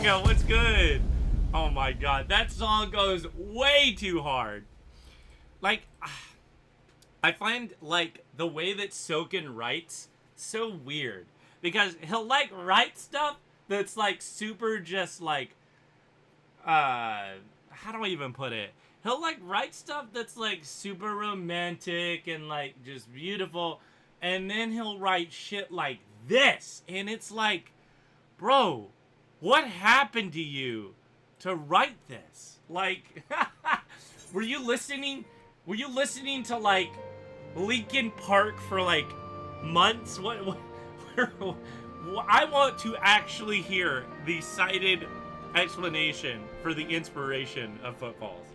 Jessica, what's good? Oh my god, that song goes way too hard. Like, I find, like, the way that Soken writes so weird. Because he'll, like, write stuff that's, like, super just, like, how do I even put it? He'll, like, write stuff that's, like, super romantic and, like, just beautiful. And then he'll write shit like this. And it's like, bro, what happened to you to write this? Like, were you listening to, like, Linkin Park for, like, months? What I want to actually hear the cited explanation for the inspiration of Footfalls.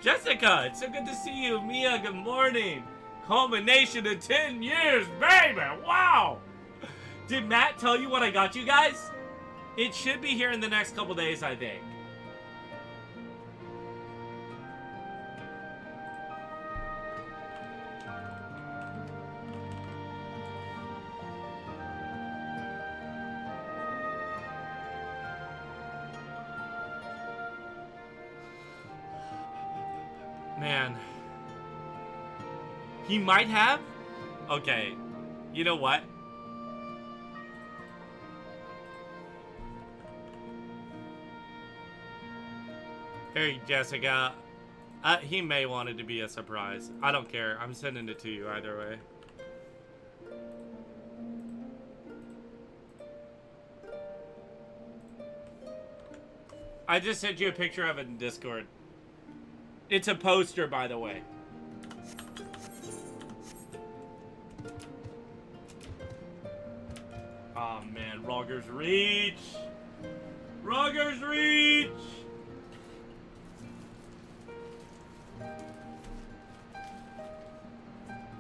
Jessica, it's so good to see you. Mia, good morning. Culmination of 10 years, baby. Wow. Did Matt tell you what I got you guys? It should be here in the next couple days, I think. Man. He might have? Okay. You know what? Hey, Jessica. He may want it to be a surprise. I don't care. I'm sending it to you either way. I just sent you a picture of it in Discord. It's a poster, by the way. Oh man, Rogger's Reach! Rogger's Reach!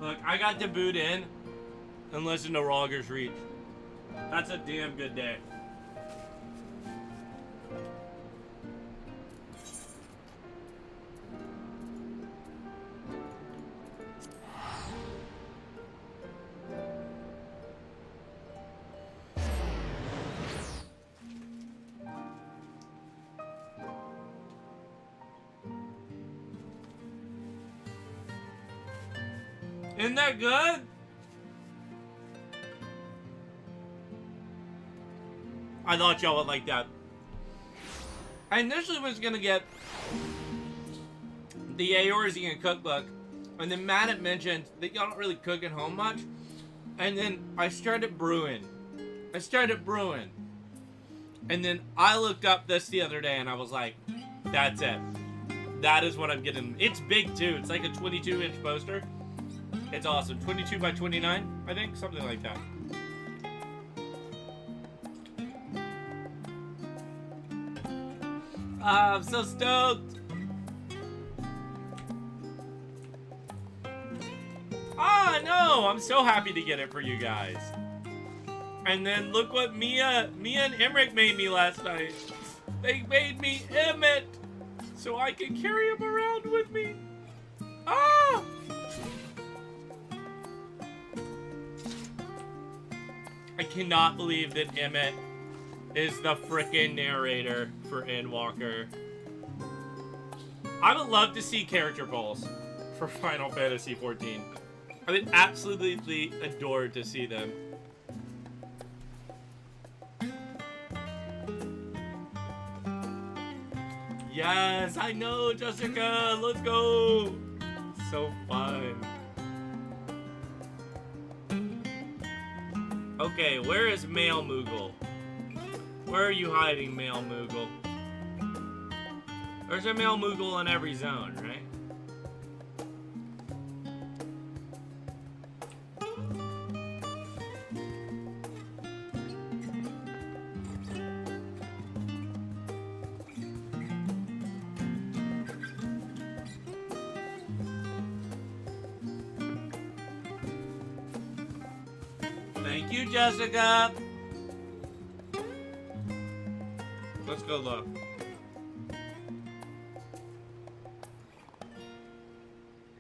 Look, I got to boot in and listen to Rogger's Reach. That's a damn good day. Isn't that good? I thought y'all would like that. I initially was gonna get the Eorzean cookbook, and then Matt had mentioned that y'all don't really cook at home much, and then I started brewing. And then I looked up this the other day, and I was like, that's it. That is what I'm getting. It's big too. It's like a 22-inch poster. It's awesome. 22 by 29, I think? Something like that. I'm so stoked. Ah, no! I'm so happy to get it for you guys. And then look what Mia and Emmerich made me last night. They made me Emmett so I can carry him around with me. Ah! I cannot believe that Emmett is the frickin' narrator for Endwalker. I would love to see character polls for Final Fantasy XIV. I would absolutely adore to see them. Yes, I know, Jessica. Let's go. So fun. Okay, where is Male Moogle? Where are you hiding, Male Moogle? There's a Male Moogle in every zone, right? Thank you, Jessica. Let's go look.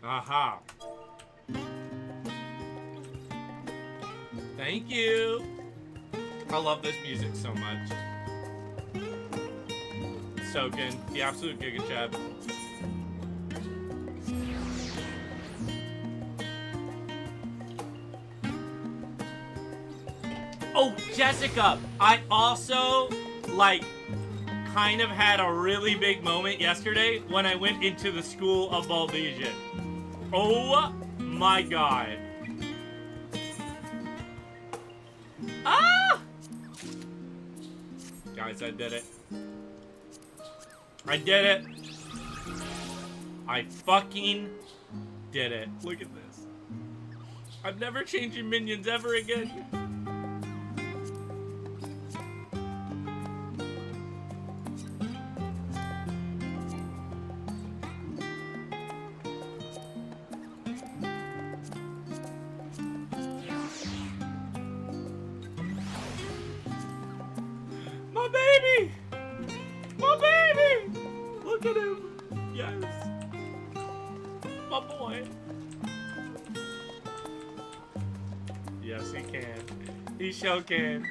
Aha. Thank you. I love this music so much. soaking. The absolute Giga Chad. Oh, Jessica! I also, like, kind of had a really big moment yesterday when I went into the School of Baldesian. Oh my god. Ah! Guys, I did it. I did it. I fucking did it. Look at this. I'm never changing minions ever again. My baby! My baby! Look at him. Yes. My boy. Yes, he can. He sure can.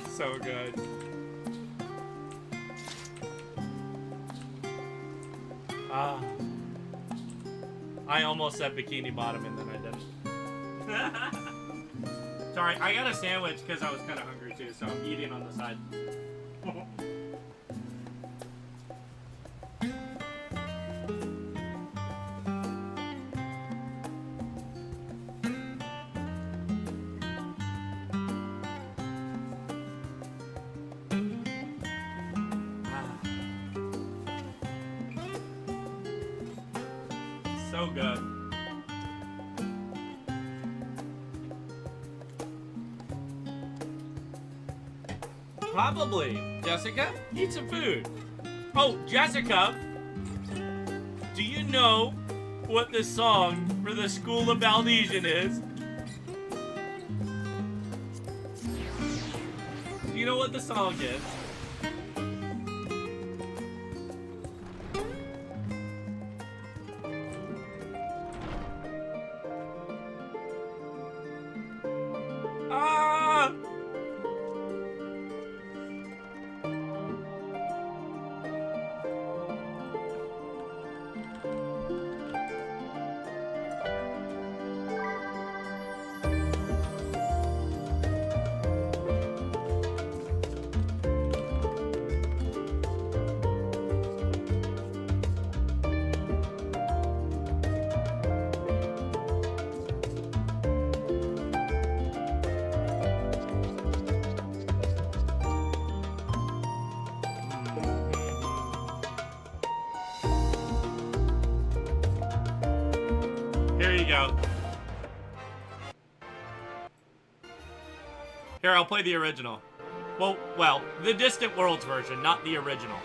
So good. Ah. I almost said Bikini Bottom and then I didn't. Sorry, I got a sandwich because I was kind of hungry too, so I'm eating on the side. So good. Probably. Jessica, eat some food. Oh, Jessica, do you know what the song for the School of Baldesian is? Do you know what the song is? Ah! Here you go. Here, I'll play the original. Well, the Distant Worlds version, not the original.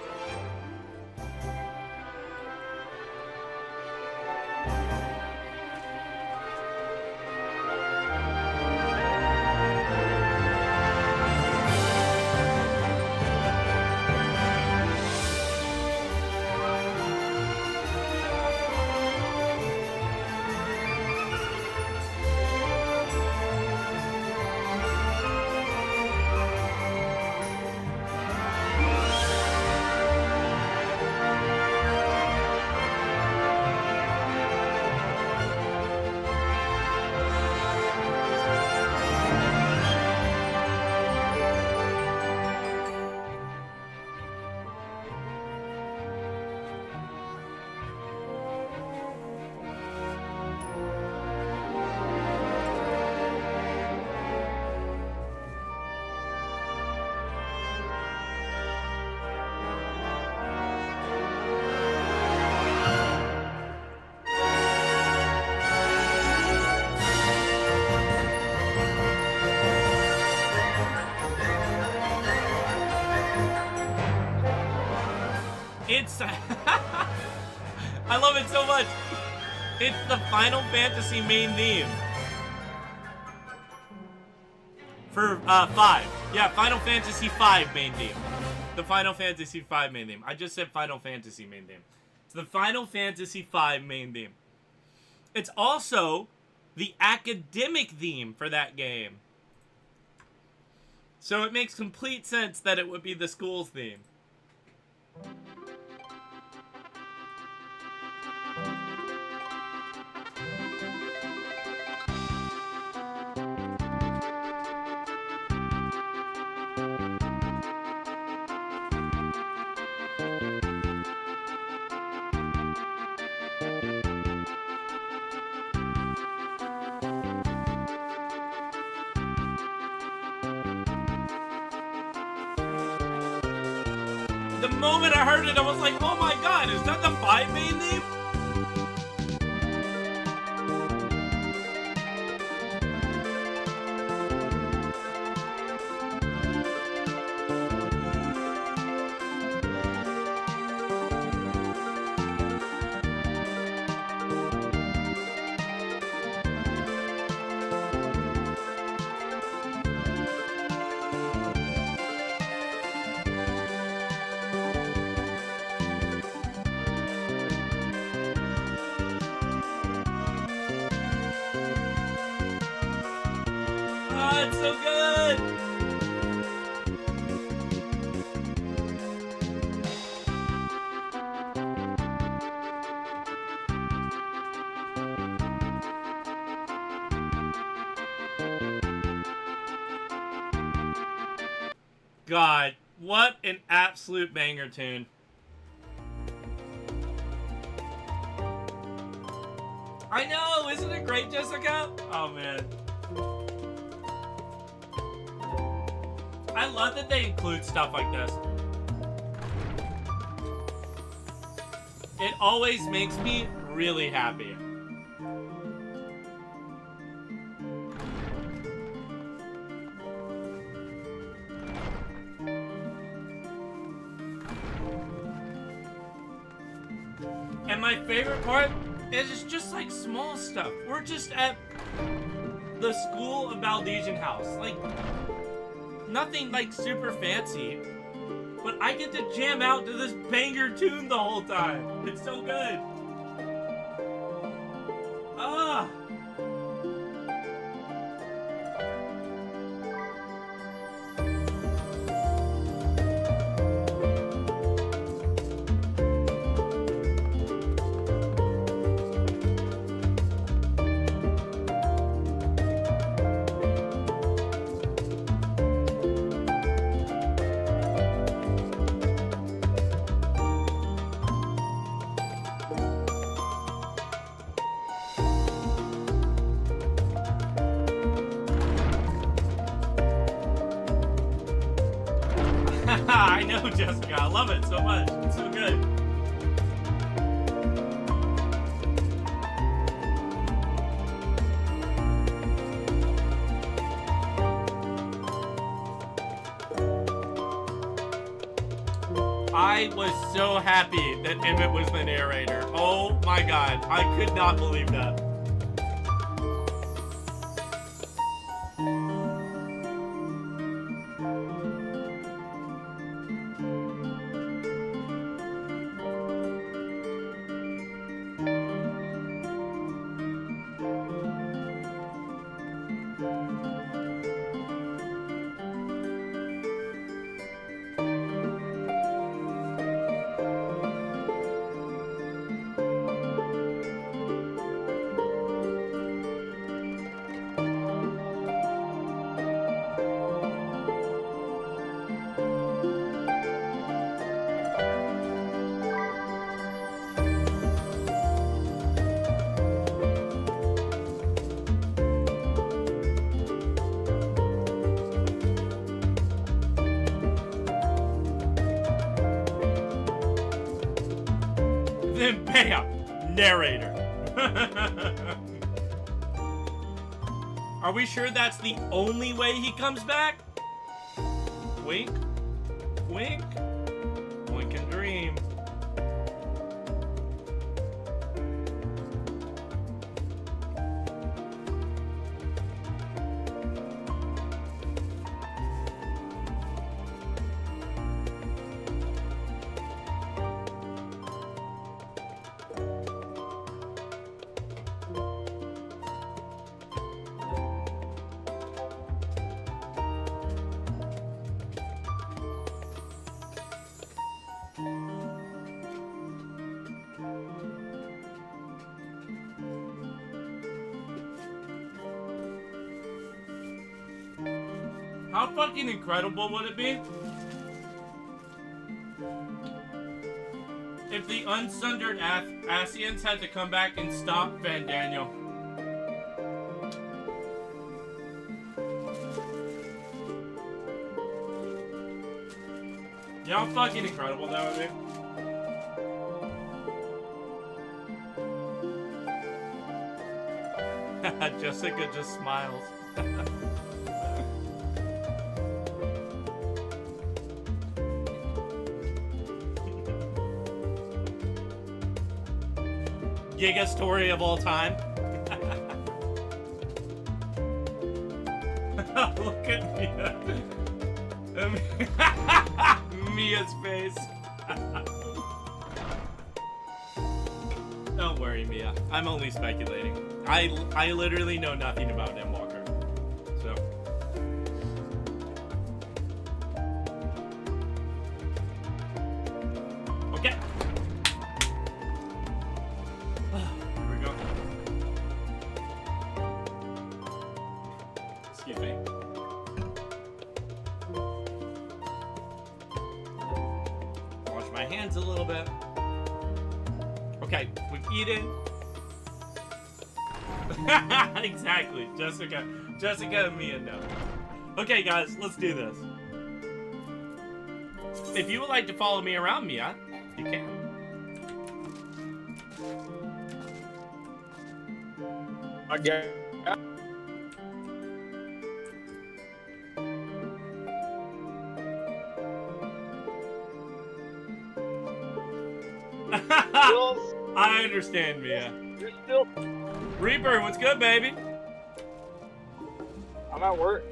It's... I love it so much. It's the Final Fantasy main theme. For, 5. Yeah, Final Fantasy 5 main theme. The Final Fantasy 5 main theme. I just said Final Fantasy main theme. It's the Final Fantasy 5 main theme. It's also the academic theme for that game. So it makes complete sense that it would be the school's theme. The moment I heard it, I was like, oh my god, is that the 5 main theme? Oh, it's so good! God, what an absolute banger tune. I know, isn't it great, Jessica? Oh man. I love that they include stuff like this. It always makes me really happy. And my favorite part is it's just like small stuff. We're just at the School of Valdesian House. Like, nothing like super fancy. But I get to jam out to this banger tune the whole time. It's so good. Ah. I know, Jessica. I love it so much. It's so good. I was so happy that Emmett was the narrator. Oh my god. I could not believe that. Then bam, narrator. Are we sure that's the only way he comes back? Wink, wink, wink and dream. How fucking incredible would it be if the unsundered Asians had to come back and stop Van Daniel? You know how fucking incredible that would be? Jessica just smiles. Giga story of all time. Look at Mia. Mia's face. Don't worry, Mia. I'm only speculating. I literally know nothing about Endwalker. So. Okay. Here we go. Excuse me. Wash my hands a little bit. Okay, we've eaten. Exactly, Jessica and Mia know. Okay, guys, let's do this. If you would like to follow me around, Mia, you can. Okay. I understand, Mia. You're still. Reaper, what's good, baby? I'm at work.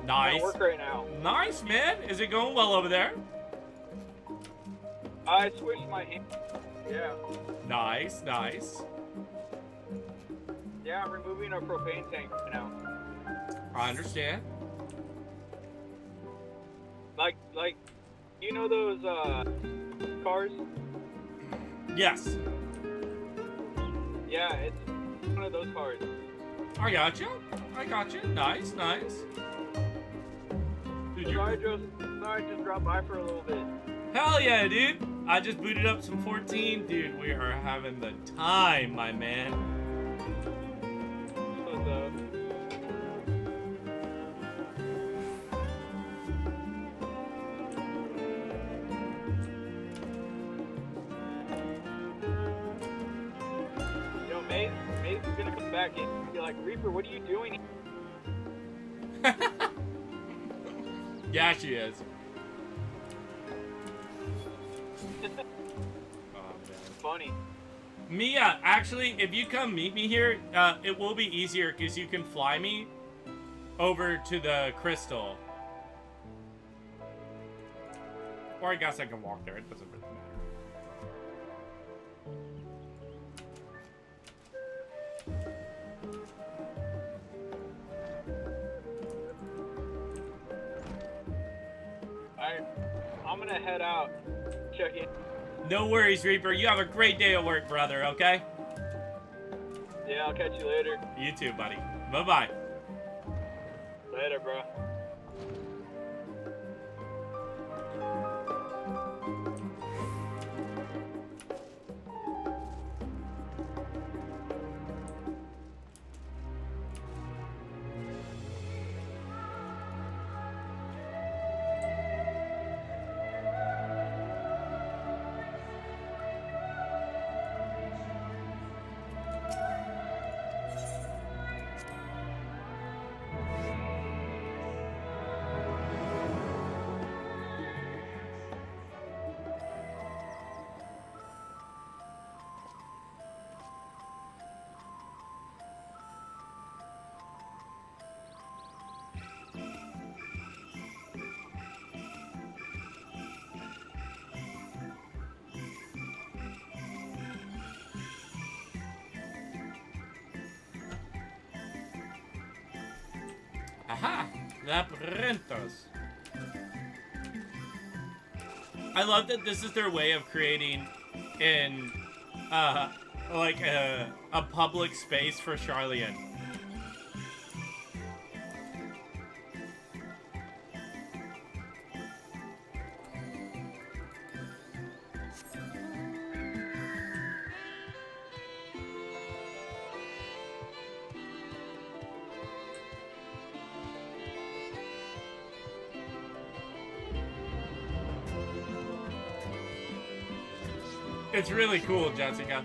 Nice. I'm at work right now. Nice, man. Is it going well over there? I switched my hand. Yeah. Nice, nice. Yeah, I'm removing a propane tank right now. I understand. Like, you know those cars? Yes. Yeah, it's one of those cars. I got you. Nice, nice. Dude, So I just dropped by for a little bit. Hell yeah, dude. I just booted up some 14. Dude, we are having the time, my man. What's up? Yo, Maze is gonna come back and be like, Reaper, what are you doing? Yeah, she is. Funny. Mia, actually, if you come meet me here, it will be easier because you can fly me over to the crystal. Or I guess I can walk there. It doesn't really matter. I'm gonna head out. Check in. No worries, Reaper. You have a great day at work, brother, okay? Yeah, I'll catch you later. You too, buddy. Bye-bye. Later, bro. Aha! Labyrinthos. I love that this is their way of creating in like a public space for Charlian. It's really cool, Jessica.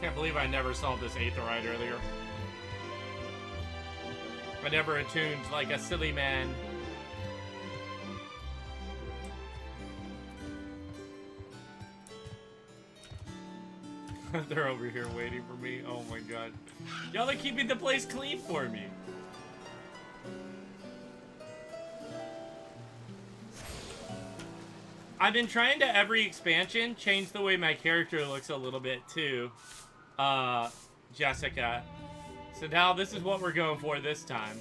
Can't believe I never saw this Aetheryte earlier. I never attuned like a silly man. They're over here waiting for me. Oh my god. Y'all are keeping the place clean for me. I've been trying to every expansion change the way my character looks a little bit too. Jessica. So now this is what we're going for this time.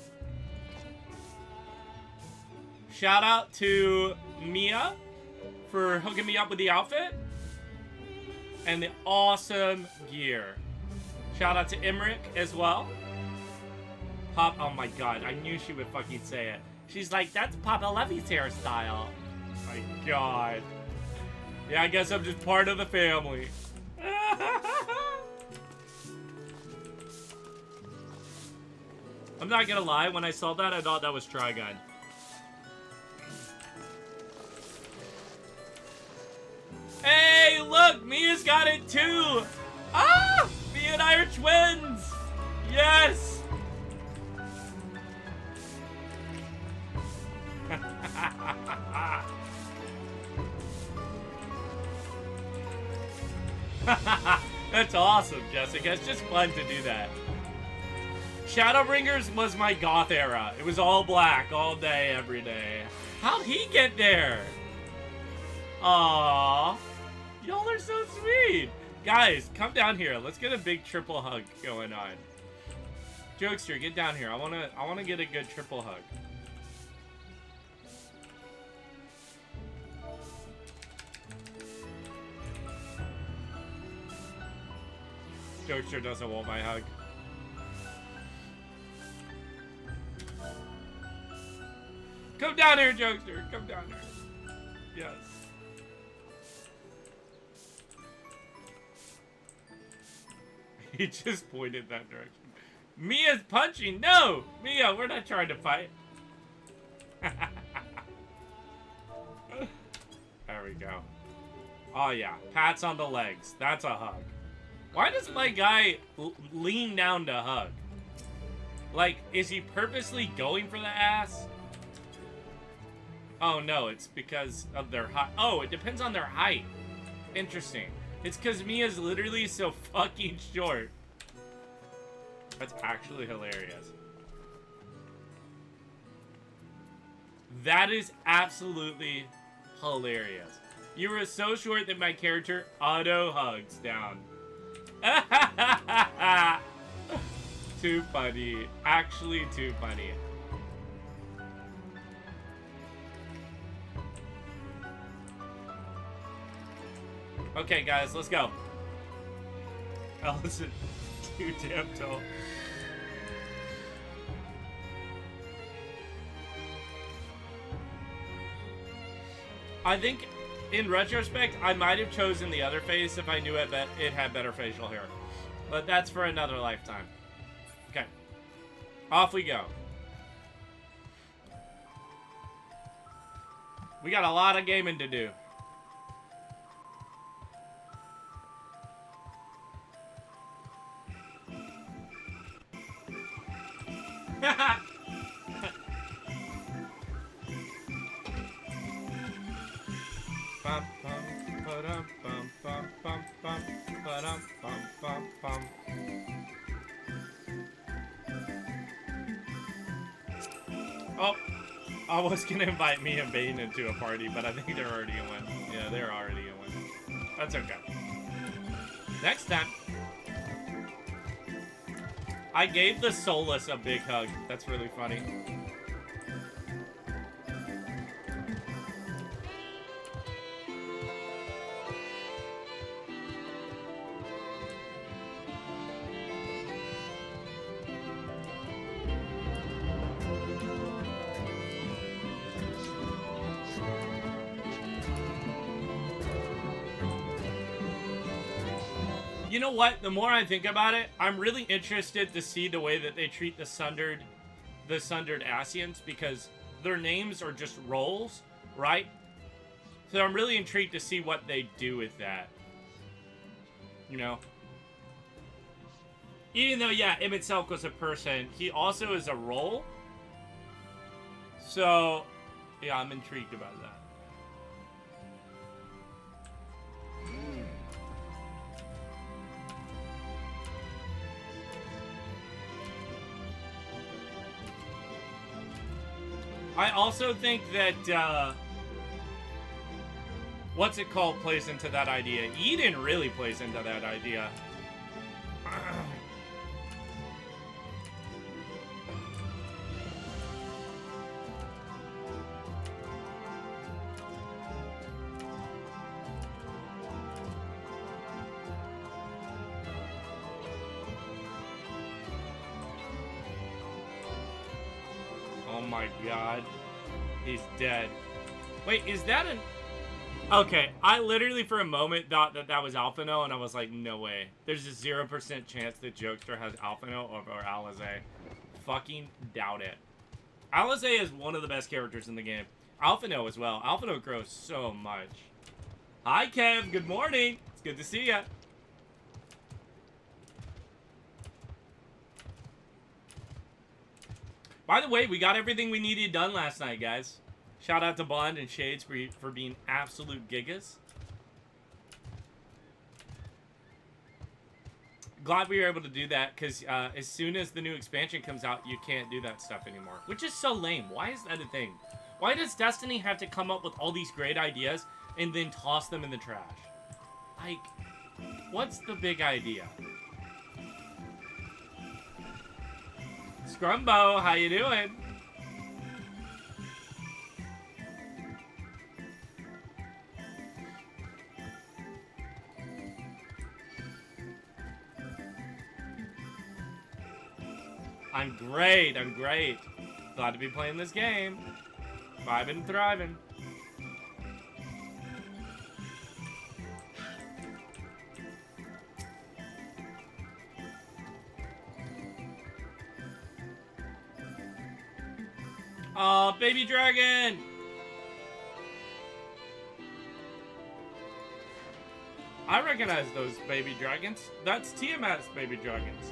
Shout out to Mia for hooking me up with the outfit and the awesome gear. Shout out to Emmerich as well. Pop, oh my god, I knew she would fucking say it. She's like, that's Papa Levy's hairstyle. My god. Yeah, I guess I'm just part of the family. I'm not gonna lie, when I saw that, I thought that was Trigun. Hey, look! Mia's got it too! Ah! Mia and I are twins! Yes! That's awesome, Jessica. It's just fun to do that. Shadowbringers was my goth era. It was all black, all day, every day. How'd he get there? Aww. Y'all are so sweet. Guys, come down here. Let's get a big triple hug going on. Jokester, get down here. I wanna get a good triple hug. Jokester doesn't want my hug. Come down here, Jokester. Come down here. Yes. He just pointed that direction. Mia's punching. No! Mia, we're not trying to fight. There we go. Oh, yeah. Pats on the legs. That's a hug. Why does my guy lean down to hug? Like, is he purposely going for the ass? Oh, no. It's because of their height. Oh, it depends on their height. Interesting. It's because Mia's literally so fucking short. That's actually hilarious. That is absolutely hilarious. You were so short that my character auto hugs down. Too funny. Actually too funny. Okay, guys, let's go. Ellison, too damn tall. I think, in retrospect, I might have chosen the other face if I knew it had better facial hair. But that's for another lifetime. Okay. Off we go. We got a lot of gaming to do. Oh, I was gonna invite me and Bane into a party, but I think they're already gonna win. Yeah, they're already gonna win. That's okay. Next time. I gave the Solus a big hug. That's really funny. You know what? The more I think about it, I'm really interested to see the way that they treat the Sundered Asians, because their names are just roles, right? So I'm really intrigued to see what they do with that. You know? Even though, yeah, Emmett Selk was a person, he also is a role. So, yeah, I'm intrigued about that. I also think that, what's it called plays into that idea. Eden really plays into that idea. Oh my god. He's dead. Wait, is that an... Okay, I literally for a moment thought that that was Alphino, and I was like, no way. There's a 0% chance that Jokester has Alphino over Alizé. Fucking doubt it. Alizé is one of the best characters in the game. Alphino as well. Alphino grows so much. Hi, Kev. Good morning. It's good to see ya. By the way, we got everything we needed done last night, guys. Shout out to Bond and Shades for being absolute gigas. Glad we were able to do that, because as soon as the new expansion comes out, you can't do that stuff anymore. Which is so lame. Why is that a thing? Why does Destiny have to come up with all these great ideas and then toss them in the trash? Like, what's the big idea? Scrumbo, how you doing? I'm great, I'm great. Glad to be playing this game. Vibing and thriving. Oh, baby dragon! I recognize those baby dragons. That's Tiamat's baby dragons.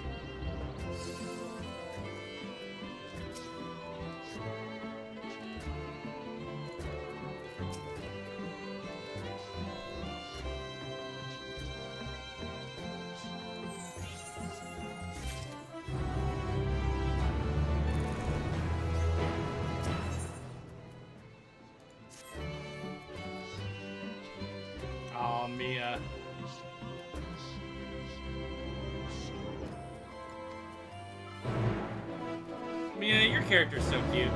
Oh, Mia. Mia, your character's so cute.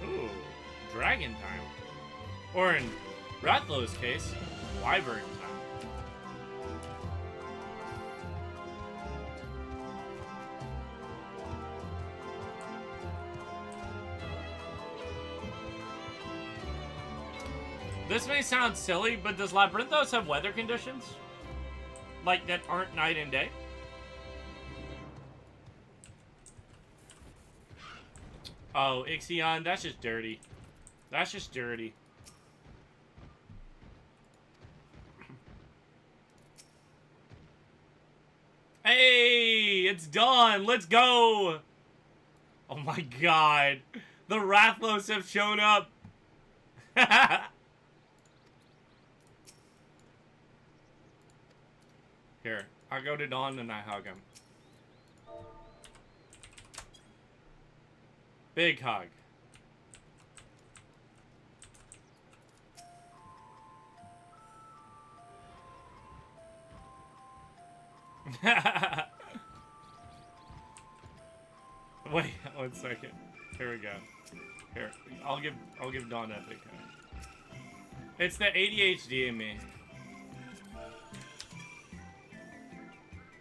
Ooh, dragon time. Or in Rathlow's case, wyvern time. This may sound silly, but does Labyrinthos have weather conditions? Like, that aren't night and day? Oh, Ixion, that's just dirty. That's just dirty. Hey, it's done. Let's go. Oh my god. The Rathlos have shown up. Here, I go to Dawn and I hug him. Big hug. Wait, 1 second. Here we go. Here, I'll give Dawn epic. It's the ADHD in me.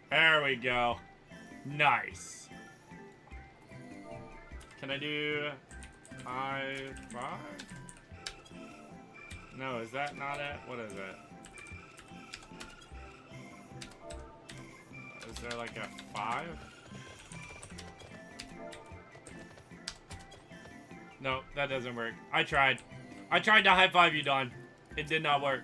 There we go. Nice. Can I do five? No, is that not it? What is it? Is there like a 5? No, that doesn't work. I tried. I tried to high five you, Dawn. It did not work.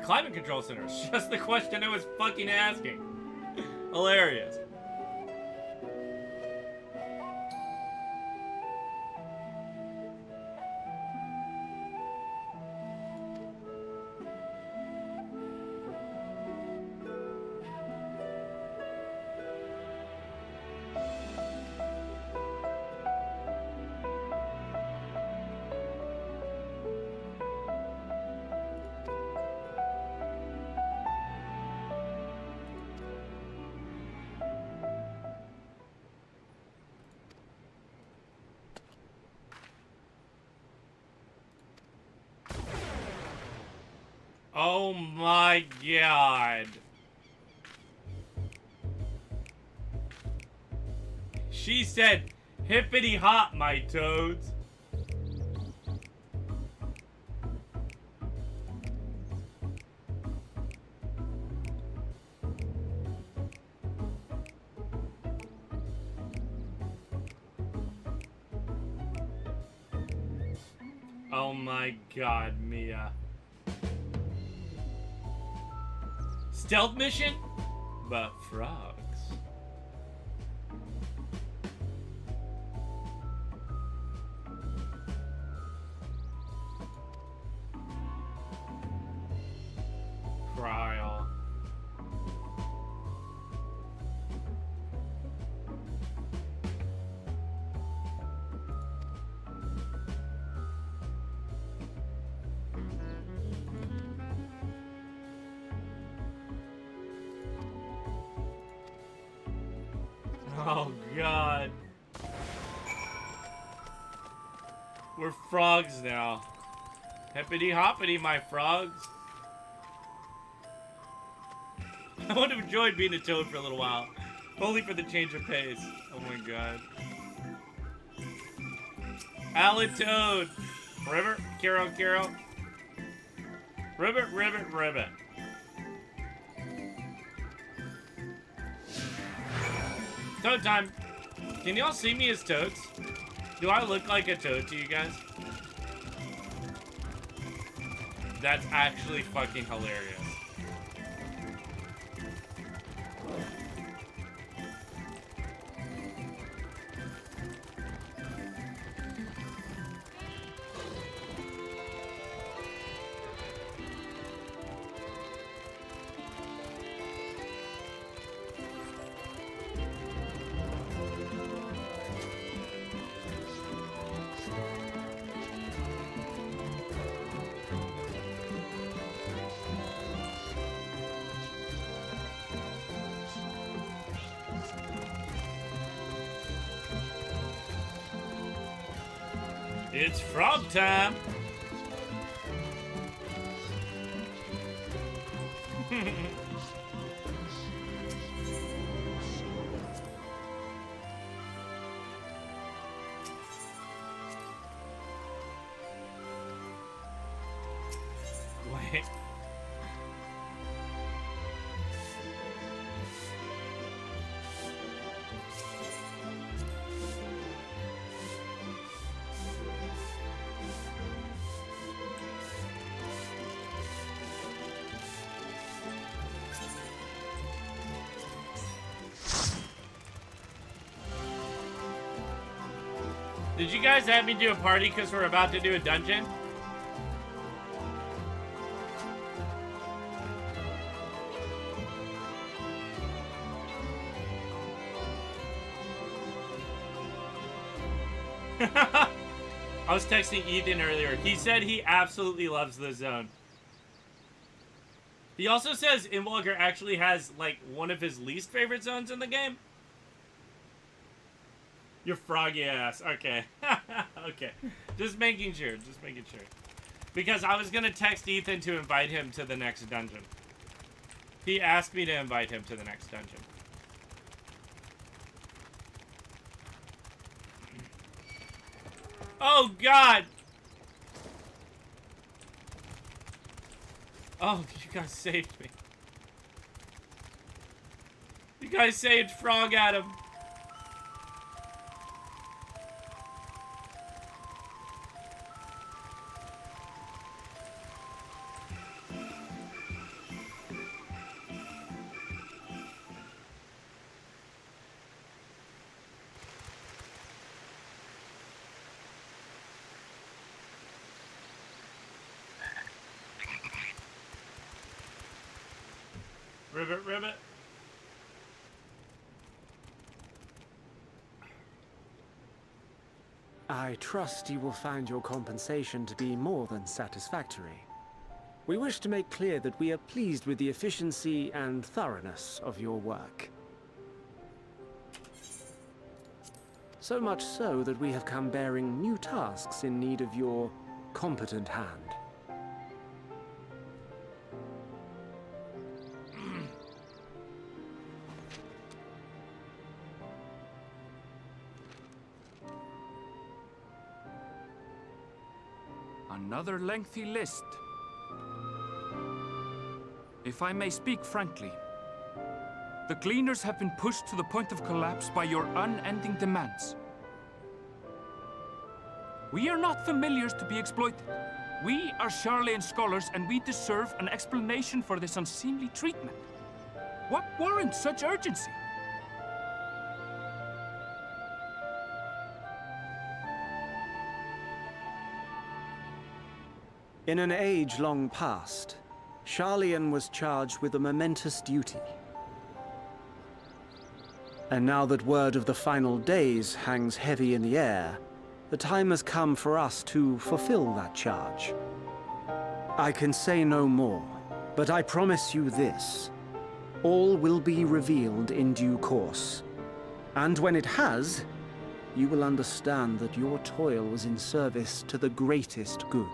Climate control center. It's just the question I was fucking asking. Hilarious. Oh my god. She said, hippity hop, my toads. Oh my god, Mia. Stealth mission? But frogs. Cryle. Oh god. We're frogs now. Hippity hoppity, my frogs. I would have enjoyed being a toad for a little while. Only for the change of pace. Oh my god. Alan Toad. Ribbit, Carol, Carol. Ribbit, ribbit, ribbit. Toad time. Can y'all see me as toads? Do I look like a toad to you guys? That's actually fucking hilarious. It's frog time. Wait. Did you guys have me do a party because we're about to do a dungeon? I was texting Ethan earlier. He said he absolutely loves the zone. He also says Endwalker actually has, like, one of his least favorite zones in the game. Your froggy ass. Okay. Okay. Just making sure. Just making sure. Because I was going to text Ethan to invite him to the next dungeon. He asked me to invite him to the next dungeon. Oh, God! Oh, you guys saved me. You guys saved Frog Adam. Ribbit, ribbit. I trust you will find your compensation to be more than satisfactory. We wish to make clear that we are pleased with the efficiency and thoroughness of your work. So much so that we have come bearing new tasks in need of your competent hand. Another lengthy list. If I may speak frankly, the Gleaners have been pushed to the point of collapse by your unending demands. We are not familiars to be exploited. We are Charlian scholars, and we deserve an explanation for this unseemly treatment. What warrants such urgency? In an age long past, Charlian was charged with a momentous duty. And now that word of the final days hangs heavy in the air, the time has come for us to fulfill that charge. I can say no more, but I promise you this. All will be revealed in due course. And when it has, you will understand that your toil was in service to the greatest good.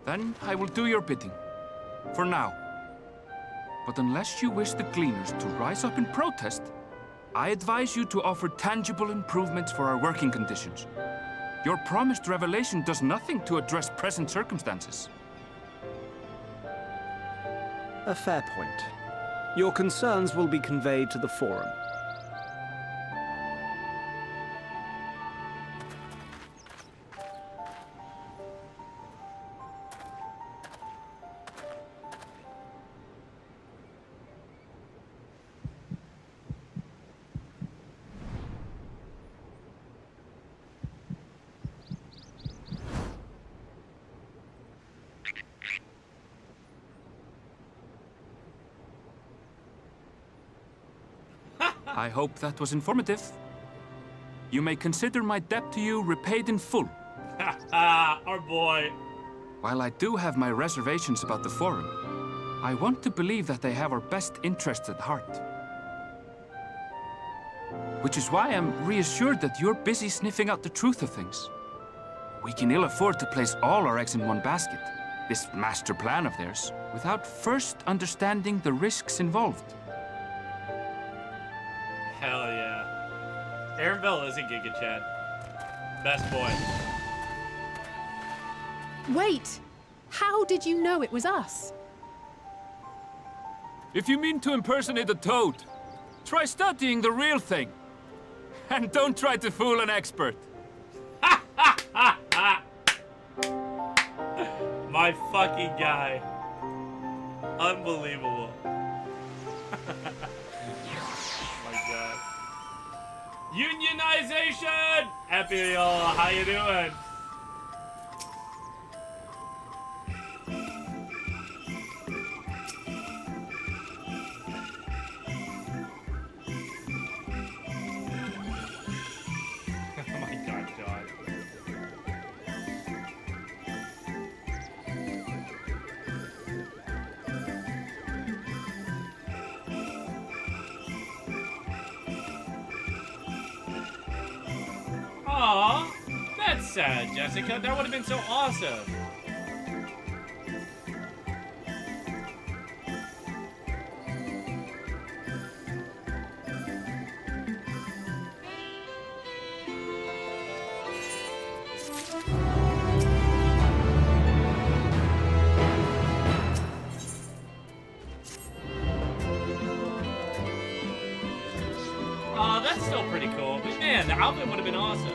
Then I will do your bidding. For now. But unless you wish the Gleaners to rise up in protest, I advise you to offer tangible improvements for our working conditions. Your promised revelation does nothing to address present circumstances. A fair point. Your concerns will be conveyed to the Forum. I hope that was informative. You may consider my debt to you repaid in full. Our boy. While I do have my reservations about the Forum, I want to believe that they have our best interests at heart. Which is why I'm reassured that you're busy sniffing out the truth of things. We can ill afford to place all our eggs in one basket, this master plan of theirs, without first understanding the risks involved. Hell yeah. Aaron Bell is a Giga Chad. Best boy. Wait! How did you know it was us? If you mean to impersonate a toad, try studying the real thing. And don't try to fool an expert. My fucking guy. Unbelievable. Unionization! Epiol, how you doing? sad, Jessica. That would have been so awesome. Oh, that's still pretty cool. But man, the outfit would have been awesome.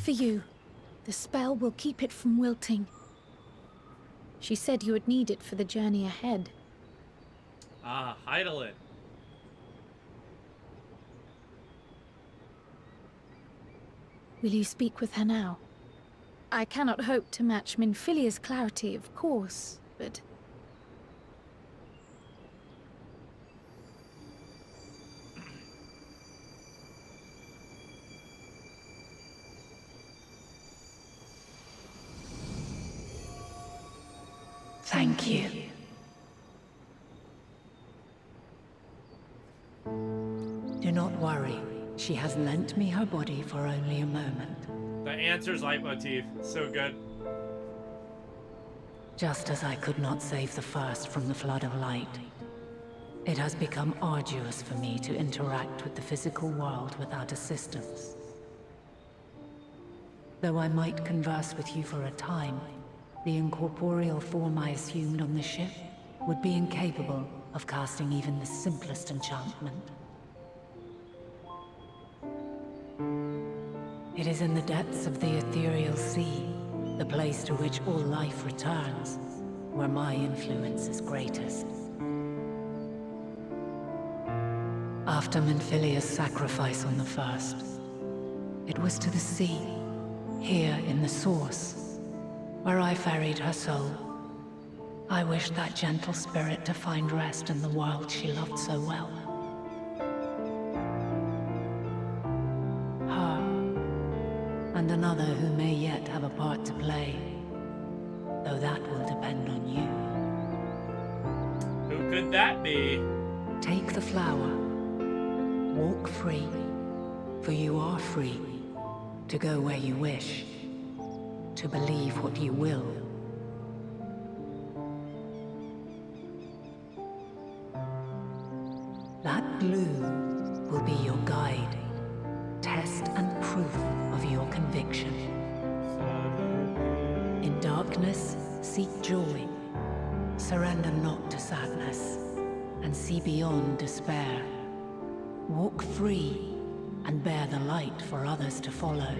For you. The spell will keep it from wilting. She said you would need it for the journey ahead. Ah, Heidelin. Will you speak with her now? I cannot hope to match Minfilia's clarity, of course, but... Thank you. not worry. She has lent me her body for only a moment. The answer's leitmotif. So good. Just as I could not save the first from the flood of light, it has become arduous for me to interact with the physical world without assistance. Though I might converse with you for a time, the incorporeal form I assumed on the ship would be incapable of casting even the simplest enchantment. It is in the depths of the ethereal sea, the place to which all life returns, where my influence is greatest. After Menphilia's sacrifice on the first, it was to the sea, here in the source, where I ferried her soul. I wished that gentle spirit to find rest in the world she loved so well. And another who may yet have a part to play, though that will depend on you. Who could that be? Take the flower. Walk free, for you are free to go where you wish, to believe what you will. That blue will be your guide, test and proof of your conviction. In darkness, seek joy. Surrender not to sadness, and see beyond despair. Walk free, and bear the light for others to follow.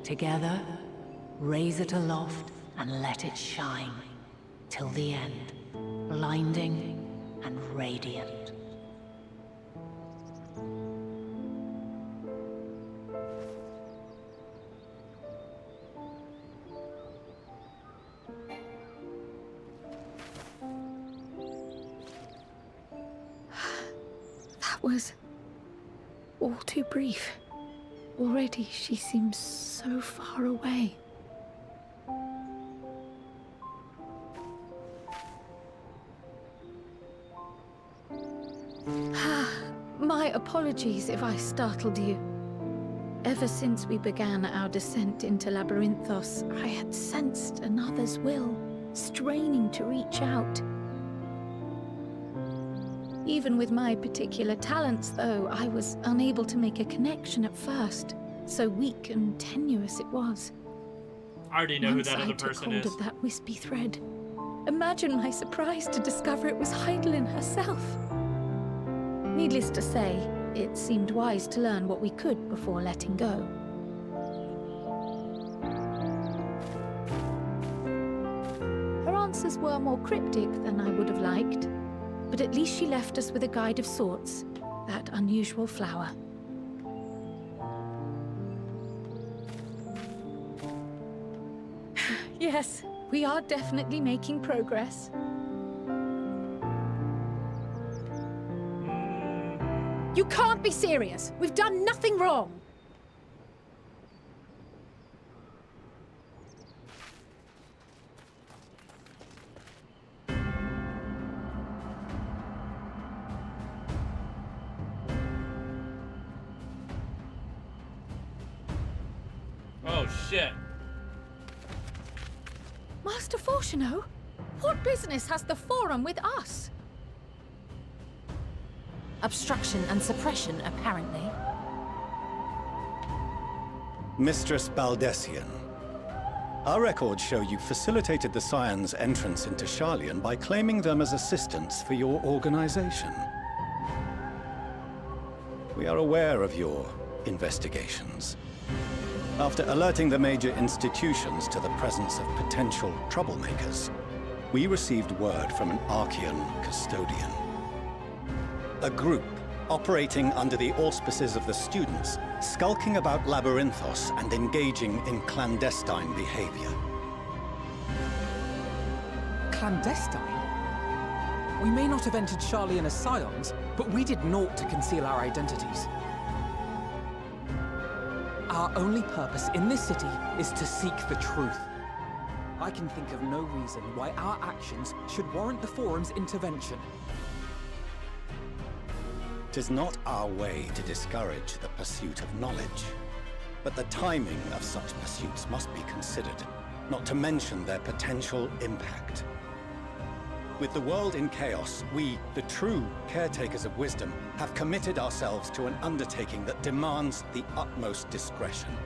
Together, raise it aloft and let it shine, till the end, blinding and radiant. Was all too brief. Already she seems so far away. My apologies if I startled you. Ever since we began our descent into Labyrinthos, I had sensed another's will, straining to reach out. Even with my particular talents, though, I was unable to make a connection at first. So weak and tenuous it was. I already know who Once that other I took person hold is. of that wispy thread, imagine my surprise to discover it was Heidelin herself. Needless to say, it seemed wise to learn what we could before letting go. Her answers were more cryptic than I would have liked. But at least she left us with a guide of sorts, that unusual flower. Yes, we are definitely making progress. You can't be serious! We've done nothing wrong! Oh shit. Master Fortuno, what business has the Forum with us? Obstruction and suppression, apparently. Mistress Baldessian, our records show you facilitated the Scions' entrance into Sharlayan by claiming them as assistants for your organization. We are aware of your investigations. After alerting the major institutions to the presence of potential troublemakers, we received word from an Archean custodian. A group operating under the auspices of the students, skulking about Labyrinthos and engaging in clandestine behavior. Clandestine? We may not have entered Sharlayan as Scions, but we did naught to conceal our identities. Our only purpose in this city is to seek the truth. I can think of no reason why our actions should warrant the Forum's intervention. 'Tis not our way to discourage the pursuit of knowledge, but the timing of such pursuits must be considered, not to mention their potential impact. With the world in chaos, we, the true caretakers of wisdom, have committed ourselves to an undertaking that demands the utmost discretion.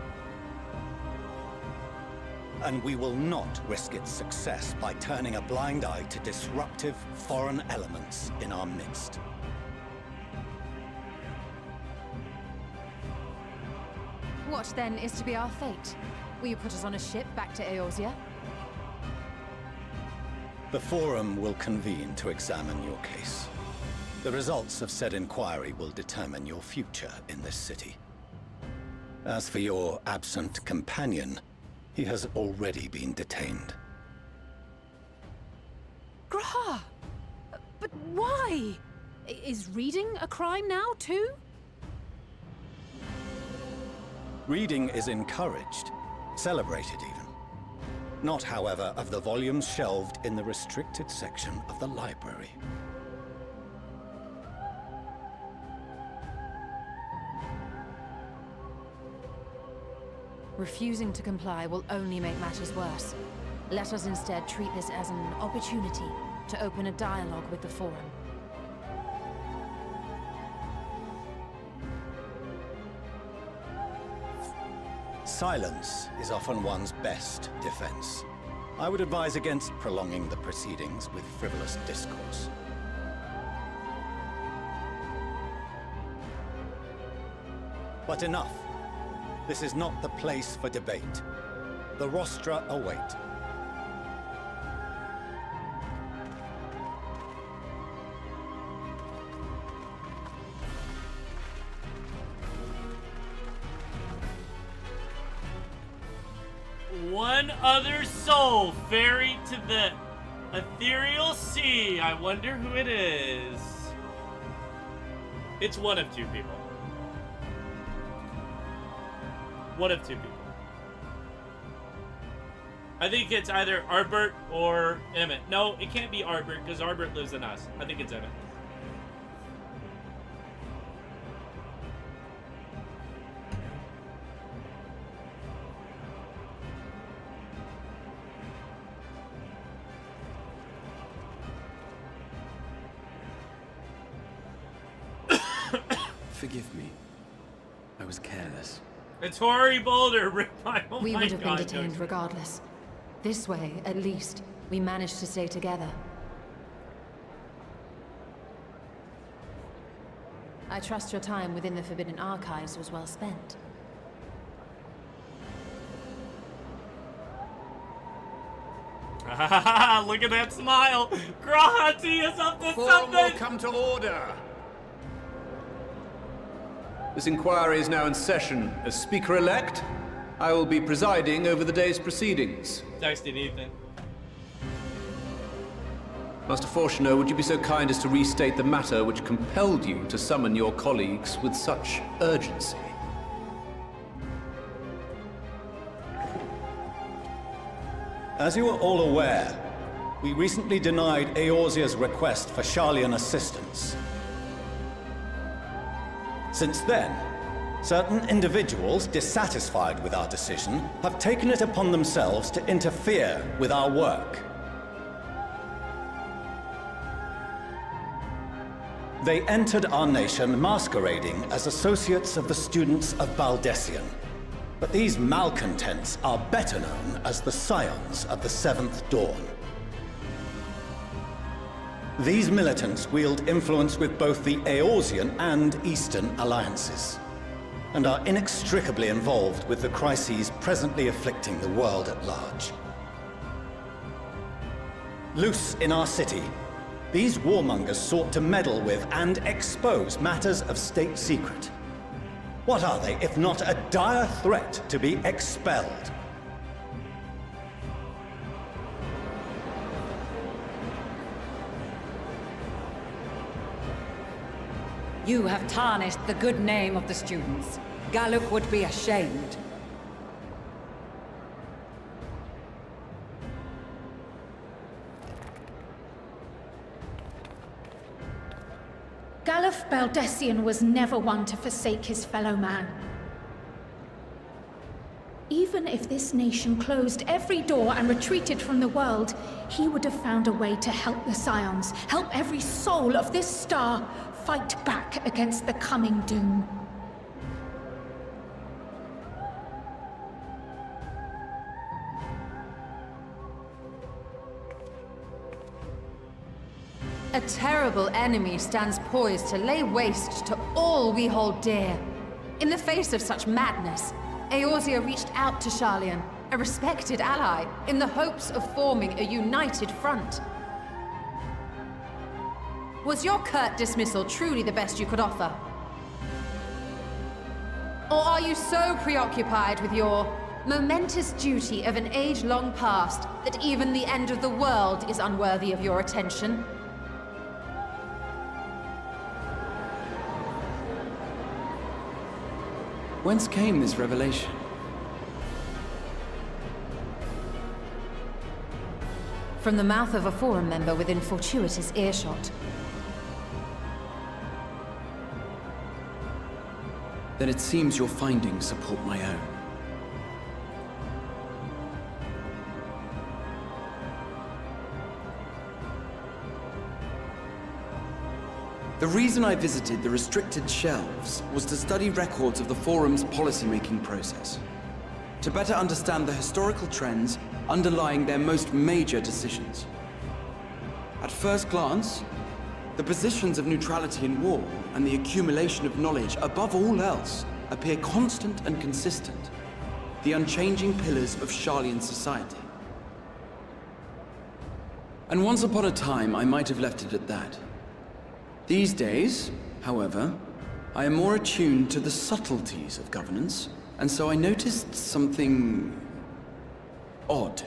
And we will not risk its success by turning a blind eye to disruptive foreign elements in our midst. What then is to be our fate? Will you put us on a ship back to Eorzea? The Forum will convene to examine your case. The results of said inquiry will determine your future in this city. As for your absent companion, he has already been detained. Graha! But why? Is reading a crime now, too? Reading is encouraged, celebrated even. Not, however, of the volumes shelved in the restricted section of the library. Refusing to comply will only make matters worse. Let us instead treat this as an opportunity to open a dialogue with the Forum. Silence is often one's best defense. I would advise against prolonging the proceedings with frivolous discourse. But enough. This is not the place for debate. The rostra await. One other soul ferried to the ethereal sea. I wonder who it is. It's one of two people. One of two people. I think it's either Arbert or Emmett. No, it can't be Arbert because Arbert lives in us. I think it's Emmett. Forgive me. I was careless. It's Hoary Boulder, Rip. Oh We my would have been God, detained Josh. regardless. This way, at least, we managed to stay together. I trust your time within the Forbidden Archives was well spent. Look at that smile. Grahati is up to Forum will something. come to order. This inquiry is now in session. As Speaker-elect, I will be presiding over the day's proceedings. Texting Ethan. Master Fortuner, would you be so kind as to restate the matter which compelled you to summon your colleagues with such urgency? As you are all aware, we recently denied Eorzea's request for Sharlayan assistance. Since then, certain individuals dissatisfied with our decision have taken it upon themselves to interfere with our work. They entered our nation masquerading as associates of the students of Baldessian. But these malcontents are better known as the Scions of the Seventh Dawn. These militants wield influence with both the Eorzean and Eastern alliances, and are inextricably involved with the crises presently afflicting the world at large. Loose in our city, these warmongers sought to meddle with and expose matters of state secret. What are they, if not a dire threat to be expelled? You have tarnished the good name of the students. Galuk would be ashamed. Galuf Serf Baldessian was never one to forsake his fellow man. Even if this nation closed every door and retreated from the world, he would have found a way to help the Scions, help every soul of this star fight back against the coming doom. A terrible enemy stands poised to lay waste to all we hold dear. In the face of such madness, Eorzea reached out to Sharlayan, a respected ally, in the hopes of forming a united front. Was your curt dismissal truly the best you could offer? Or are you so preoccupied with your momentous duty of an age long past that even the end of the world is unworthy of your attention? Whence came this revelation? From the mouth of a Forum member within fortuitous earshot. Then it seems your findings support my own. The reason I visited the restricted shelves was to study records of the Forum's policymaking process, to better understand the historical trends underlying their most major decisions. At first glance, the positions of neutrality in war and the accumulation of knowledge above all else appear constant and consistent, the unchanging pillars of Sharlayan society. And once upon a time, I might have left it at that. These days, however, I am more attuned to the subtleties of governance, and so I noticed something odd.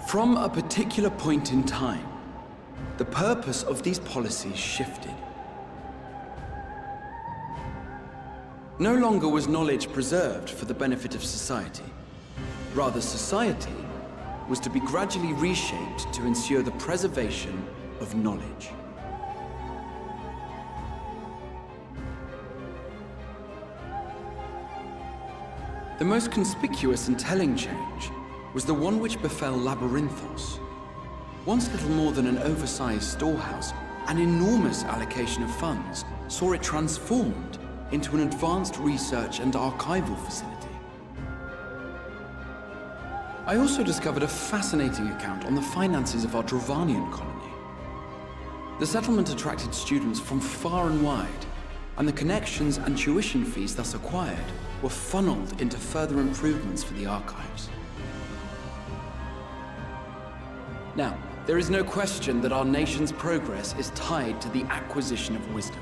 From a particular point in time, the purpose of these policies shifted. No longer was knowledge preserved for the benefit of society. Rather, society was to be gradually reshaped to ensure the preservation of knowledge. The most conspicuous and telling change was the one which befell Labyrinthos. Once little more than an oversized storehouse, an enormous allocation of funds saw it transformed into an advanced research and archival facility. I also discovered a fascinating account on the finances of our Dravanian colony. The settlement attracted students from far and wide, and the connections and tuition fees thus acquired were funneled into further improvements for the archives. Now, there is no question that our nation's progress is tied to the acquisition of wisdom.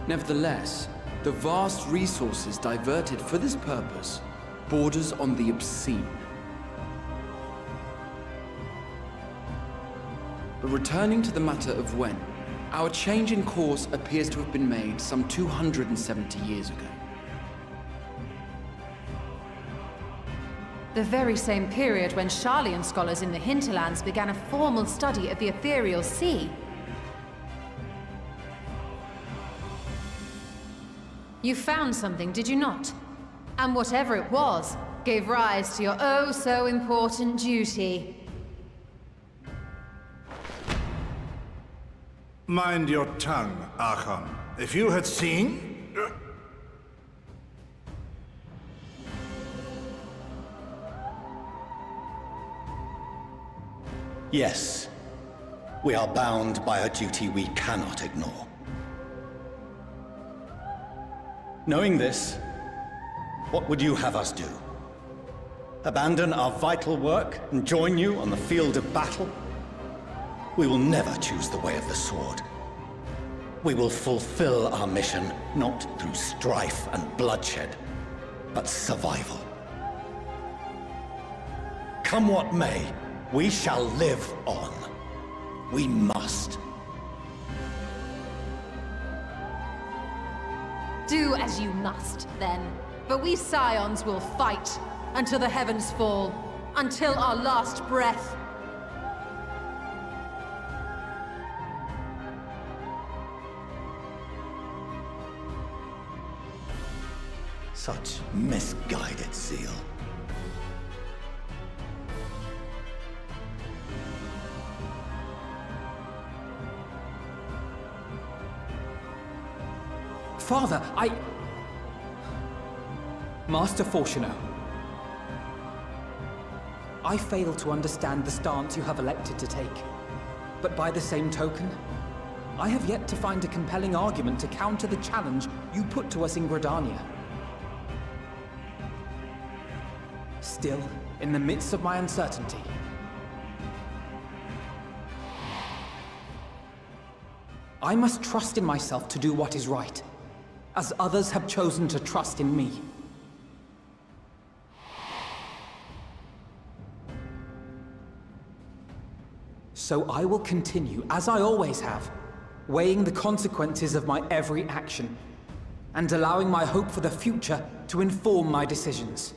Nevertheless, the vast resources diverted for this purpose borders on the obscene. But returning to the matter of when, our change in course appears to have been made some 270 years ago. The very same period when Sharlayan scholars in the hinterlands began a formal study of the ethereal sea. You found something, did you not? And whatever it was, gave rise to your oh-so-important duty. Mind your tongue, Archon. If you had seen... Yes. We are bound by a duty we cannot ignore. Knowing this, what would you have us do? Abandon our vital work and join you on the field of battle? We will never choose the way of the sword. We will fulfill our mission not through strife and bloodshed, but survival. Come what may, we shall live on. We must. Do as you must, then. But we Scions will fight. until the heavens fall, until our last breath. Such misguided zeal. Father, Master Fortuno, I fail to understand the stance you have elected to take. But by the same token, I have yet to find a compelling argument to counter the challenge you put to us in Gridania. Still, in the midst of my uncertainty, I must trust in myself to do what is right, as others have chosen to trust in me. So I will continue, as I always have, weighing the consequences of my every action, and allowing my hope for the future to inform my decisions.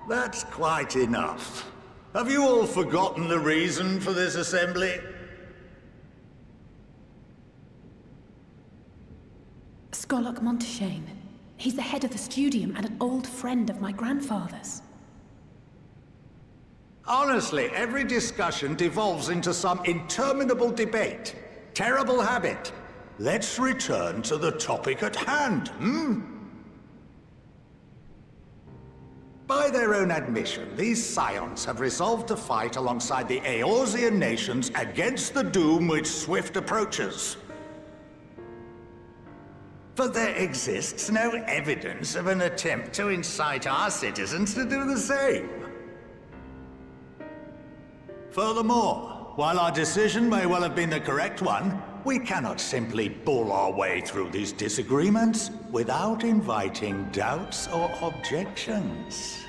That's quite enough. Have you all forgotten the reason for this assembly? Skolok Monteshane. He's the head of the studium and an old friend of my grandfather's. Honestly, every discussion devolves into some interminable debate. Terrible habit. Let's return to the topic at hand, By their own admission, these scions have resolved to fight alongside the Eorzean nations against the doom which swift approaches. But there exists no evidence of an attempt to incite our citizens to do the same. Furthermore, while our decision may well have been the correct one, we cannot simply bull our way through these disagreements without inviting doubts or objections.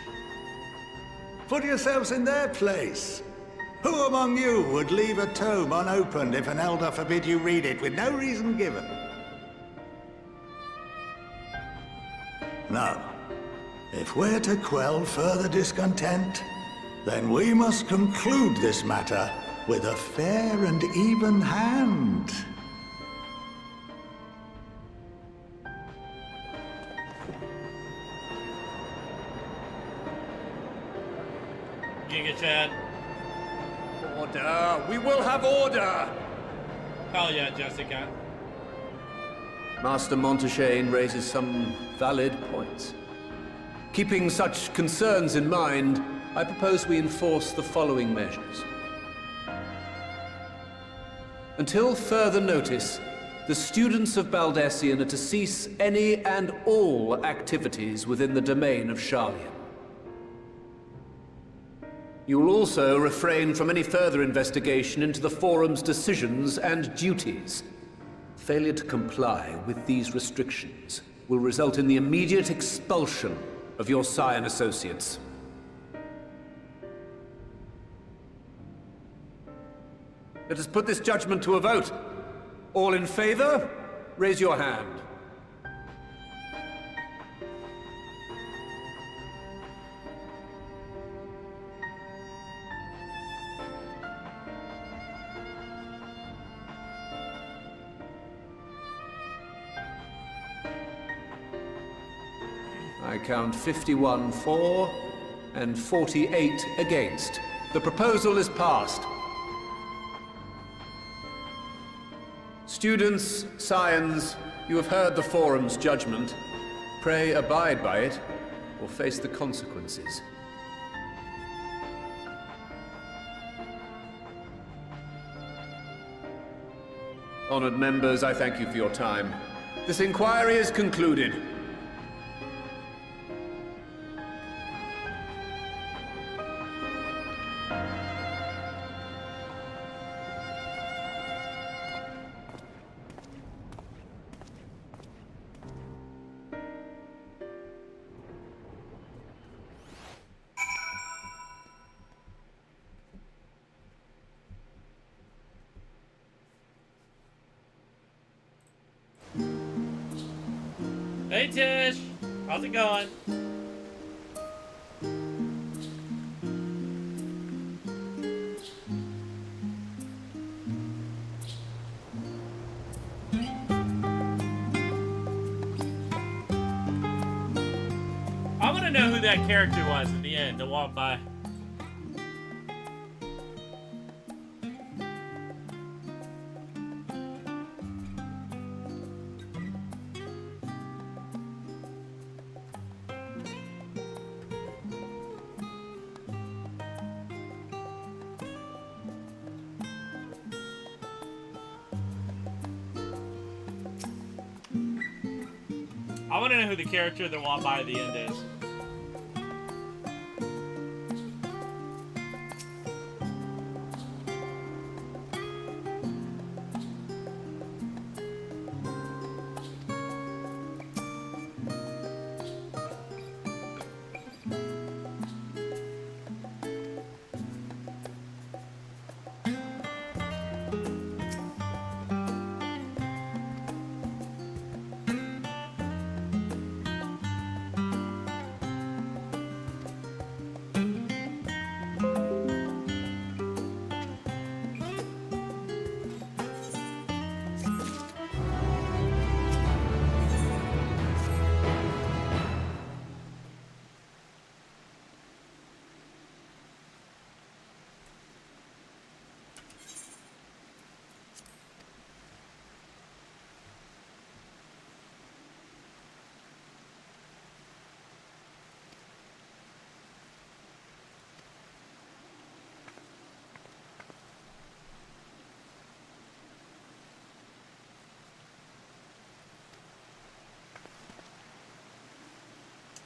Put yourselves in their place. Who among you would leave a tome unopened if an elder forbid you read it with no reason given? Now, if we're to quell further discontent, then we must conclude this matter with a fair and even hand. Giga Chad. Order! We will have order! Hell yeah, Jessica. Master Monteshane raises some valid points. Keeping such concerns in mind, I propose we enforce the following measures. Until further notice, the students of Baldessian are to cease any and all activities within the domain of Sharlian. You will also refrain from any further investigation into the Forum's decisions and duties. Failure to comply with these restrictions will result in the immediate expulsion of your Scion associates. Let us put this judgment to a vote. All in favor, raise your hand. I count 51 for and 48 against. The proposal is passed. Students, Scions, you have heard the Forum's judgment. Pray abide by it, or face the consequences. Honored members, I thank you for your time. This inquiry is concluded. Hey Tish, how's it going? I want to know who that character was at the end that walked by. I want to know who the character that walked by at the end is.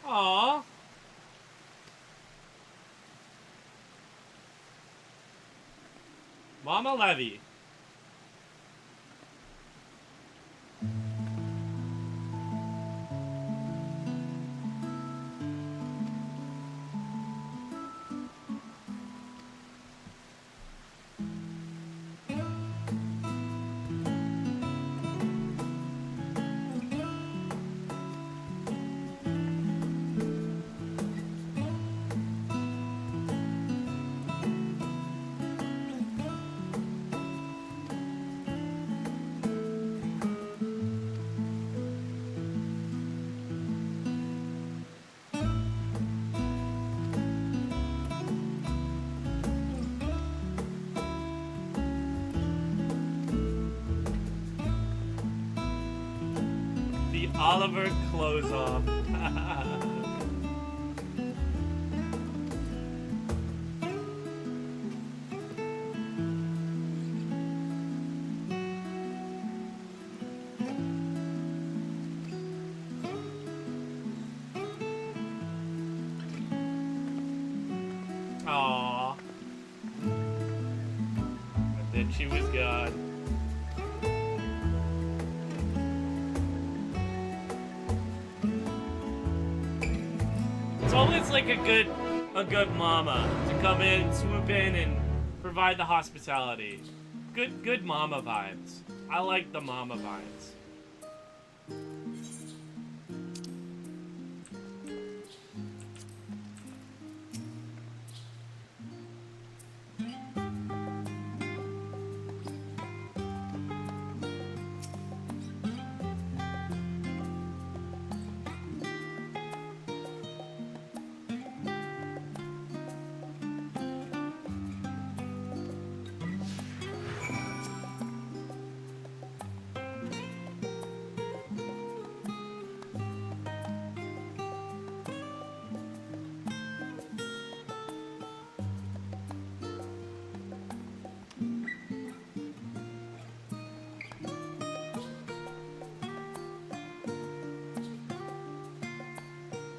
Aww. Mama Levy. The Oliver close-off. Aww. And then she was gone. It's always like a good mama to come in, swoop in, and provide the hospitality. Good mama vibes. I like the mama vibes.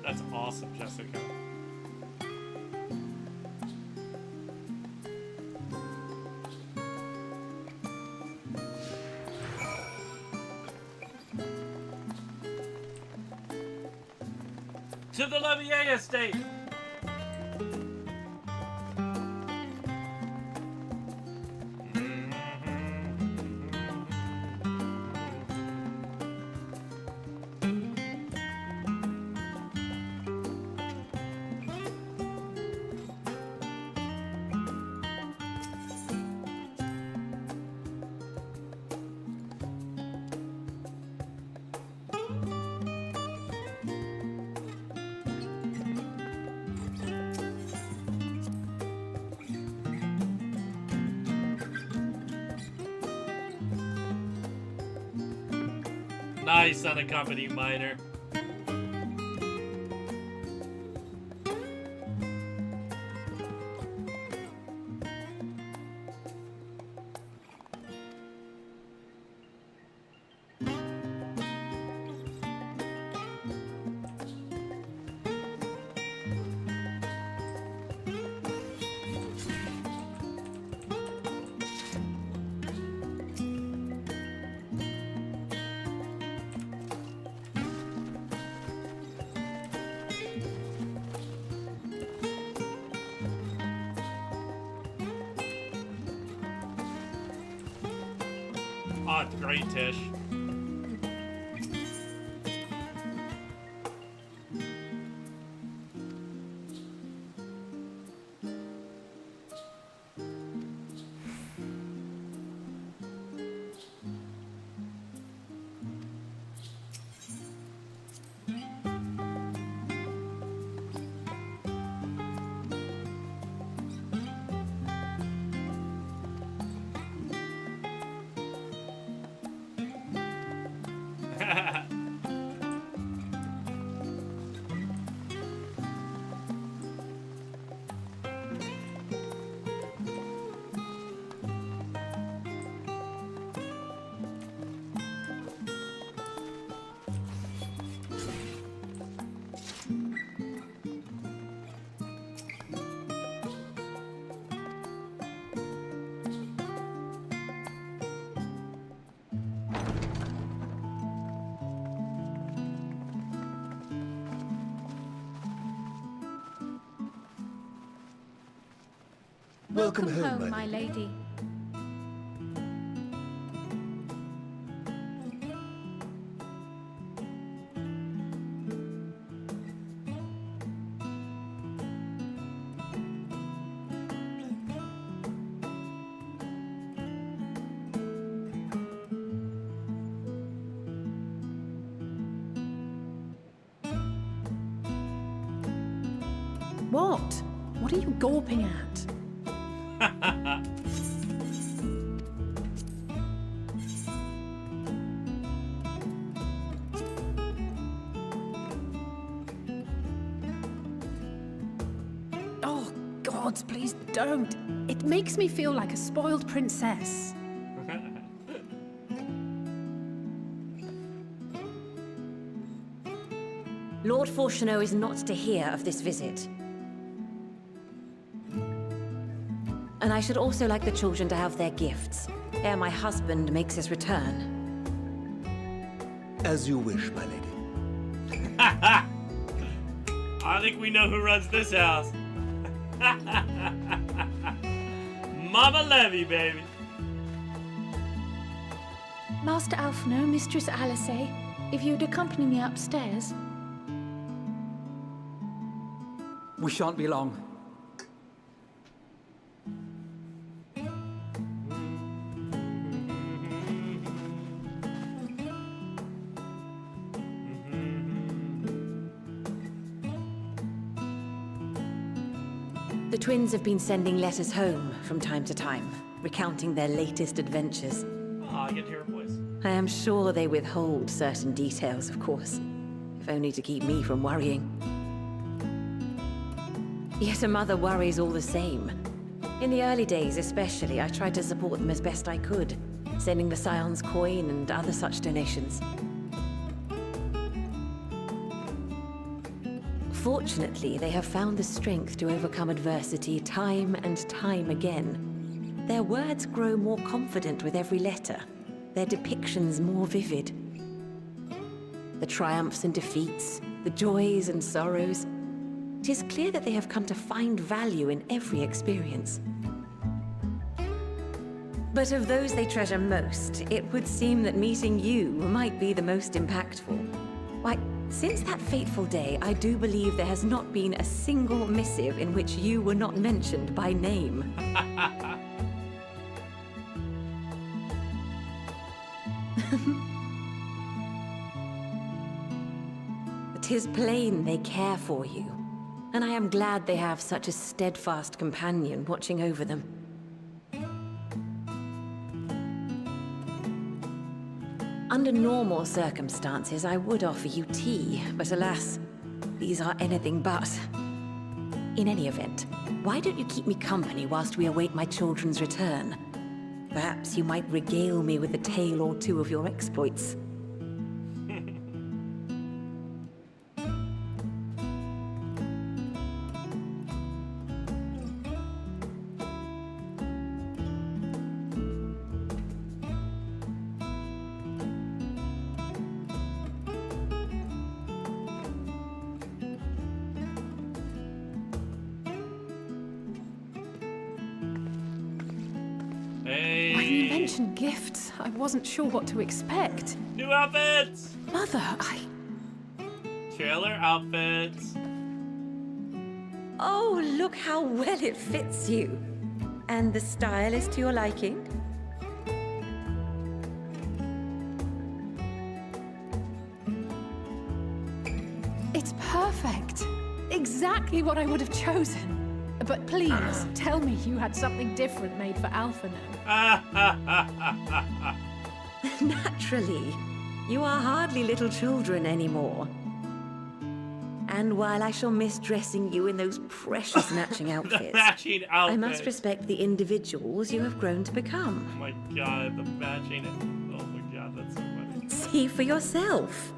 That's awesome, Jessica. To the Levier estate. Nice unaccompanied minor. Oh, it's great, Tish. Welcome home, my lady. What? What are you gawping at? Oh, gods, please don't. It makes me feel like a spoiled princess. Lord Fortuneau is not to hear of this visit. And I should also like the children to have their gifts, ere my husband makes his return. As you wish, my lady. I think we know who runs this house. Mama Levy, baby. Master Alphino, Mistress Alice, if you'd accompany me upstairs. We shan't be long. The twins have been sending letters home from time to time, recounting their latest adventures. Oh, I get to hear her voice. I am sure they withhold certain details, of course, if only to keep me from worrying. Yet a mother worries all the same. In the early days especially, I tried to support them as best I could, sending the Scion's coin and other such donations. Fortunately, they have found the strength to overcome adversity time and time again. Their words grow more confident with every letter, their depictions more vivid. The triumphs and defeats, the joys and sorrows. It is clear that they have come to find value in every experience. But of those they treasure most, it would seem that meeting you might be the most impactful. Why, since that fateful day, I do believe there has not been a single missive in which you were not mentioned by name. 'Tis plain they care for you, and I am glad they have such a steadfast companion watching over them. Under normal circumstances, I would offer you tea, but alas, these are anything but. In any event, why don't you keep me company whilst we await my children's return? Perhaps you might regale me with a tale or two of your exploits. When you mentioned gifts, I wasn't sure what to expect. New outfits! Mother, Trailer outfits. Oh, look how well it fits you. And the style is to your liking? It's perfect. Exactly what I would have chosen. But please, tell me you had something different made for Alphino. Naturally. You are hardly little children anymore. And while I shall miss dressing you in those precious matching outfits, matching I outfits. must respect the individuals you have grown to become. Oh my god, the matching. Oh my god, that's so funny. See for yourself.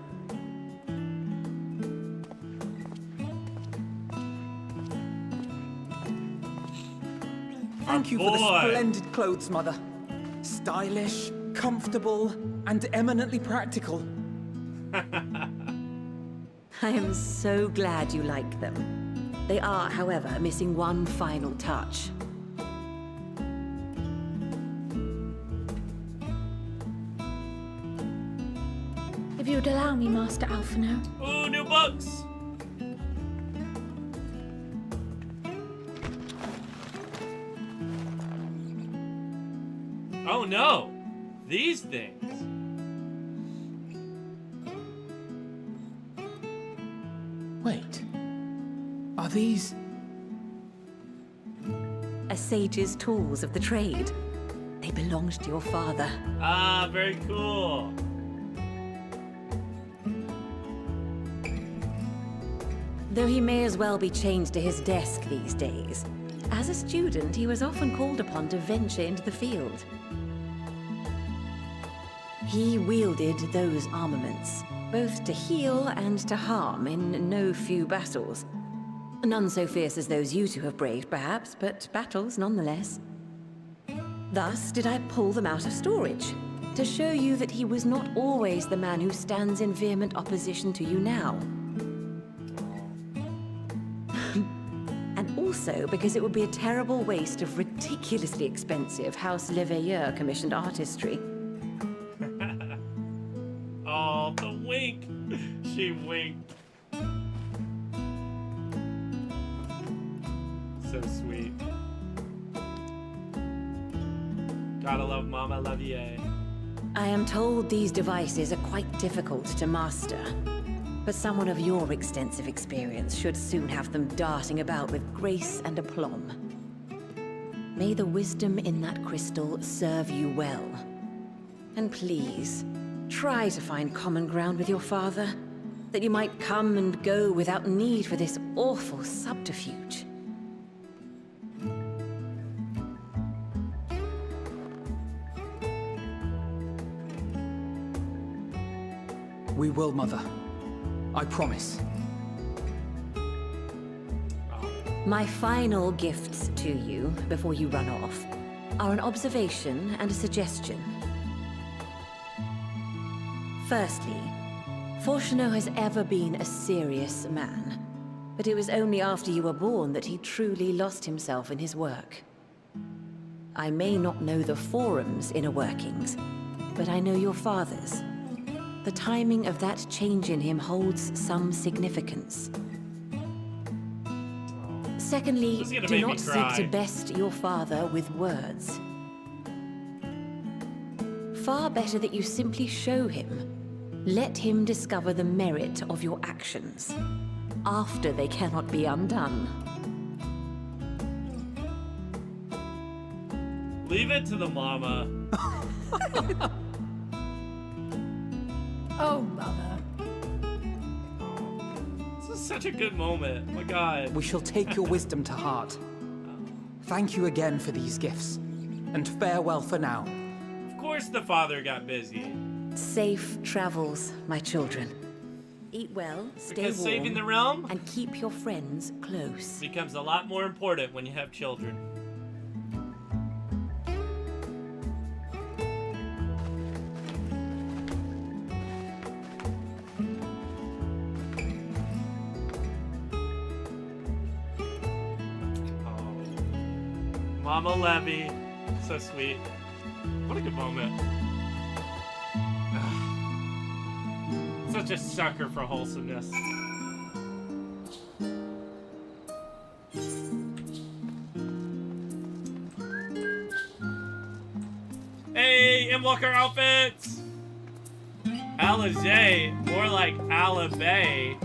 Thank you for the splendid clothes, Mother. Stylish, comfortable, and eminently practical. I am so glad you like them. They are, however, missing one final touch. If you'd allow me, Master Alphino. Ooh, new books! Oh no! These things! Wait. Are these... A sage's tools of the trade. They belonged to your father. Ah, very cool. Though he may as well be chained to his desk these days, as a student he was often called upon to venture into the field. He wielded those armaments, both to heal and to harm in no few battles. None so fierce as those you two have braved, perhaps, but battles nonetheless. Thus did I pull them out of storage, to show you that he was not always the man who stands in vehement opposition to you now. And also because it would be a terrible waste of ridiculously expensive House Leveilleur commissioned artistry. Oh, the wink! She winked. So sweet. Gotta love Mom, I love you. I am told these devices are quite difficult to master, but someone of your extensive experience should soon have them darting about with grace and aplomb. May the wisdom in that crystal serve you well. And please, try to find common ground with your father, that you might come and go without need for this awful subterfuge. We will, Mother. I promise. My final gifts to you, before you run off, are an observation and a suggestion. Firstly, Fortuno has ever been a serious man, but it was only after you were born that he truly lost himself in his work. I may not know the Forum's inner workings, but I know your father's. The timing of that change in him holds some significance. Secondly, do not seek to best your father with words. Far better that you simply show him. Let him discover the merit of your actions, after they cannot be undone. Leave it to the mama. Oh, Mother. This is such a good moment. Oh my God. We shall take your wisdom to heart. Thank you again for these gifts, and farewell for now. Of course the father got busy. Safe travels, my children. Eat well, stay Because warm, saving the realm and keep your friends close. becomes a lot more important when you have children. Mama Levy, so sweet. What a good moment. Such a sucker for wholesomeness. Hey, Endwalker outfits! Alizé, more like Alabay.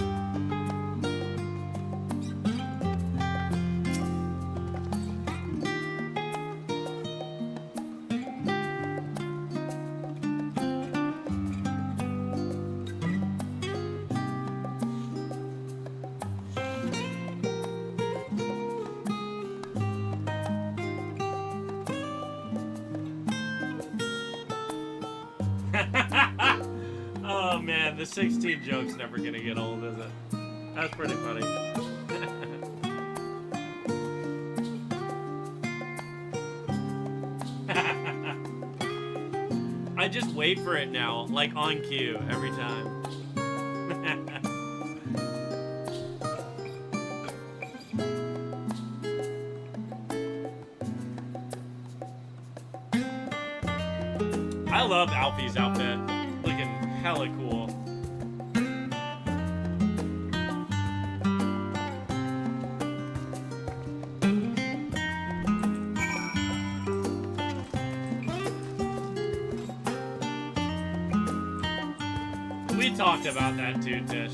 Oh man, the 16 joke's never gonna get old, is it? That's pretty funny. I just wait for it now, like on cue, every time. I love Alfie's outfit. Looking hella cool. We talked about that too, Tish.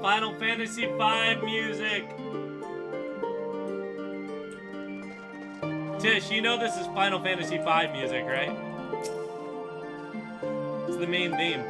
Final Fantasy V music. Tish, you know this is Final Fantasy V music, right? It's the main theme.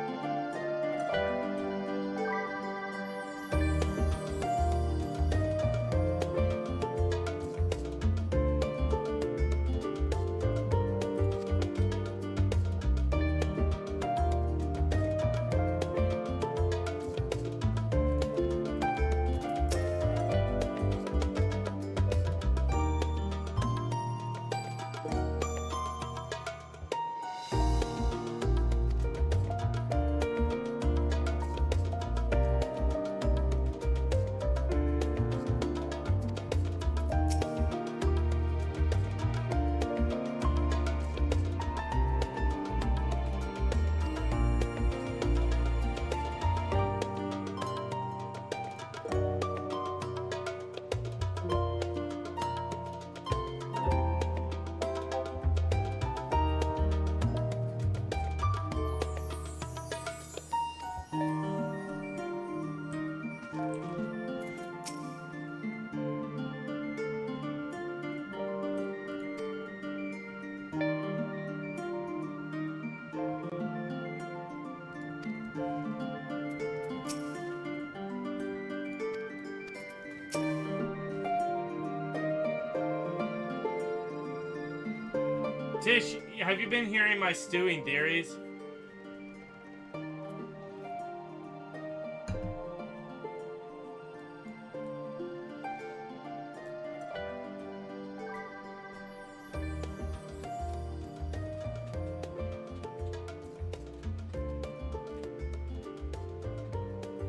Tish, have you been hearing my stewing theories?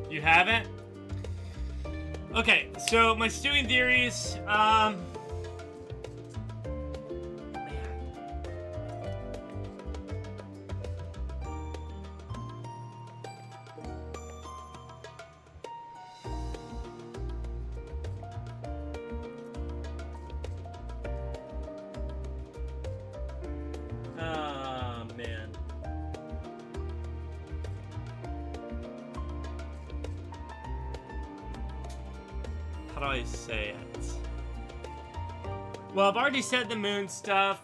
You haven't? Okay, so my stewing theories, how do I say it? Well, I've already said the moon stuff.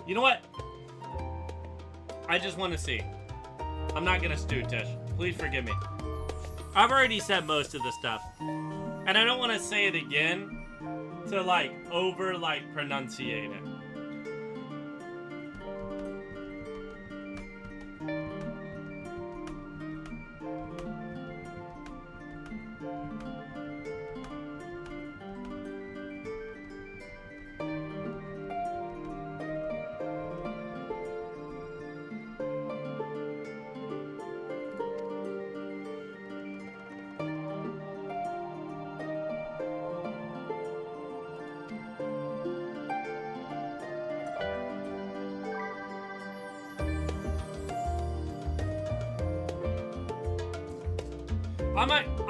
You know what? I just want to see. I'm not gonna stew, Tish. Please forgive me. I've already said most of the stuff. And I don't want to say it again to, like, pronunciate it.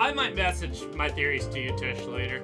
I might message my theories to you, Tish, later.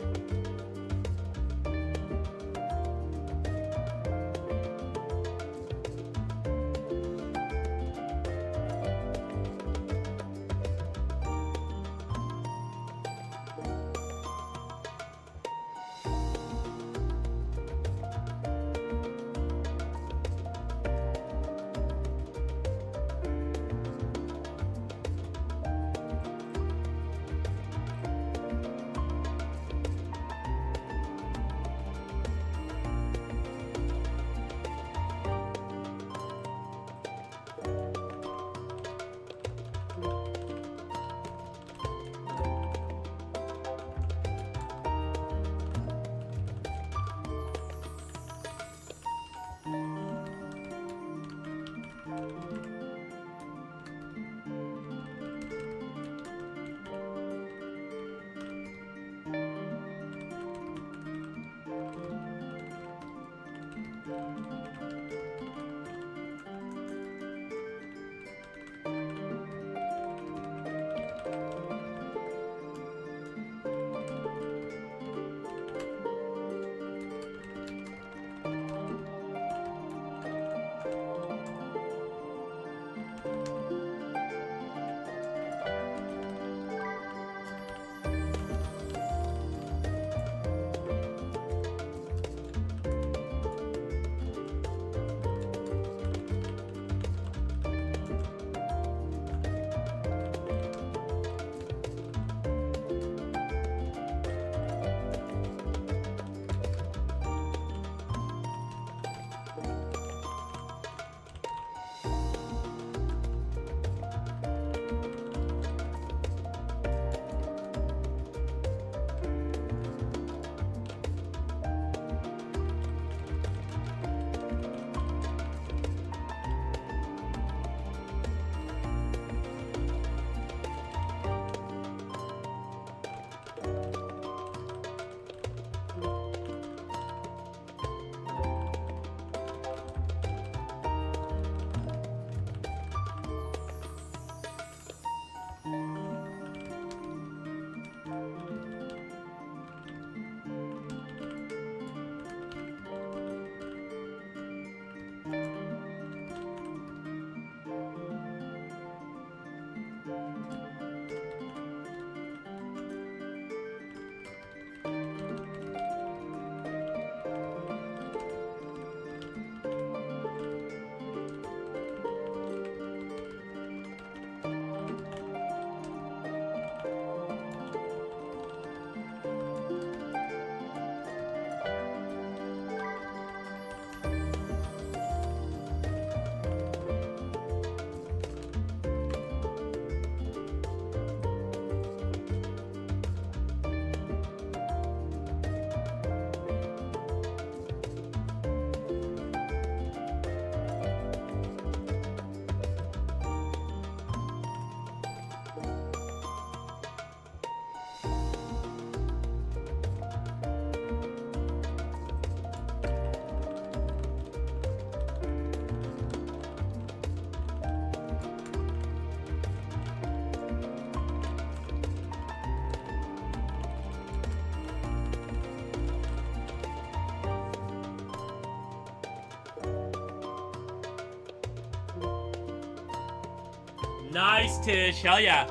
Nice, Tish. Hell yeah.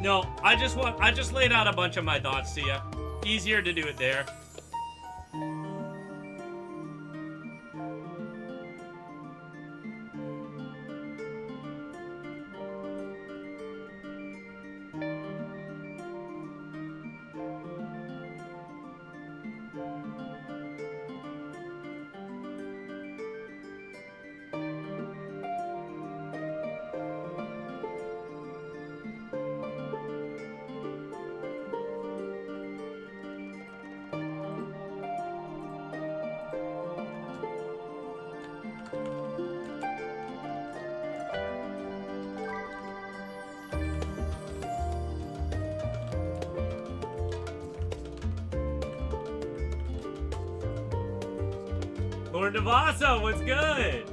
No, I just laid out a bunch of my thoughts to you. Easier to do it there. Lord Devassa, what's good?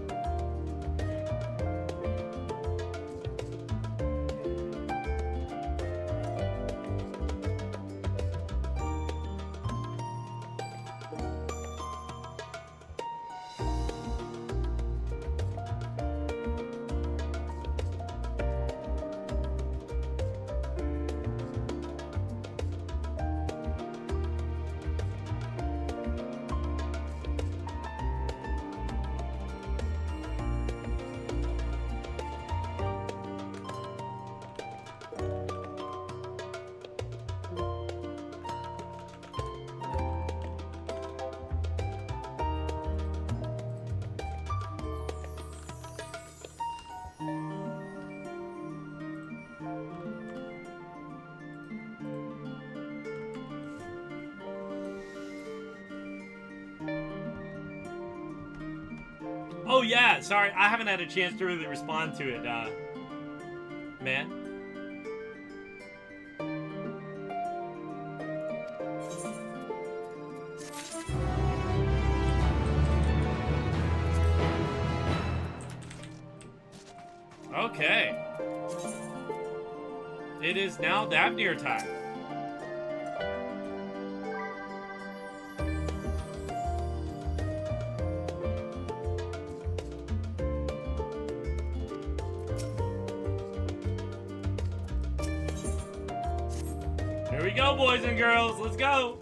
Oh yeah, sorry, I haven't had a chance to really respond to it, man. Okay. It is now Davnir time. Here we go, boys and girls. Let's go.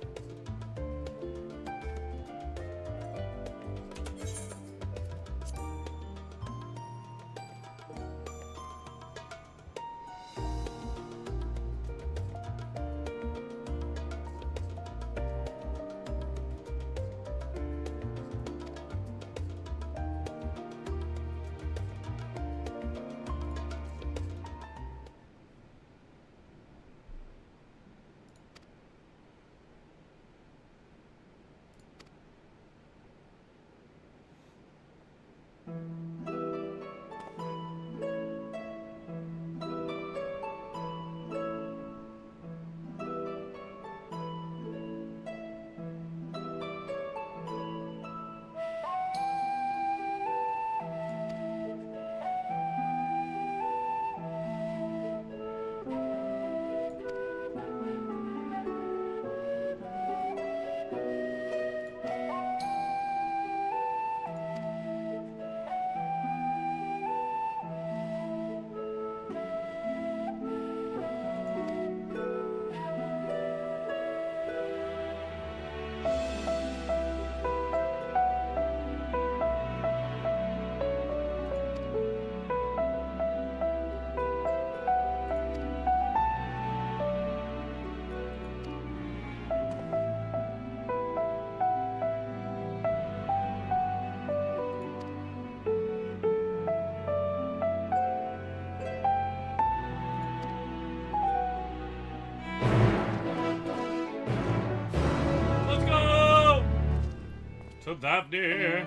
To Davnir.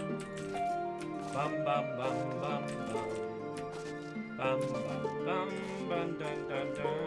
Bum bum bum bum bum. Bum bum bum bum dun dun dun.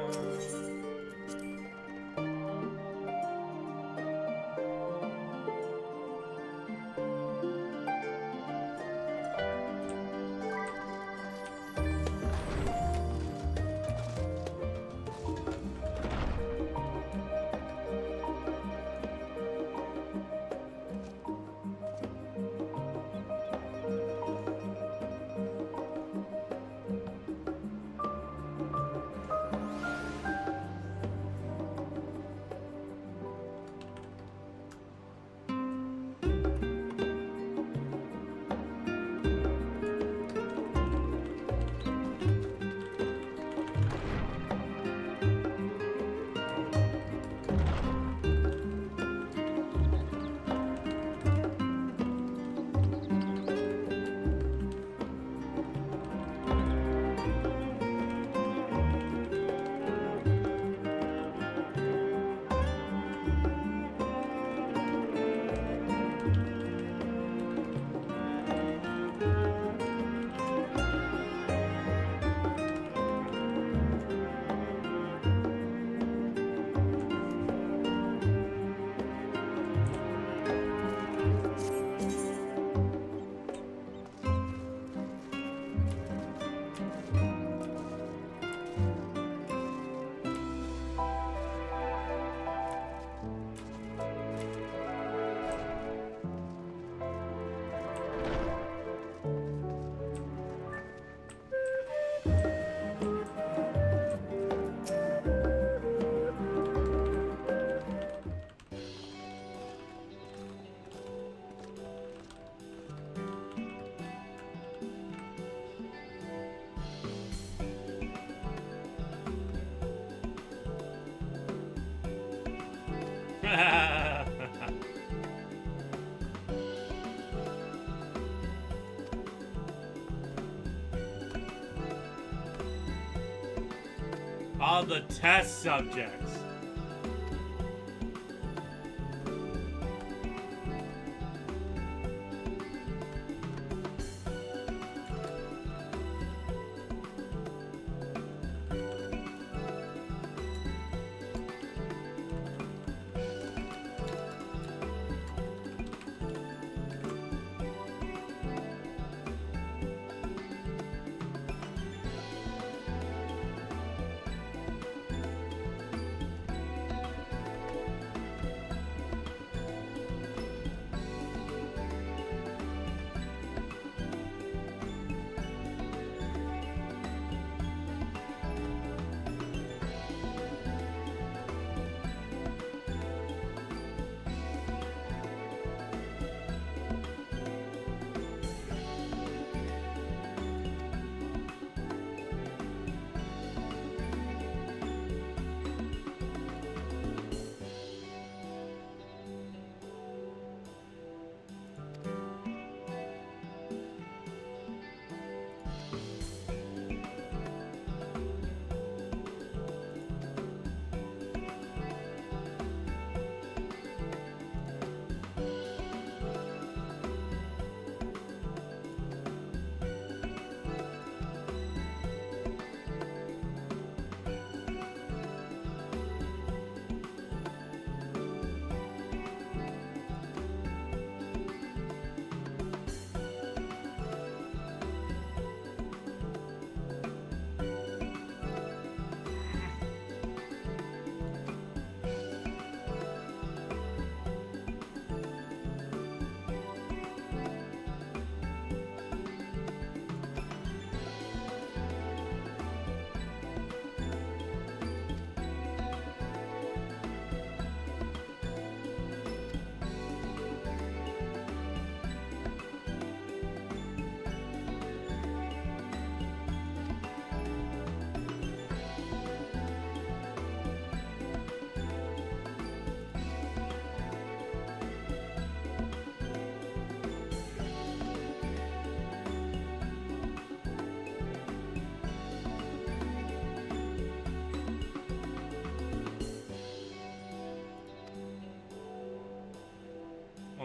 All the test subjects.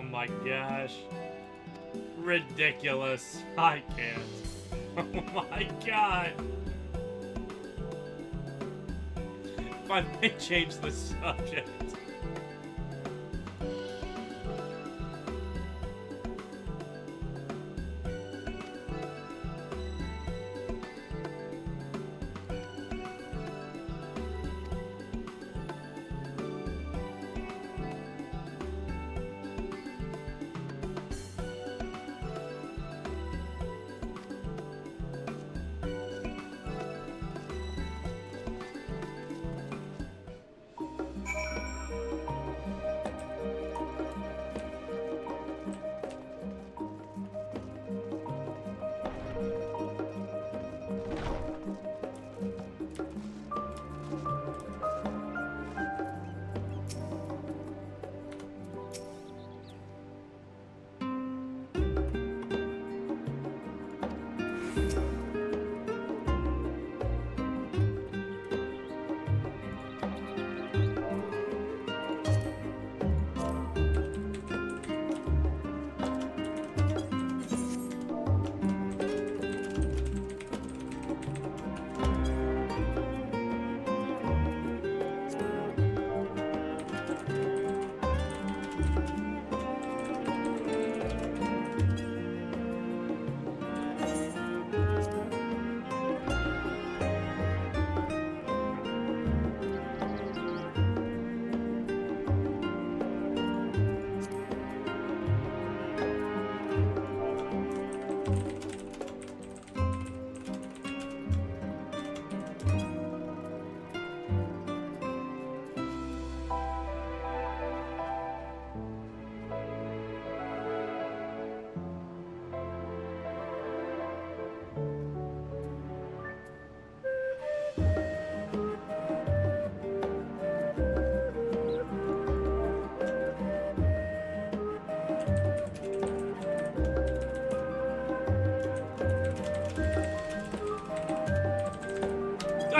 Oh my gosh. Ridiculous. I can't. Oh my god. If I may change the subject.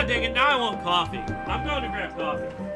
God dang it, now I want coffee. I'm going to grab coffee.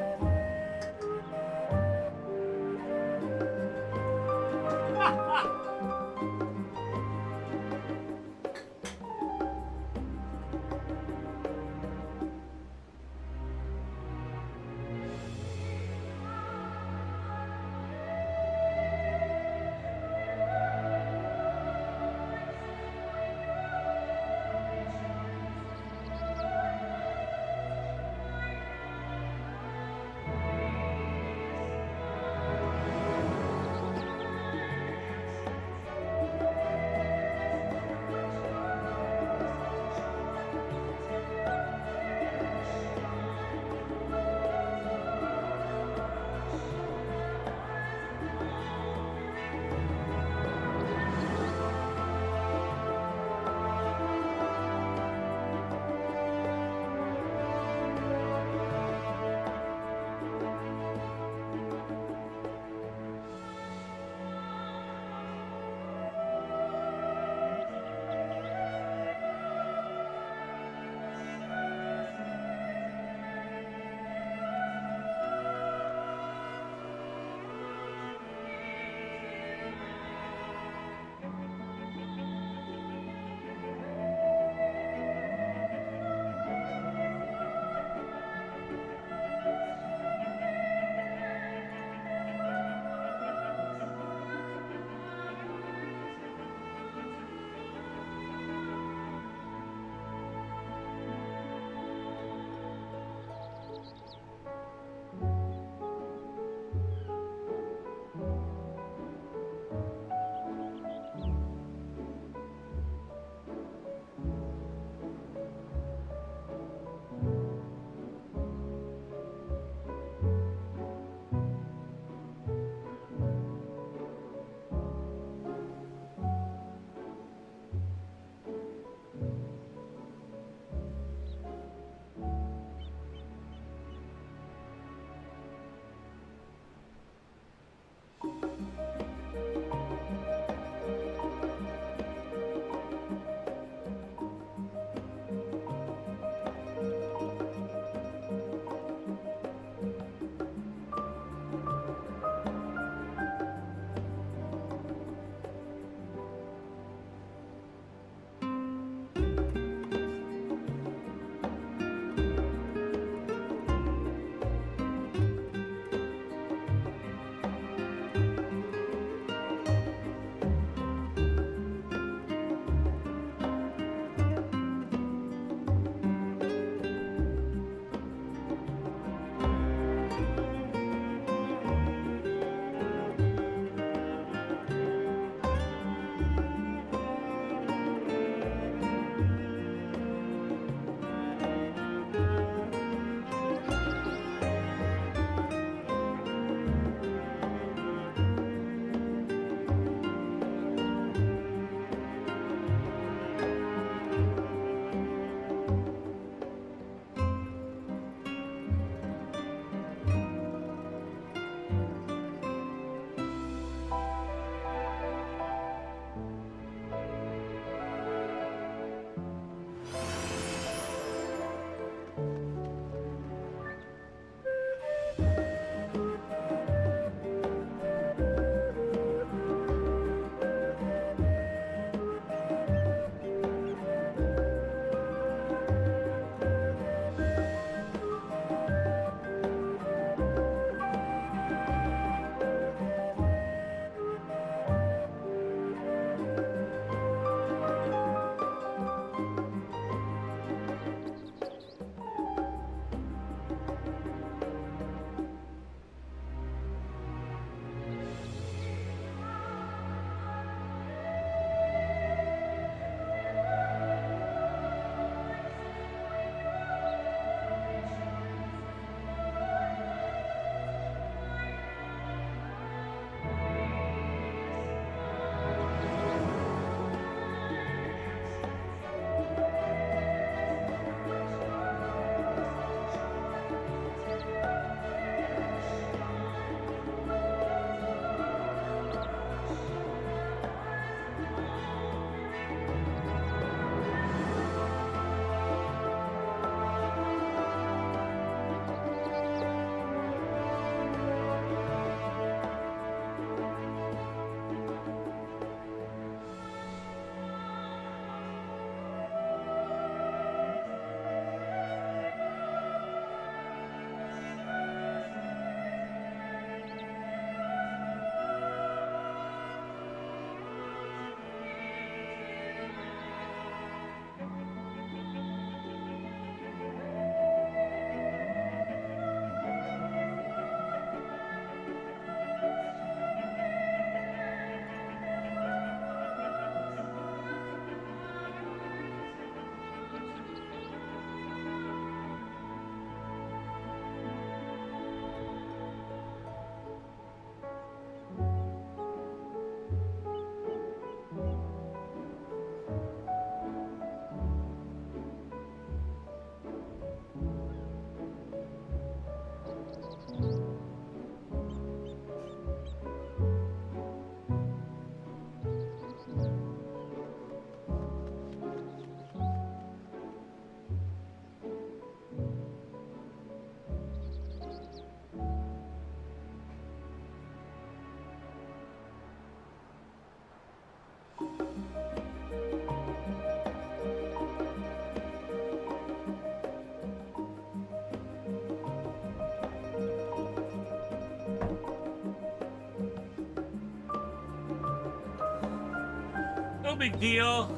No big deal.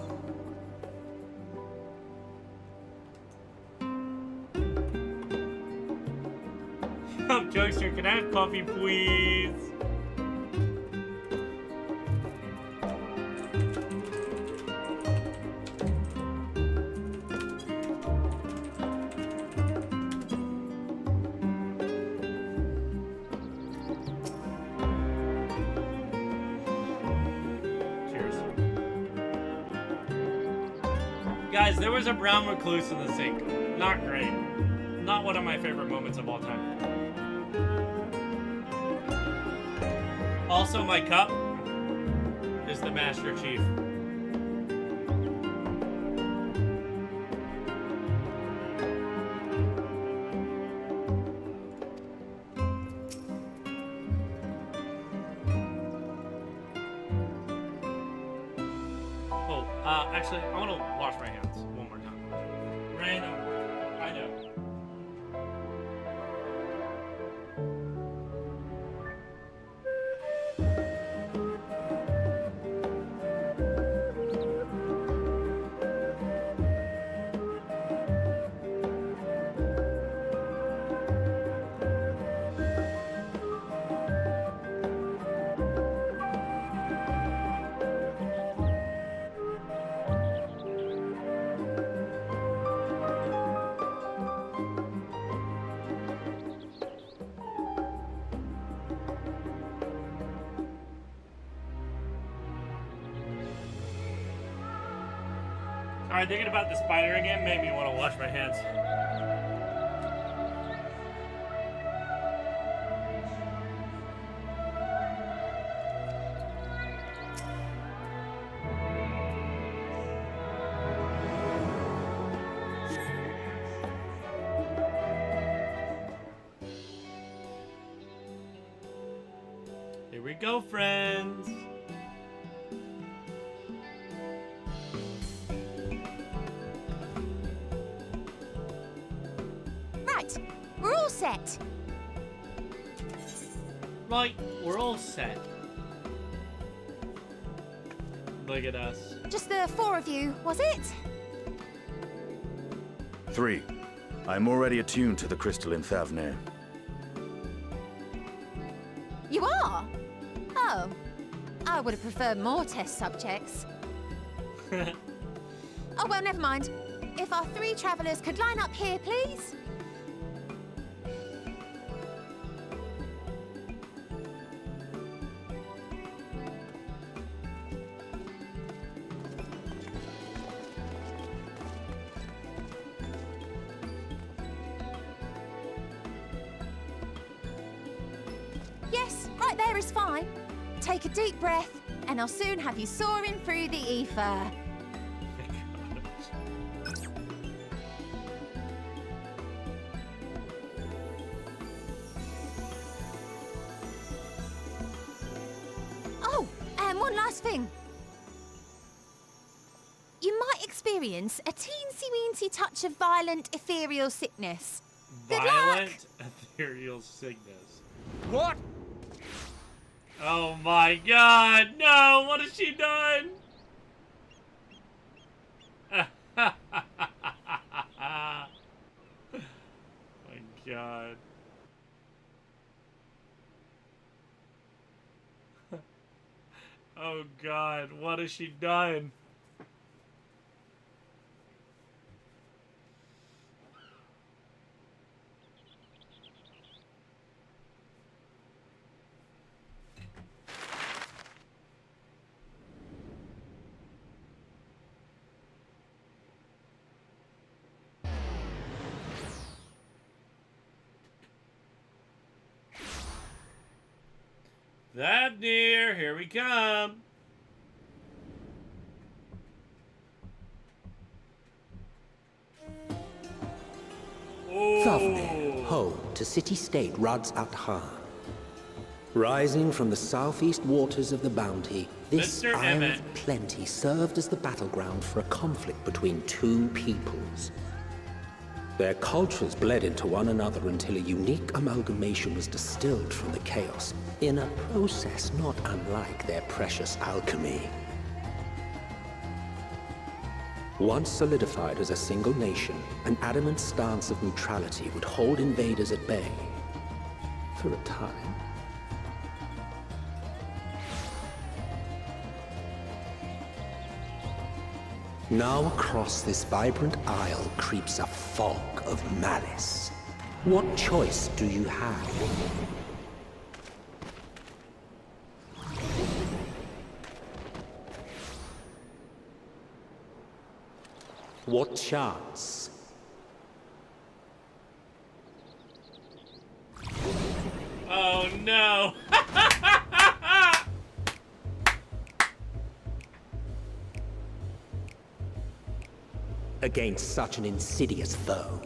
Oh, Jokester, can I have coffee, please? Guys, there was a brown recluse in the sink. Not great. Not one of my favorite moments of all time. Also, my cup is the Master Chief. Actually, I want to wash my hands one more time. Random. I know. Alright, thinking about the spider again made me want to wash my hands. Here we go, friends. We're all set. Right, we're all set. Look at us. Just the 4 of you, was it? 3. I'm already attuned to the crystal in Thavnir. You are? Oh. I would have preferred more test subjects. Oh, well, never mind. If our 3 travelers could line up here, please. Yes, right there is fine. Take a deep breath, and I'll soon have you soaring through the ether. Oh, and one last thing. You might experience a teensy-weensy touch of violent ethereal sickness. Good luck! Violent ethereal sickness. What? Oh my god, no! What has she done? My god. Oh god, what has she done? That near, here we come. Thavnir, home to city-state Rads at Han. Rising from the southeast waters of the Bounty, this Mr. Isle Emmett. of Plenty served as the battleground for a conflict between 2 peoples. Their cultures bled into one another until a unique amalgamation was distilled from the chaos, in a process not unlike their precious alchemy. Once solidified as a single nation, an adamant stance of neutrality would hold invaders at bay. For a time. Now across this vibrant isle creeps a fog of malice. What choice do you have? What chance? Oh no! Against such an insidious foe.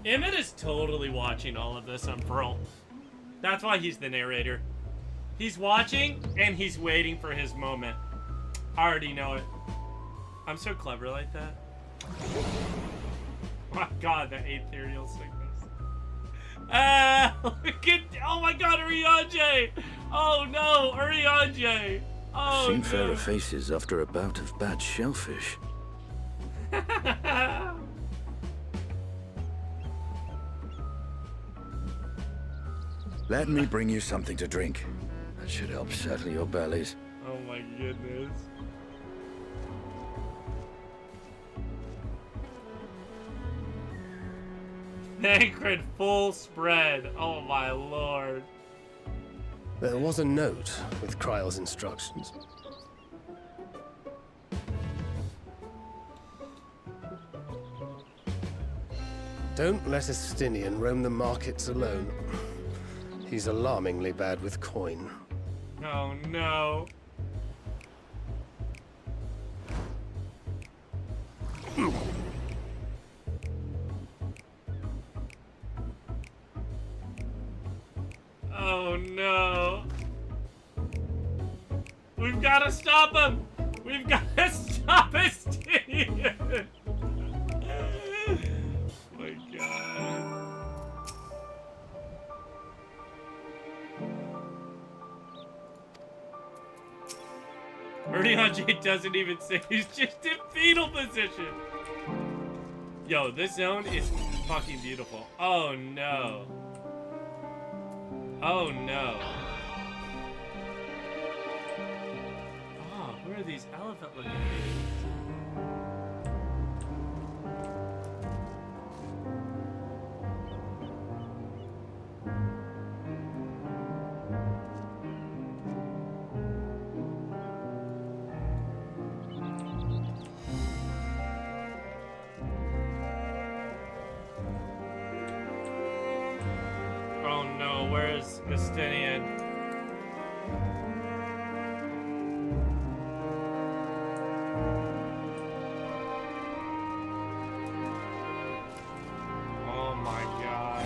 Emmett is totally watching all of this on Pearl. That's why he's the narrator. He's watching and he's waiting for his moment. I already know it. I'm so clever like that. My god, the aetherial sickness. Look at, oh my god, Urianger! Oh no, Urianger! Oh Seen no. fairer faces after a bout of bad shellfish. Let me bring you something to drink. That should help settle your bellies. Oh my goodness. Sacred full spread. Oh my lord. There was a note with Kryle's instructions. Don't let Estinian roam the markets alone. He's alarmingly bad with coin. Oh no. Oh no. We've got to stop him. We've got to stop Estinian. Oh my god. Urianger doesn't even say, he's just in fetal position. Yo, this zone is fucking beautiful. Oh no. Oh no. Oh, who are these elephant looking things? Oh no, where's Estinian? Oh my god.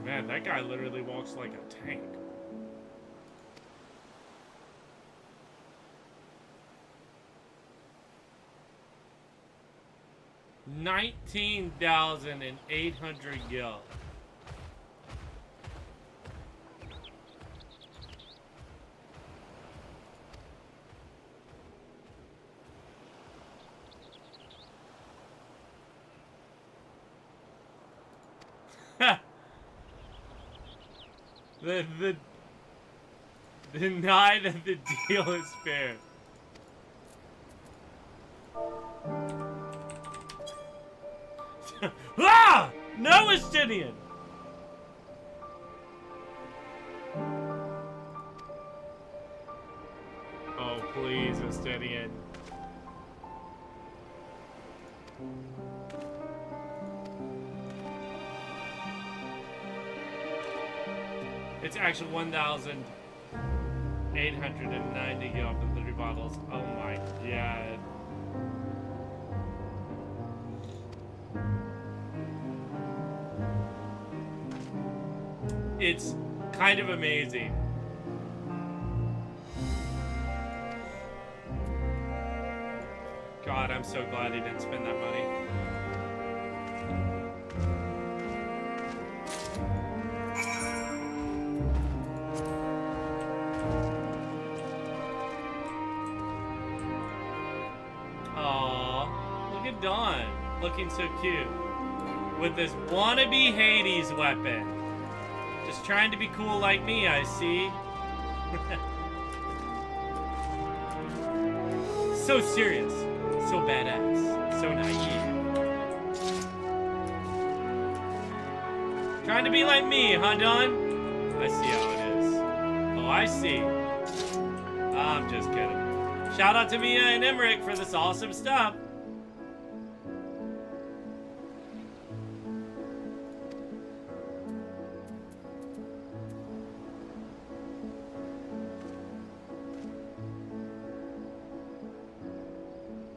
Man, that guy literally walks like a tank. $19,800 gil. Deny that the deal is fair. Ah! No, Estinian! is Justinian. It's actually 1,890 off the 30 bottles. Oh my god. It's kind of amazing. God, I'm so glad he didn't spend that money. Aww, look at Dawn, looking so cute. With this wannabe Hades weapon. Just trying to be cool like me, I see. So serious, so badass, so naive. Trying to be like me, huh, Don? I see how it is. Oh, I see. I'm just kidding. Shout out to Mia and Emmerich for this awesome stuff.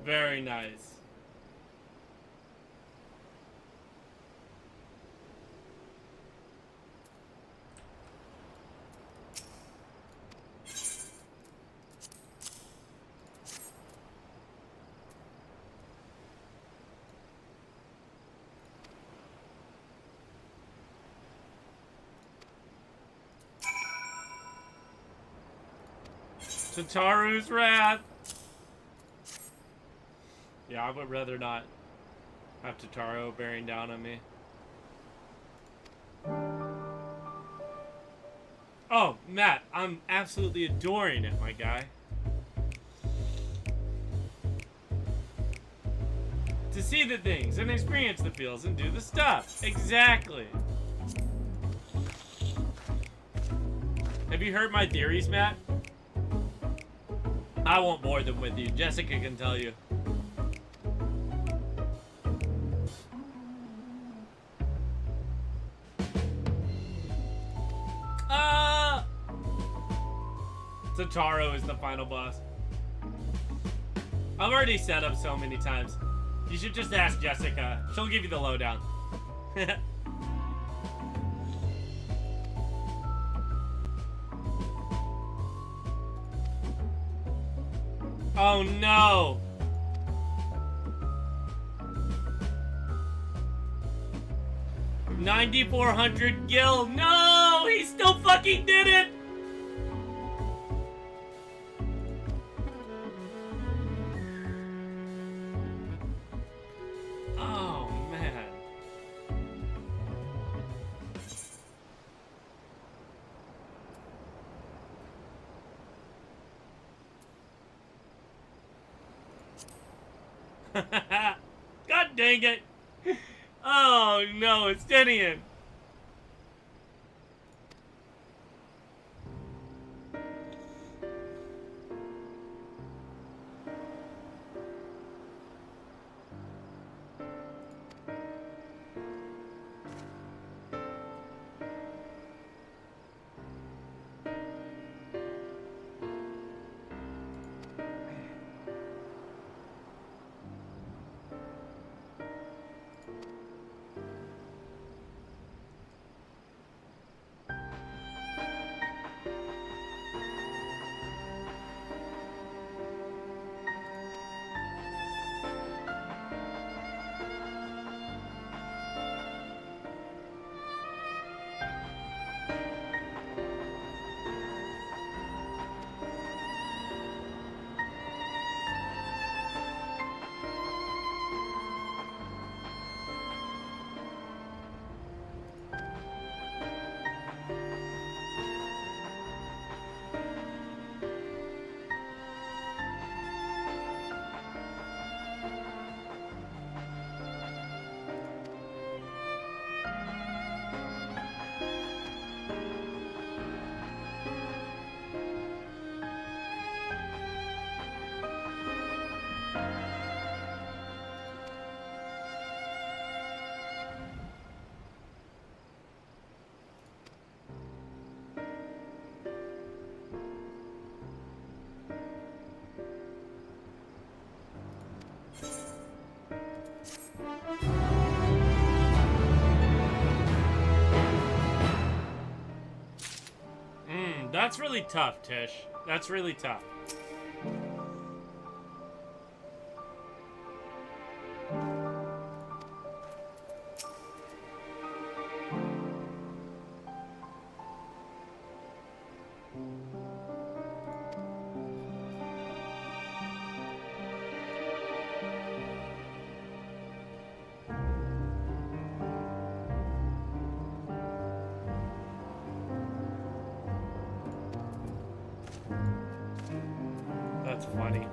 Very nice. Tataru's wrath. Yeah, I would rather not have Tataru bearing down on me. Oh, Matt, I'm absolutely adoring it, my guy. To see the things and experience the feels and do the stuff. Exactly. Have you heard my theories, Matt? I won't bore them with you. Jessica can tell you. Tataru is the final boss. I've already set up so many times. You should just ask Jessica. She'll give you the lowdown. Oh no! $9,400 gil. No! He still fucking did it! Oh, man. God dang it! Oh no, it's Denian. That's really tough, Tish. That's really tough. That's funny.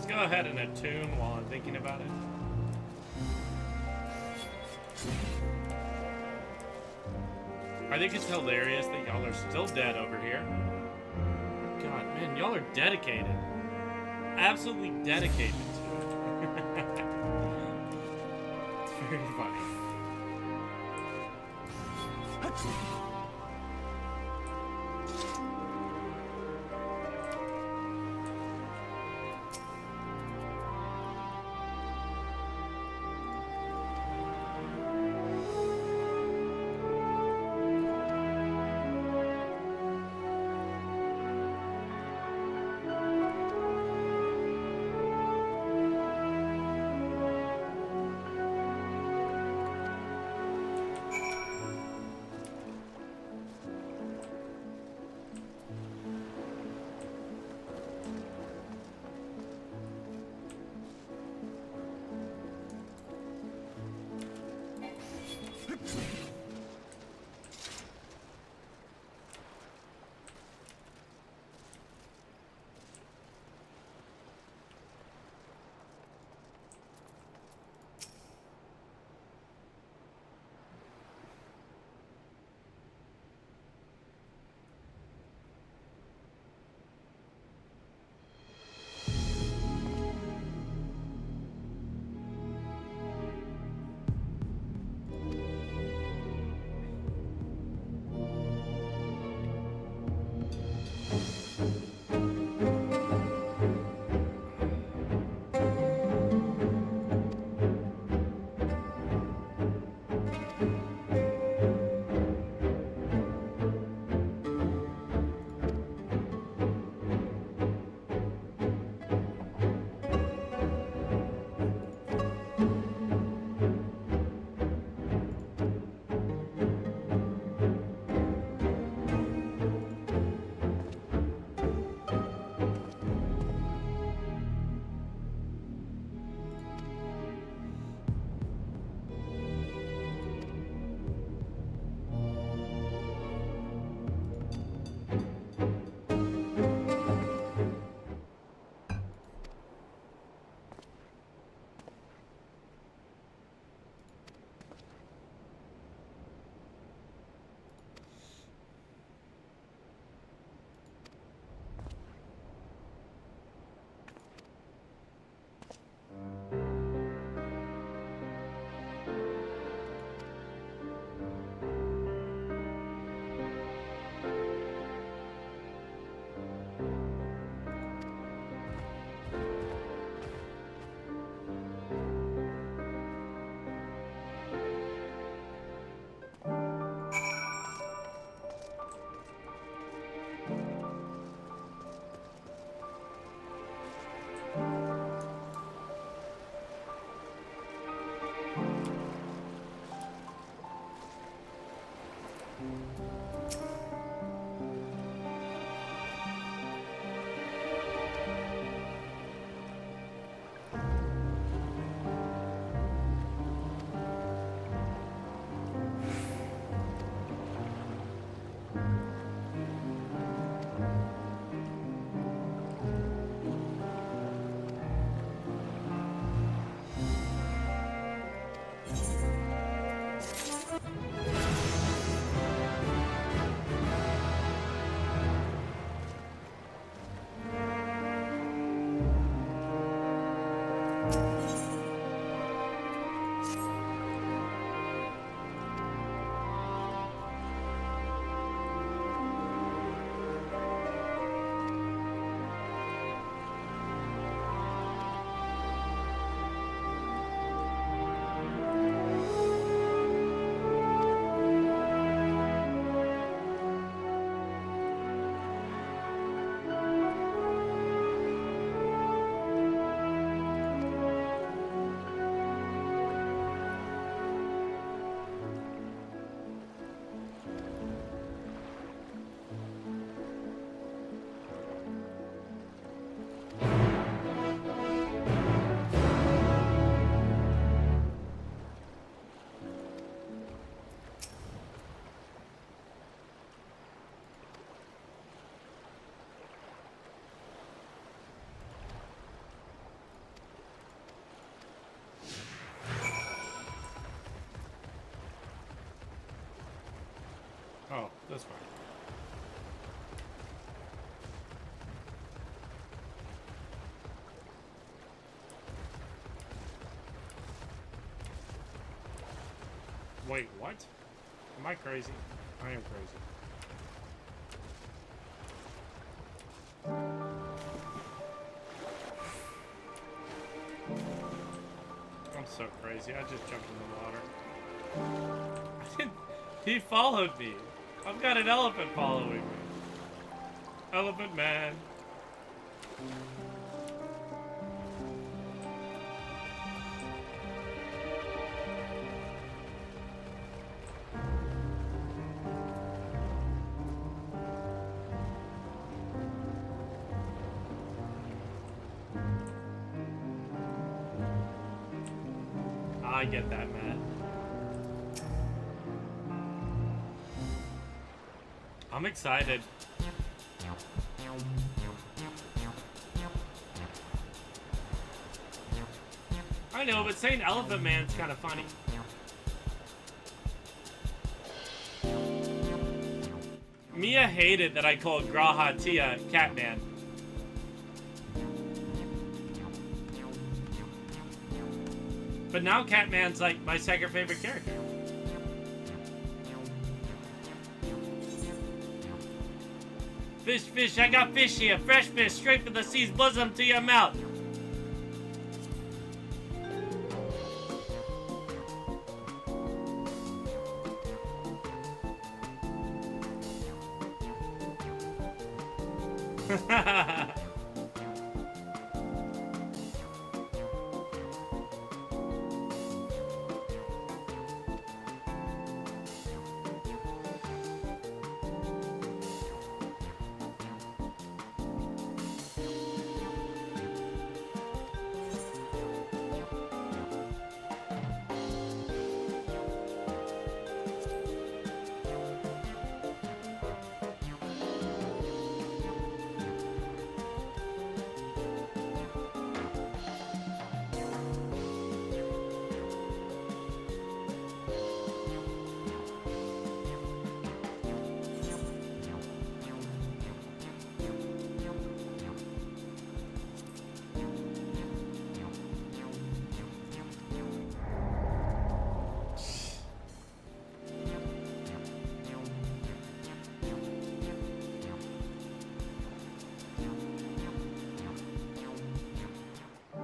Go ahead and attune while I'm thinking about it. I think it's hilarious that y'all are still dead over here. God, man, y'all are dedicated. Absolutely dedicated to it. It's very funny. That's fine. Wait, what? Am I crazy? I am crazy. I'm so crazy. I just jumped in the water. He followed me. I've got an elephant following me. Elephant man. I get that, Matt. I'm excited. I know, but saying Elephant Man's kind of funny. Mia hated that I called Graha Tia Catman. But now Catman's like my second favorite character. Fish, fish, I got fish here. Fresh fish, straight from the sea's bosom to your mouth.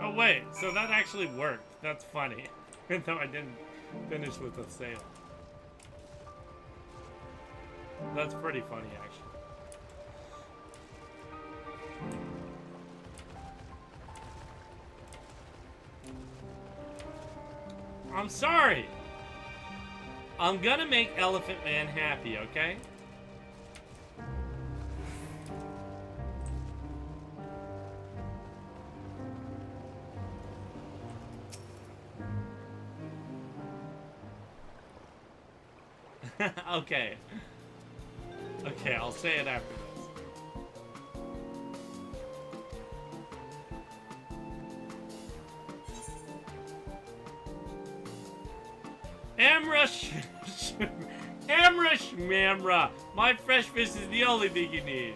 Oh wait, so that actually worked. That's funny. Even though I didn't finish with the sail. That's pretty funny, actually. I'm sorry. I'm gonna make Elephant Man happy, okay? Okay. Okay, I'll say it after this. Amra Shmamra. My fresh fish is the only thing you need.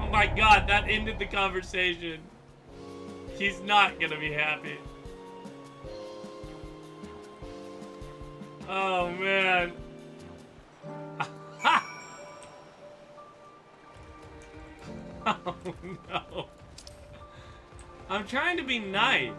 Oh my god, that ended the conversation. He's not gonna be happy. Oh man. Oh no. I'm trying to be nice.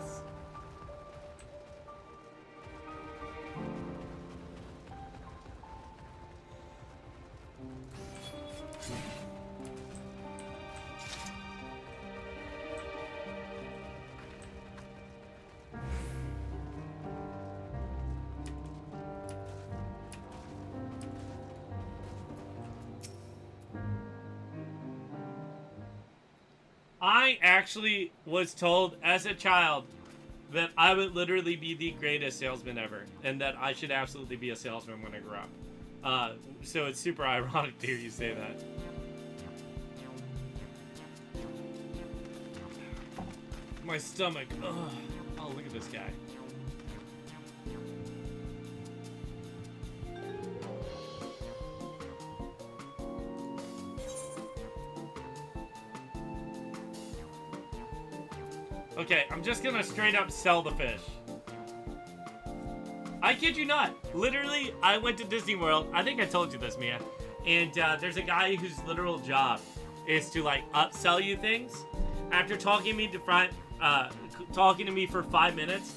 I actually was told as a child that I would literally be the greatest salesman ever, and that I should absolutely be a salesman when I grow up. So it's super ironic to hear you say that. My stomach. Ugh. Oh, look at this guy. Okay, I'm just gonna straight up sell the fish. I kid you not. Literally, I went to Disney World. I think I told you this, Mia. And there's a guy whose literal job is to like upsell you things. After talking to me for 5 minutes,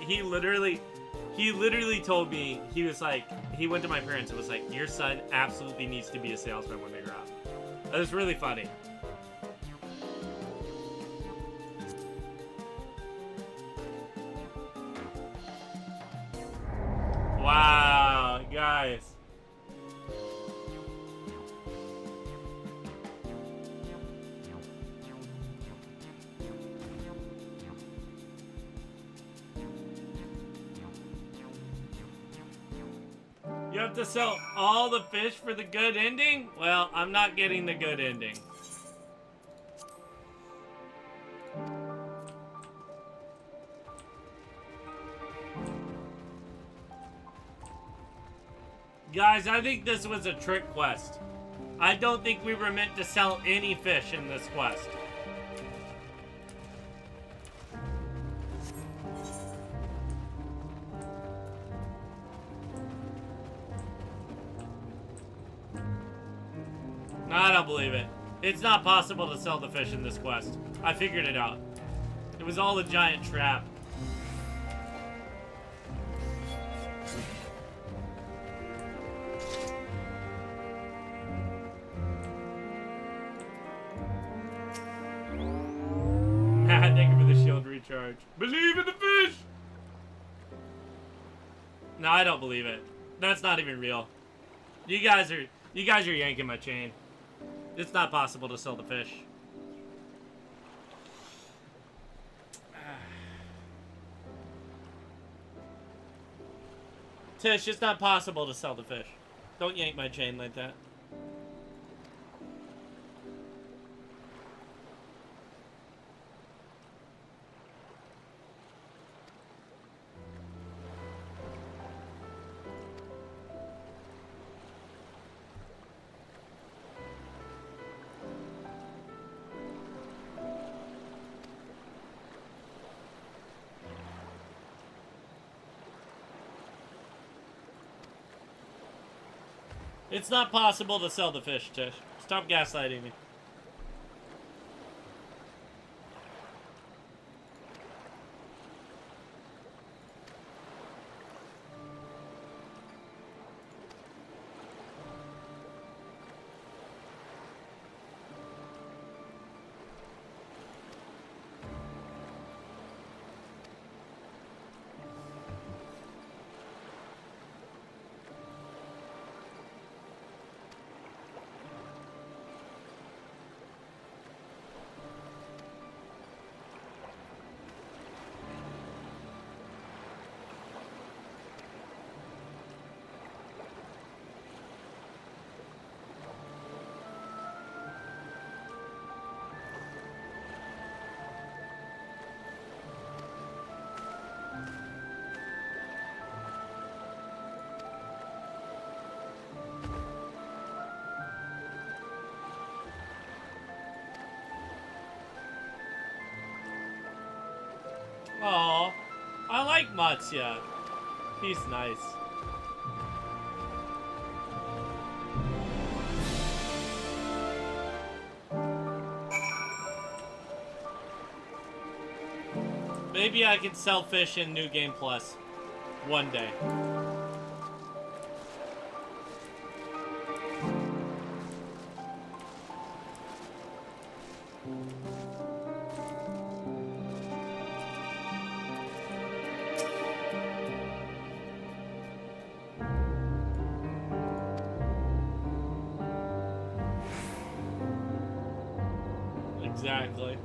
he literally told me, he was like, he went to my parents and was like, your son absolutely needs to be a salesman when they grow up. That was really funny. Wow, guys. You have to sell all the fish for the good ending? Well, I'm not getting the good ending. Guys, I think this was a trick quest. I don't think we were meant to sell any fish in this quest. I don't believe it. It's not possible to sell the fish in this quest. I figured it out. It was all a giant trap. Thank you for the shield recharge. Believe in the fish! No, I don't believe it. That's not even real. You guys are yanking my chain. It's not possible to sell the fish. Tish, it's not possible to sell the fish. Don't yank my chain like that. It's not possible to sell the fish, Tish. Stop gaslighting me. Aw, I like Matsya. He's nice. Maybe I can sell fish in New Game Plus one day. Exactly.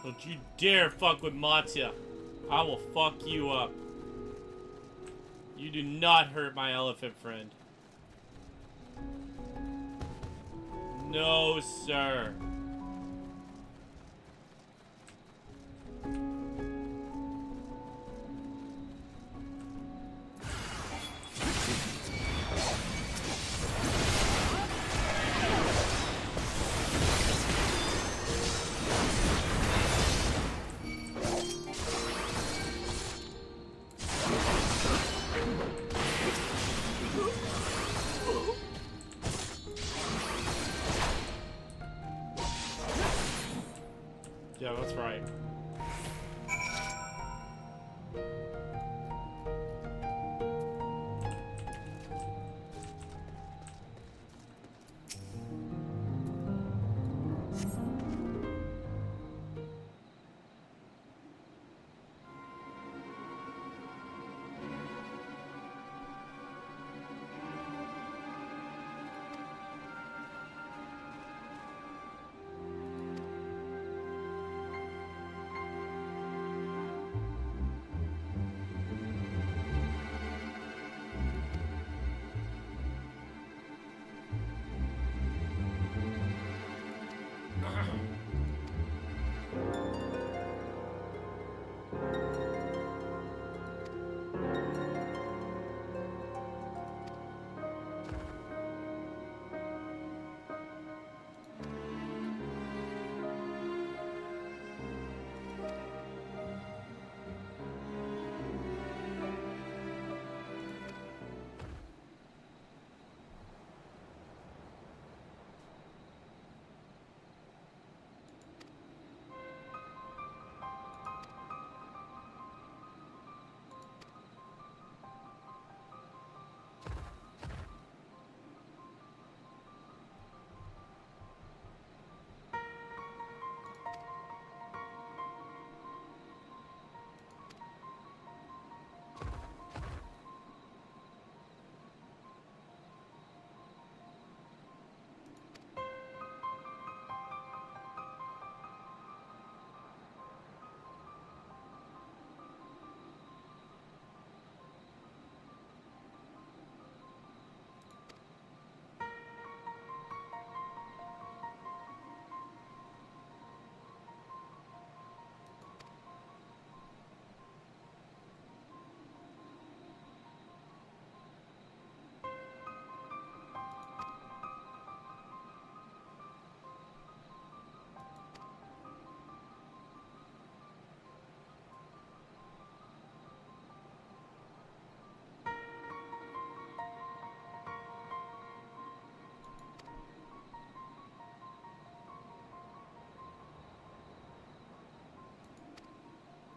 Don't you dare fuck with Matya. I will fuck you up. You do not hurt my elephant friend. No, sir. Yeah, that's right.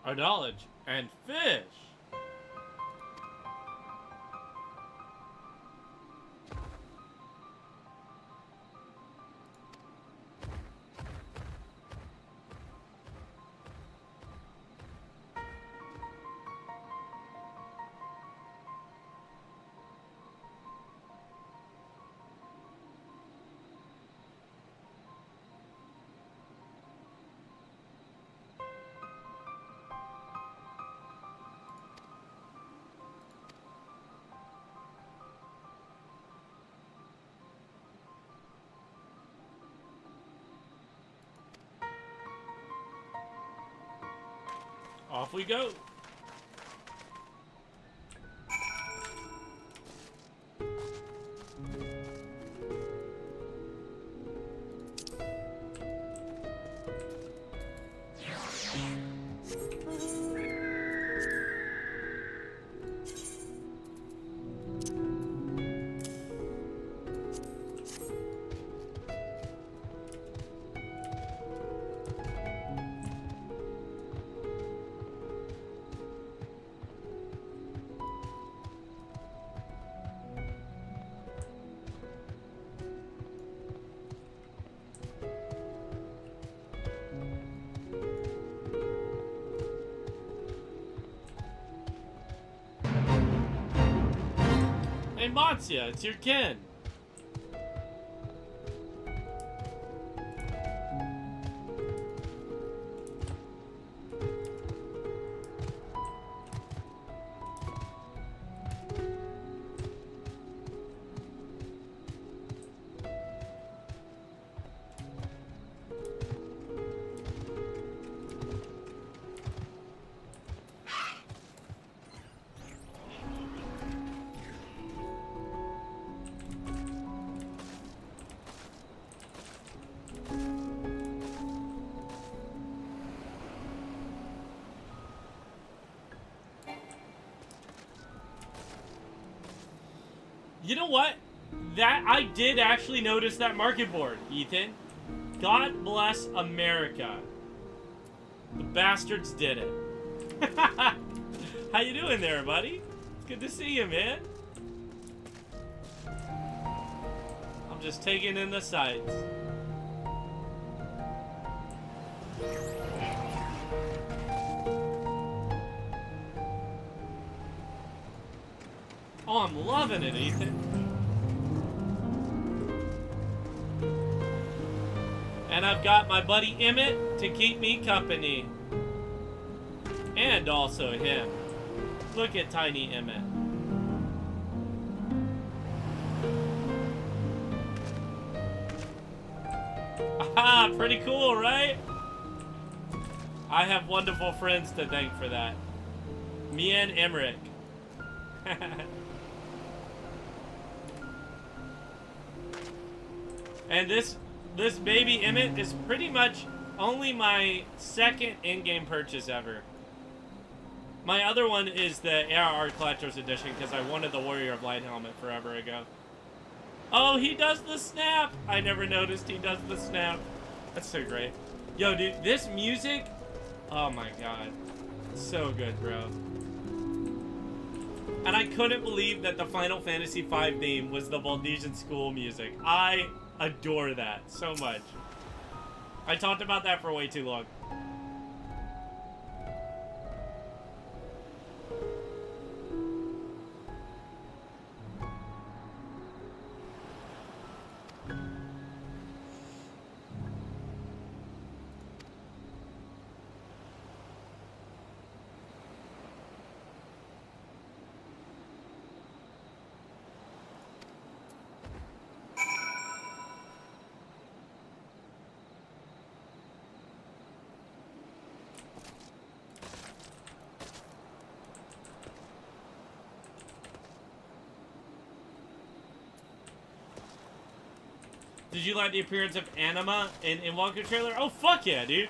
Our knowledge and fish. Off we go. Hey, Matsuya, it's your kin. You know what? That I did actually notice that market board, Ethan. God bless America. The bastards did it. How you doing there, buddy? It's good to see you, man. I'm just taking in the sights. Oh, I'm loving it, Ethan. And I've got my buddy Emmett to keep me company. And also him. Look at tiny Emmett. Ah, pretty cool, right? I have wonderful friends to thank for that. Me and Emmerich. And this baby Emmett is pretty much only my second in-game purchase ever. My other one is the ARR Collector's Edition because I wanted the Warrior of Light helmet forever ago. Oh, he does the snap! I never noticed he does the snap. That's so great. Yo, dude, this music... Oh my god. It's so good, bro. And I couldn't believe that the Final Fantasy V theme was the Valdesian school music. I adore that so much. I talked about that for way too long. Did you like the appearance of Anima in Endwalker trailer? Oh, fuck yeah, dude.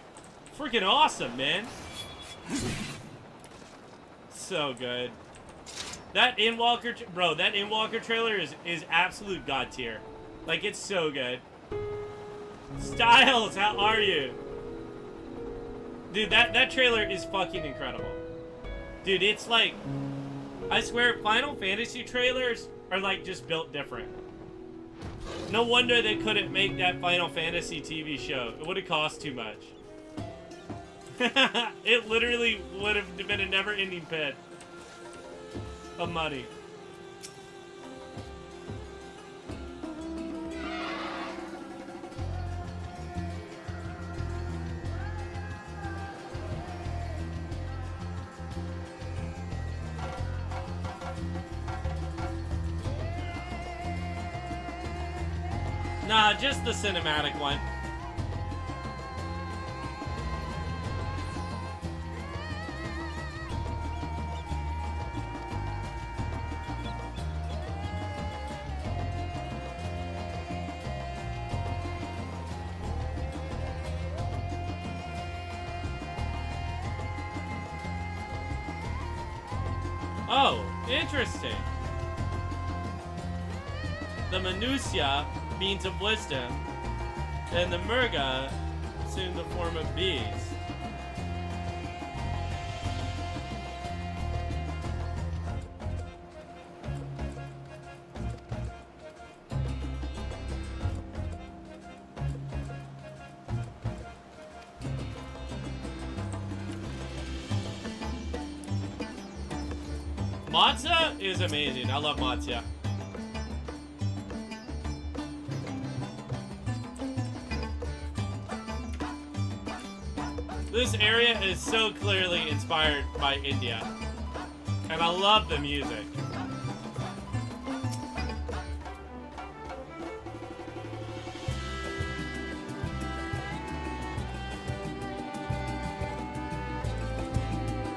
Freaking awesome, man. So good. That Endwalker... Bro, that Endwalker trailer is absolute god tier. Like, it's so good. Styles, how are you? Dude, that trailer is fucking incredible. Dude, it's like, I swear, Final Fantasy trailers are like just built different. No wonder they couldn't make that Final Fantasy TV show. It would have cost too much. It literally would have been a never-ending pit of money. Nah, just the cinematic one. Oh, interesting. The Minutia means of wisdom, and the Murga assume the form of bees. Matza is amazing. I love Matza. This area is so clearly inspired by India. And I love the music.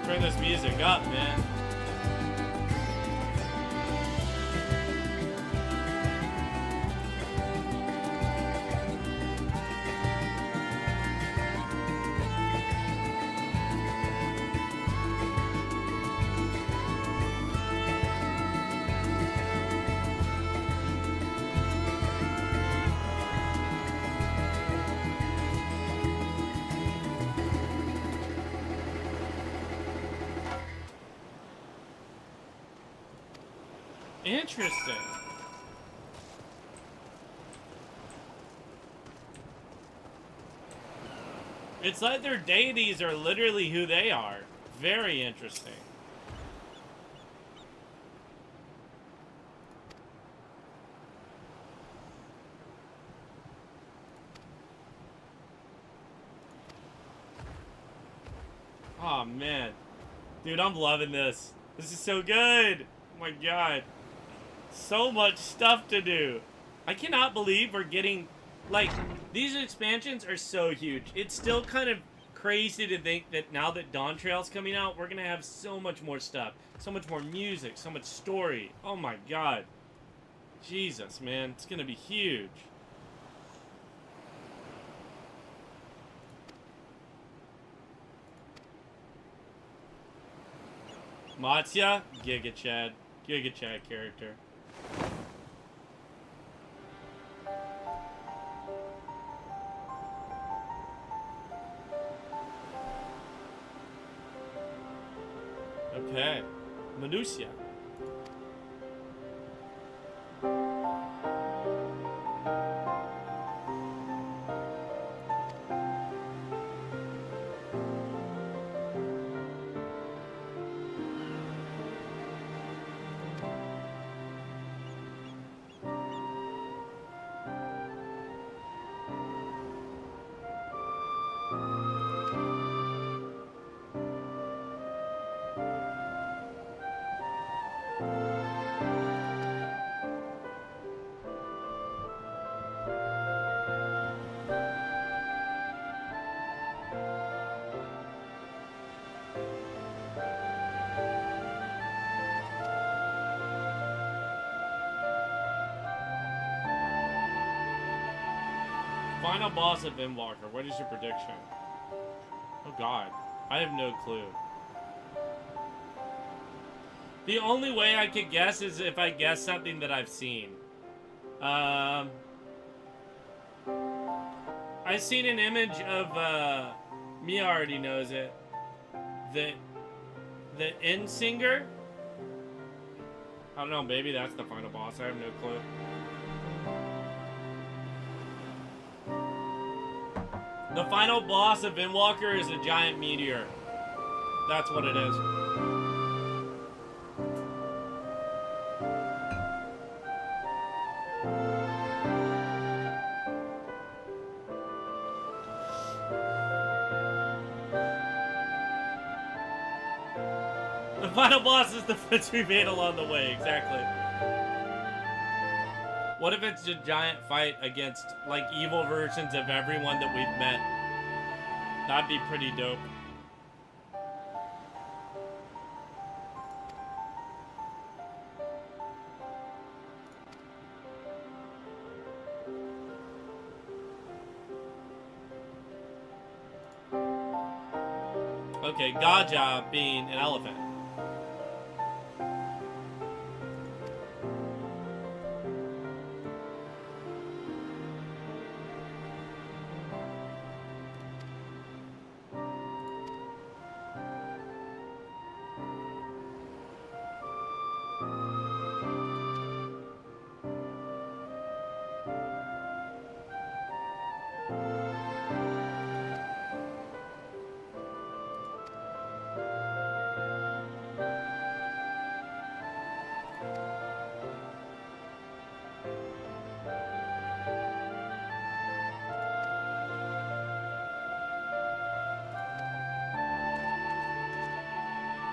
Turn this music up, man. Interesting. It's like their deities are literally who they are. Very interesting. Oh man. Dude, I'm loving this. This is so good. Oh my god. So much stuff to do. I cannot believe we're getting, like, these expansions are so huge. It's still kind of crazy to think that now that Dawn Trail's coming out, we're gonna have so much more stuff. So much more music, so much story. Oh my god. Jesus, man. It's gonna be huge. Matsya, Giga Chad character. Okay, Minutia. Final boss of Endwalker. What is your prediction? Oh god. I have no clue. The only way I could guess is if I guess something that I've seen. I've seen an image of Mia already knows it. The end singer? I don't know, maybe that's the final boss. I have no clue. The final boss of Endwalker is a giant meteor. That's what it is. The final boss is the friends we made along the way, exactly. What if it's a giant fight against, like, evil versions of everyone that we've met? That'd be pretty dope. Okay, Gaja being an elephant.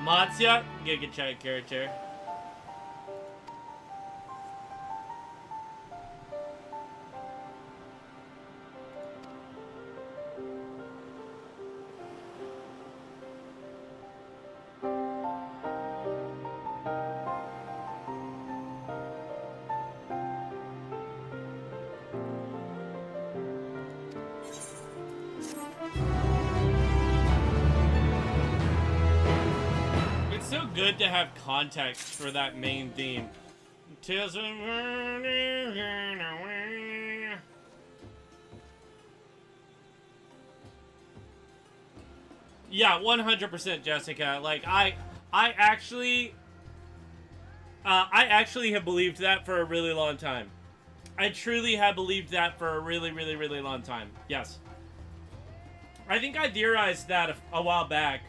Matsya, Giga Chat character. It's so good to have context for that main theme. Yeah, 100% Jessica. Like, I actually have believed that for a really long time. I truly have believed that for a really, really, really long time. Yes. I think I theorized that a while back.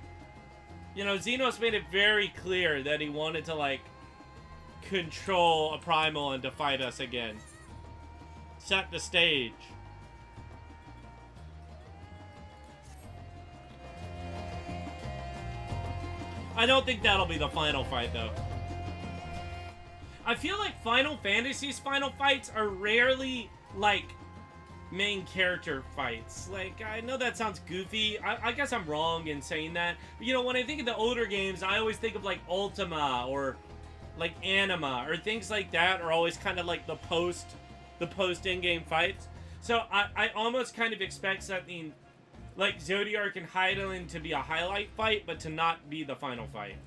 You know, Xenos made it very clear that he wanted to, like, control a primal and to fight us again. Set the stage. I don't think that'll be the final fight, though. I feel like Final Fantasy's final fights are rarely, like, main character fights. Like, I know that sounds goofy. I guess I'm wrong in saying that. But, you know, when I think of the older games, I always think of, like, Ultima or, like, Anima or things like that are always kind of like the post in-game fights. So I almost kind of expect something like Zodiac and Hydaelyn to be a highlight fight, but to not be the final fight.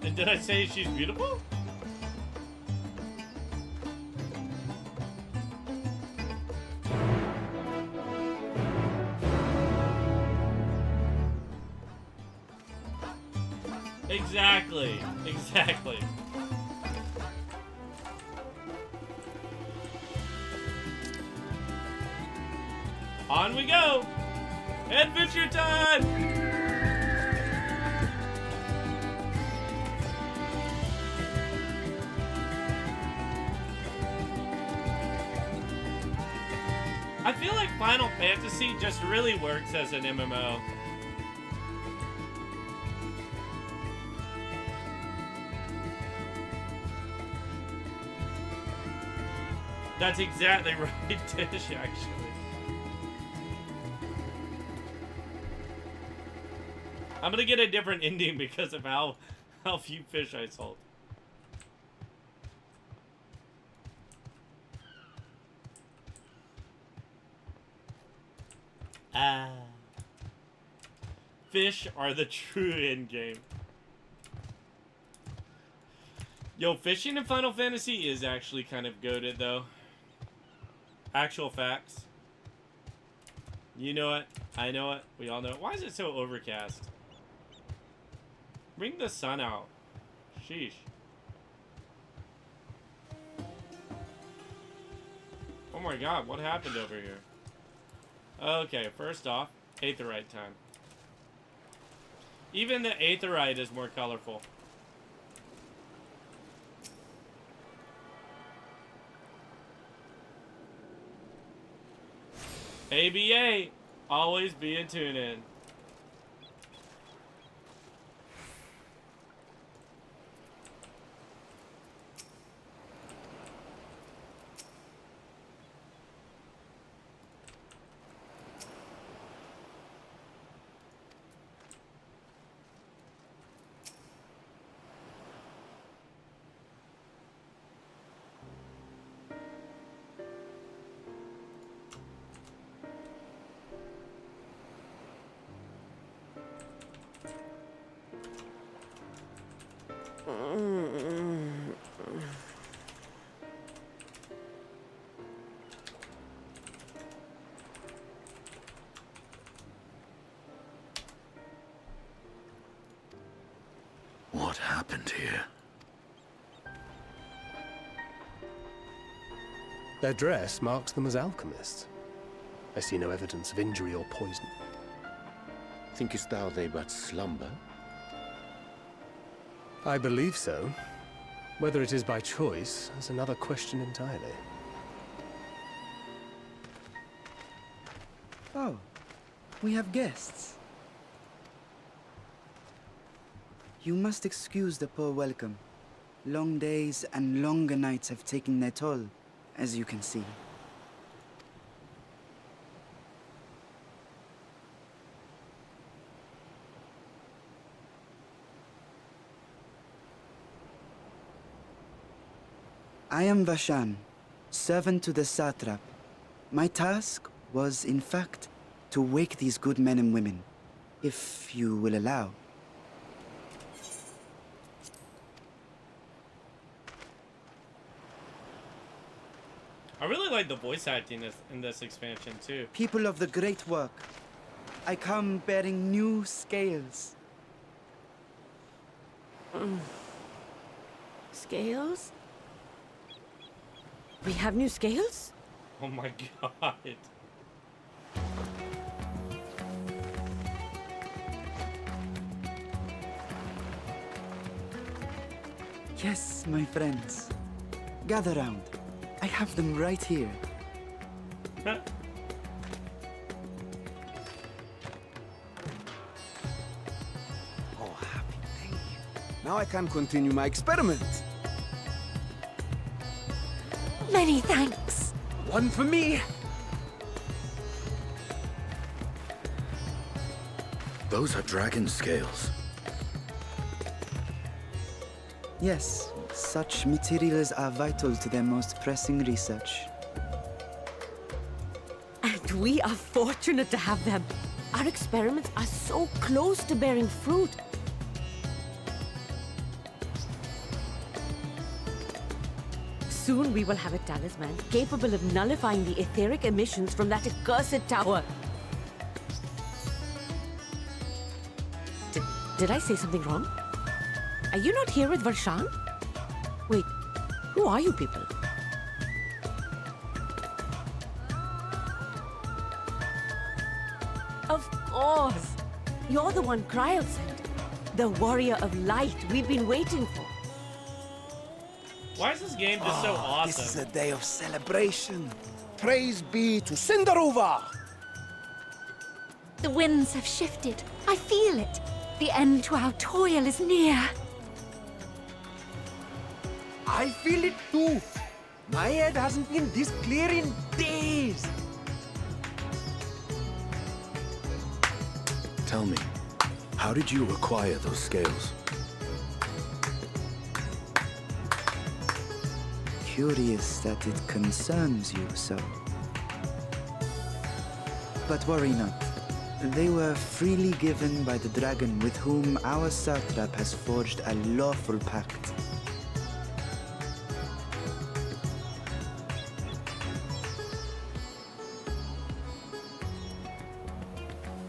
And did I say she's beautiful? Exactly. Exactly. On we go! Adventure time! I feel like Final Fantasy just really works as an MMO. That's exactly right, Tish, actually. I'm gonna get a different ending because of how few fish I sold. Fish are the true end game. Yo, fishing in Final Fantasy is actually kind of goated, though. Actual facts. You know it. I know it. We all know it. Why is it so overcast? Bring the sun out. Sheesh. Oh my god, what happened over here? Okay, first off, Aetheryte time. Even the Aetheryte is more colorful. ABA, always be in tune-in. What happened here? Their dress marks them as alchemists. I see no evidence of injury or poison. Thinkest thou they but slumber? I believe so. Whether it is by choice is another question entirely. Oh, we have guests. You must excuse the poor welcome. Long days and longer nights have taken their toll, as you can see. I am Vashan, servant to the satrap. My task was, in fact, to wake these good men and women, if you will allow. I really like the voice acting in this expansion, too. People of the great work, I come bearing new scales. Scales? We have new scales? Oh my god. Yes, my friends. Gather round. I have them right here. Oh, happy, thank you. Now I can continue my experiment. Many thanks. One for me. Those are dragon scales. Yes, such materials are vital to their most pressing research. And we are fortunate to have them. Our experiments are so close to bearing fruit. Soon we will have a talisman capable of nullifying the etheric emissions from that accursed tower. Did I say something wrong? Are you not here with Varshan? Wait, who are you people? Of course! You're the one Cryo sent. The warrior of light we've been waiting for. Why is this game just so awesome? This is a day of celebration. Praise be to Cinderova! The winds have shifted. I feel it. The end to our toil is near. I feel it too. My head hasn't been this clear in days. Tell me, how did you acquire those scales? Curious that it concerns you so. But worry not. They were freely given by the dragon with whom our satrap has forged a lawful pact.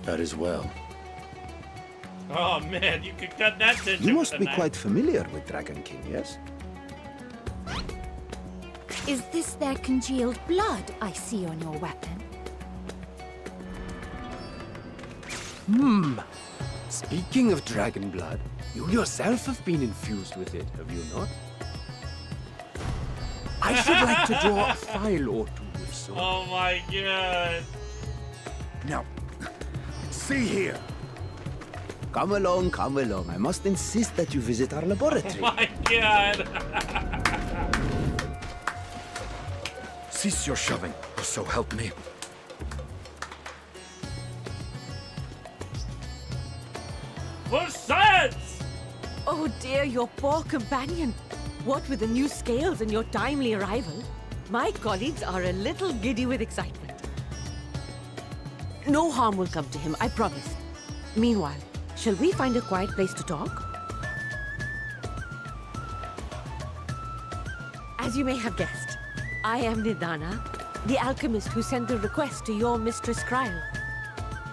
That is well. Oh man, you could cut that tension. You with must a be knife. quite familiar with Dragon King, yes? Is this their congealed blood I see on your weapon? Speaking of dragon blood, you yourself have been infused with it, have you not? I should like to draw a file or two, if so. Oh my god. Now, see here. Come along, come along. I must insist that you visit our laboratory. Oh my god. Cease your shoving, or so help me. For science! Oh dear, your poor companion. What with the new scales and your timely arrival, my colleagues are a little giddy with excitement. No harm will come to him, I promise. Meanwhile, shall we find a quiet place to talk? As you may have guessed, I am Nidana, the alchemist who sent the request to your Mistress Kryl.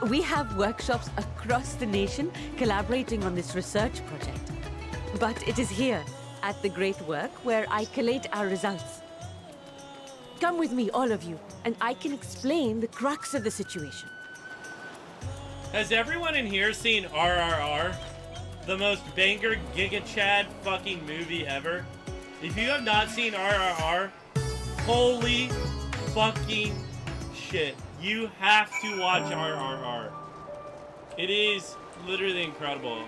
We have workshops across the nation collaborating on this research project. But it is here, at the Great Work, where I collate our results. Come with me, all of you, and I can explain the crux of the situation. Has everyone in here seen RRR? The most banger Giga Chad fucking movie ever? If you have not seen RRR, holy fucking shit. You have to watch RRR. It is literally incredible.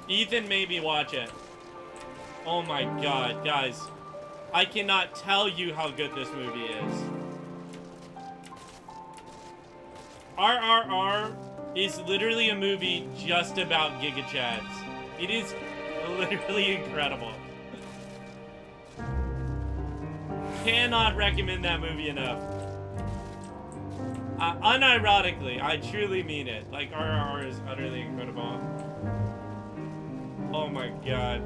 Ethan made me watch it. Oh my god, guys. I cannot tell you how good this movie is. RRR is literally a movie just about Giga Chads. It is literally incredible. Cannot recommend that movie enough. Unironically, I truly mean it. Like, RRR is utterly incredible. Oh my god.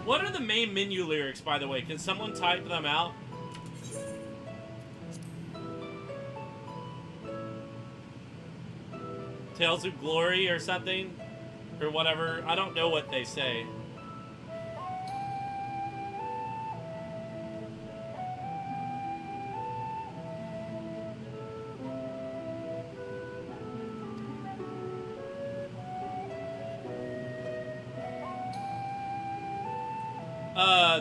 What are the main menu lyrics, by the way? Can someone type them out? Tales of Glory or something? Or whatever. I don't know what they say.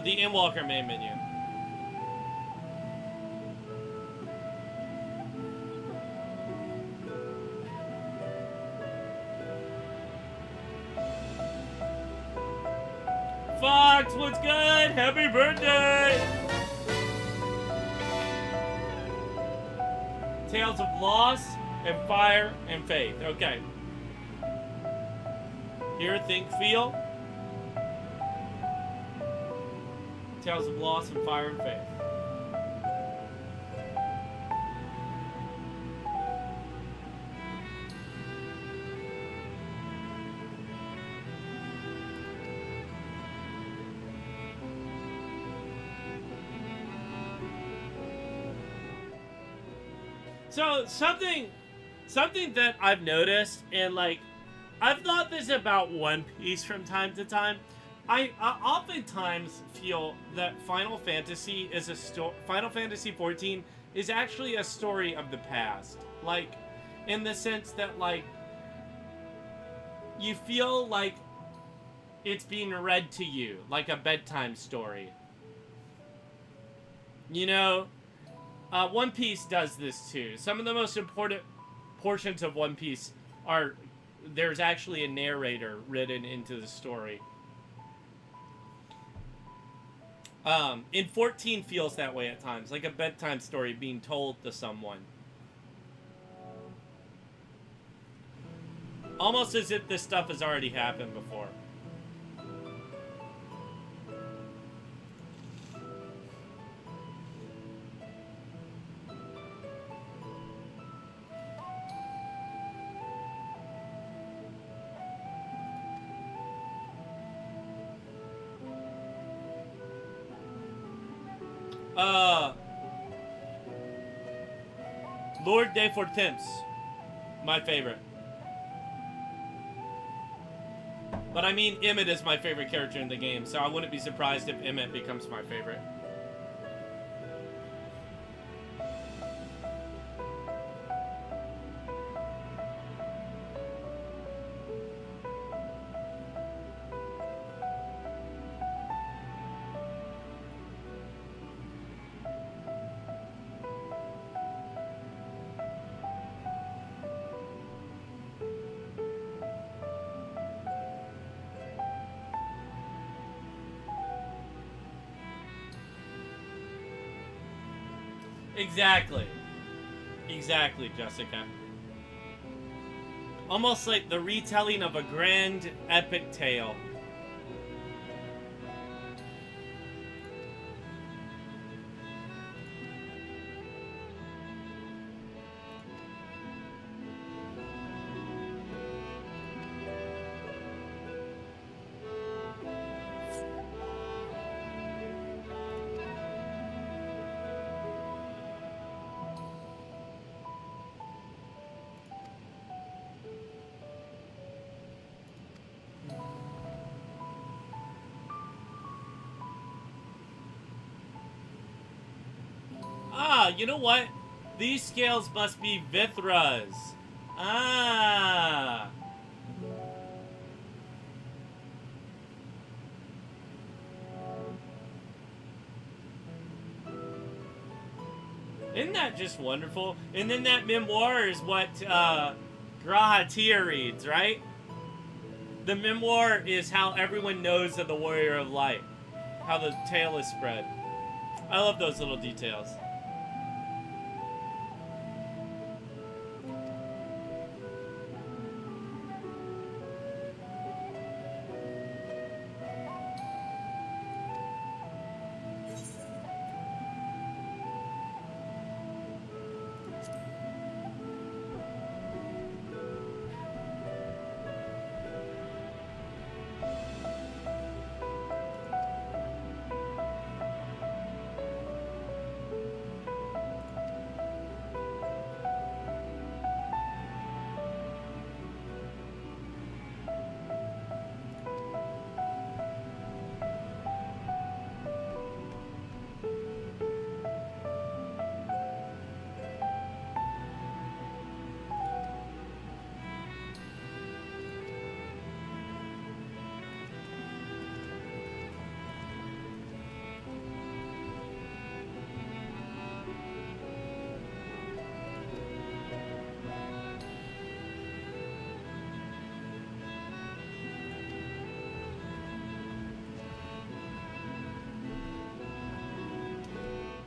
The Endwalker main menu. Fox, what's good? Happy birthday! Tales of Loss and Fire and Faith. Okay. Hear, think, feel. Tales of Loss and Fire and Faith. So something that I've noticed, and like I've thought this about One Piece from time to time. I oftentimes feel that Final Fantasy is Final Fantasy 14 is actually a story of the past. Like, in the sense that, like, you feel like it's being read to you, like a bedtime story. You know, One Piece does this too. Some of the most important portions of One Piece are, there's actually a narrator written into the story. In 14 feels that way at times, like a bedtime story being told to someone. Almost as if this stuff has already happened before. Lord de Fortemps, my favorite. But I mean, Emmett is my favorite character in the game, so I wouldn't be surprised if Emmett becomes my favorite. Exactly. Exactly, Jessica. Almost like the retelling of a grand epic tale. Ah, you know what? These scales must be Vithras. Ah. Isn't that just wonderful? And then that memoir is what Grahatia reads, right? The memoir is how everyone knows of the Warrior of Light. How the tale is spread. I love those little details.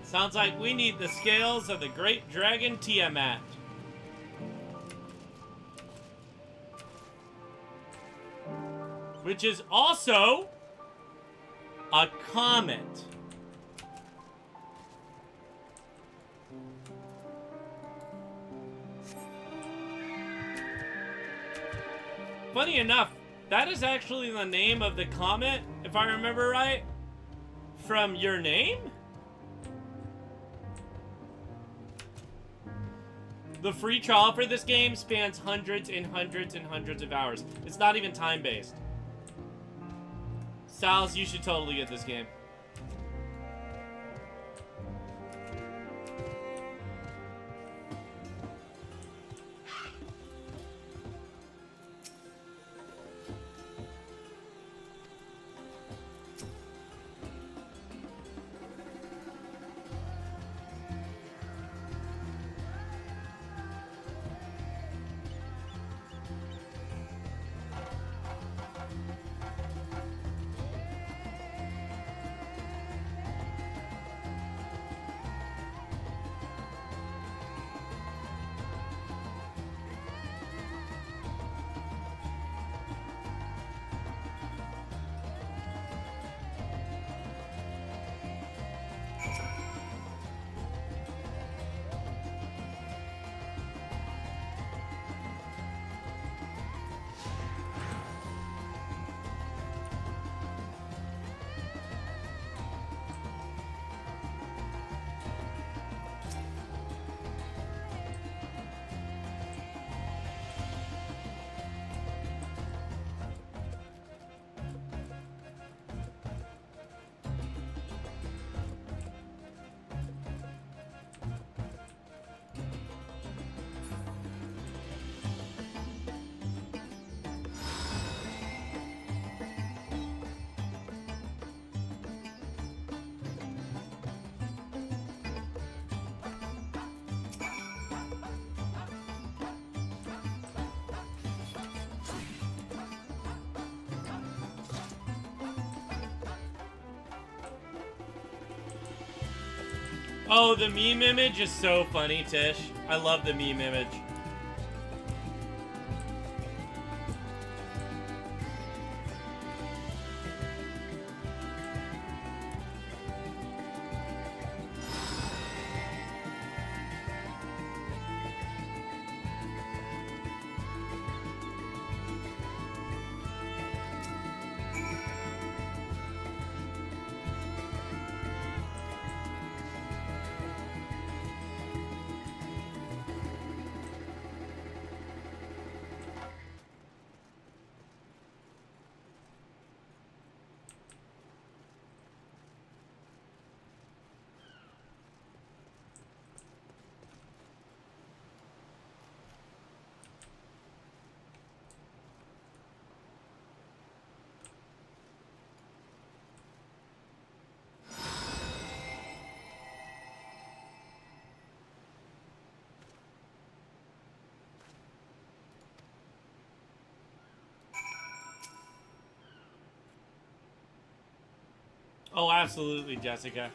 Sounds like we need the scales of the great dragon Tiamat. Which is also a comet. Funny enough, that is actually the name of the comet, if I remember right, from Your Name? The free trial for this game spans hundreds and hundreds and hundreds of hours. It's not even time-based. Styles, you should totally get this game. Oh, the meme image is so funny, Tish. I love the meme image. Oh, absolutely, Jessica.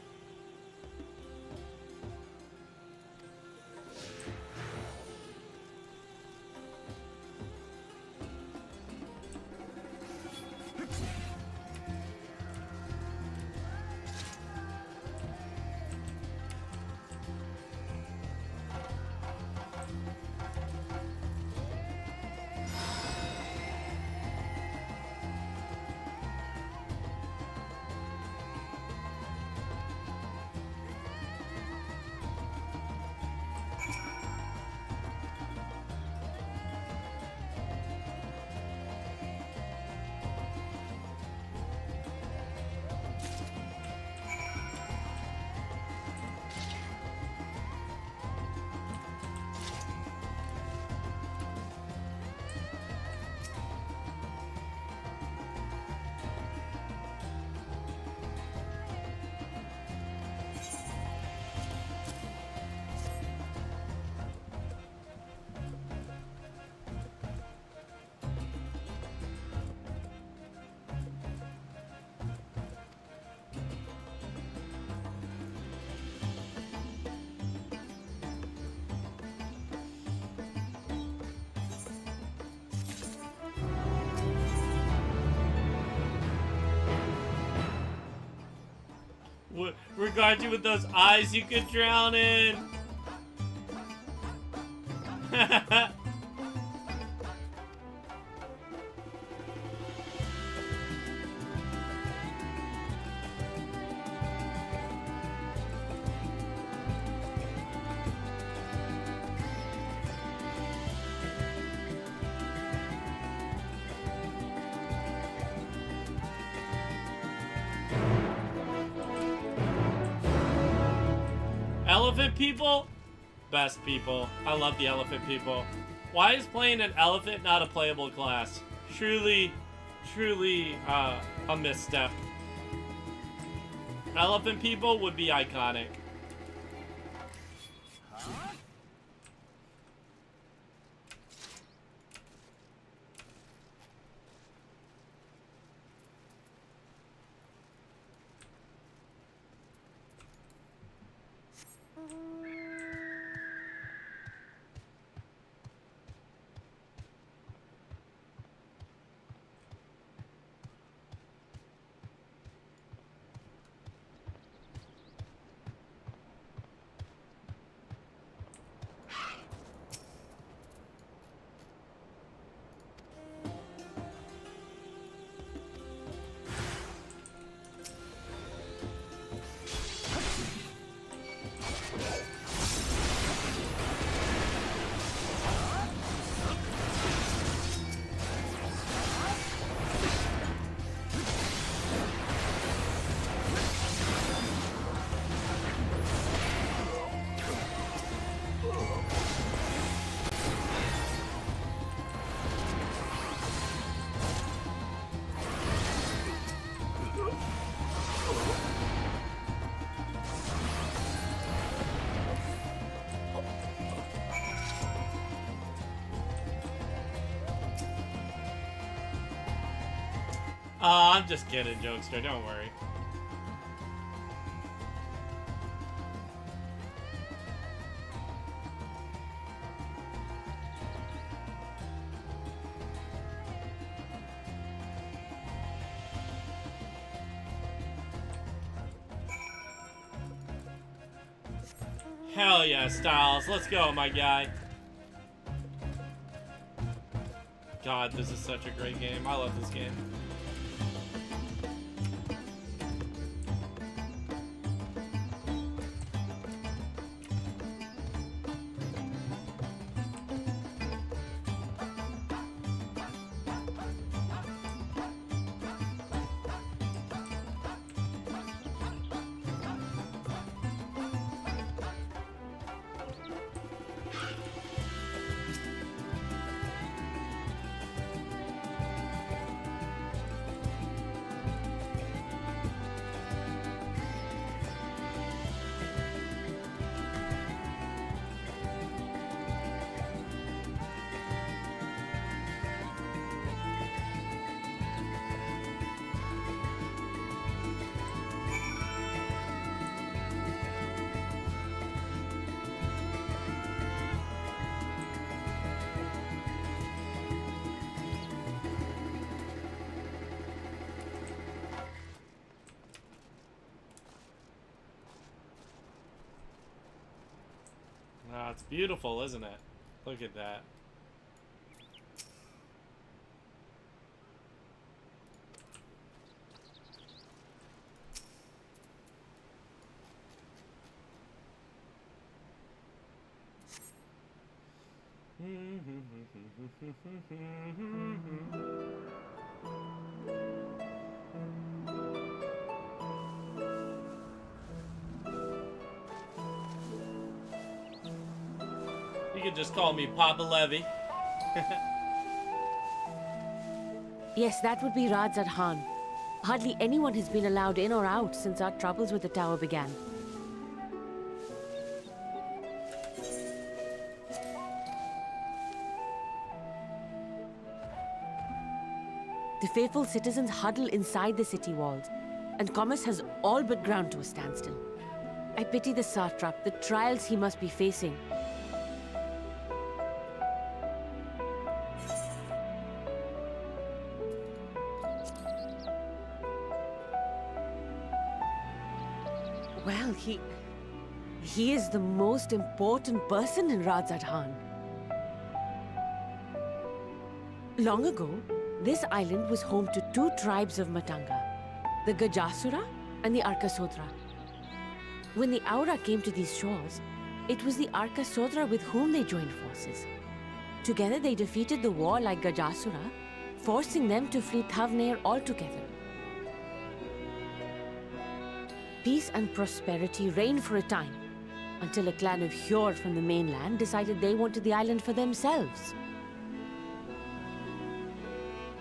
Regard you with those eyes you could drown in. Elephant people? Best people. I love the elephant people. Why is playing an elephant not a playable class? Truly a misstep. Elephant people would be iconic. I'm just kidding, jokester. Don't worry. Hell yeah, Styles. Let's go, my guy. God, this is such a great game. I love this game. Oh, it's beautiful, isn't it? Look at that. You can just call me Papa Levy. Yes, that would be Radzad Khan. Hardly anyone has been allowed in or out since our troubles with the tower began. The faithful citizens huddle inside the city walls, and commerce has all but ground to a standstill. I pity the satrap, the trials he must be facing. Well, he is the most important person in Radzad Khan. Long ago, this island was home to two tribes of Matanga, the Gajasura and the Arkasodra. When the Aura came to these shores, it was the Arkasodra with whom they joined forces. Together they defeated the warlike Gajasura, forcing them to flee Thavnair altogether. Peace and prosperity reigned for a time, until a clan of Hjord from the mainland decided they wanted the island for themselves.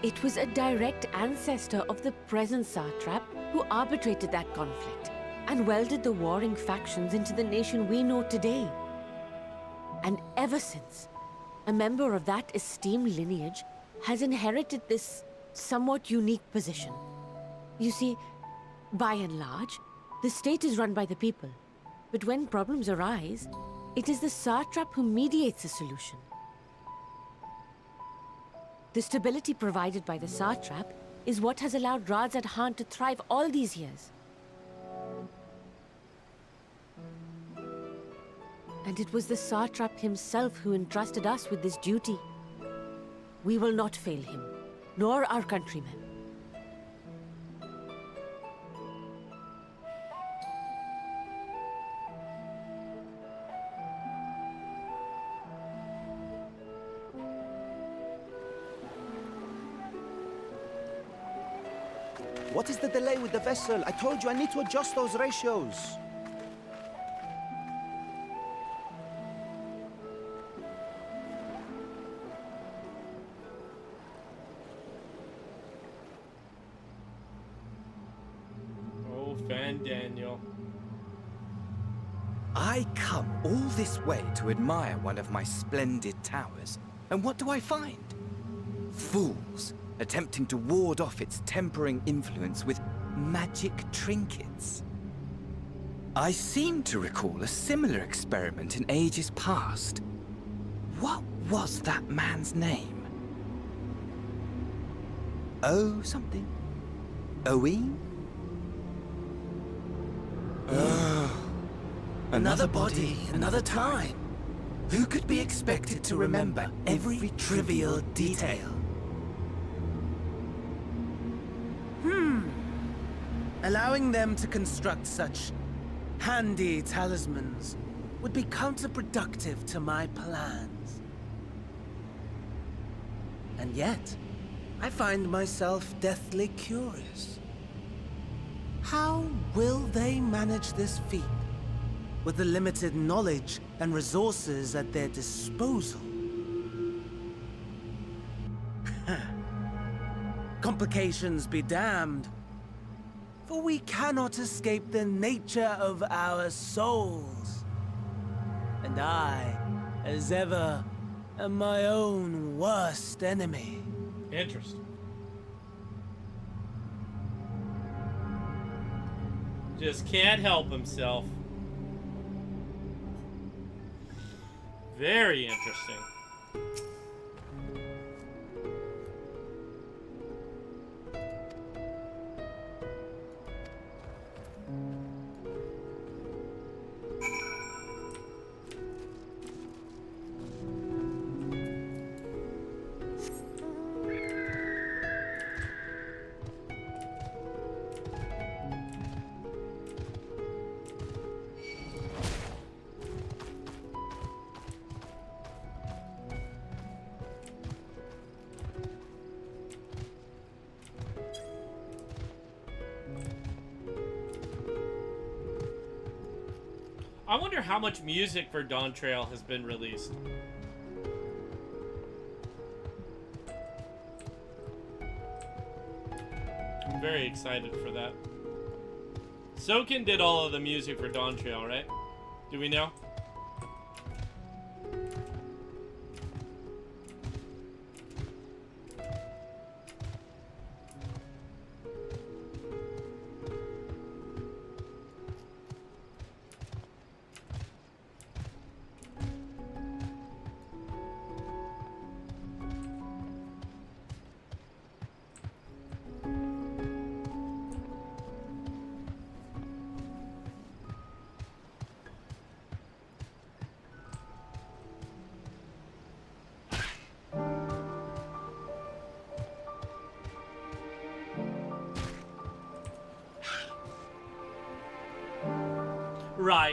It was a direct ancestor of the present satrap who arbitrated that conflict and welded the warring factions into the nation we know today. And ever since, a member of that esteemed lineage has inherited this somewhat unique position. You see, by and large, the state is run by the people, but when problems arise, it is the satrap who mediates a solution. The stability provided by the satrap is what has allowed Radzad Khan to thrive all these years. And it was the satrap himself who entrusted us with this duty. We will not fail him, nor our countrymen. What is the delay with the vessel? I told you I need to adjust those ratios. Oh, Fan Daniel. I come all this way to admire one of my splendid towers, and what do I find? Fools attempting to ward off its tempering influence with magic trinkets. I seem to recall a similar experiment in ages past. What was that man's name? Oh, something? Owen? Another body, another time. Who could be expected to remember every trivial detail? Allowing them to construct such handy talismans would be counterproductive to my plans. And yet, I find myself deathly curious. How will they manage this feat with the limited knowledge and resources at their disposal? Complications be damned, for we cannot escape the nature of our souls. And I, as ever, am my own worst enemy. Interesting. Just can't help himself. Very interesting. I wonder how much music for Dawn Trail has been released. I'm very excited for that. Soken did all of the music for Dawn Trail, right? Do we know?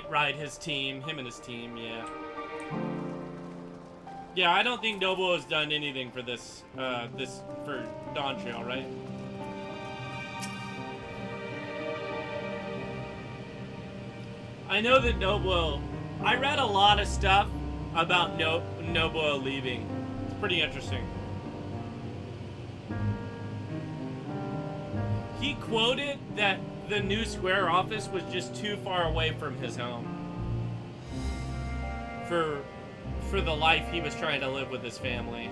Right, his team, him and his team, yeah. Yeah, I don't think Nobuo has done anything for this, for Dawn Trail, right? I know that Nobuo, I read a lot of stuff about Nobuo leaving. It's pretty interesting. He quoted that the new Square office was just too far away from his home for the life he was trying to live with his family.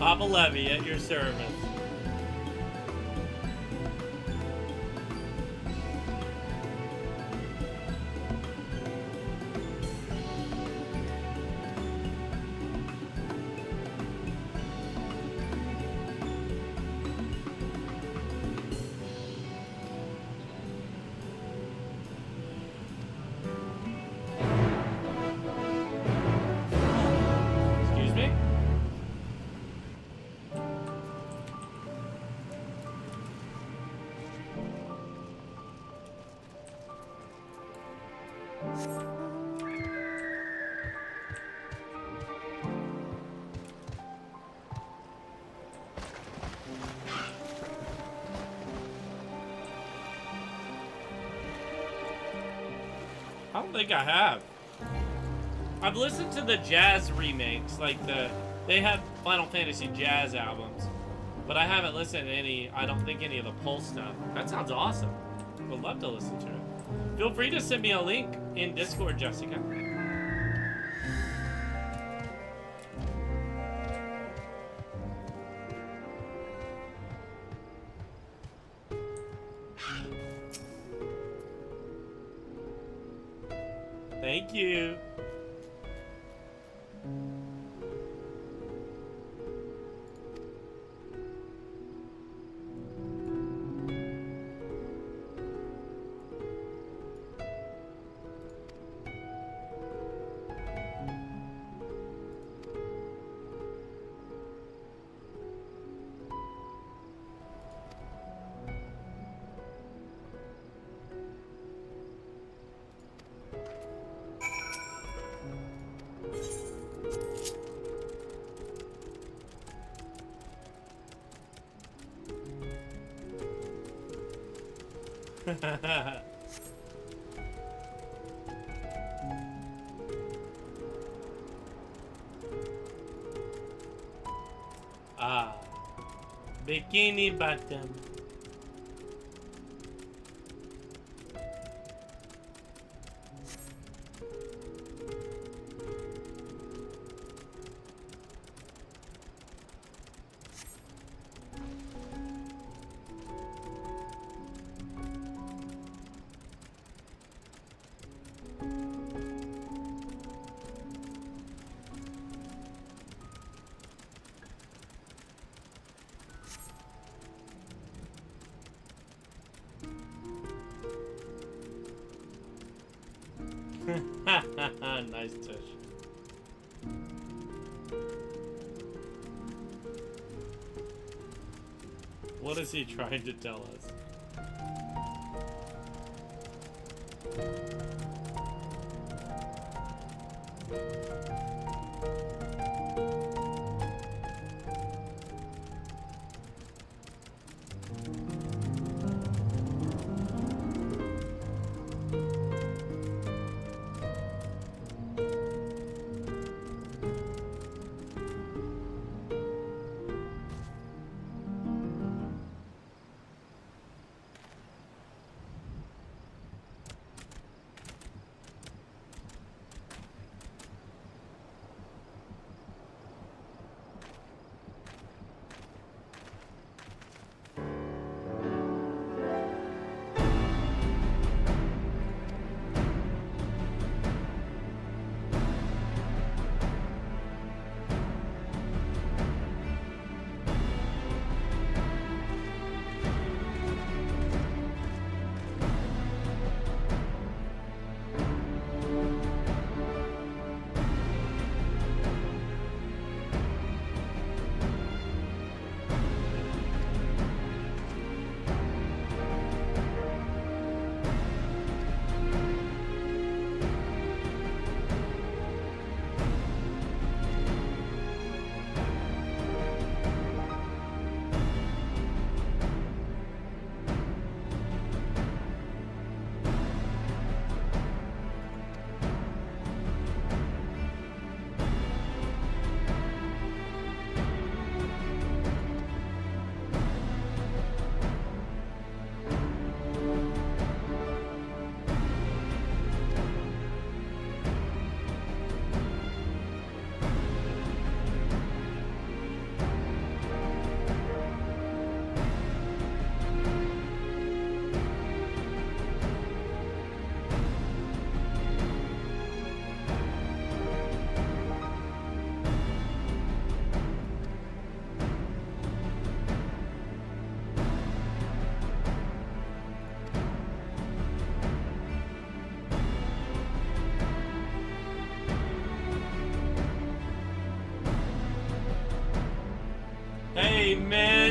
Papa Levy at your service. Excuse me? I don't think I have. I've listened to the jazz remakes, like they have Final Fantasy jazz albums, but I haven't listened to any, I don't think any of the Pulse stuff. That sounds awesome. Would love to listen to it. Feel free to send me a link in Discord, Jessica. Thank you. Ah, Bikini Bottom. Nice touch. What is he trying to tell us?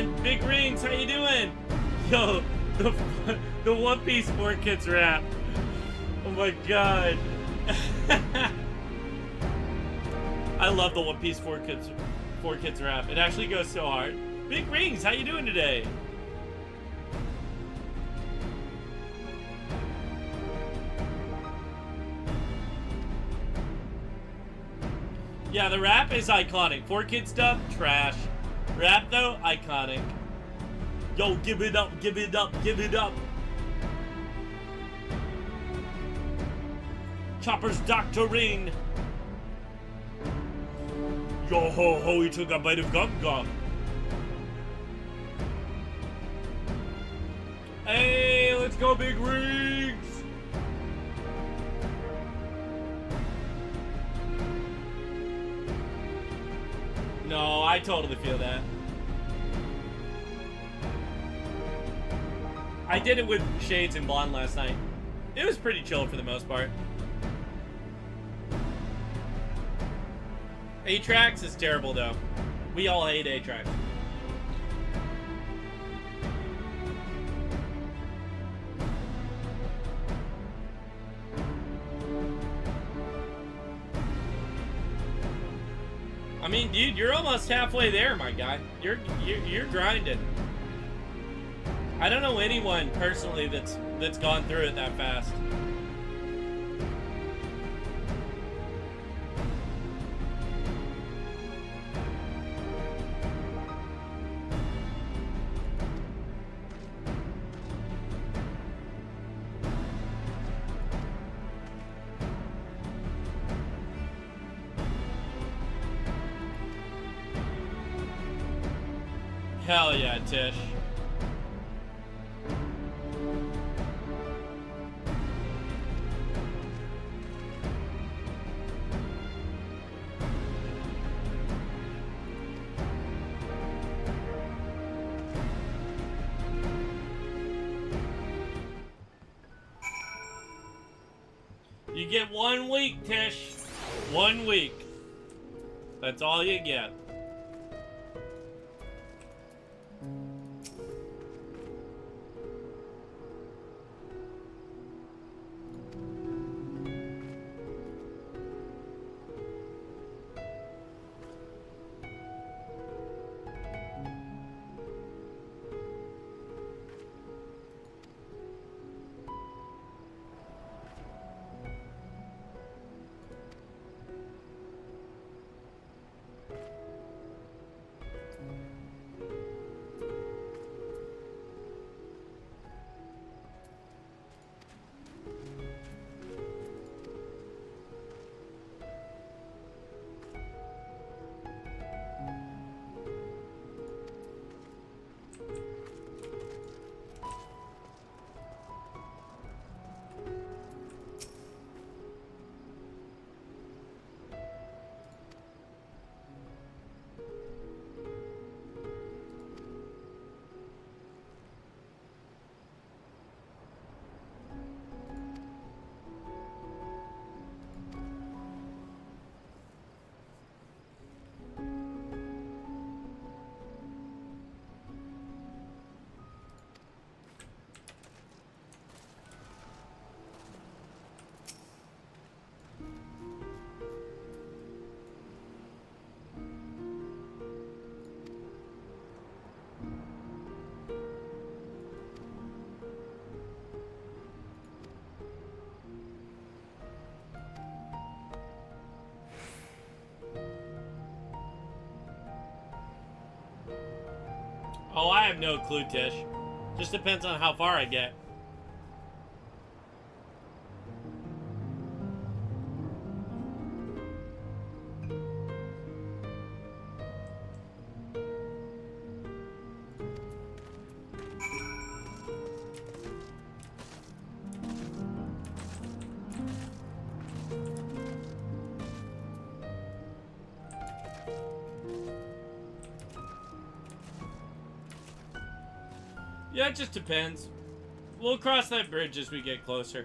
man. Big Rings, how you doing? Yo, the One Piece 4 Kids rap. Oh my god. I love the One Piece 4 Kids rap. It actually goes so hard. Big Rings, how you doing today? Yeah, the rap is iconic. 4 Kids stuff, trash. Rap though, iconic. Yo, give it up, give it up, give it up. Chopper's doctoring. Yo ho ho, he took a bite of gum gum. Hey, let's go, Big Rigs. No, I totally feel that. I did it with Shades and Blonde last night. It was pretty chill for the most part. A-Trax is terrible though. We all hate A-Trax. I mean, dude, you're almost halfway there, my guy. You're grinding. I don't know anyone personally that's gone through it that fast. Hell yeah, Tish. You get 1 week, Tish. 1 week. That's all you get. Oh, I have no clue, Tish. Just depends on how far I get. Yeah, it just depends. We'll cross that bridge as we get closer.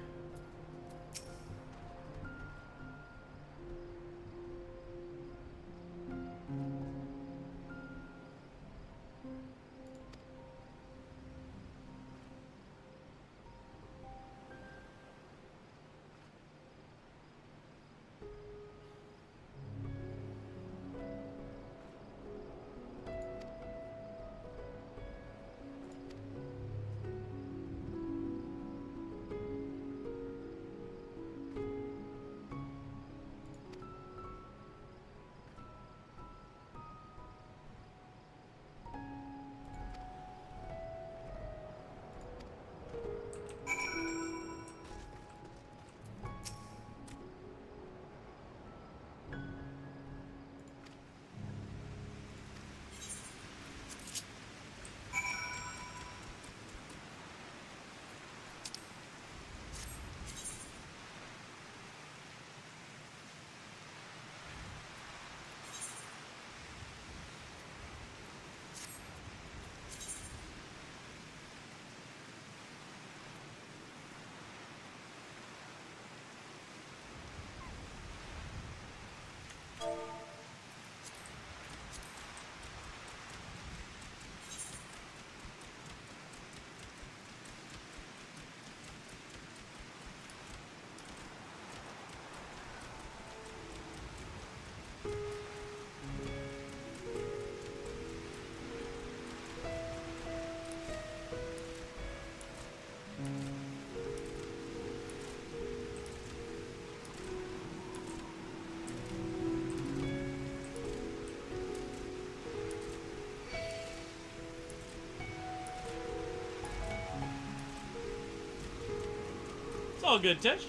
All good, Tish.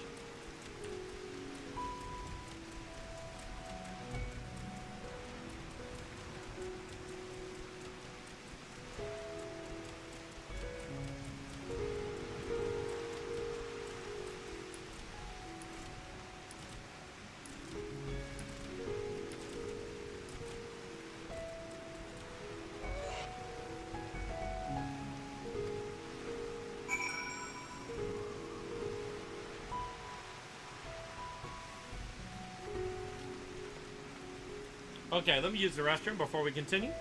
Okay, let me use the restroom before we continue.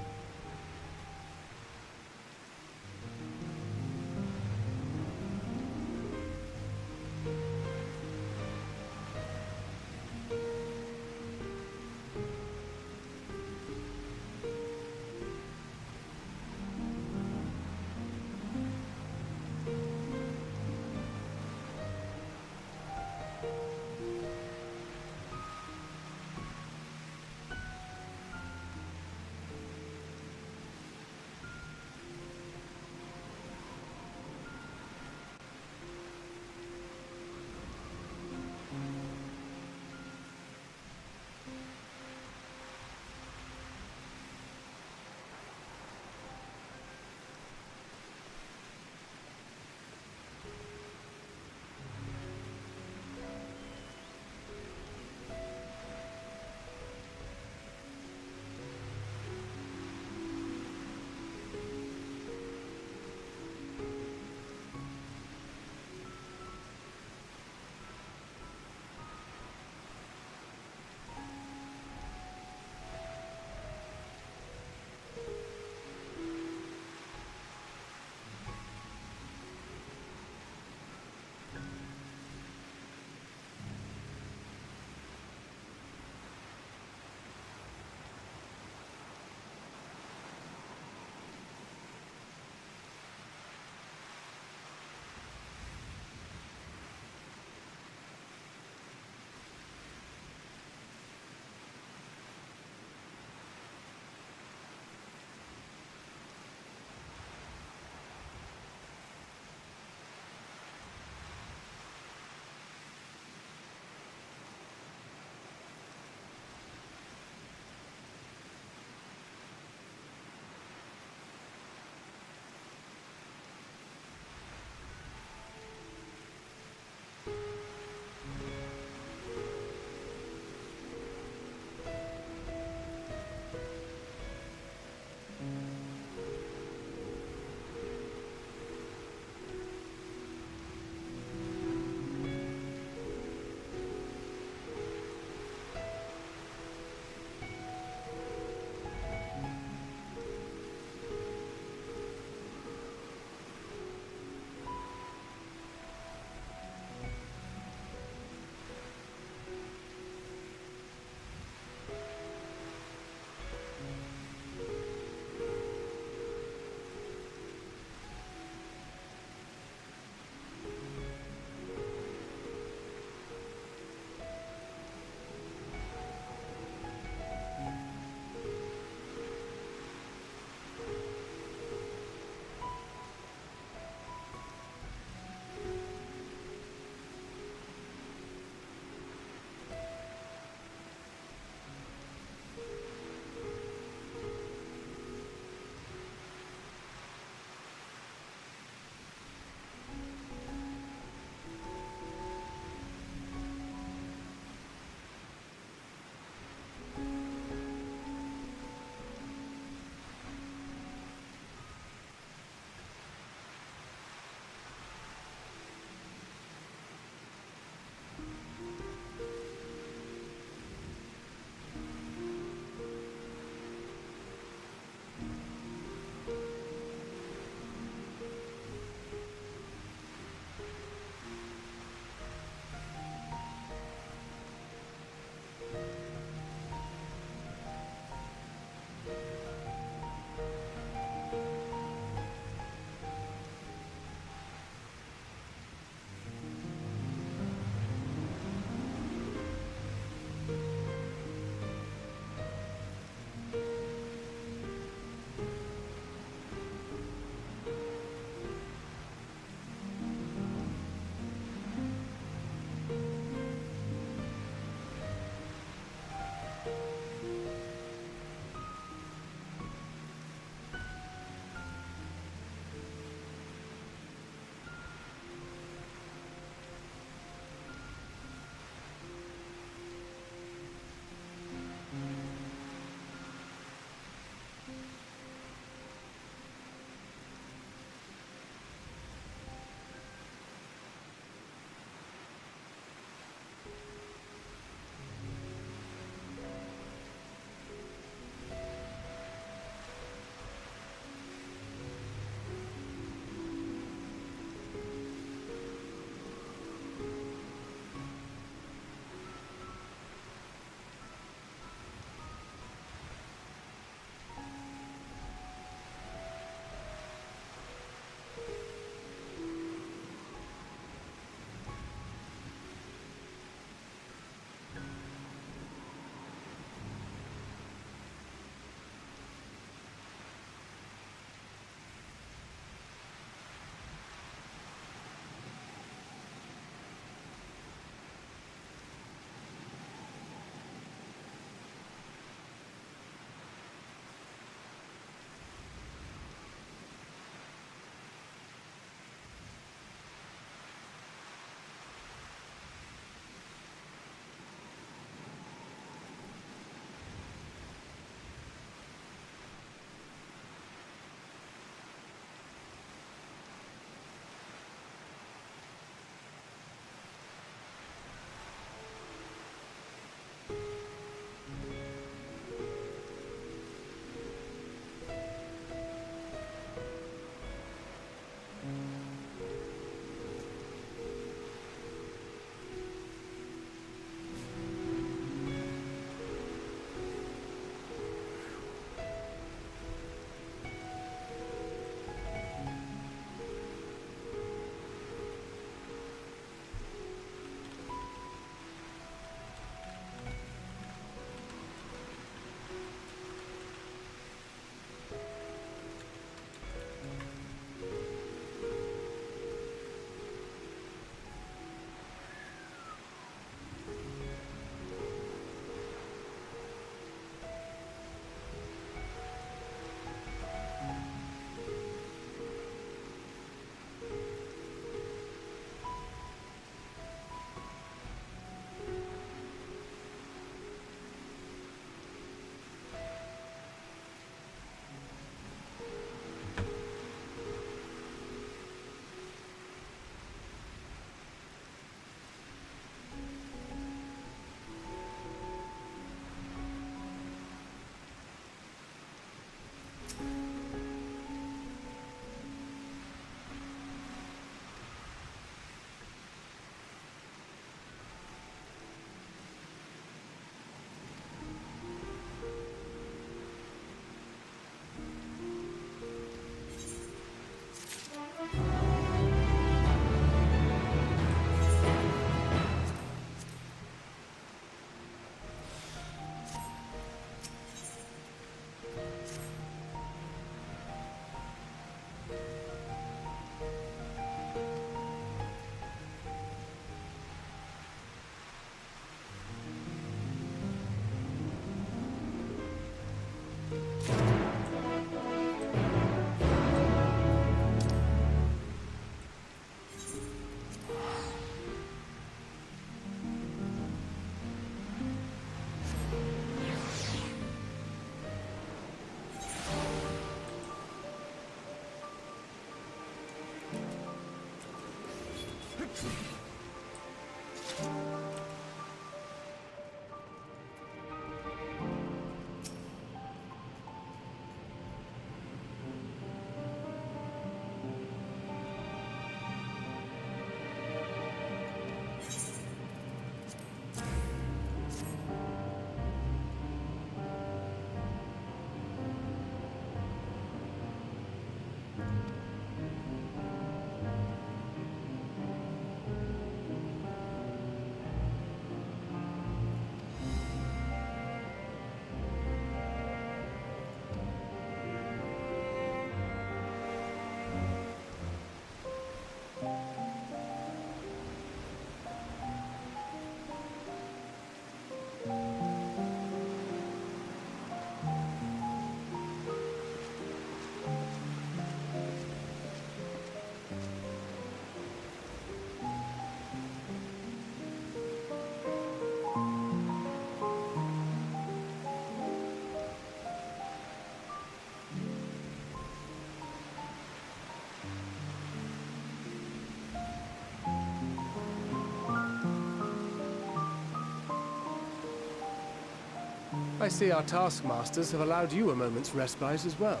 I see our taskmasters have allowed you a moment's respite as well.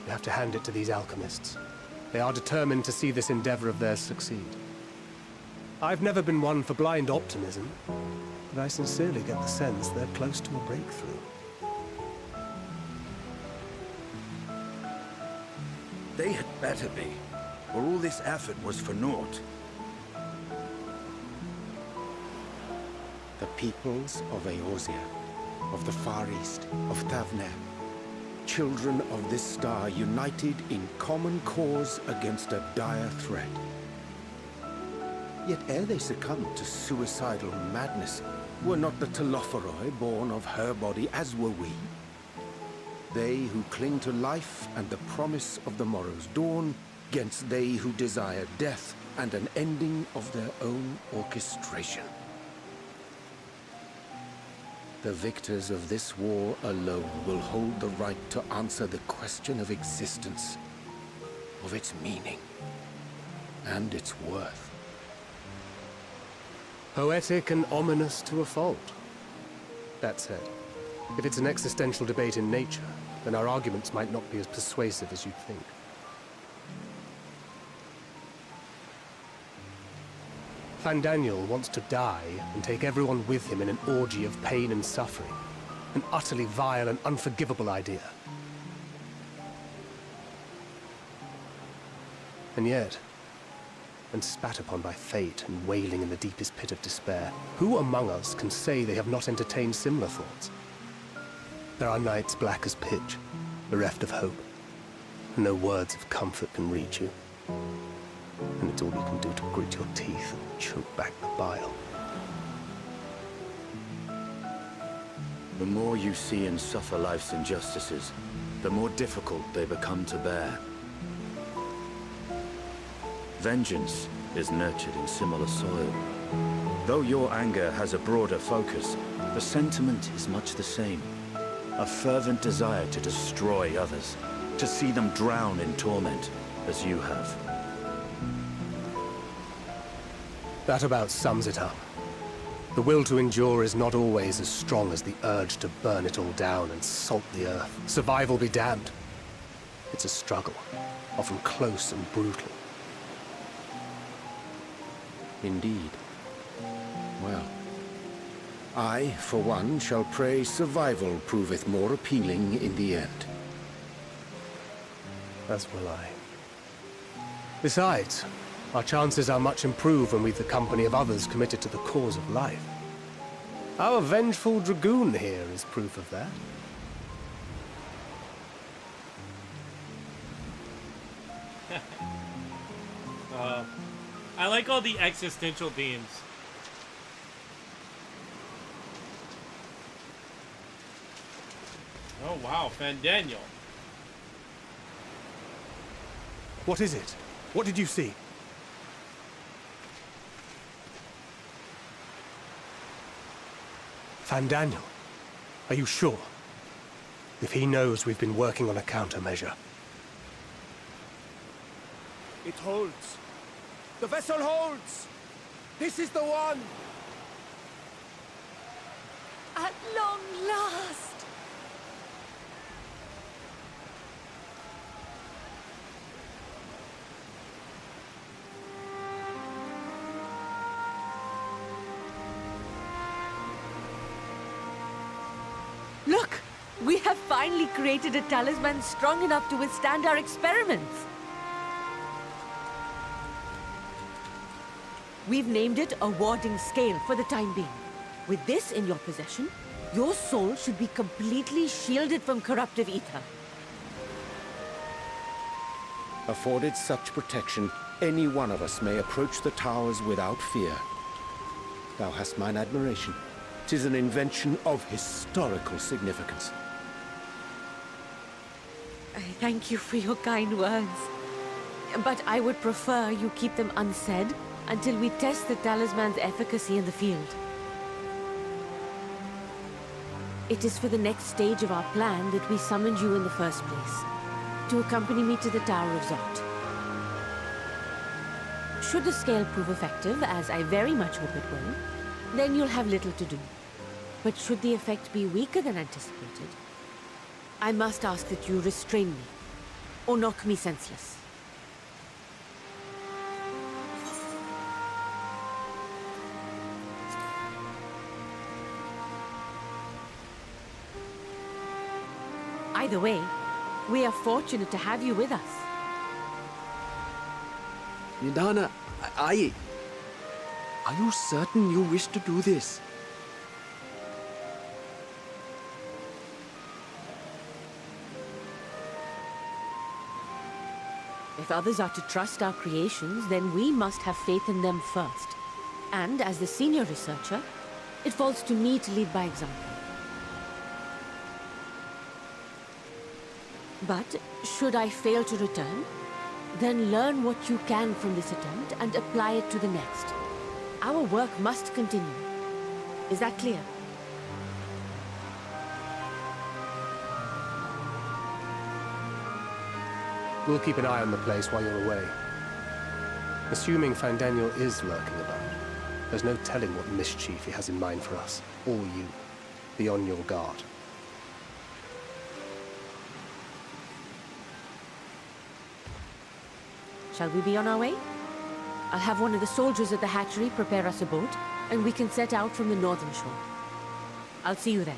You have to hand it to these alchemists. They are determined to see this endeavor of theirs succeed. I've never been one for blind optimism, but I sincerely get the sense they're close to a breakthrough. They had better be, or all this effort was for naught. The peoples of Eorzea, of the Far East, of Thavner, children of this star united in common cause against a dire threat. Yet ere they succumbed to suicidal madness, were not the Telophoroi born of her body as were we? They who cling to life and the promise of the morrow's dawn, against they who desire death and an ending of their own orchestration. The victors of this war alone will hold the right to answer the question of existence, of its meaning, and its worth. Poetic and ominous to a fault. That said, if it's an existential debate in nature, then our arguments might not be as persuasive as you'd think. Fandaniel wants to die and take everyone with him in an orgy of pain and suffering. An utterly vile and unforgivable idea. And yet, when spat upon by fate and wailing in the deepest pit of despair, who among us can say they have not entertained similar thoughts? There are nights black as pitch, bereft of hope, and no words of comfort can reach you. And it's all you can do to grit your teeth and choke back the bile. The more you see and suffer life's injustices, the more difficult they become to bear. Vengeance is nurtured in similar soil. Though your anger has a broader focus, the sentiment is much the same. A fervent desire to destroy others, to see them drown in torment, as you have. That about sums it up. The will to endure is not always as strong as the urge to burn it all down and salt the earth. Survival be damned. It's a struggle, often close and brutal. Indeed. Well, I, for one, shall pray survival proveth more appealing in the end. As will I. Besides, our chances are much improved when we've the company of others committed to the cause of life. Our vengeful dragoon here is proof of that. I like all the existential themes. Oh wow, Fandaniel. What is it? What did you see? Fandaniel, are you sure? If he knows we've been working on a countermeasure. It holds. The vessel holds! This is the one! At long last! Look! We have finally created a talisman strong enough to withstand our experiments! We've named it a warding scale for the time being. With this in your possession, your soul should be completely shielded from corruptive ether. Afforded such protection, any one of us may approach the towers without fear. Thou hast mine admiration. 'Tis an invention of historical significance. I thank you for your kind words. But I would prefer you keep them unsaid until we test the talisman's efficacy in the field. It is for the next stage of our plan that we summoned you in the first place, to accompany me to the Tower of Zot. Should the scale prove effective, as I very much hope it will, then you'll have little to do. But should the effect be weaker than anticipated, I must ask that you restrain me, or knock me senseless. Either way, we are fortunate to have you with us. Nidana, are you certain you wish to do this? If others are to trust our creations, then we must have faith in them first. And as the senior researcher, it falls to me to lead by example. But should I fail to return, then learn what you can from this attempt and apply it to the next. Our work must continue. Is that clear? We'll keep an eye on the place while you're away. Assuming Fandaniel is lurking about, there's no telling what mischief he has in mind for us, or you. Be on your guard. Shall we be on our way? I'll have one of the soldiers at the hatchery prepare us a boat, and we can set out from the northern shore. I'll see you there.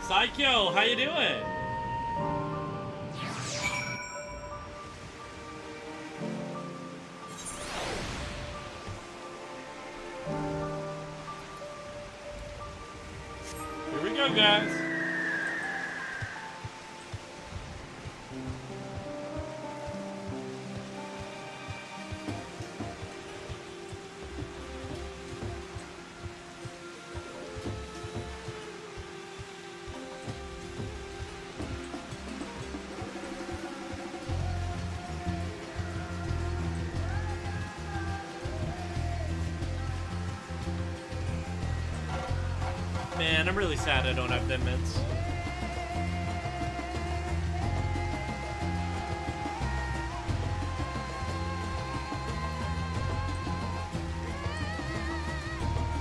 Psycho, how you doing? Here we go, guys. Man, I'm really sad I don't have them mitts.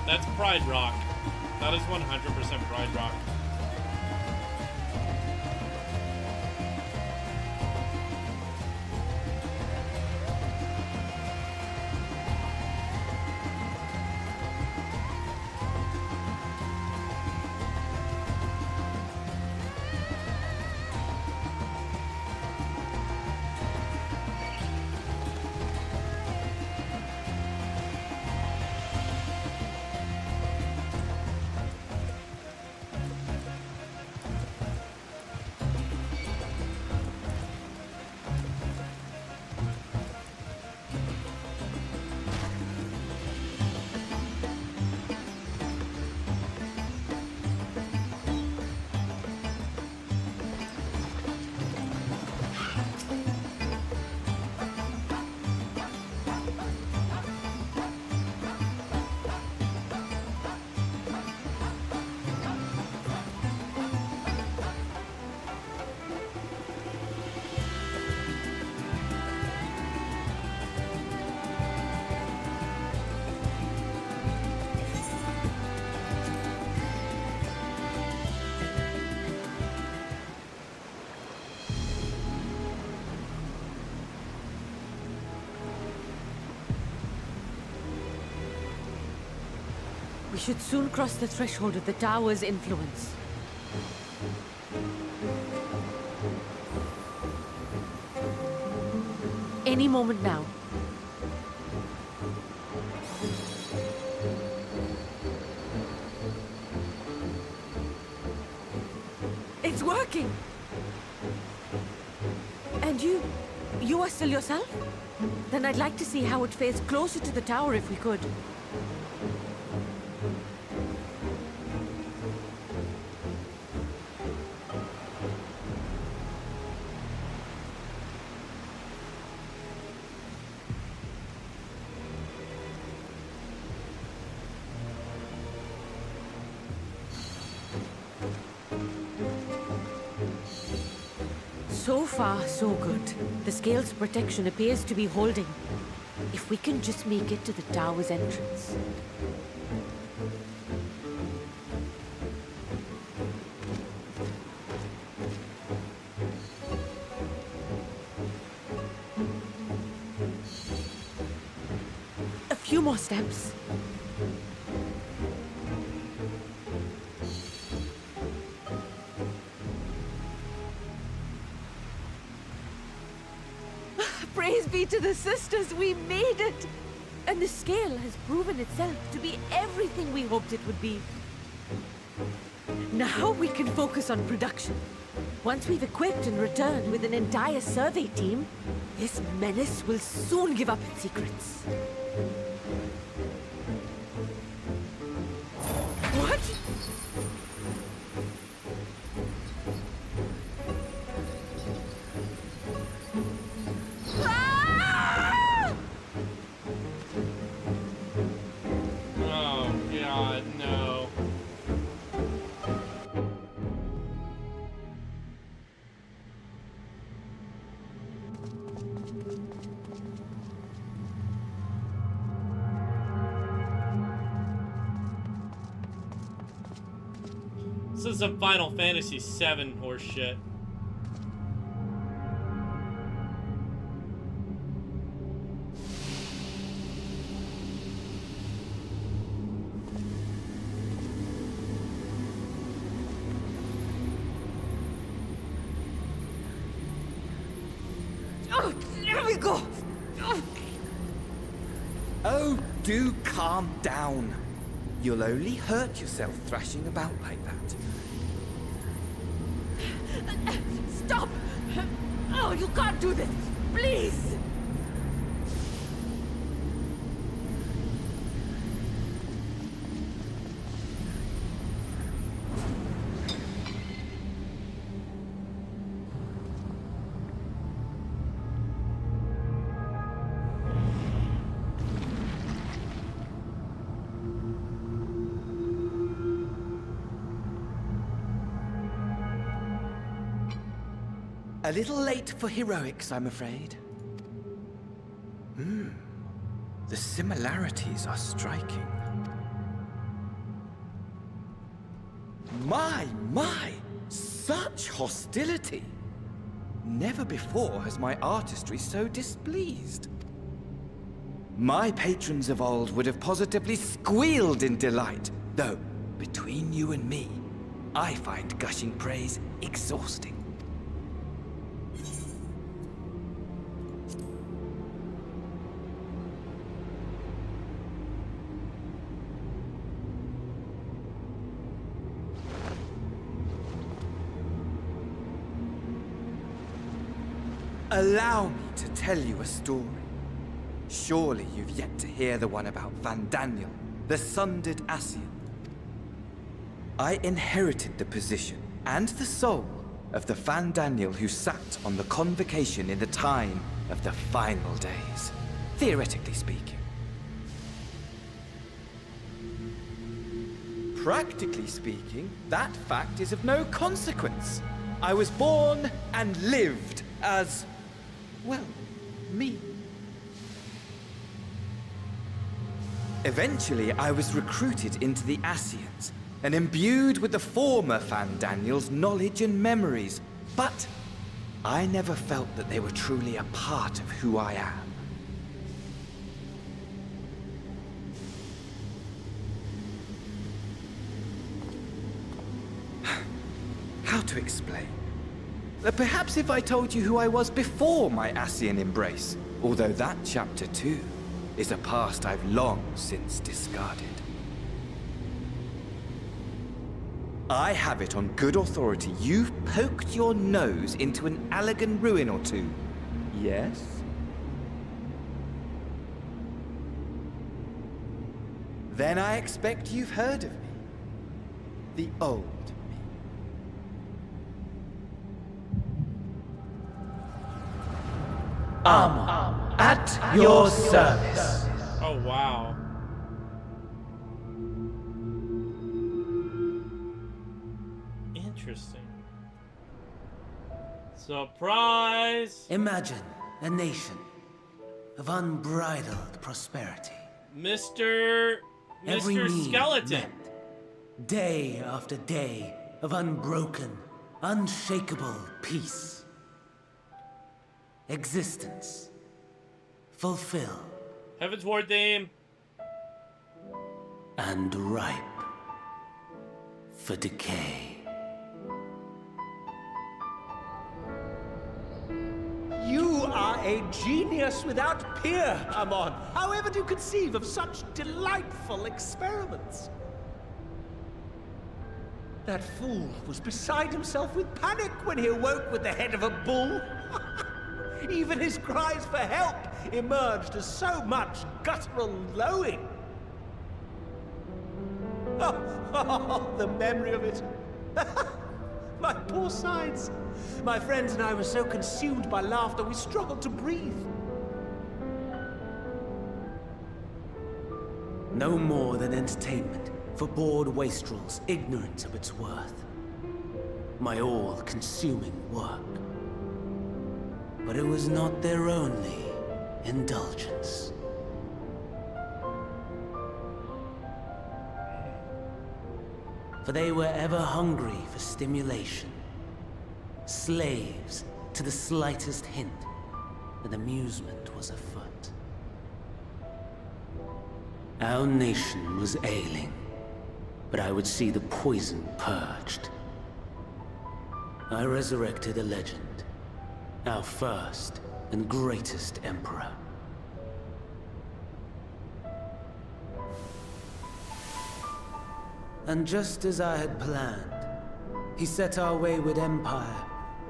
That's Pride Rock. That is 100% Pride Rock. We should soon cross the threshold of the tower's influence. Any moment now. It's working! And you are still yourself? Then I'd like to see how it fares closer to the tower if we could. So far, so good. The scale's protection appears to be holding. If we can just make it to the tower's entrance. A few more steps. Praise be to the sisters, we made it! And the scale has proven itself to be everything we hoped it would be. Now we can focus on production. Once we've equipped and returned with an entire survey team, this menace will soon give up its secrets. What? Oh god, no. This is some Final Fantasy VII horse shit. Oh, there we go! Oh, do calm down. You'll only hurt yourself thrashing about like that. Stop! Oh, you can't do this! Please! A little late for heroics, I'm afraid. The similarities are striking. My! Such hostility! Never before has my artistry so displeased. My patrons of old would have positively squealed in delight, though, between you and me, I find gushing praise exhausting. Allow me to tell you a story. Surely you've yet to hear the one about Van Daniel, the sundered Ascian. I inherited the position and the soul of the Van Daniel who sat on the convocation in the time of the final days, theoretically speaking. Practically speaking, that fact is of no consequence. I was born and lived as, well, me. Eventually, I was recruited into the Ascians and imbued with the former Van Daniel's knowledge and memories, but I never felt that they were truly a part of who I am. How to explain? Perhaps if I told you who I was before my Ascian embrace, although that chapter too is a past I've long since discarded. I have it on good authority you've poked your nose into an Allegan ruin or two. Yes? Then I expect you've heard of me. The old me. At your service. Oh, wow. Interesting. Surprise! Imagine a nation of unbridled prosperity. Mr. Every need Skeleton. met. Day after day of unbroken, unshakable peace. Existence fulfilled. Heaven's Ward theme. And ripe for decay. You are a genius without peer, Amon. However do you conceive of such delightful experiments? That fool was beside himself with panic when he awoke with the head of a bull. Even his cries for help emerged as so much guttural lowing. Oh, the memory of it. My poor sides. My friends and I were so consumed by laughter we struggled to breathe. No more than entertainment for bored wastrels ignorant of its worth. My all-consuming work. But it was not their only indulgence. For they were ever hungry for stimulation. Slaves to the slightest hint that amusement was afoot. Our nation was ailing, but I would see the poison purged. I resurrected a legend, our first and greatest emperor. And just as I had planned, he set our wayward empire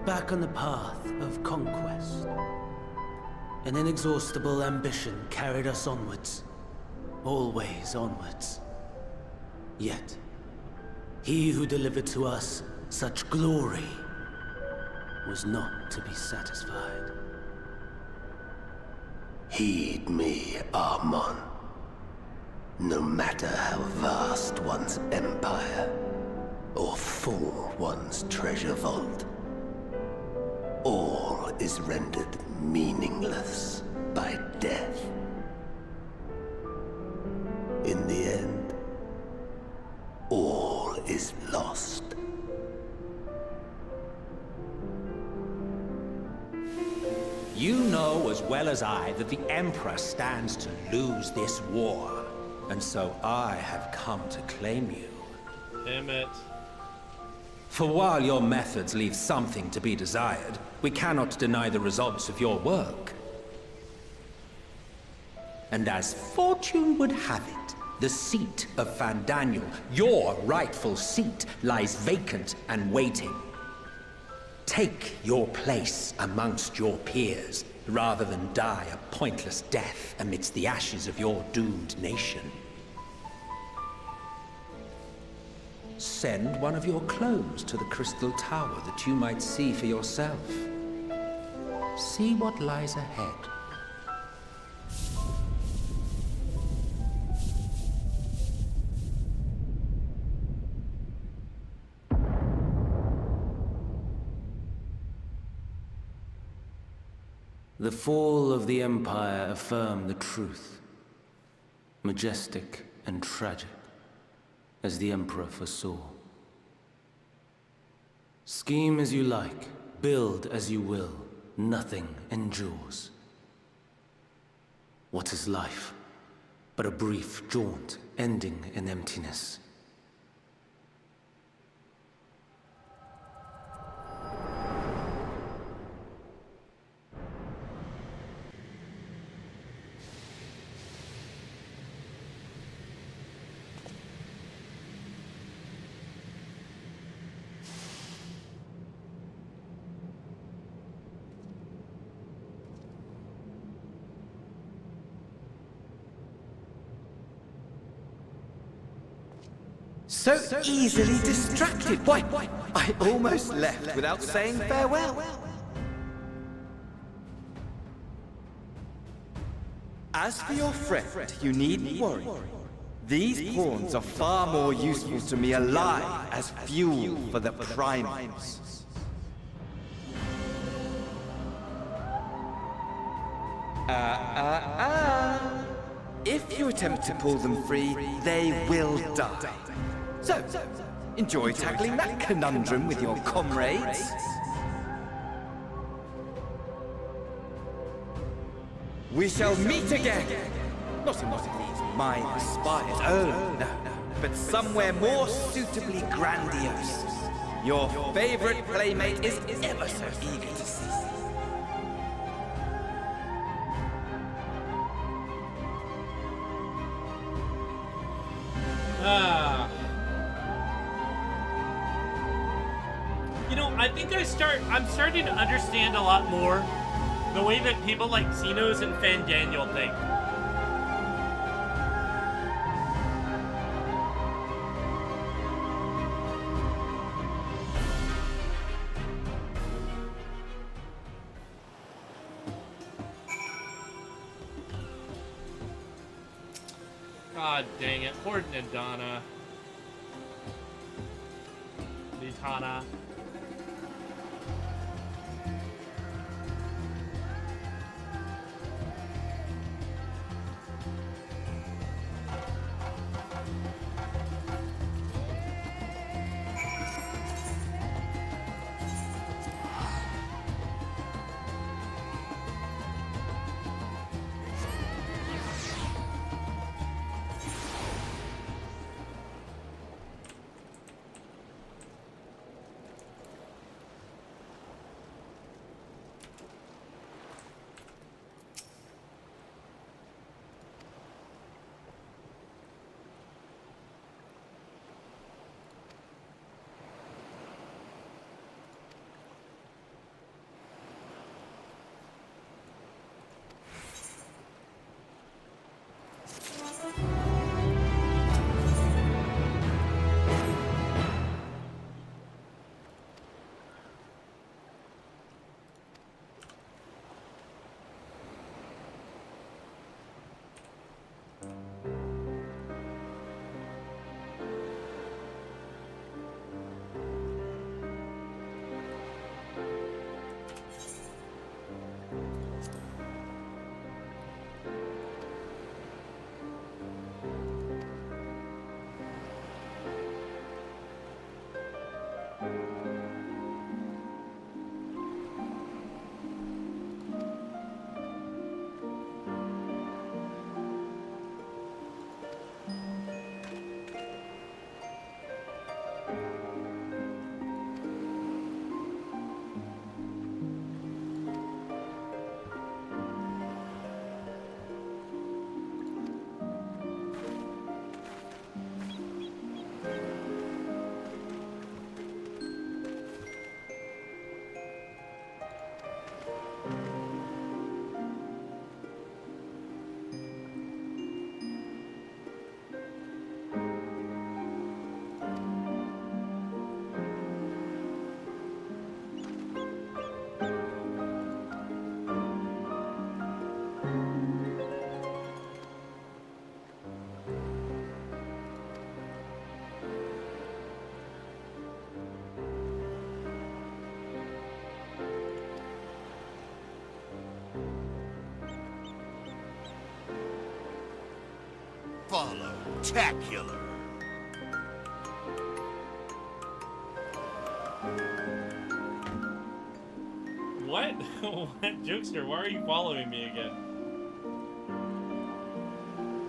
back on the path of conquest. An inexhaustible ambition carried us onwards, always onwards. Yet, he who delivered to us such glory was not to be satisfied. Heed me, Amon. No matter how vast one's empire, or full one's treasure vault, all is rendered meaningless by death. In the end, all is lost. You know as well as I that the Emperor stands to lose this war. And so I have come to claim you. Damn it. For while your methods leave something to be desired, we cannot deny the results of your work. And as fortune would have it, the seat of Fandaniel, your rightful seat, lies vacant and waiting. Take your place amongst your peers, rather than die a pointless death amidst the ashes of your doomed nation. Send one of your clones to the Crystal Tower that you might see for yourself. See what lies ahead. The fall of the Empire affirmed the truth. Majestic and tragic, as the Emperor foresaw. Scheme as you like, build as you will, nothing endures. What is life but a brief jaunt ending in emptiness? So easily distracted. Why, I almost left without saying farewell. As for your friend, you needn't worry. These pawns are far more useful to me alive as fuel for the Primus. If you attempt to pull them free, they will die. So, enjoy tackling that conundrum with your comrades. We shall meet again! Not in one of these mine spires, oh no, but somewhere more suitably grandiose. Your favorite playmate is ever so eager to see. You know, I think I'm starting to understand a lot more the way that people like Xenos and Fandaniel think. God dang it. Poor Nadana. Nitana. Follow-tacular. What? What? Jokester, why are you following me again?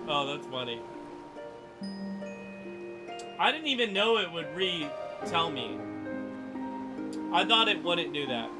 Oh, that's funny. I didn't even know it would tell me. I thought it wouldn't do that.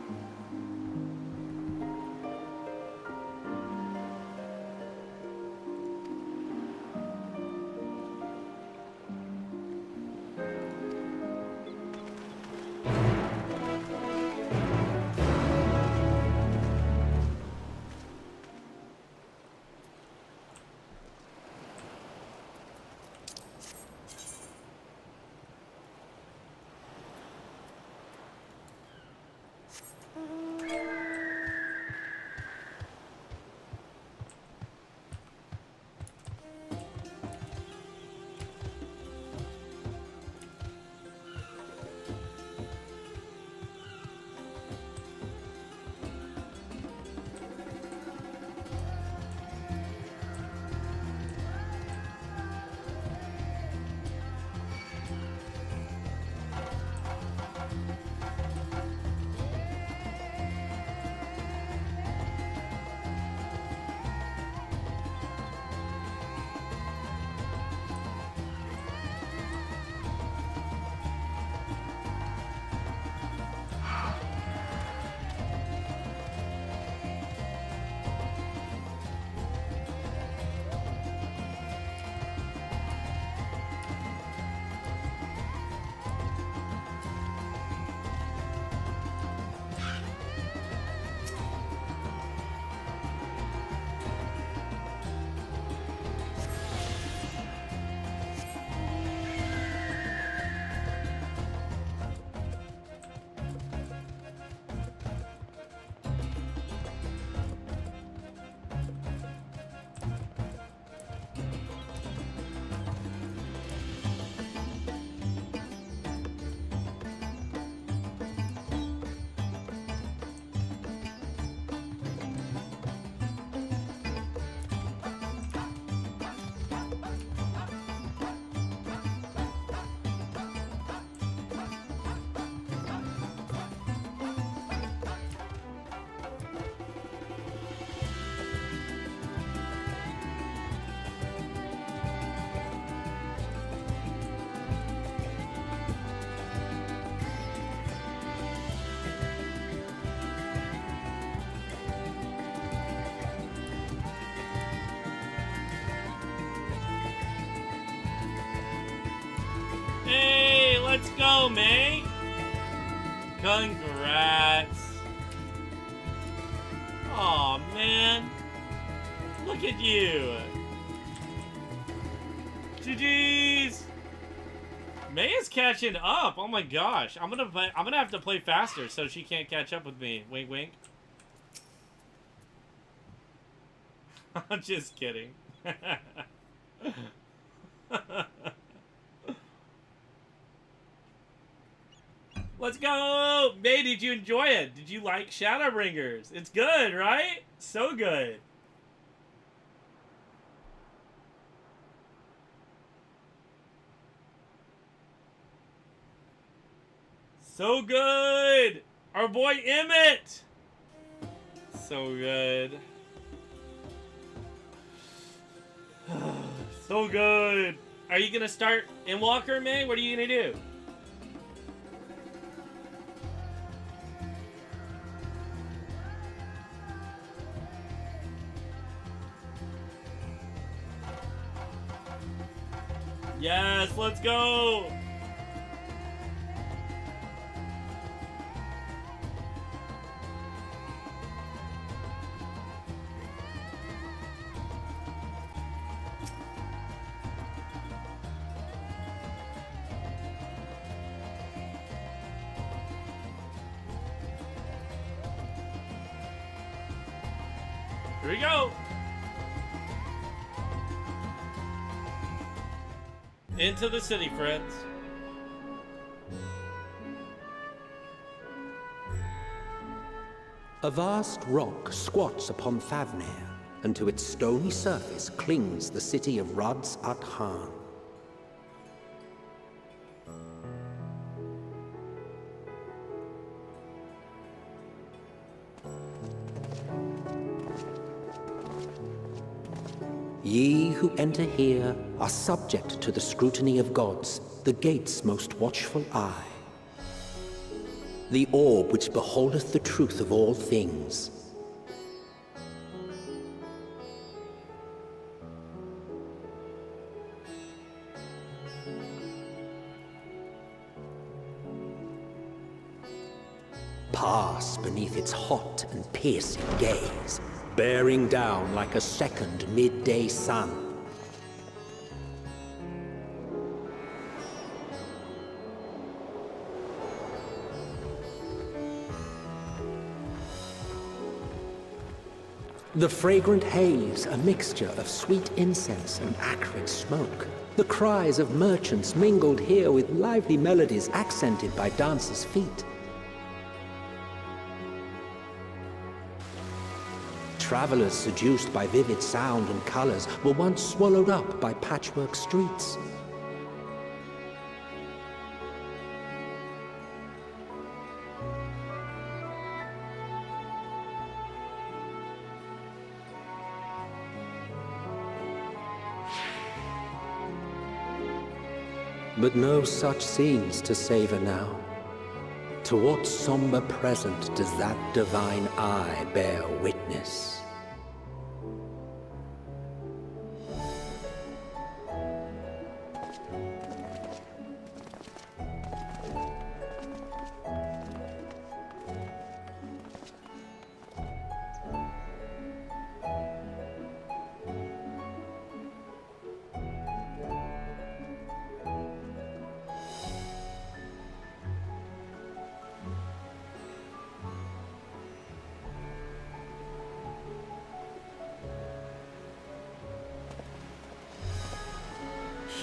May. Congrats. Aw, man. Look at you. GG's. May is catching up. Oh my gosh. I'm gonna have to play faster so she can't catch up with me. Wink wink. I'm just kidding. Let's go! May, did you enjoy it? Did you like Shadowbringers? It's good, right? So good. So good! Our boy Emmett! So good. So good. Are you gonna start Endwalker, May? What are you gonna do? Yes, let's go! Here we go! Into the city, friends. A vast rock squats upon Favnir, and to its stony surface clings the city of Rads at Han. Ye who enter here are subject to the scrutiny of gods, the gate's most watchful eye. The orb which beholdeth the truth of all things. Pass beneath its hot and piercing gaze, bearing down like a second midday sun. The fragrant haze, a mixture of sweet incense and acrid smoke. The cries of merchants mingled here with lively melodies accented by dancers' feet. Travelers seduced by vivid sound and colors were once swallowed up by patchwork streets. But no such scenes to savor now. To what somber present does that divine eye bear witness?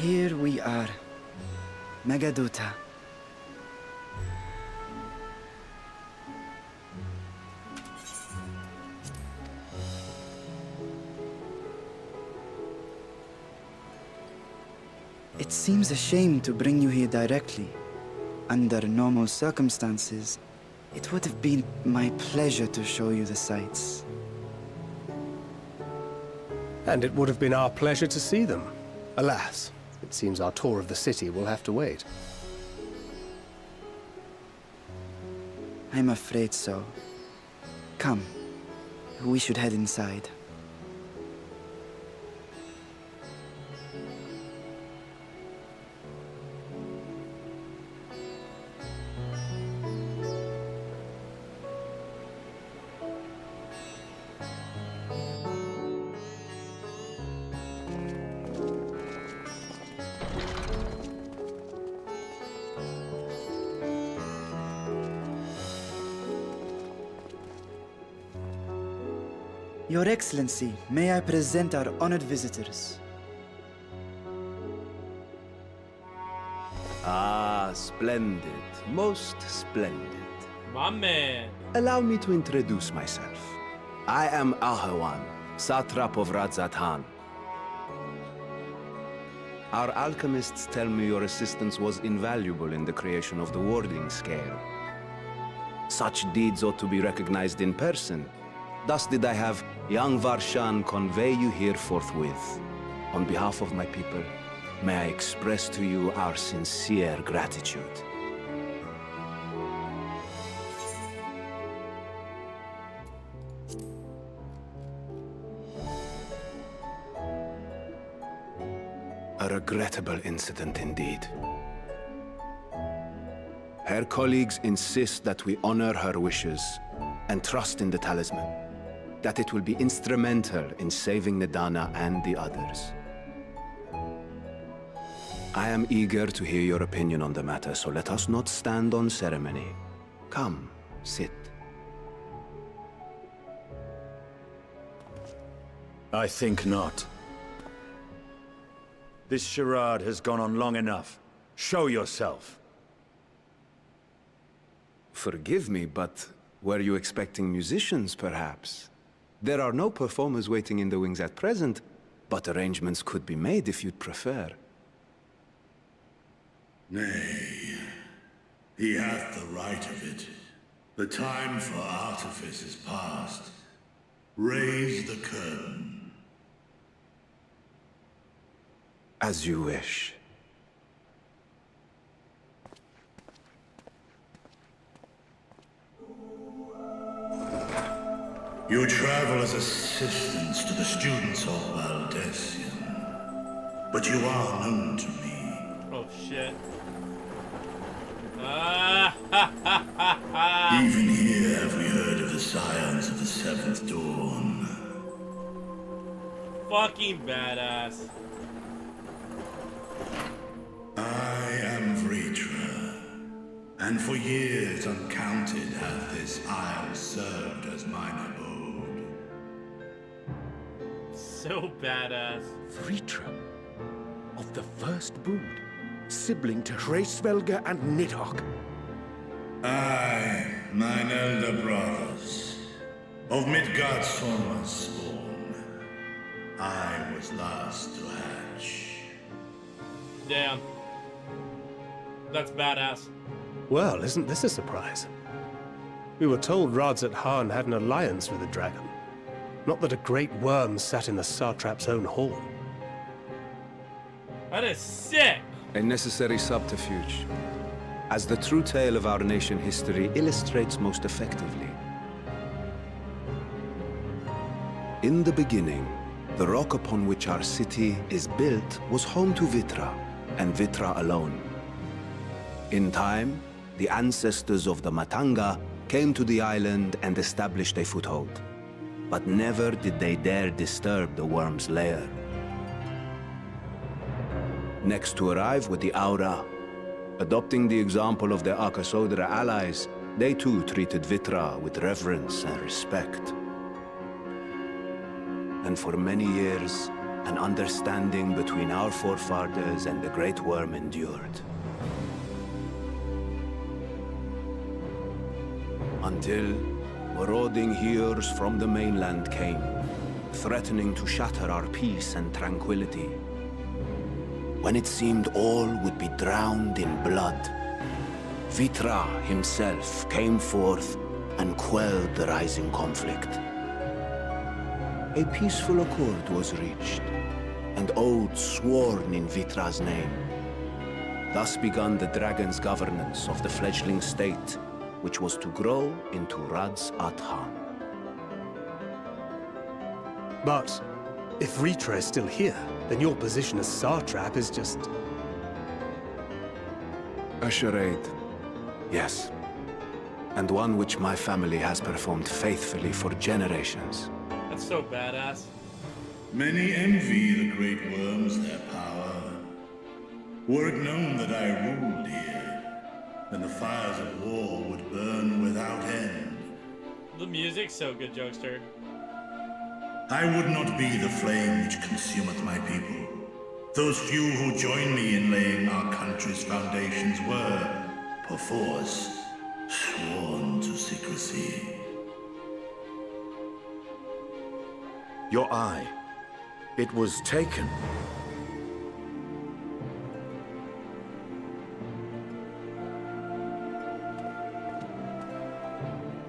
Here we are, Megaduta. It seems a shame to bring you here directly. Under normal circumstances, it would have been my pleasure to show you the sights. And it would have been our pleasure to see them. Alas, it seems our tour of the city will have to wait. I'm afraid so. Come, we should head inside. Your Excellency, may I present our honored visitors? Ah, splendid. Most splendid. My man. Allow me to introduce myself. I am Ahawan, satrap of Radzatan. Our alchemists tell me your assistance was invaluable in the creation of the warding scale. Such deeds ought to be recognized in person. Thus did I have young Varshan convey you here forthwith. On behalf of my people, may I express to you our sincere gratitude. A regrettable incident indeed. Her colleagues insist that we honor her wishes and trust in the talisman, that it will be instrumental in saving Nidana and the others. I am eager to hear your opinion on the matter, so let us not stand on ceremony. Come, sit. I think not. This charade has gone on long enough. Show yourself. Forgive me, but were you expecting musicians, perhaps? There are no performers waiting in the wings at present, but arrangements could be made if you'd prefer. Nay, he hath the right of it. The time for artifice is past. Raise the curtain. As you wish. You travel as assistants to the students of Valdesian, but you are known to me. Oh shit. Even here have we heard of the scions of the Seventh Dawn. Fucking badass. I am Vritra, and for years uncounted hath this isle served as mine abode. So badass. Vritra, of the first brood, sibling to Hraesvelga and Nidhogg. I, mine elder brothers, of Midgardsormr's spawn, I was last to hatch. Damn. That's badass. Well, isn't this a surprise? We were told Radzat Han had an alliance with the dragon. Not that a great worm sat in the satrap's own hall. That is sick! A necessary subterfuge, as the true tale of our nation history illustrates most effectively. In the beginning, the rock upon which our city is built was home to Vitra, and Vitra alone. In time, the ancestors of the Matanga came to the island and established a foothold. But never did they dare disturb the worm's lair. Next to arrive were the Aura. Adopting the example of their Akasodra allies, they too treated Vitra with reverence and respect. And for many years, an understanding between our forefathers and the Great Worm endured. Until marauding heroes from the mainland came, threatening to shatter our peace and tranquility. When it seemed all would be drowned in blood, Vitra himself came forth and quelled the rising conflict. A peaceful accord was reached, and oaths sworn in Vitra's name. Thus began the dragon's governance of the fledgling state, which was to grow into Radzat Han. But if Vritra is still here, then your position as satrap is just... A charade, yes. And one which my family has performed faithfully for generations. That's so badass. Many envy the Great Worms their power. Were it known that I ruled here, then the fires of war would burn without end. The music's so good, Jokester. I would not be the flame which consumeth my people. Those few who joined me in laying our country's foundations were, perforce, sworn to secrecy. Your eye. It was taken.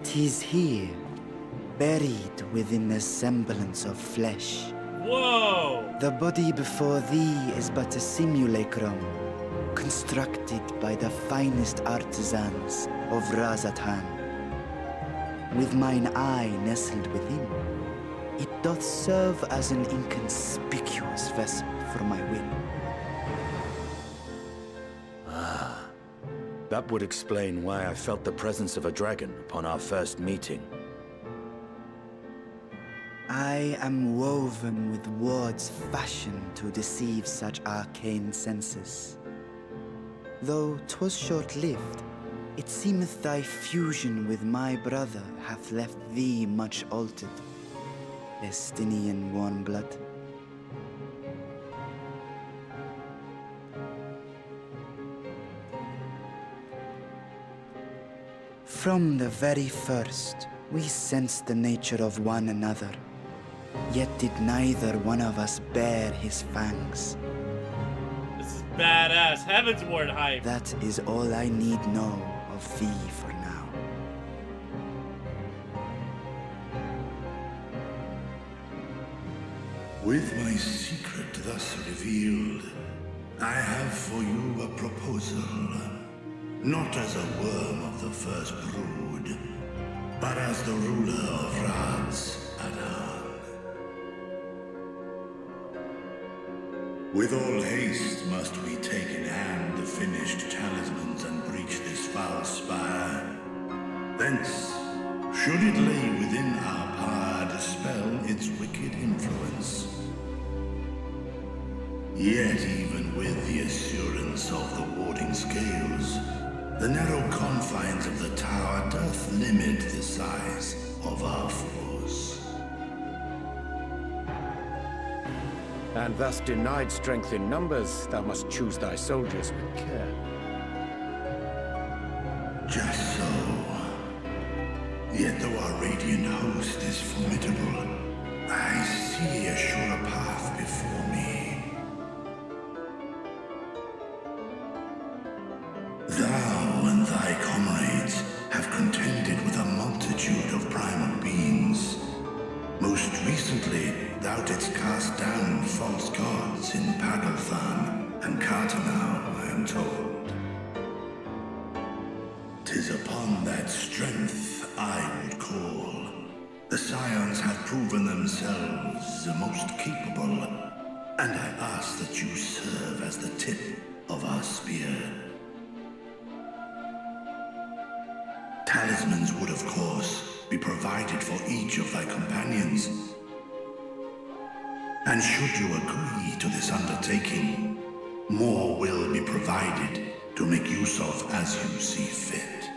'Tis here, buried within the semblance of flesh. Whoa! The body before thee is but a simulacrum, constructed by the finest artisans of Razathan. With mine eye nestled within, it doth serve as an inconspicuous vessel for my will. That would explain why I felt the presence of a dragon upon our first meeting. I am woven with words fashioned to deceive such arcane senses. Though 'twas short-lived, it seemeth thy fusion with my brother hath left thee much altered, Estinian warm blood. From the very first, we sensed the nature of one another, yet did neither one of us bare his fangs. This is badass. Heavensward hype. That is all I need know of thee for now. With my secret thus revealed, I have for you a proposal. Not as a worm of the first brood, but as the ruler of Razathan. With all haste must we take in hand the finished talismans and breach this foul spire. Thence, should it lay within our power, dispel its wicked influence. Yet even with the assurance of the warding scales, the narrow confines of the tower doth limit the size of our force. And thus denied strength in numbers, thou must choose thy soldiers with care. Just so. Yet though our radiant host is formidable, I see a surer path before me. Thou and thy comrades have contended with a multitude of primal beings. Most recently, thou didst cast down false gods in Pagalthan and Cartanau, I am told. 'Tis upon that strength I would call. The Scions have proven themselves the most capable, and I ask that you serve as the tip of our spear. Talismans would, of course, be provided for each of thy companions. And should you agree to this undertaking, more will be provided to make use of as you see fit.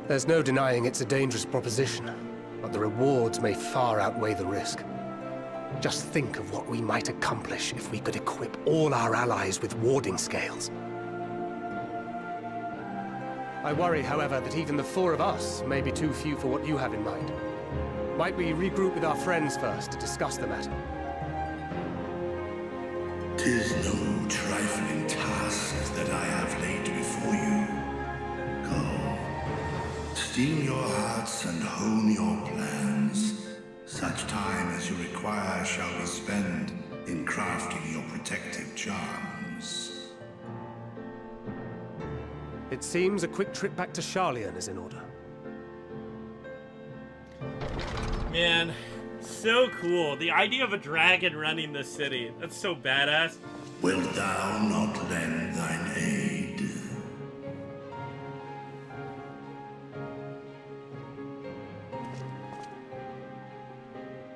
There's no denying it's a dangerous proposition, but the rewards may far outweigh the risk. Just think of what we might accomplish if we could equip all our allies with warding scales. I worry, however, that even the four of us may be too few for what you have in mind. Might we regroup with our friends first to discuss the matter? 'Tis no trifling task that I have laid before you. Go, steel your hearts and hone your plans. Such time as you require shall be spent in crafting your protective charms. It seems a quick trip back to Sharlayan is in order. Man, so cool. The idea of a dragon running the city. That's so badass. Wilt thou not lend thine aid?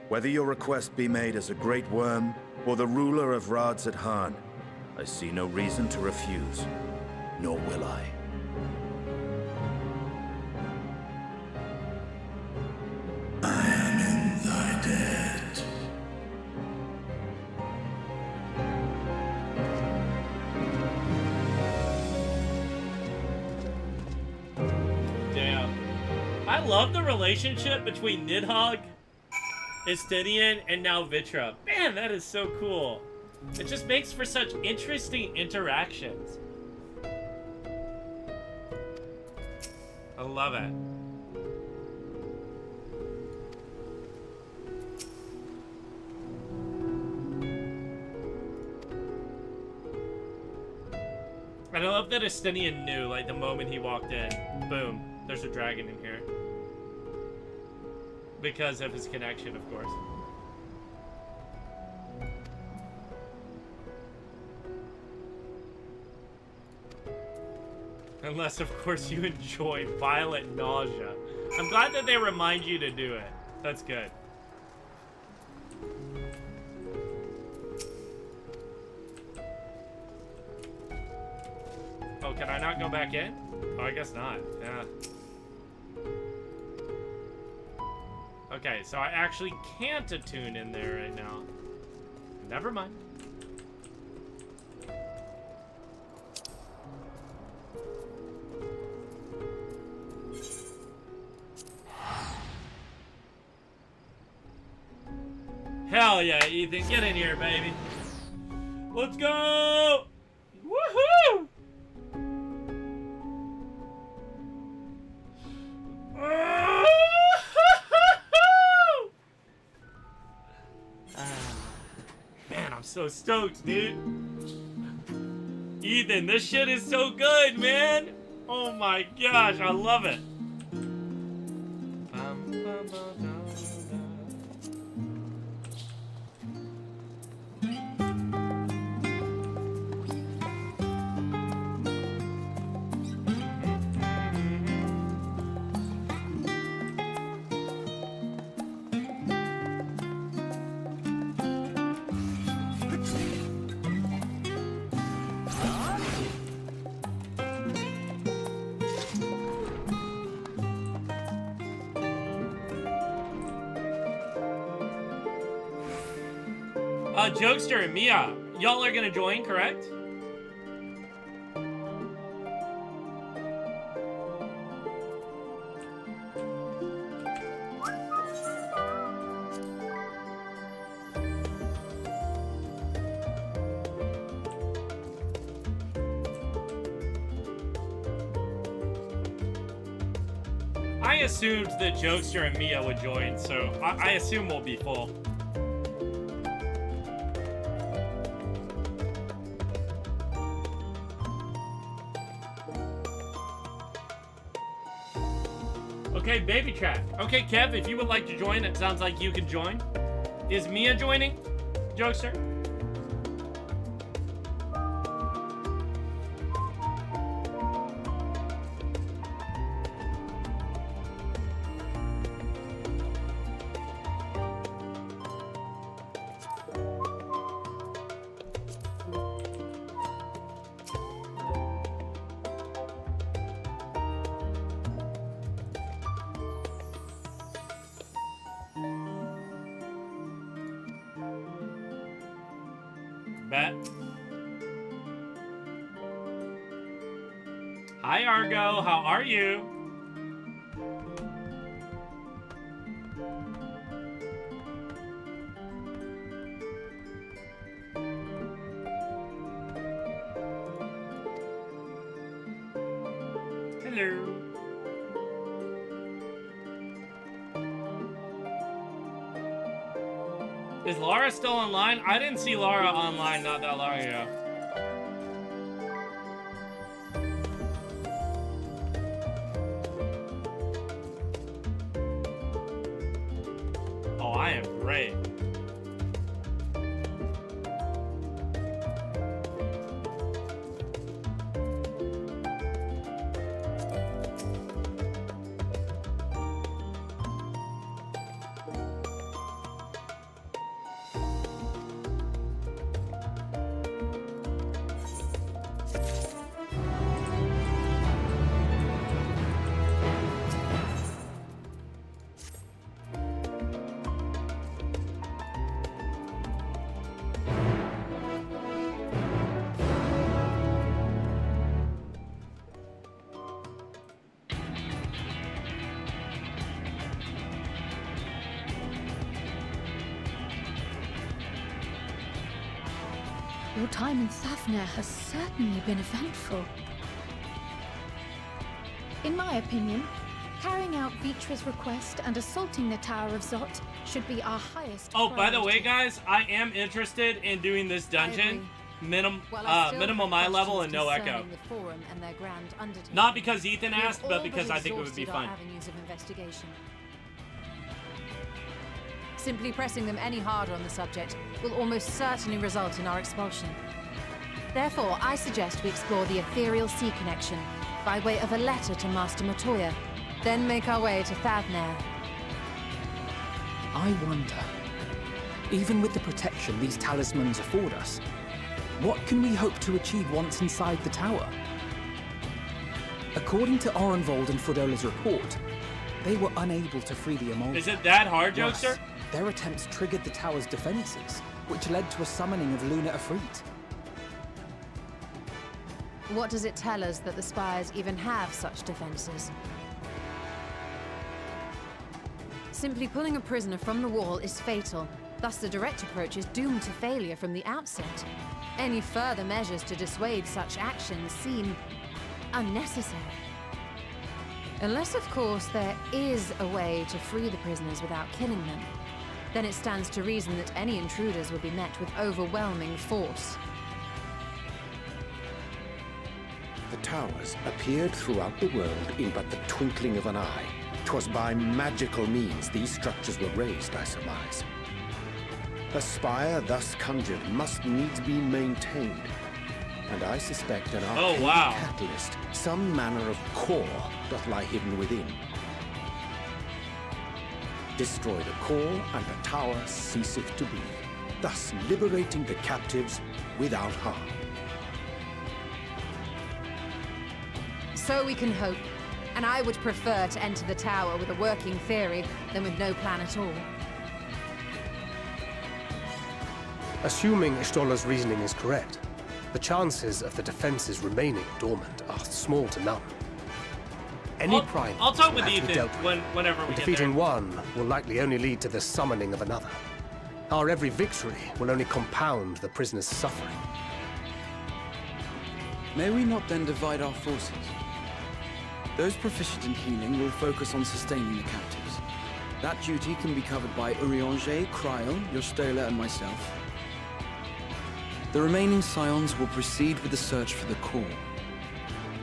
Whether your request be made as a great worm or the ruler of Razathan, I see no reason to refuse, nor will I. I love the relationship between Nidhogg, Estinian, and now Vitra. Man, that is so cool. It just makes for such interesting interactions. I love it. And I love that Estinian knew, like, the moment he walked in, boom, there's a dragon in here. Because of his connection, of course. Unless, of course, you enjoy violent nausea. I'm glad that they remind you to do it. That's good. Oh, can I not go back in? Oh, I guess not. Yeah. Okay, so I actually can't attune in there right now. Never mind. Hell yeah, Ethan, get in here, baby. Let's go! Woohoo! Man, I'm so stoked, dude. Ethan, this shit is so good, man. Oh my gosh, I love it. Jokester and Mia, y'all are gonna join, correct? I assumed that Jokester and Mia would join, so I assume we'll be full. Okay, baby chat. Okay, Kev, if you would like to join, it sounds like you can join. Is Mia joining, Jokester? Bet. Hi, Argo. How are you? Hello. Is Laura still online? I didn't see Laura online not that long ago. Oh, I am great. Your time in Thafnir has certainly been eventful. In my opinion, carrying out Vitra's request and assaulting the Tower of Zot should be our highest Oh, by the way, priority. guys, I am interested in doing this dungeon. Minimum eye level and no echo. The Forum and their grand undertaking. Not because Ethan We have asked, all but because I think it would exhausted be our fun. avenues of investigation. Simply pressing them any harder on the subject will almost certainly result in our expulsion. Therefore, I suggest we explore the ethereal sea connection by way of a letter to Master Matoya, then make our way to Thavnair. I wonder, even with the protection these talismans afford us, what can we hope to achieve once inside the tower? According to Orenvold and Frodola's report, they were unable to free the Emolga. Is it that hard, Worse, Jokester? their attempts triggered the tower's defenses, which led to a summoning of Luna Ifrit. What does it tell us that the Spires even have such defenses? Simply pulling a prisoner from the wall is fatal. Thus, the direct approach is doomed to failure from the outset. Any further measures to dissuade such actions seem unnecessary. Unless, of course, there is a way to free the prisoners without killing them. Then it stands to reason that any intruders will be met with overwhelming force. The towers appeared throughout the world in but the twinkling of an eye. 'Twas by magical means these structures were raised, I surmise. A spire thus conjured must needs be maintained, and I suspect an arcane catalyst, some manner of core, doth lie hidden within. Destroy the core, and the tower ceaseth to be, thus liberating the captives without harm. So we can hope, and I would prefer to enter the tower with a working theory than with no plan at all. Assuming Ishtola's reasoning is correct, the chances of the defenses remaining dormant are small to none. Any prime I'll talk will with have to be Ethan dealt with. whenever we And get defeating there. one will likely only lead to the summoning of another. Our every victory will only compound the prisoner's suffering. May we not then divide our forces? Those proficient in healing will focus on sustaining the captives. That duty can be covered by Urianger, Kryl, Yostela, and myself. The remaining Scions will proceed with the search for the core.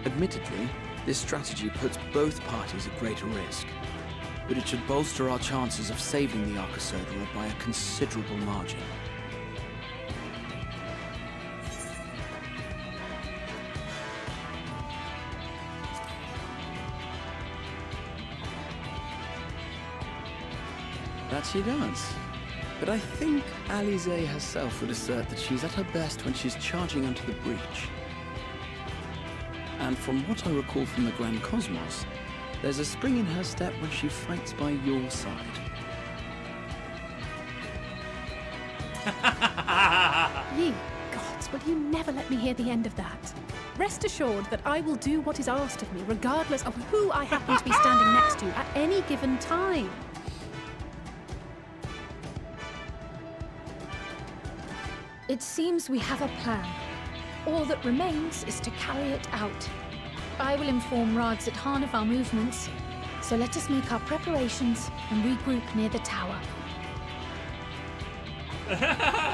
Admittedly, this strategy puts both parties at greater risk, but it should bolster our chances of saving the Arcosodra by a considerable margin. That she does. But I think Alize herself would assert that she's at her best when she's charging onto the breach. And from what I recall from the Grand Cosmos, there's a spring in her step when she fights by your side. Ye gods, will you never let me hear the end of that? Rest assured that I will do what is asked of me, regardless of who I happen to be standing next to at any given time. It seems we have a plan. All that remains is to carry it out. I will inform Rads at Han of our movements, so let us make our preparations and regroup near the tower.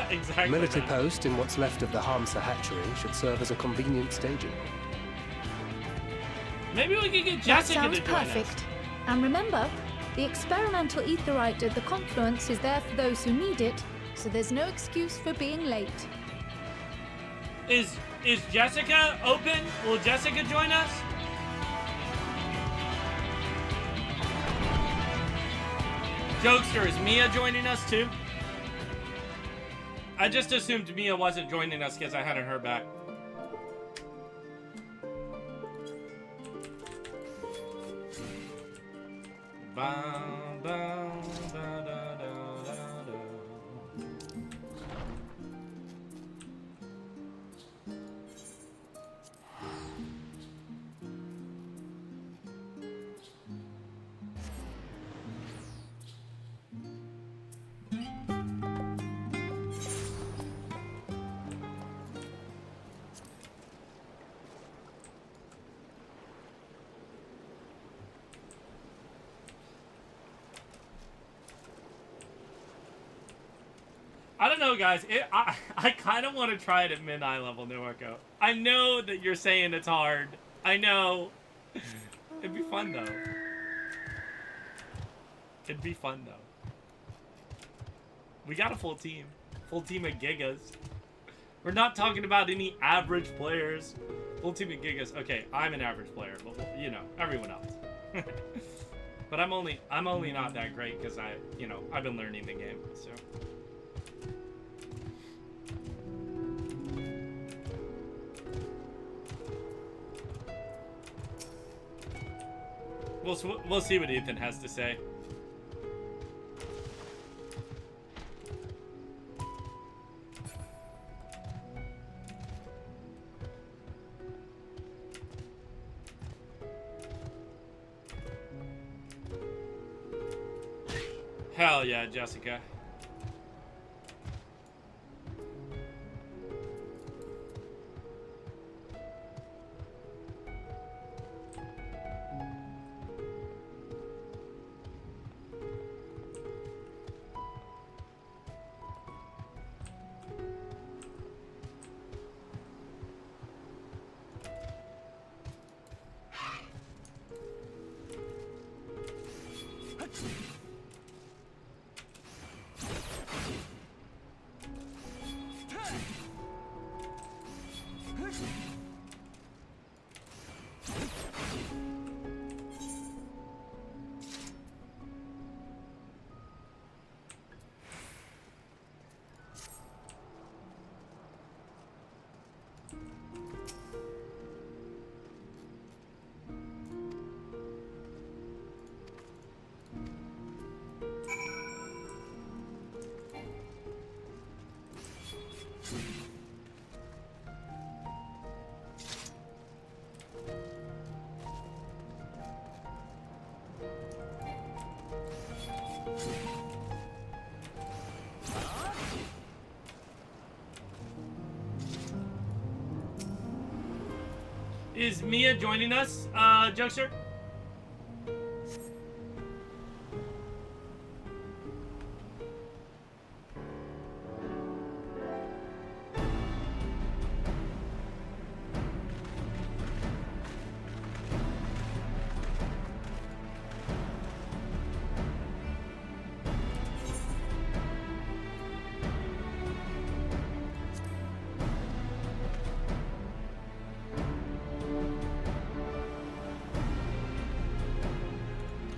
Exactly. A military post in what's left of the Hamsa hatchery should serve as a convenient staging. Maybe we could get That Jessica sounds to join us. perfect. And remember, the experimental etherite at the confluence is there for those who need it, so there's no excuse for being late. Is Jessica open? Will Jessica join us? Jokester, is Mia joining us too? I just assumed Mia wasn't joining us because I hadn't heard back. Bum, bum, da, da, da, da, da. know, guys. I kind of want to try it at mid-eye level, Noako. I know that you're saying it's hard. I know. It'd be fun, though. It'd be fun, though. We got a full team. Full team of Gigas. We're not talking about any average players. Full team of Gigas. Okay, I'm an average player, but, you know, everyone else. But I'm only not that great because I've been learning the game, so. We'll see what Ethan has to say. Hell yeah, Jessica. Is Mia joining us, Jokester?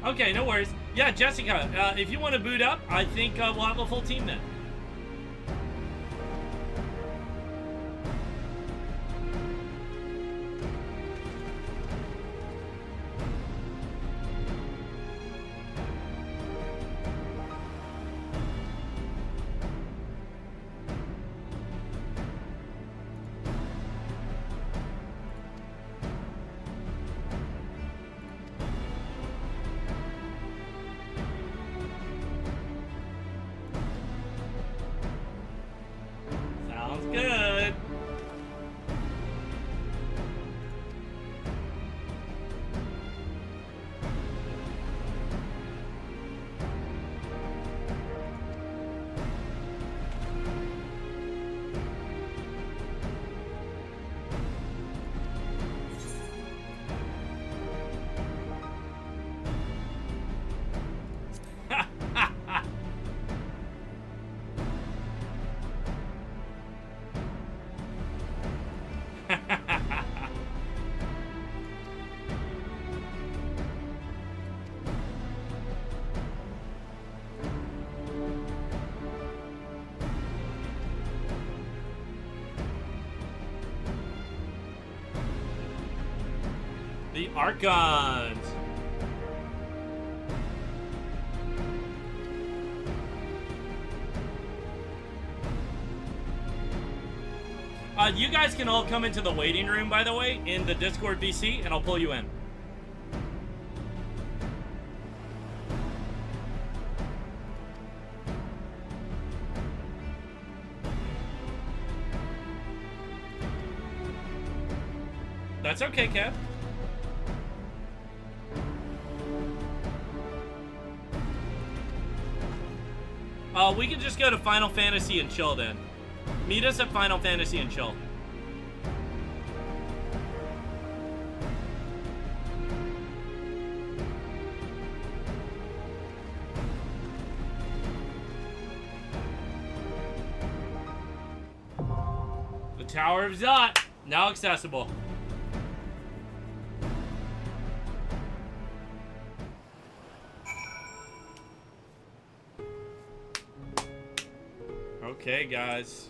Okay, no worries. Yeah, Jessica, if you want to boot up, I think we'll have a full team then. Good. The Archons. You guys can all come into the waiting room, by the way, in the Discord VC, and I'll pull you in. That's okay, Kev. We can just go to Final Fantasy and chill then. Meet us at Final Fantasy and chill. The Tower of Zot, now accessible. Okay, guys.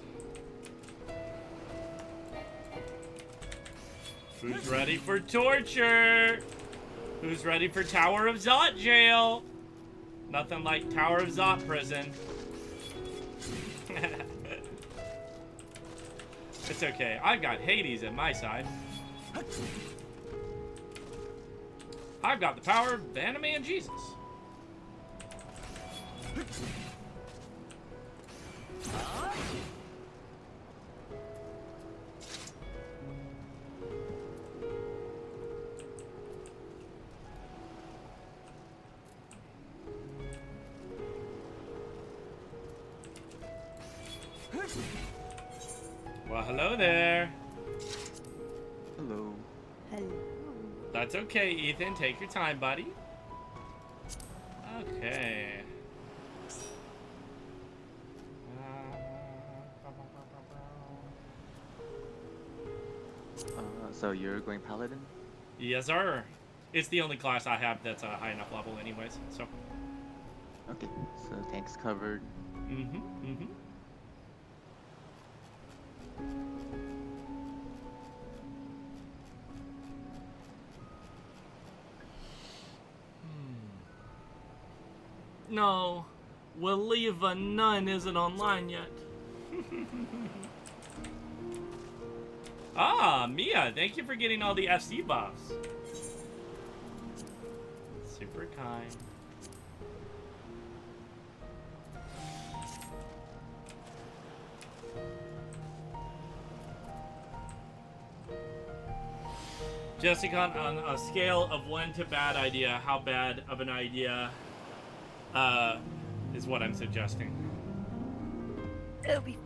Who's ready for torture? Who's ready for Tower of Zot jail? Nothing like Tower of Zot prison. It's okay. I've got Hades at my side. I've got the power of the anime and Jesus. Well, hello there. Hello. Hello. That's okay, Ethan. Take your time, buddy. Okay. So you're going Paladin? Yes, sir. It's the only class I have that's a high enough level anyways, so. Okay, so tanks covered. No, Waliva None isn't online yet. Ah, Mia, thank you for getting all the FC buffs. Super kind. Jessica, on a scale of 1 to bad idea, how bad of an idea is what I'm suggesting? It'll be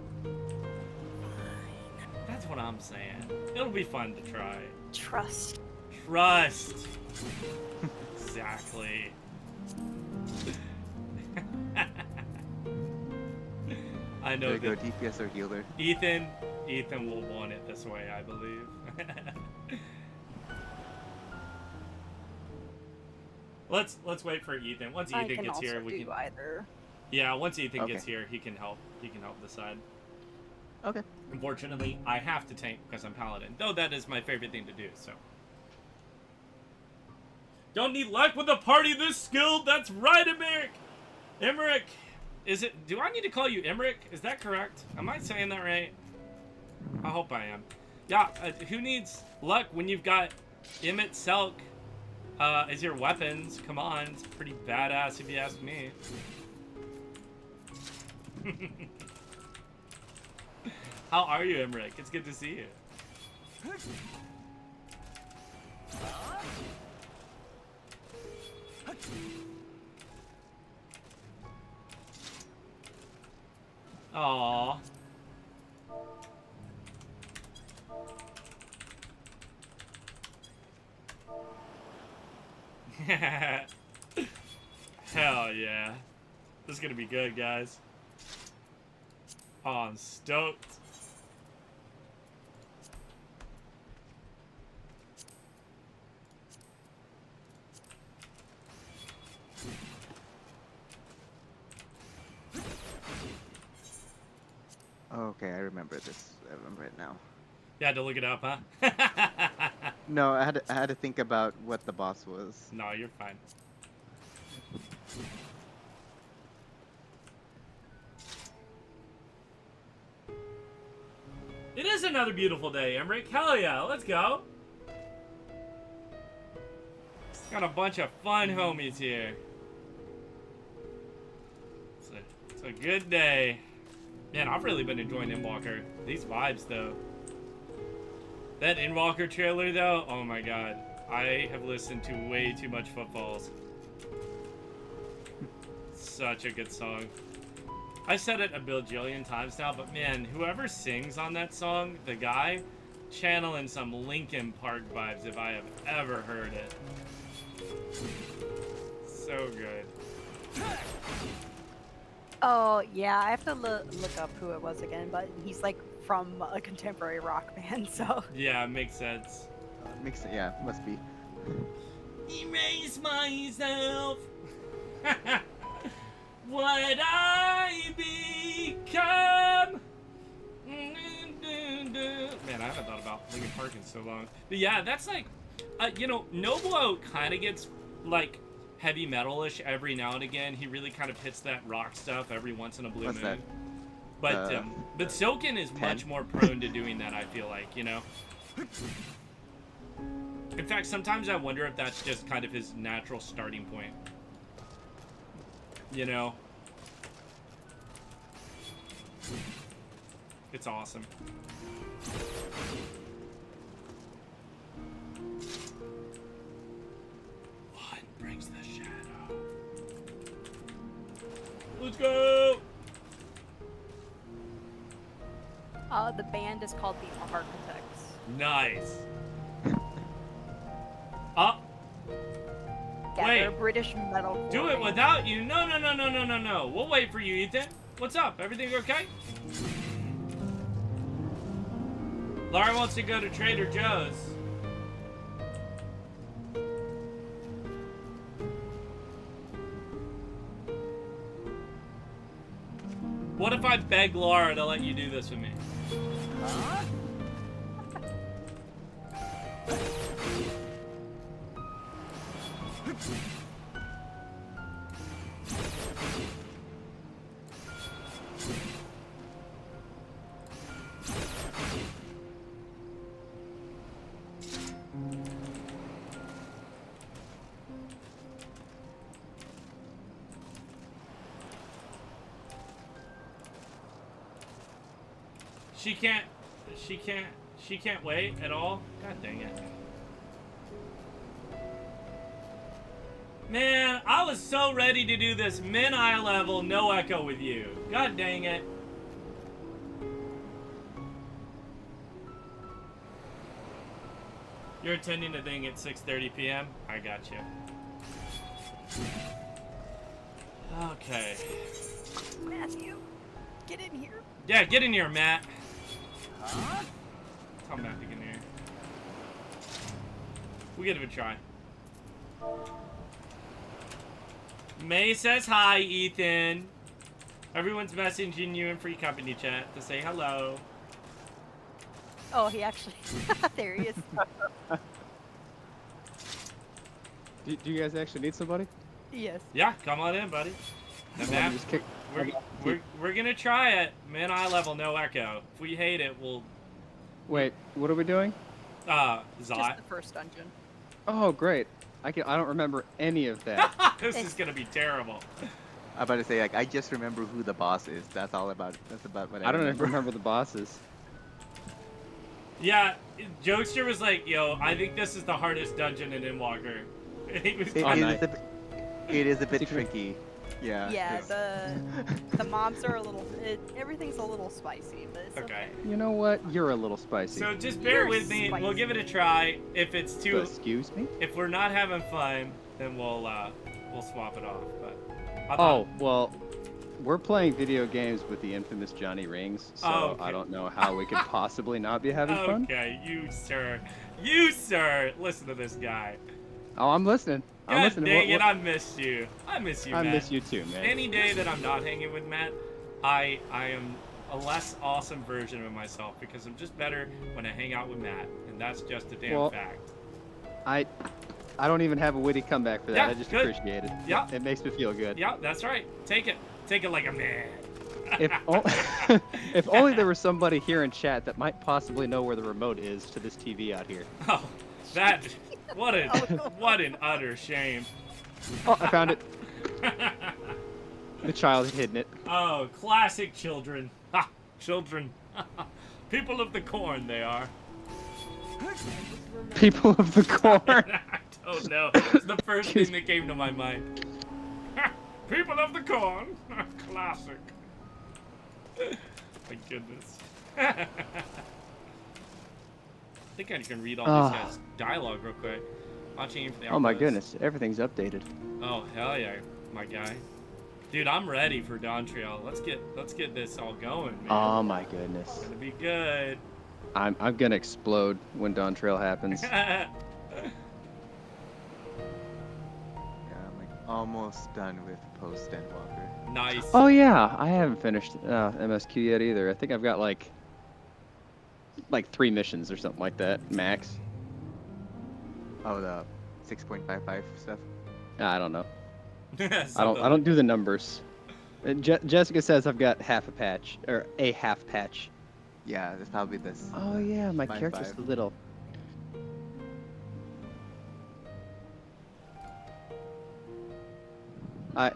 That's what I'm saying. It'll be fun to try. trust. Trust. Exactly. I know. Should I go DPS or healer? Ethan will want it this way, I believe. Let's wait for Ethan. Once Ethan gets here, we can either. Yeah, once Ethan Okay. gets here, he can help decide. Okay. Unfortunately, I have to tank because I'm Paladin, though that is my favorite thing to do, so. Don't need luck with a party this skilled. That's right, Emmerich. Emmerich, do I need to call you Emmerich? Is that correct? Am I saying that right? I hope I am. Yeah, who needs luck when you've got Emmett Selk as your weapons? Come on, it's pretty badass if you ask me. How are you, Emmerich? It's good to see you. Aww. Hell yeah. This is gonna be good, guys. Oh, I'm stoked. Okay, I remember this. I remember it now. You had to look it up, huh? No, I had to think about what the boss was. No, you're fine. It is another beautiful day, Emmerich. Hell yeah, let's go. Got a bunch of fun homies here. It's a good day. Man, I've really been enjoying Endwalker. These vibes, though. That Endwalker trailer, though, oh my god. I have listened to way too much Footfalls. Such a good song. I said it a bajillion times now, but man, whoever sings on that song, the guy, channeling some Linkin Park vibes if I have ever heard it. So good. Oh, yeah, I have to look up who it was again, but he's like from a contemporary rock band, so. Yeah, it makes sense. Yeah, must be. Erase myself. What I become. Man, I haven't thought about Linkin Park in so long. But yeah, that's like, you know, Nobuo kind of gets like heavy metal-ish every now and again. He really kind of hits that rock stuff every once in a blue What's moon. that? But Soken is much more prone to doing that, I feel like, you know? In fact, sometimes I wonder if that's just kind of his natural starting point. You know? It's awesome. One brings the shadow. Let's go! The band is called the Architects. Nice. Up. Yeah, Wait. they're British metal. Do it without you. No. We'll wait for you, Ethan. What's up? Everything okay? Laura wants to go to Trader Joe's. What if I beg Laura to let you do this with me? She can't wait at all? God dang it. Man, I was so ready to do this min-eye level, no echo with you. God dang it. You're attending a thing at 6:30 p.m.? I got you. Okay. Matthew, get in here. Yeah, get in here, Matt. Tell Matt to get in here. We'll give it a try. May says hi, Ethan. Everyone's messaging you in free company chat to say hello. Oh, he actually... there he is. Do you guys actually need somebody? Yes. Yeah, come on in, buddy. Now, Matt, we're gonna try it. Man-eye level, no echo. If we hate it, we'll... Wait, what are we doing? Zot. Just the first dungeon. Oh, great. I don't remember any of that. This is gonna be terrible. I'm about to say, like, I just remember who the boss is. That's all about. That's about what I don't even remember the bosses. Yeah, Jokester was like, "Yo, I think this is the hardest dungeon in Endwalker." He was it is a bit tricky. Yeah. Yeah, the mobs are a little. Everything's a little spicy, but it's okay. You know what? You're a little spicy. So just bear with me. We'll give it a try. If it's too. Excuse me? If we're not having fun, then we'll swap it off. But. Well, we're playing video games with the infamous Johnny Rings, so okay. I don't know how we could possibly not be having fun. Okay, you sir, listen to this guy. Oh, I'm listening. I'm listening. Dang it, I missed you. I miss you, Matt. I miss you too, man. Any day that I'm not hanging with Matt, I am a less awesome version of myself because I'm just better when I hang out with Matt, and that's just a damn fact. I don't even have a witty comeback for that. Yeah, I just good. appreciate it. Yeah. It makes me feel good. Yeah, that's right. Take it like a man. If only there was somebody here in chat that might possibly know where the remote is to this TV out here. Oh, what an utter shame. Oh, I found it. The child had hidden it. Oh, classic children. Ha, children. People of the corn, they are. People of the corn. I don't know. It's the first thing that came to my mind. People of the corn. Classic. My goodness. I think I can read all these guys' dialogue real quick. Watching for the Oh my outpost. goodness, everything's updated. Oh hell yeah, my guy. Dude, I'm ready for Dontriel. Let's get this all going, man. Oh my goodness. It's gonna be good. I'm gonna explode when Dawn Trail happens. Yeah, I'm like almost done with post Endwalker. Nice. Oh yeah, I haven't finished MSQ yet either. I think I've got like 3 missions or something like that, max. Oh, the 6.55 stuff. I don't know. Something I don't do the numbers. Jessica says I've got half a patch or a half patch. Yeah, that's probably this. Oh yeah, my character's 5. little. I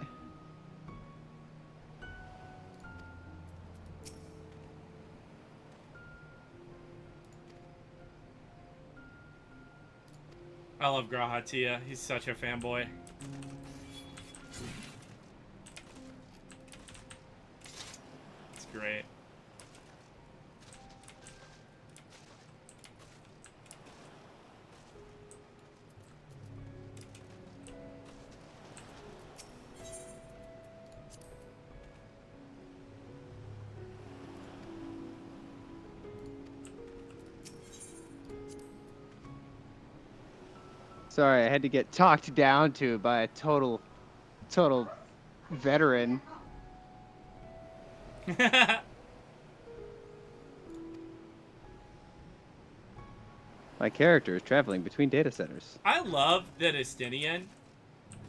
love Grahatia. He's such a fanboy. It's great. Sorry, I had to get talked down to by a total veteran. My character is traveling between data centers. I love that Estinian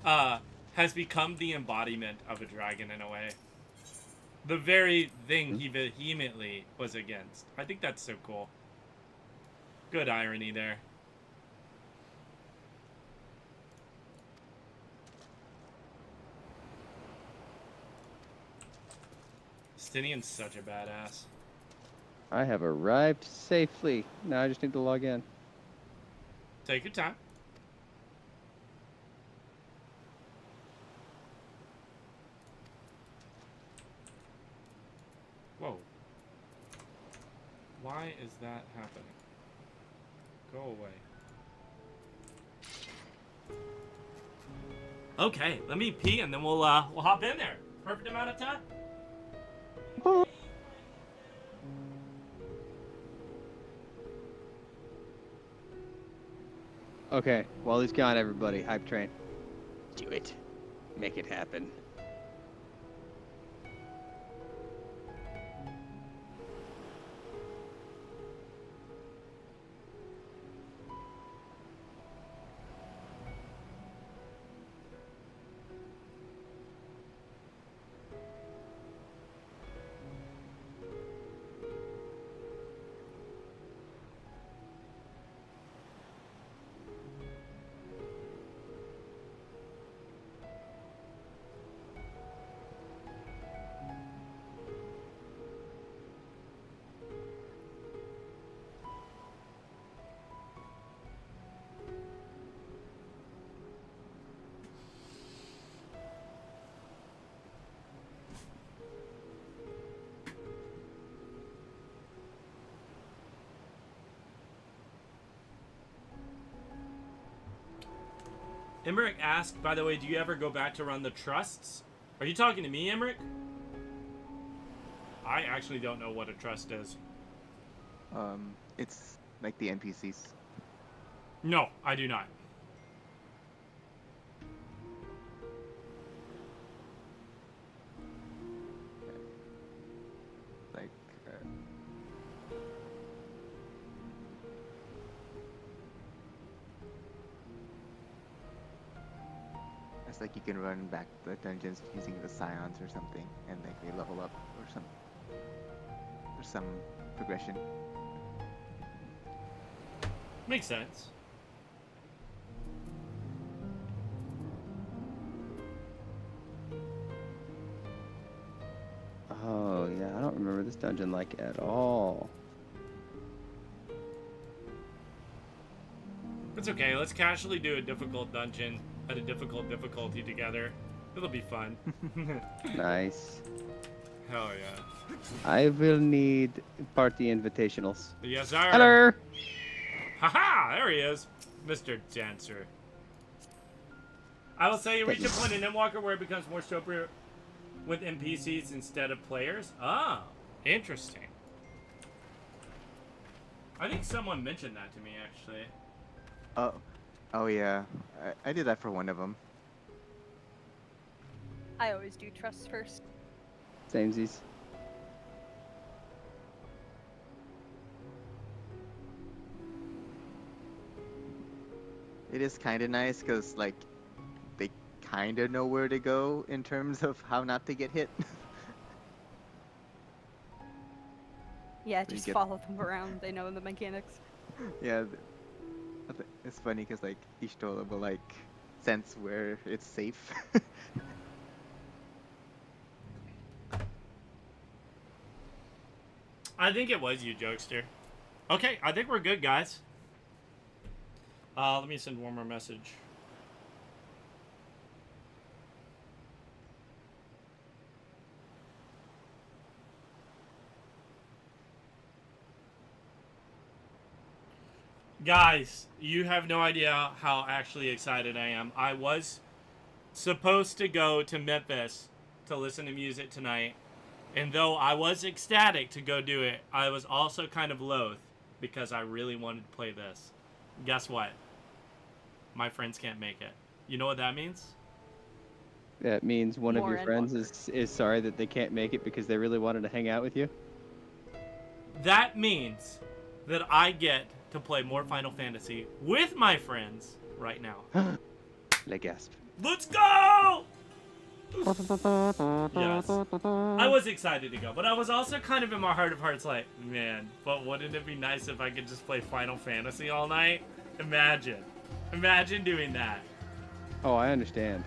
has become the embodiment of a dragon in a way. The very thing he vehemently was against. I think that's so cool. Good irony there. Estinian's such a badass. I have arrived safely. Now I just need to log in. Take your time. Whoa. Why is that happening? Go away. Okay, let me pee and then we'll hop in there. Perfect amount of time. Okay, while he's gone, everybody, hype train. Do it. Make it happen. Emmerich asked, by the way, do you ever go back to run the trusts? Are you talking to me, Emmerich? I actually don't know what a trust is. It's like the NPCs. No, I do not. Like, it's like you can run back the dungeons using the scions or something, and like they level up or some progression. Makes sense. Oh, yeah, I don't remember this dungeon like at all. It's okay, let's casually do a difficult dungeon at a difficult difficulty together. It'll be fun. Nice. Hell yeah. I will need party invitationals. Yes, sir. Hello. Haha! There he is, Mr. Dancer. I will say you reach a point in Endwalker where it becomes more sober with NPCs instead of players. Oh, interesting. I think someone mentioned that to me actually. Oh yeah. I did that for one of them. I always do trust first. Samesies. It is kind of nice because like they kind of know where to go in terms of how not to get hit. Yeah, So you just get- follow them around. They know the mechanics. Yeah, it's funny because like each toilet will like sense where it's safe. I think it was you, Jokester. Okay, I think we're good, guys. Let me send one more message. Guys, you have no idea how actually excited I am. I was supposed to go to Memphis to listen to music tonight. And though I was ecstatic to go do it, I was also kind of loath because I really wanted to play this. Guess what? My friends can't make it. You know what that means? That means one of More your friends is sorry that they can't make it because they really wanted to hang out with you? That means that I get to play more Final Fantasy with my friends right now. Le gasp. Let's go! Yes. I was excited to go, but I was also kind of in my heart of hearts like, man, but wouldn't it be nice if I could just play Final Fantasy all night? Imagine. Imagine doing that. Oh, I understand.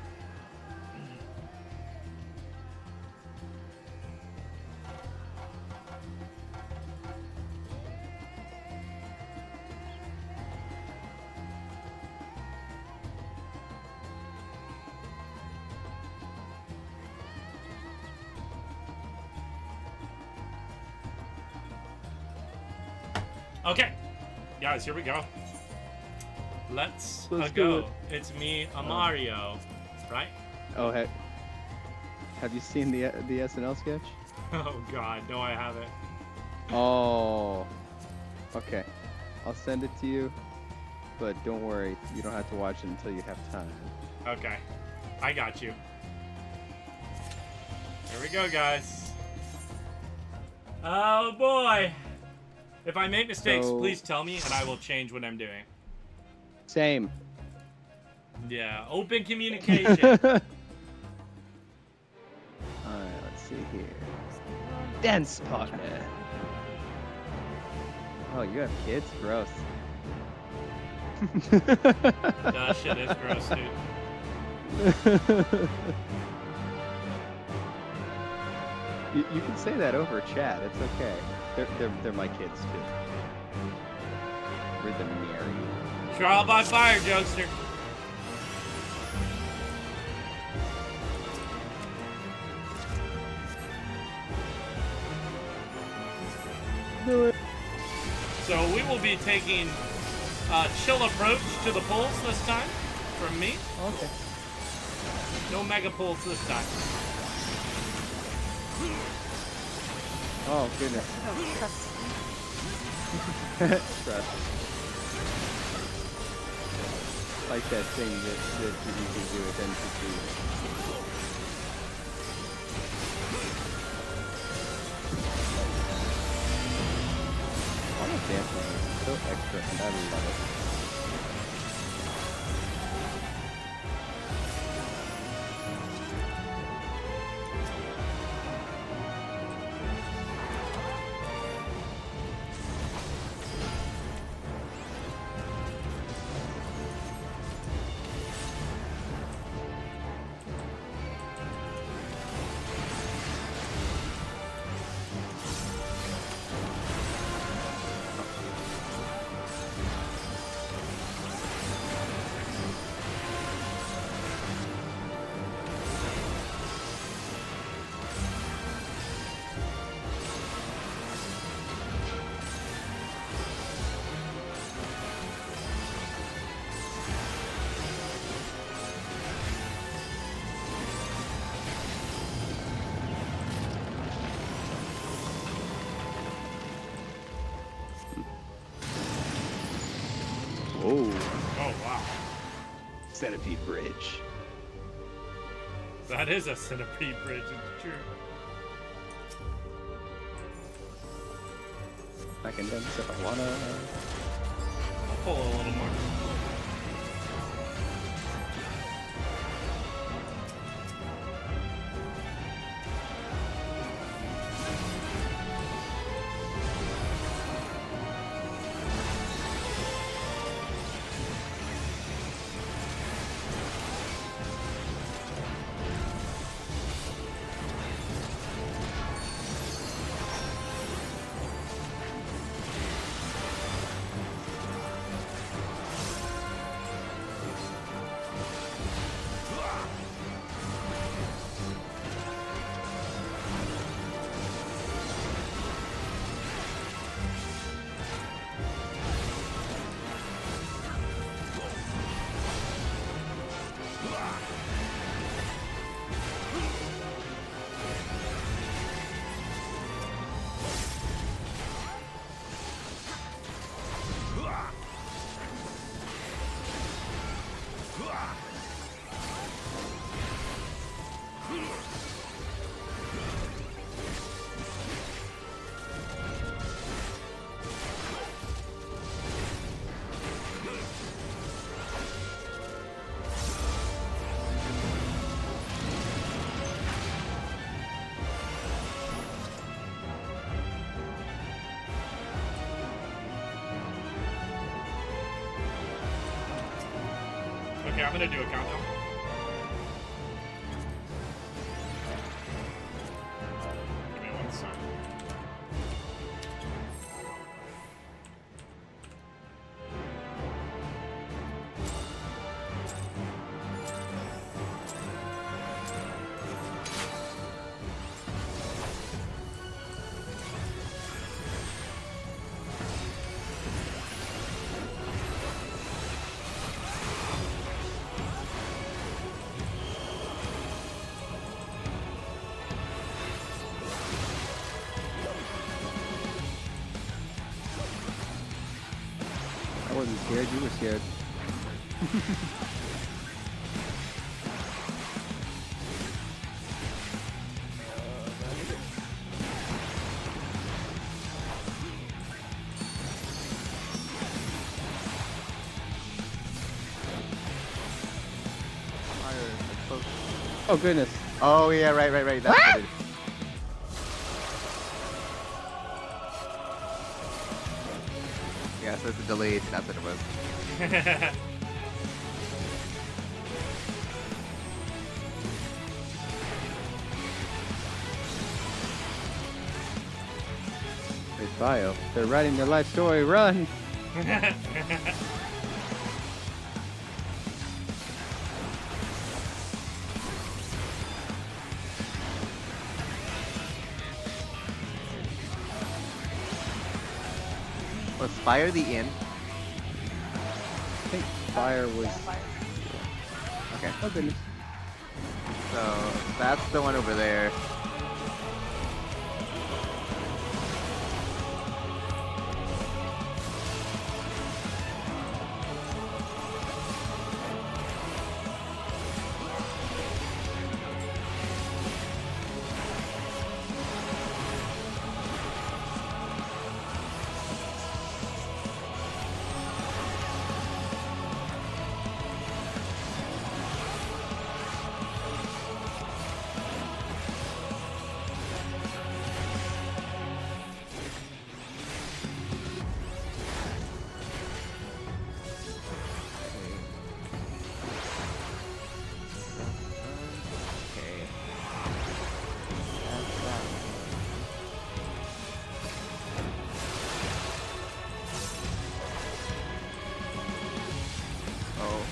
Okay. Guys, here we go. Let's do go. it. It's me, Mario, right? Oh, hey. Have you seen the SNL sketch? Oh god, no I haven't. Oh. Okay. I'll send it to you, but don't worry, you don't have to watch it until you have time. Okay. I got you. Here we go, guys. Oh boy. If I make mistakes, So- please tell me and I will change what I'm doing. Same. Yeah, open communication. Alright, let's see here. Dance partner. Oh, you have kids? Gross. That shit is gross, dude. You can say that over chat. It's okay. They're my kids too. We're the married. Trial by fire, Jokester. Do it. So we will be taking a chill approach to the pulls this time from me. Okay. No mega pulls this time. Oh goodness. Oh, trust. Trust. Like that thing that you can do with NPCs. All the dancing is so extra and I love it. Centipede Bridge. That is a centipede bridge, it's true. I can do this if I wanna. I'll pull a little more. Okay, I'm gonna do a countdown. Give me 1 second. I wasn't scared, you were scared. Oh goodness. Oh yeah, right. That's what it is. Yeah, so it's a delayed. That's what it was. It's bio. They're writing their life story. Run! Was Fire the inn? I think fire was. Okay. Oh goodness. So that's the one over there.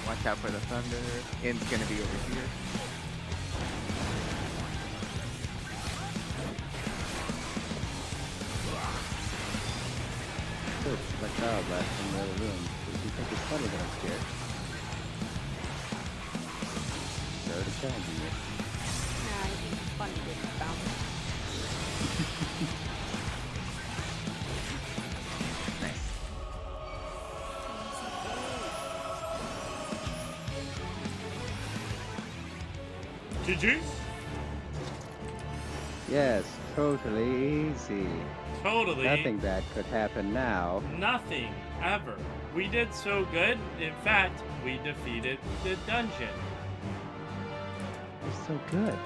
Watch out for the thunder. Inn's gonna be over here. Good. My child left in the other room. You think it's funny that I'm scared? Sorry to challenge you. Nah, I think it's funny getting bounced. GG's? Yes, totally easy. Totally. Nothing bad could happen now. Nothing, ever. We did so good, in fact, we defeated the dungeon. You're so good.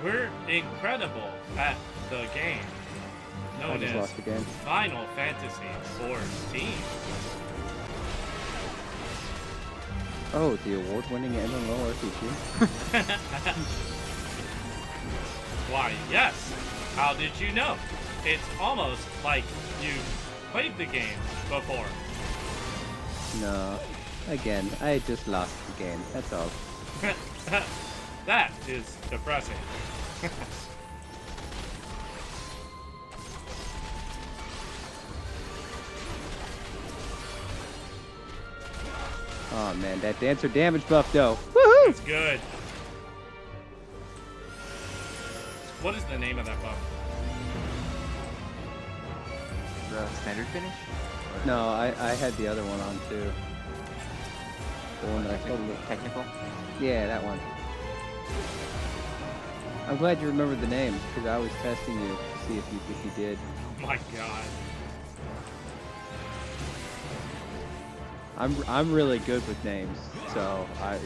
We're incredible at the game. I Known just as lost again. Final Fantasy 14. Oh, the award-winning MMORPG. Why, yes. How did you know? It's almost like you've played the game before. No. Again, I just lost the game. That's all. That is depressing. Oh man, that dancer damage buff though. Woohoo! It's good. What is the name of that buff? The standard finish? No, I had the other one on too. The one that I totally... Technical? Yeah, that one. I'm glad you remembered the name, because I was testing you to see if you did. Oh my god. I'm really good with names, so I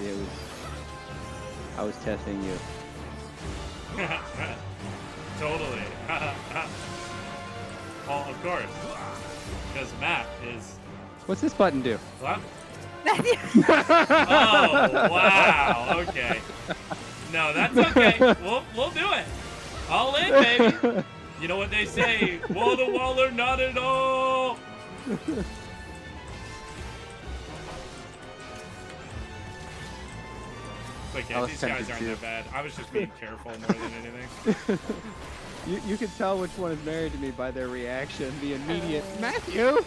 was testing you. Totally. Well, of course. Because Matt is... What's this button do? What? Oh, wow. Okay. No, that's okay. We'll do it. All in, baby. You know what they say. Wall to waller, not at all. Like, yeah, these guys aren't that bad. I was just being careful more than anything. You can tell which one is married to me by their reaction. The immediate Matthew.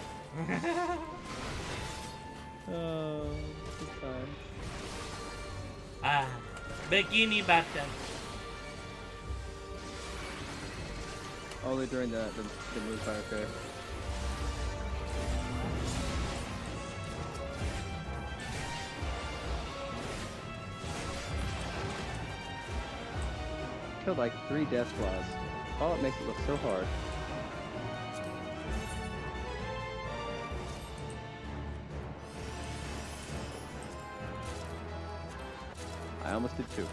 Oh, this is fine. Ah, bikini bottom. Only during the Moonfire Fair. Killed like 3 death squads. Oh, it makes it look so hard. I almost did 2.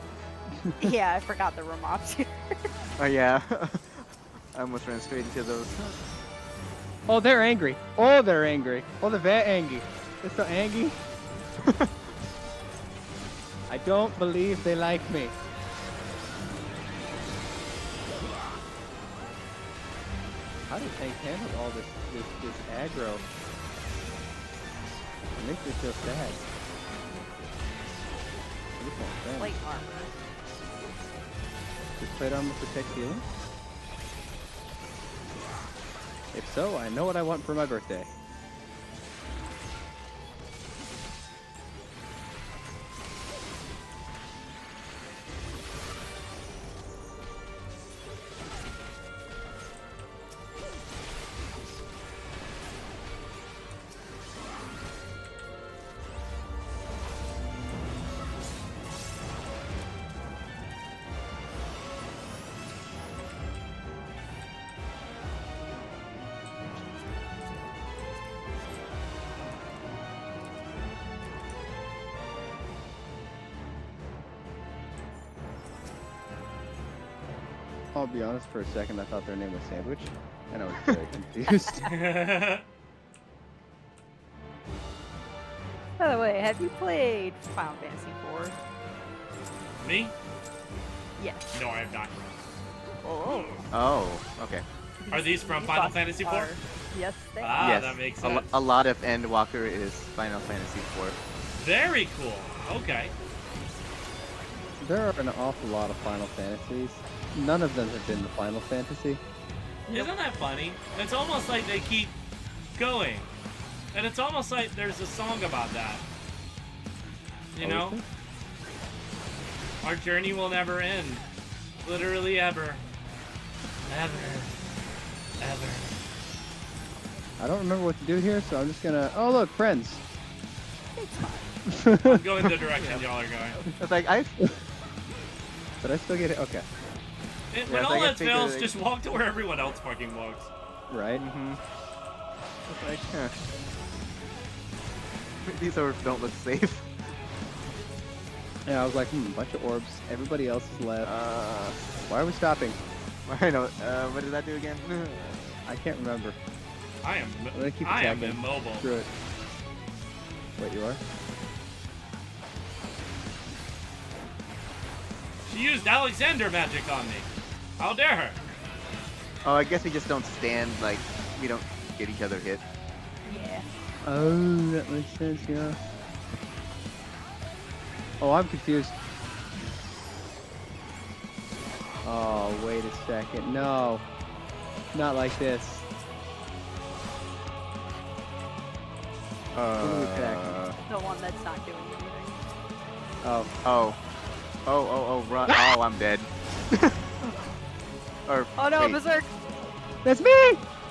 Yeah, I forgot there were mobs here. Oh yeah. I almost ran straight into those. Oh, they're angry. Oh, they're angry. Oh, they're very angry. They're so angry. I don't believe they like me. How did tank handle all this aggro? It makes me feel sad. Plate armor. Does plate armor protect healing? If so, I know what I want for my birthday. I'll be honest, for a second I thought their name was Sandwich, and I was very confused. By the way, have you played Final Fantasy IV? Me? Yes. No, I have not. Oh. Oh, okay. Are these from Final Fantasy IV? Yes, they are. Ah, Yes. that makes sense. A lot of Endwalker is Final Fantasy IV. Very cool. Okay. There are an awful lot of Final Fantasies. None of them have been the Final Fantasy. Isn't that funny? It's almost like they keep going. And it's almost like there's a song about that. You know? Our journey will never end. Literally ever. Ever. Ever. I don't remember what to do here, so I'm just gonna... Oh, look, friends. I'm going the direction y'all are going. It's like, Did I still get it? Okay. When all else fails, just walk to where everyone else fucking walks. Right? Mm-hmm. Like, huh. These orbs don't look safe. Yeah, I was like, bunch of orbs. Everybody else is left. Why are we stopping? I know. What did that do again? I can't remember. I am attacking. immobile. Screw it. Wait, you are? She used Alexander magic on me. How dare her? Oh, I guess we just don't stand, like, we don't get each other hit. Yeah. Oh, that makes sense, yeah. Oh, I'm confused. Oh, wait a second. No. Not like this. The one that's not doing anything. Oh, run. Oh, I'm dead. Or, oh no, wait. Berserk! That's me!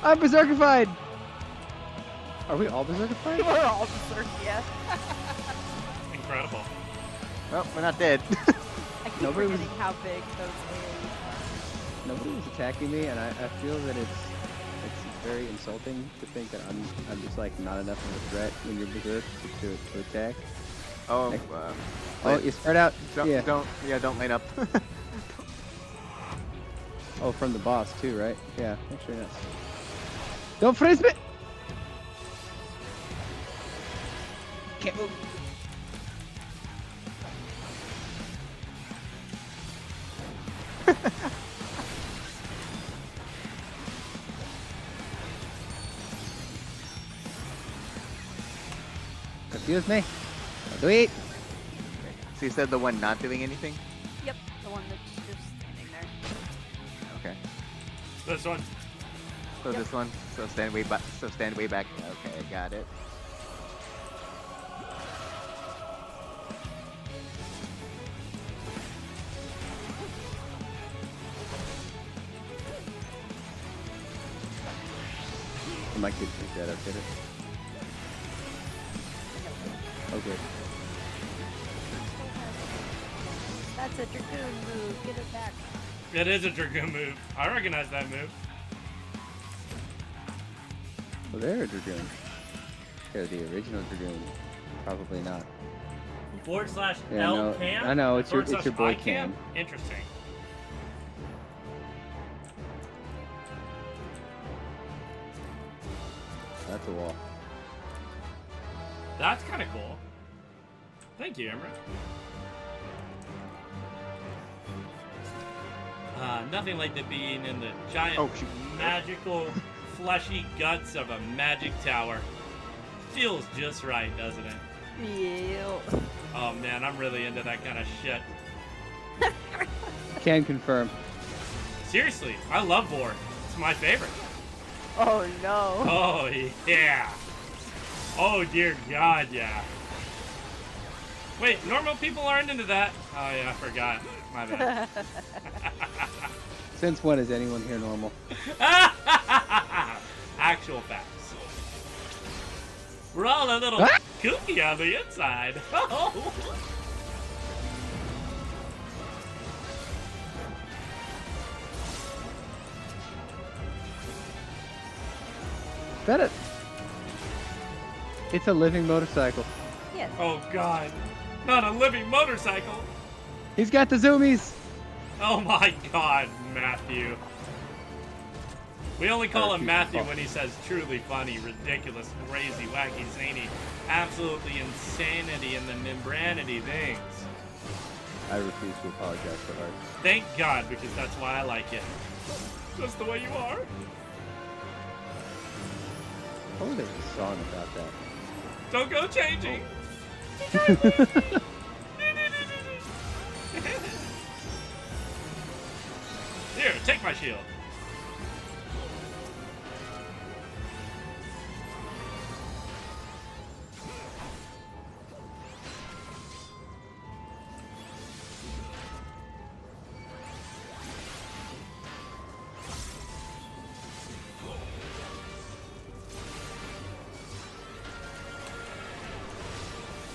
I'm berserkified! Are we all berserkified? We're all Berserk, yeah. Incredible. Well, we're not dead. I keep Nobody was- forgetting how big those aliens are. Nobody was attacking me, and I feel that it's very insulting to think that I'm just like not enough of a threat when you're berserk to attack. Oh, Like, oh, you start out. Don't line up. Oh, from the boss too, right? Yeah, actually yes. Don't freeze me! Can't move. Confuse me. Don't do it. So you said the one not doing anything? Yep, the one that's just standing there. Okay. This one. So this one. So stand way back. Okay, got it. My kid's like that. I'll get it. Okay. That's a Dragoon move. Get it back. It is a Dragoon move. I recognize that move. Well, they're a Dragoon. They're the original Dragoon. Probably not. / Yeah, L no, Cam? I know, it's your / boy I Cam. Interesting. That's a wall. That's kind of cool. Thank you, Emmerich. Nothing like the being in the giant, magical, fleshy guts of a magic tower. Feels just right, doesn't it? Yeah. Oh man, I'm really into that kind of shit. Can confirm. Seriously, I love Vor. It's my favorite. Oh no. Oh yeah. Oh dear God, yeah. Wait, normal people aren't into that. Oh yeah, I forgot. My bad. Since when is anyone here normal? Actual facts. We're all a little kooky on the inside. Bet it. It's a living motorcycle. Yes. Oh God, not a living motorcycle. He's got the zoomies. Oh my God, Matthew. We only call him Matthew when he says truly funny, ridiculous, crazy, wacky, zany, absolutely insanity and the membranity things. I refuse to apologize for art. Thank God, because that's why I like it. Just the way you are. Oh, there's a song about that. Don't go changing. Here, take my shield.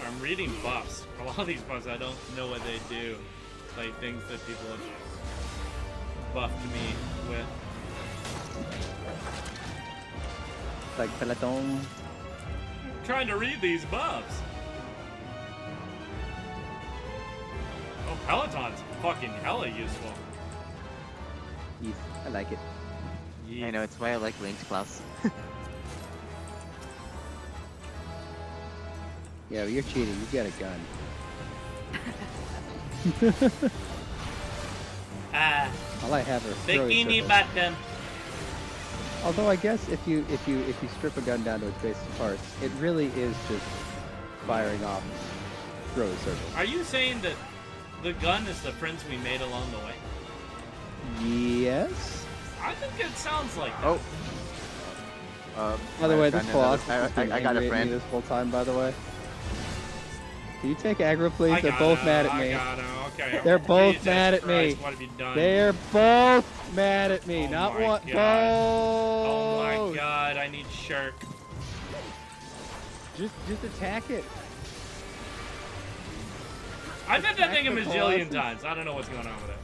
I'm reading buffs. A lot of these buffs, I don't know what they do. like things that people have buffed me with. Like Peloton. I'm trying to read these buffs. Oh, Peloton's fucking hella useful. Yes, I like it. I know, it's why I like Link's class. Yeah, you're cheating. You got a gun. All I have are throwing Bikini circles. button. Although I guess if you strip a gun down to its basic parts, it really is just firing off throw circles. Are you saying that the gun is the friends we made along the way? Yes. I think it sounds like that. By the way, this Colossus has been I got a angry at me friend. this whole time, by the way. Can you take aggro, please? I They're got both him, mad at I me. got him, okay. They're both Jesus mad at Christ, me. what have you done? They're both mad at me. Oh Not my one. God. Both. Oh my god, I need Shirk. Just attack it. I've had that Attack thing a the majillion Colossus. times. I don't know what's going on with it.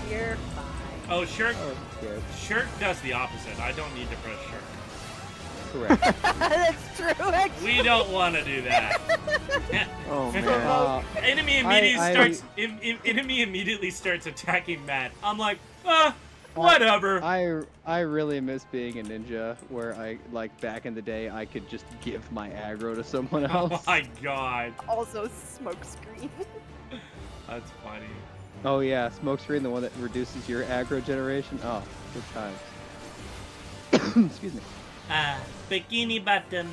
You're fine. Oh, Shirk. Oh, yes. Shirk does the opposite. I don't need to press Shirk. Correct. That's true, actually. We don't want to do that. Oh man. Enemy immediately starts attacking Matt. I'm like, whatever. I really miss being a ninja, where I like back in the day I could just give my aggro to someone else. Oh my god. Also, smoke screen. That's funny. Oh yeah, smokescreen, the one that reduces your aggro generation. Oh, good times. Excuse me. Bikini button.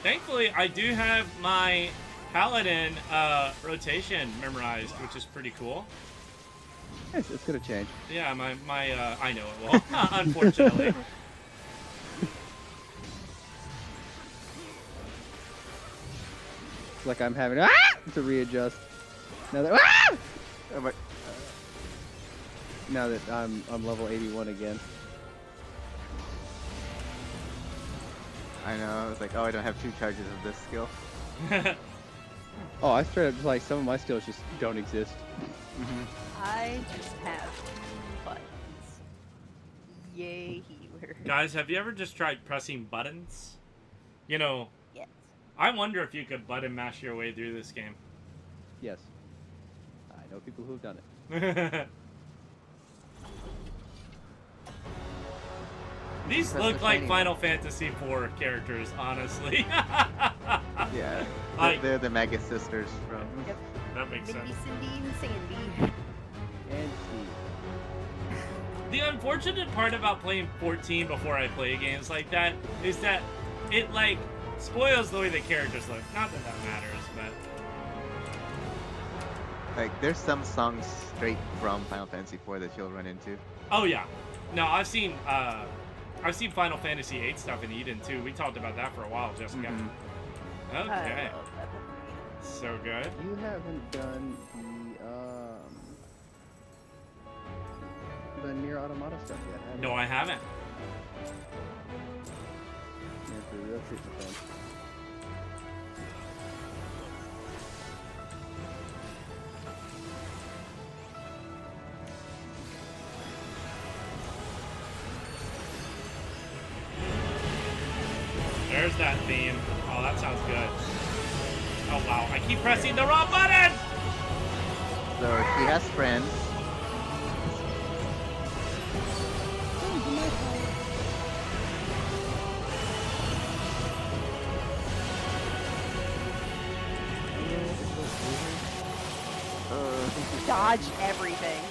Thankfully, I do have my Paladin rotation memorized, which is pretty cool. Yes, it's gonna change. Yeah, my I know it will. Unfortunately. It's like I'm having to readjust. Now that now that I'm level 81 again. I know, it's like, oh, I don't have 2 charges of this skill. Oh, I straight up just like some of my skills just don't exist. I just have buttons. Yay, healer. Guys, have you ever just tried pressing buttons? You know, Yes. I wonder if you could button mash your way through this game. Yes. I know people who've done it. These That's look the like training. Final Fantasy IV characters, honestly. Yeah. Like- They're the Mega Sisters from. Yep. That makes sense. Mickey, Cindy, and Sandy. And Steve. The unfortunate part about playing 14 before I play games like that is that it, like, spoils the way the characters look. Not that that matters, but... Like, there's some songs straight from Final Fantasy IV that you'll run into. Oh, yeah. No, I've seen Final Fantasy VIII stuff in Eden, too. We talked about that for a while, Jessica. Mm-hmm. Okay. I love that movie. So good. You haven't done the Nier Automata stuff yet, have you? No, I haven't. Yeah, it's a real treatment thing. There's that theme. Oh, that sounds good. Oh, wow. I keep pressing the wrong button! So she has friends. Dodge everything.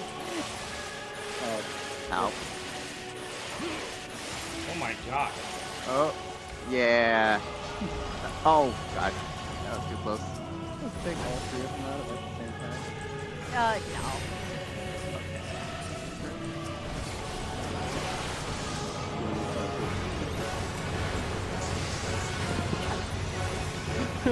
Ow. Oh my god. Oh, yeah. Oh, God. That was too close. Let's take all three of them out at the same time. No. You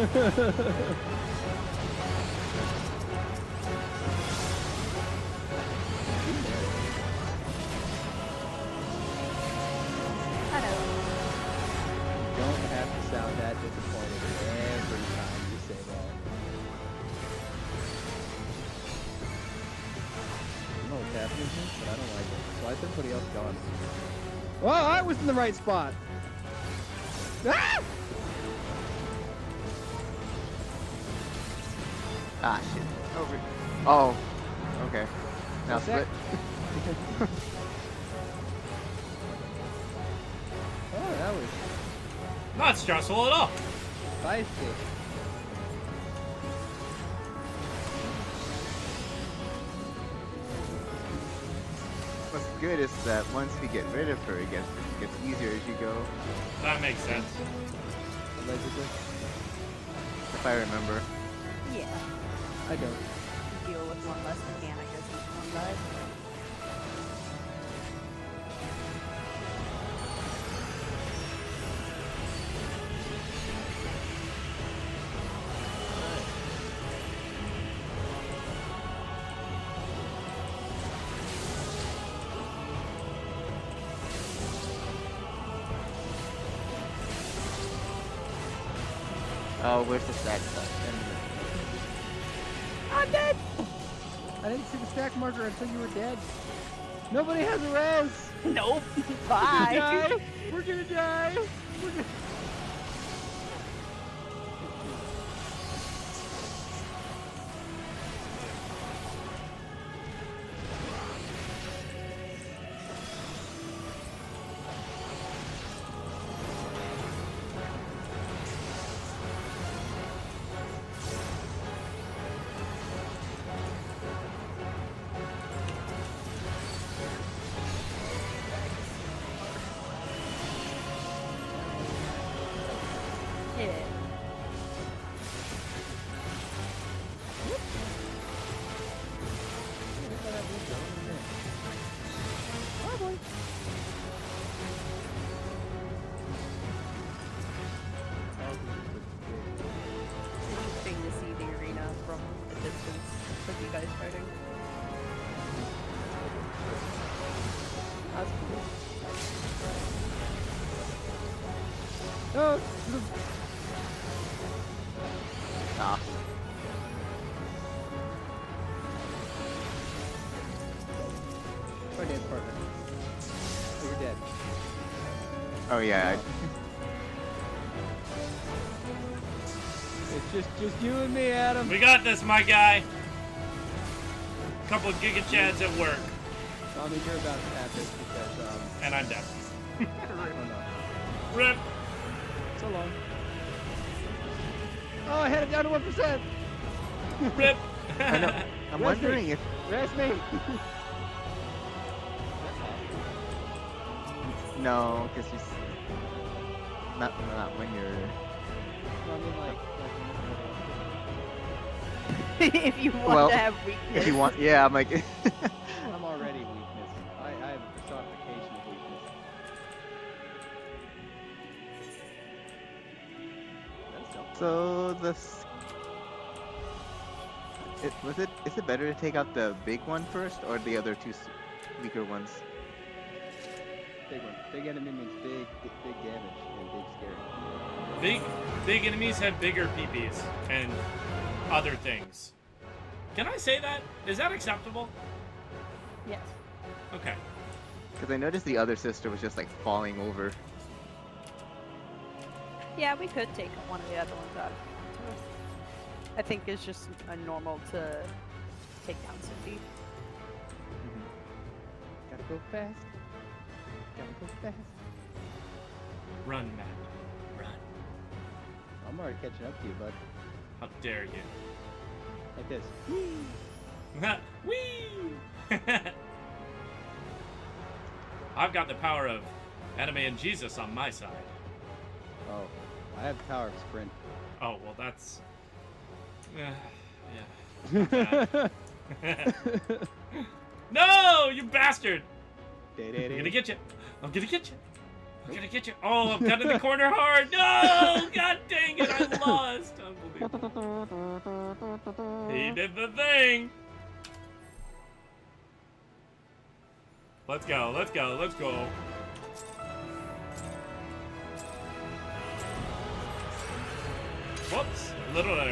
don't have to sound that disappointed every time you say that. I don't know what's happening here, but I don't like it. Why is everybody else gone? Well, I was in the right spot. Ah! Ah, shit. Over. Oh. Okay. Now What's that? split. Oh, that was Not stressful at all. spicy. What's good is that once we get rid of her, it gets easier as you go. That makes sense. Allegedly. If I remember. Yeah. I don't. Deal with one less mechanic as each one dies. Oh, where's the stack stuff? I'm dead! I didn't see the stack marker until you were dead. Nobody has a res! Nope. Bye! Bye. We're gonna die! We're gonna... Yeah. Oh boy. Interesting to see the arena from a distance with you guys fighting. That's cool. Oh! Ah. Our dance partner. Oh, you're dead. Oh yeah. It's just you and me, Adam. We got this, my guy. Couple of Giga Chads at work. I mean, you're about to have this because, And I'm dead. oh no. Rip. So long. Oh, I had it down to 1%. Rip. I know. I'm Rest wondering me. if. Rest me. No, because you. Not when you're. I mean, like If you want Well, to have weakness. if you want, yeah, I'm like. I'm already weakness. I have a personification of weakness. So this. Is it better to take out the big one first or the other two weaker ones? Big one. Big enemy means big damage and big scary. Big enemies have bigger PPs and other things. Can I say that? Is that acceptable? Yes. Okay. Because I noticed the other sister was just like falling over. Yeah, we could take one of the other ones out if we want to. I think it's just normal to take down Cindy. Gotta go fast. Gotta go fast. Run, Matt. Run. I'm already catching up to you, bud. How dare you? Like this. Whee! I've got the power of anime and Jesus on my side. Oh, I have the power of sprint. Oh, well, that's... yeah. No, you bastard! I'm gonna get you. I'm gonna get you. I'm gonna get you. Oh, I'm cut in the corner hard. No! God dang it, I lost. thing. Let's go, let's go, let's go. Whoops, literally.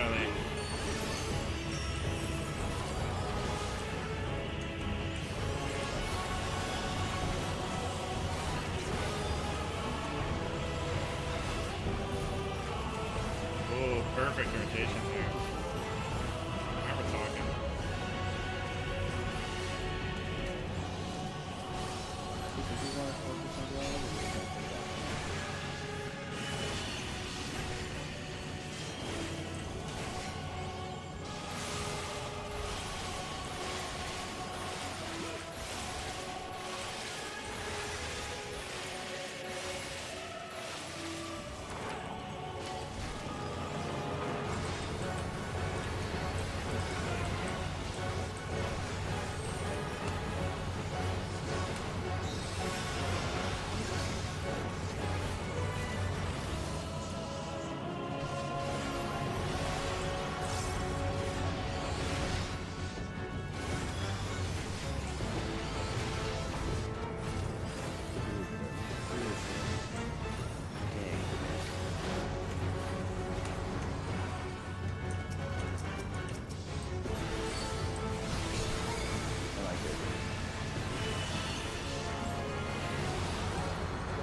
Oh, perfect rotation there. Now we're talking.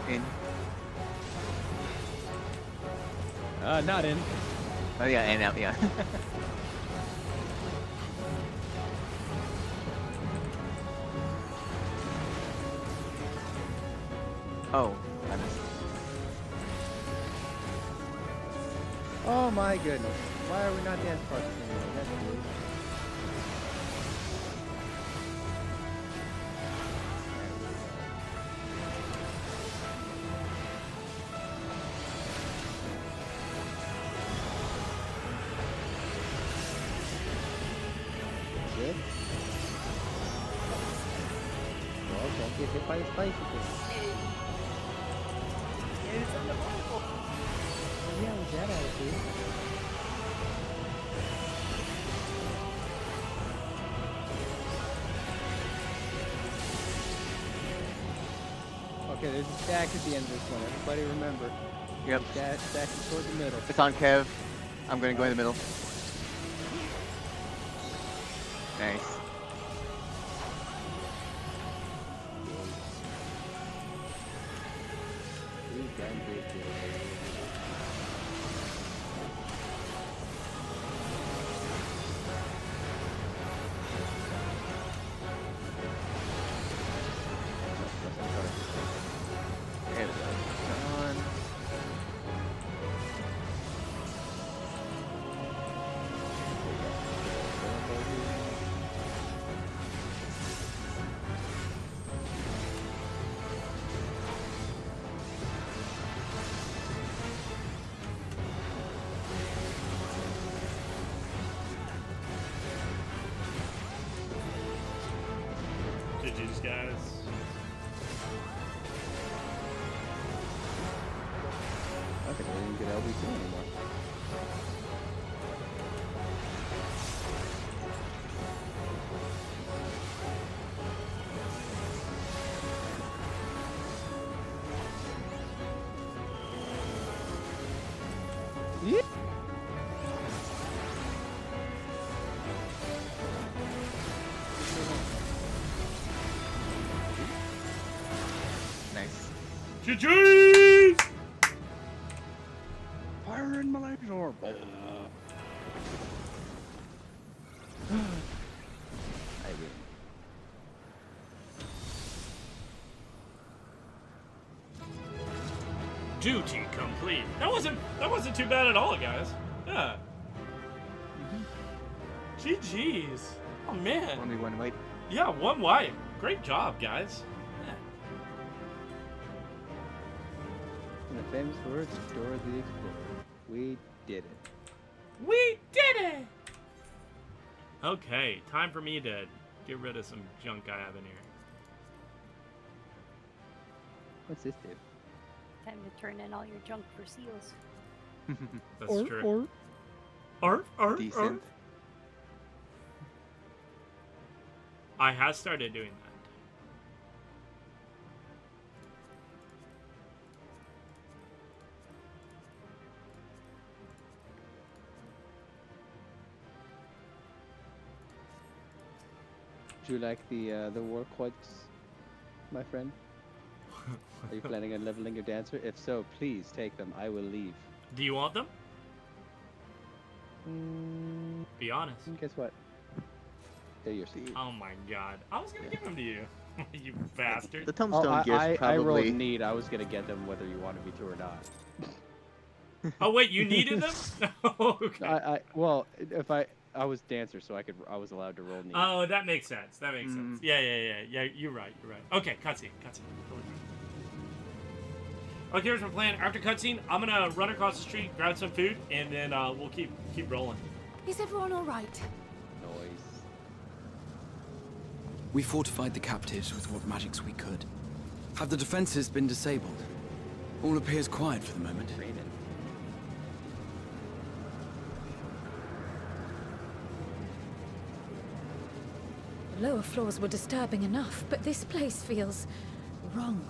In. Not in. Oh yeah, and out, yeah. Oh, I missed. Oh my goodness. Why are we not dance partners anymore? That's weird. Good. Well, don't get hit by the spicy thing. It's unavoidable. Yeah, with that attitude. Okay, there's a stack at the end of this one. Everybody remember. Yep. Stack is toward the middle. It's on Kev. I'm gonna go in the middle. Nice. We've done great here. There we go. Come on. GG's, guys. I think we didn't get LB2 anymore. Yeah. Nice. GG's! Fire in my laser. I win. Duty complete. That wasn't too bad at all, guys. Yeah. GG's. Oh man. Only one wipe. Yeah, one wipe. Great job, guys. Yeah. In the famous words of Dora the Explorer, we did it. We did it! Okay, time for me to get rid of some junk I have in here. What's this do? Time to turn in all your junk for seals. That's true. Arf, arf, Decent. I have started doing that. Do you like the war quotes, my friend? Are you planning on leveling your dancer? If so, please take them. I will leave. Do you want them? Be honest. Guess what? They're yours. Oh my god. I was gonna give them to you. You bastard. The tombstone gears I probably. rolled need. I was gonna get them whether you wanted me to or not. Oh wait, you needed them? Okay. Well, if I was dancer, so I was allowed to roll need. Oh, that makes sense. That makes sense. Yeah. You're right. Okay, cutscene. Okay, here's my plan. After cutscene, I'm gonna run across the street, grab some food, and then we'll keep rolling. Is everyone all right? Noise. We fortified the captives with what magics we could. Have the defenses been disabled? All appears quiet for the moment. The lower floors were disturbing enough, but this place feels wrong.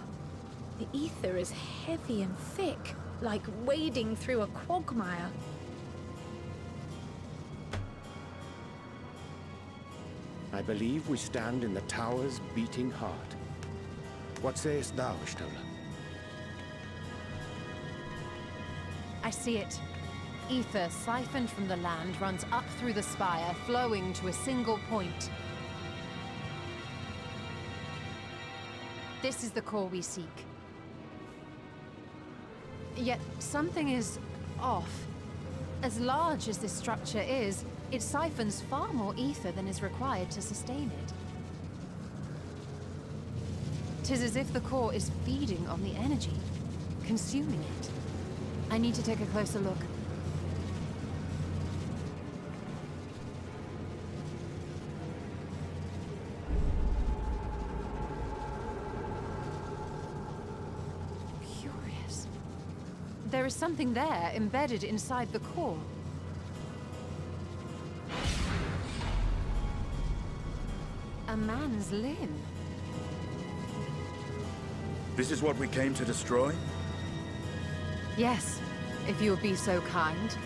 The ether is heavy and thick, like wading through a quagmire. I believe we stand in the tower's beating heart. What sayest thou, Stola? I see it. Ether siphoned from the land runs up through the spire, flowing to a single point. This is the core we seek. Yet something is off. As large as this structure is, it siphons far more ether than is required to sustain it. 'Tis as if the core is feeding on the energy, consuming it. I need to take a closer look. Curious. There is something there embedded inside the core. A man's limb. This is what we came to destroy? Yes, if you would be so kind.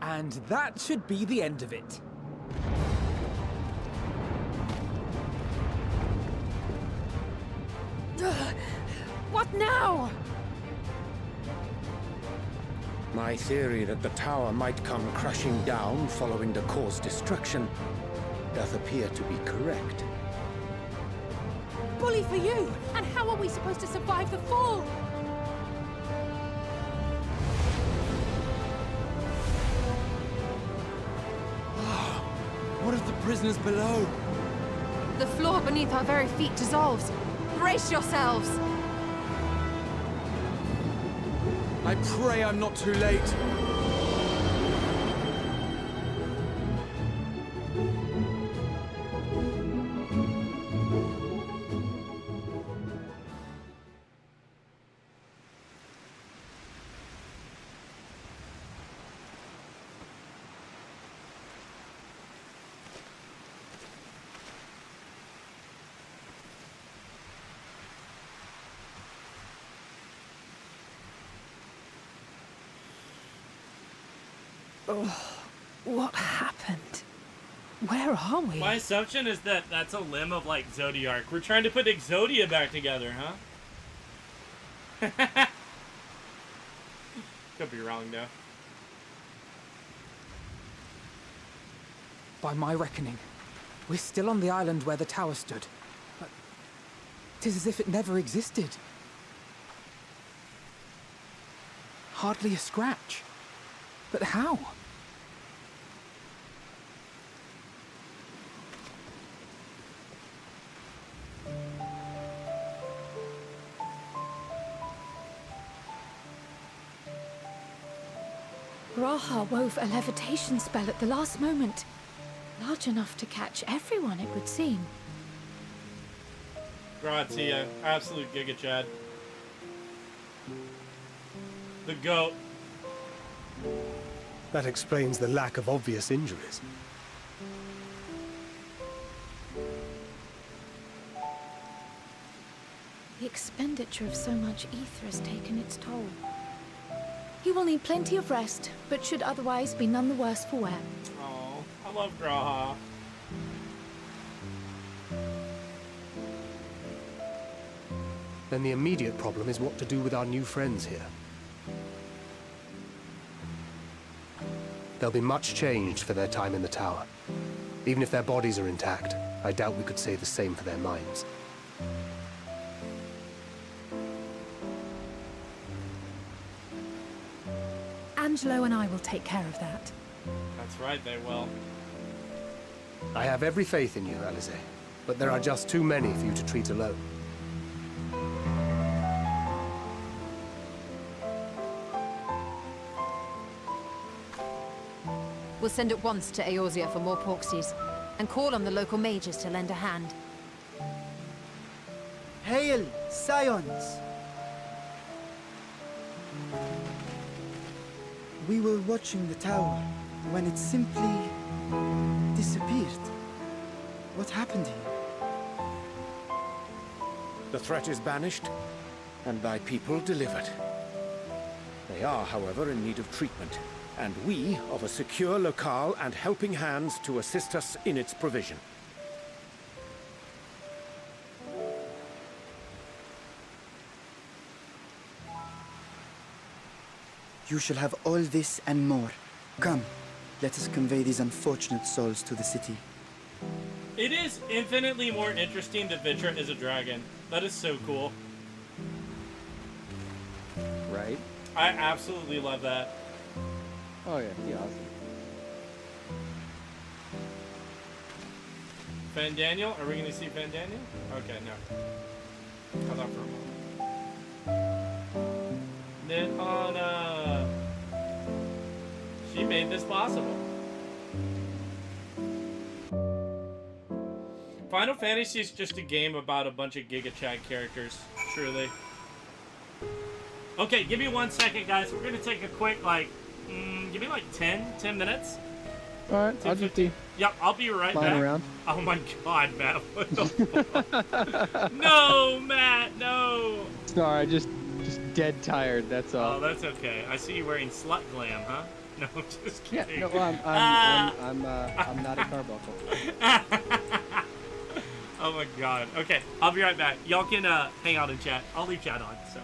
And that should be the end of it. What now? My theory that the tower might come crashing down following the core's destruction doth appear to be correct. Bully for you! And how are we supposed to survive the fall? What of the prisoners below? The floor beneath our very feet dissolves. Brace yourselves! I pray I'm not too late. Oh, what happened? Where are we? My assumption is that that's a limb of, like, Zodiark. We're trying to put Exodia back together, huh? Could be wrong, though. By my reckoning, we're still on the island where the tower stood. But 'tis as if it never existed. Hardly a scratch. But how? Graha wove a levitation spell at the last moment. Large enough to catch everyone, it would seem. Gratia. Absolute Giga Chad. The GOAT. That explains the lack of obvious injuries. The expenditure of so much ether has taken its toll. He will need plenty of rest, but should otherwise be none the worse for wear. Oh, I love Graha. Then the immediate problem is what to do with our new friends here. They'll be much changed for their time in the tower. Even if their bodies are intact, I doubt we could say the same for their minds. Angelo and I will take care of that. That's right, they will. I have every faith in you, Alize, but there are just too many for you to treat alone. We'll send at once to Eorzea for more Porksies, and call on the local mages to lend a hand. Hail, Scions! We were watching the tower when it simply disappeared. What happened here? The threat is banished, and thy people delivered. They are, however, in need of treatment, and we of a secure locale and helping hands to assist us in its provision. You shall have all this and more. Come, let us convey these unfortunate souls to the city. It is infinitely more interesting that Vitra is a dragon. That is so cool. Right? I absolutely love that. Oh yeah, yeah, awesome. Fan Daniel? Are we going to see Fan Daniel? Okay, no. I thought for a moment. Nidhana. She made this possible. Final Fantasy is just a game about a bunch of Giga Chad characters, truly. Okay, give me 1 second, guys. We're going to take a quick, like, give me like 10 minutes. Alright, I'll just be... Yep, I'll be right flying back. around. Oh my god, Matt. What the fuck? No, Matt, no. Sorry, just dead tired, that's all. Oh, that's okay. I see you wearing slut glam, huh? No, just kidding. Yeah, no, I'm not a carbuncle. Oh my god. Okay, I'll be right back. Y'all can hang out and chat. I'll leave chat on, so.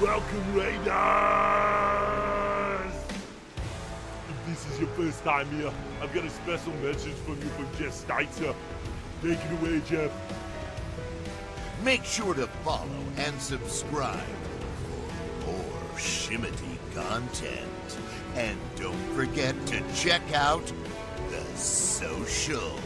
Welcome, Raiders! If this is your first time here, I've got a special message from you from Jeff Steitzer. Take it away, Jeff. Make sure to follow and subscribe for more Shimity content. And don't forget to check out the socials.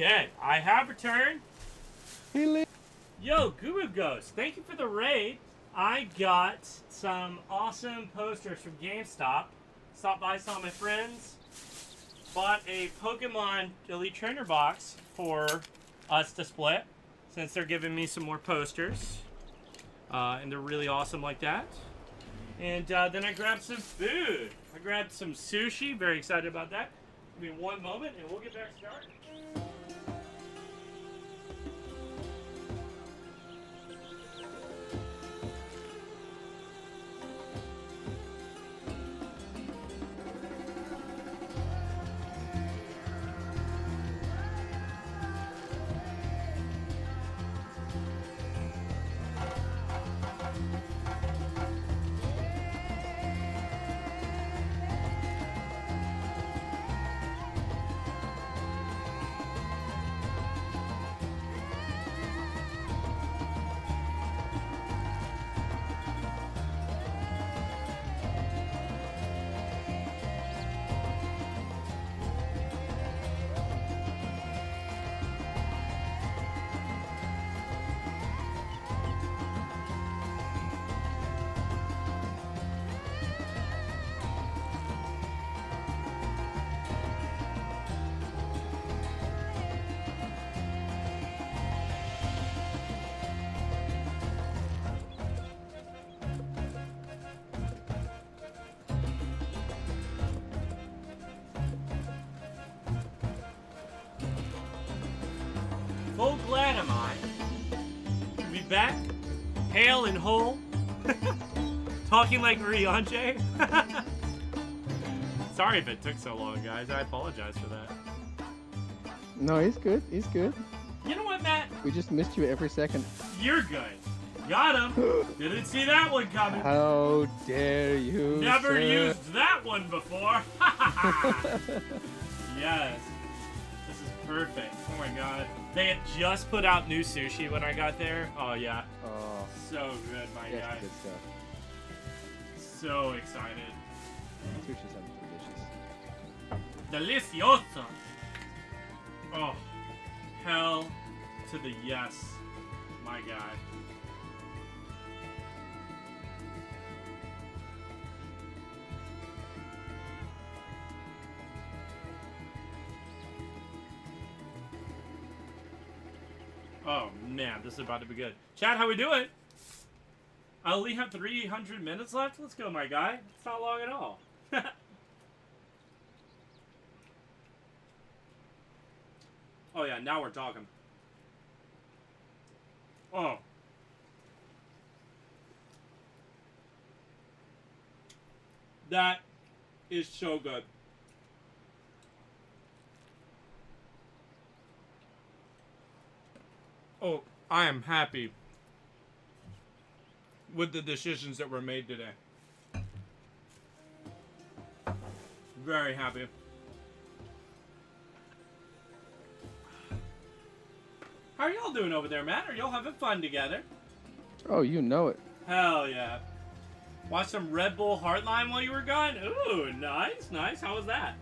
Okay, I have returned. He lived. Yo, Guru Ghost, thank you for the raid. I got some awesome posters from GameStop. Stopped by, saw my friends. Bought a Pokemon Elite Trainer box for us to split, since they're giving me some more posters. And they're really awesome like that. And then I grabbed some food. I grabbed some sushi. Very excited about that. Give me one moment and we'll get back started. Full glad am I to be back, hale and whole, talking like Rianche. Sorry if it took so long, guys. I apologize for that. No, he's good. He's good. You know what, Matt? We just missed you every second. You're good. Got him. Didn't see that one coming. How dare you? Never sir. used that one before. Yes. This is perfect. Oh my god. They had just put out new sushi when I got there. Oh yeah. Oh. So good, my That's guy. good stuff. So excited. Sushi sounds delicious. Delicioso. Oh. Hell to the yes, my guy. Oh man, this is about to be good. Chat, how we doing? I only have 300 minutes left. Let's go, my guy. It's not long at all. Oh yeah, now we're talking. Oh. That is so good. Oh, I am happy with the decisions that were made today. Very happy. How are y'all doing over there, Matt? Are y'all having fun together? Oh, you know it. Hell yeah. Watch some Red Bull Heartline while you were gone? Ooh, nice, nice. How was that?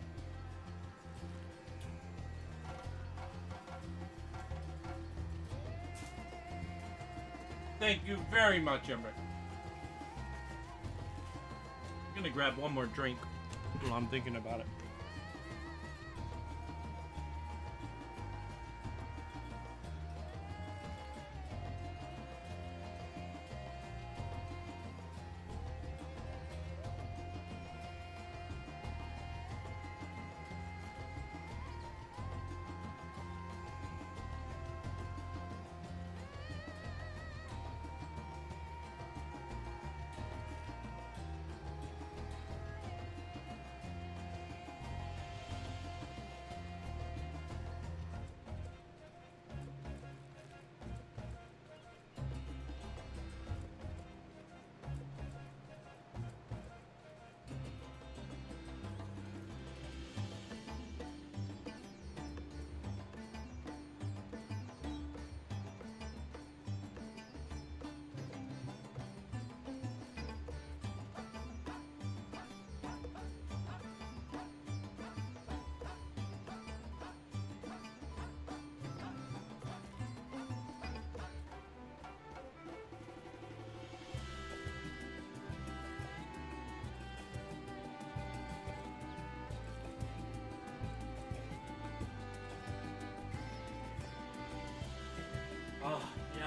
Thank you very much, Ember. I'm gonna grab one more drink while I'm thinking about it.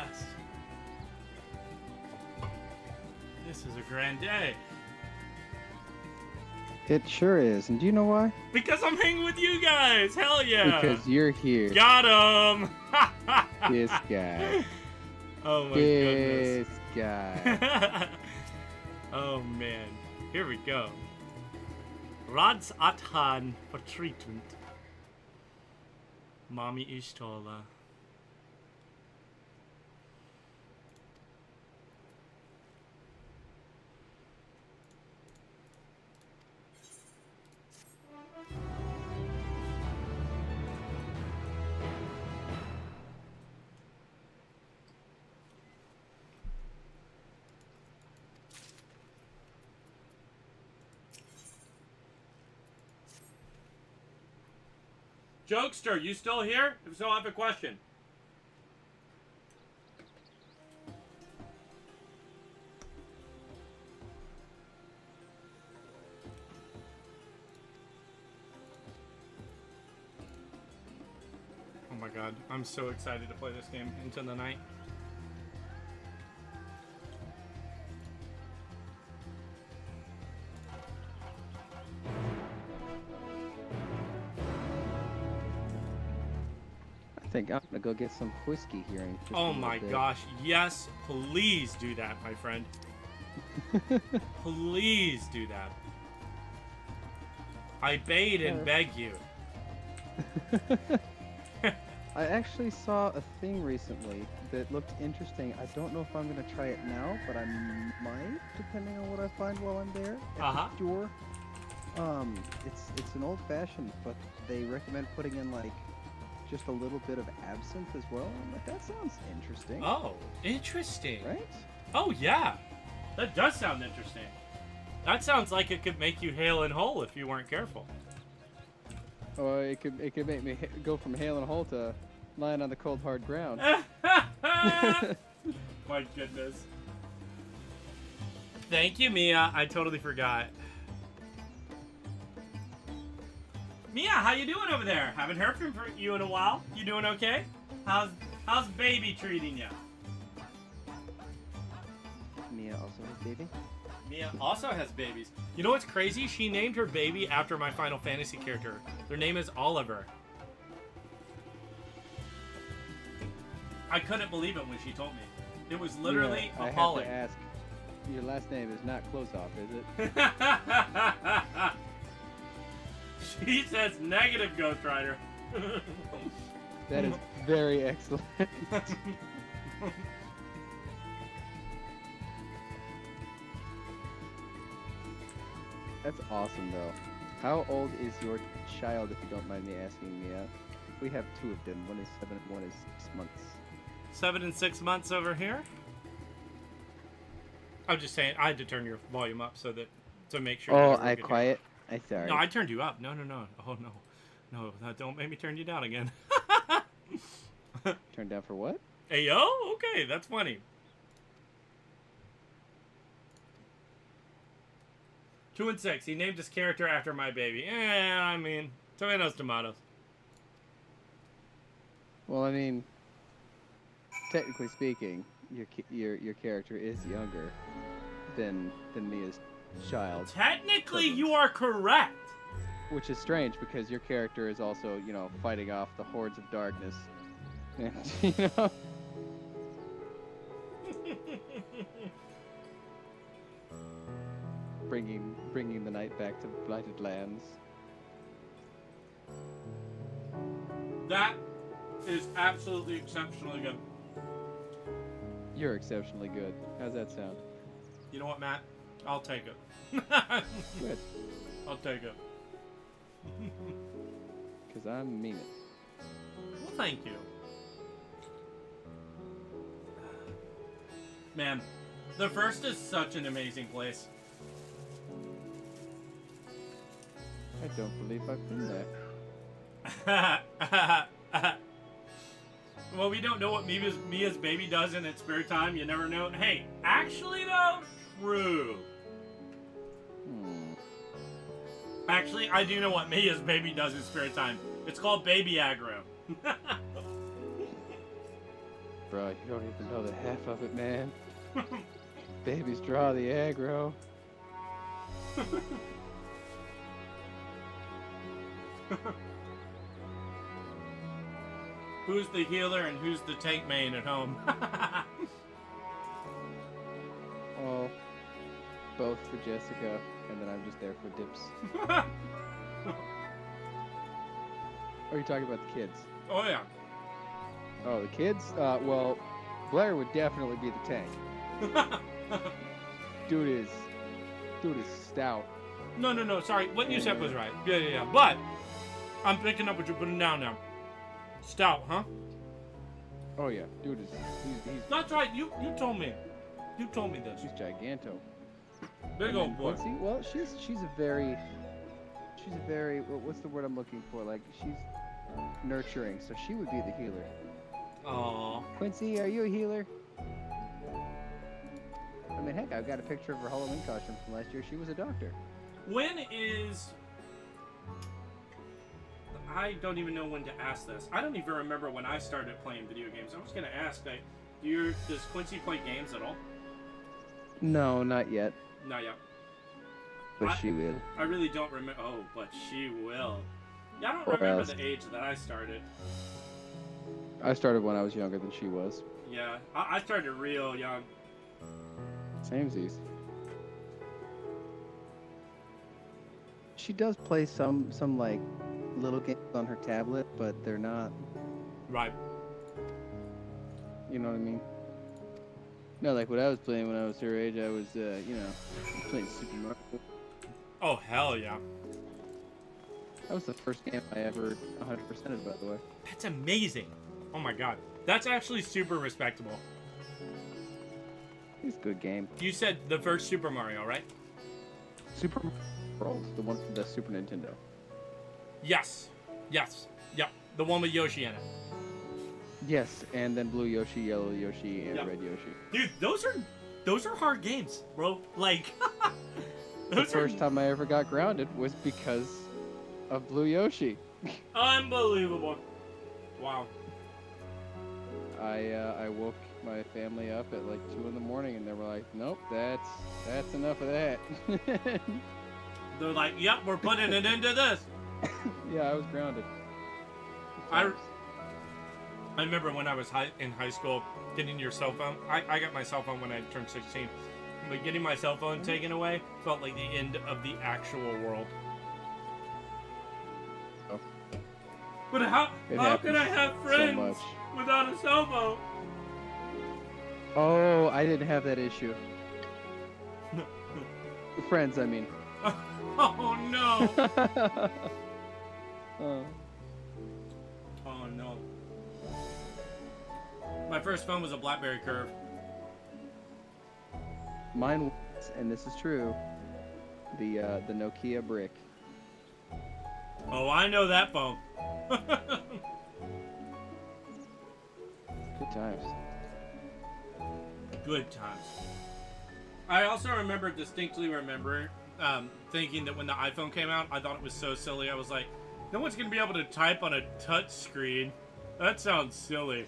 Yes. This is a grand day. It sure is. And do you know why? Because I'm hanging with you guys. Hell yeah. Because you're here. Got him. This guy. Oh my this goodness. guy. Oh man. Here we go. Rad's Athan for treatment. Mommy Ishtola. Jokester, you still here? If so, I have a question. Oh my god, I'm so excited to play this game into the night. I think I'm gonna go get some whiskey here in just a Oh little my bit. gosh, yes, please do that, my friend. Please do that. I beg and beg you. I actually saw a thing recently that looked interesting. I don't know if I'm gonna try it now, but I might, depending on what I find while I'm there at the store. It's an old fashioned, but they recommend putting in like just a little bit of absinthe as well. I'm like, that sounds interesting. Oh, interesting. Right? Oh yeah, that does sound interesting. That sounds like it could make you hale and whole if you weren't careful. Or it could make me go from hale and whole to lying on the cold hard ground. My goodness. Thank you, Mia. I totally forgot. Mia, how you doing over there? Haven't heard from you in a while. You doing okay? How's baby treating you? Mia also has baby? Mia also has babies. You know what's crazy? She named her baby after my Final Fantasy character. Their name is Oliver. I couldn't believe it when she told me. It was literally appalling. I have to ask, your last name is not Close Off, is it? She says negative, Ghost Rider. That is very excellent. That's awesome, though. How old is your child, if you don't mind me asking, Mia? We have two of them. One is 7 and one is 6 months. 7 and 6 months over here. I'm just saying, I had to turn your volume up so that to make sure. Oh, that I quiet. I sorry. No, I turned you up. No. Oh no, don't make me turn you down again. Turn down for what? Ayo, okay, that's funny. 2 and 6. He named his character after my baby. I mean, tomatoes. Well, I mean, technically speaking, your character is younger than Mia's child. Technically, you are correct. Which is strange because your character is also, you know, fighting off the hordes of darkness. And, you know. bringing the night back to blighted lands. That is absolutely exceptionally good. You're exceptionally good. How's that sound? You know what, Matt? I'll take it. Good. I'll take it. Because I mean it. Well, thank you. Man, the first is such an amazing place. I don't believe I've been there. Well, we don't know what Mia's baby does in its spare time. You never know. Hey, actually, though, true. Actually, I do know what Mia's baby does in spare time. It's called baby aggro. Bro, you don't even know the half of it, man. Babies draw the aggro. Who's the healer and who's the tank main at home? Well, both for Jessica, and then I'm just there for dips. Are you talking about the kids? Oh yeah. Oh, the kids? Well, Blair would definitely be the tank. Dude is stout. No. Sorry, what you said was right. Yeah. But I'm picking up what you're putting down now. Stout, huh? Oh yeah, dude is he's. That's right. You told me. You told me this. She's giganto. Big old boy. Quincy, well, she's a very what's the word I'm looking for? Like she's nurturing, so she would be the healer. Aww. Quincy, are you a healer? I mean, heck, I've got a picture of her Halloween costume from last year. She was a doctor. When is... I don't even know when to ask this. I don't even remember when I started playing video games. I was going to ask, like, does Quincy play games at all? No, not yet. Not yet. But she will. I really don't remember. Oh, but she will. Yeah, I don't Or remember else. the age that I started. I started when I was younger than she was. Yeah, I started real young. Samesies. She does play some like little games on her tablet, but they're not. Right. You know what I mean? No, like what I was playing when I was her age, I was, playing Super Mario. Oh, hell yeah. That was the first game I ever 100%ed, by the way. That's amazing. Oh my god. That's actually super respectable. It's a good game. You said the first Super Mario, right? Super World, the one from the Super Nintendo. Yes. Yep. The one with Yoshi in it. Yes, and then Blue Yoshi, Yellow Yoshi, and Yep. Red Yoshi. Dude, those are hard games, bro. Like, The first time I ever got grounded was because of Blue Yoshi. Unbelievable. Wow. I woke my family up at like 2 in the morning, and they were like, "Nope, that's enough of that." They're like, yep, we're putting it into this. Yeah, I was grounded. I remember when I was in high school, getting your cell phone. I got my cell phone when I turned 16. But getting my cell phone taken away felt like the end of the actual world. Oh. But how can I have friends much. without a cell phone? Oh, I didn't have that issue. Friends, I mean. Oh no! Oh. Oh no. My first phone was a BlackBerry Curve. Mine was, and this is true, the Nokia brick. Oh, I know that phone. Good times. Good times. I also distinctly remember thinking that when the iPhone came out, I thought it was so silly. I was like, no one's going to be able to type on a touch screen. That sounds silly.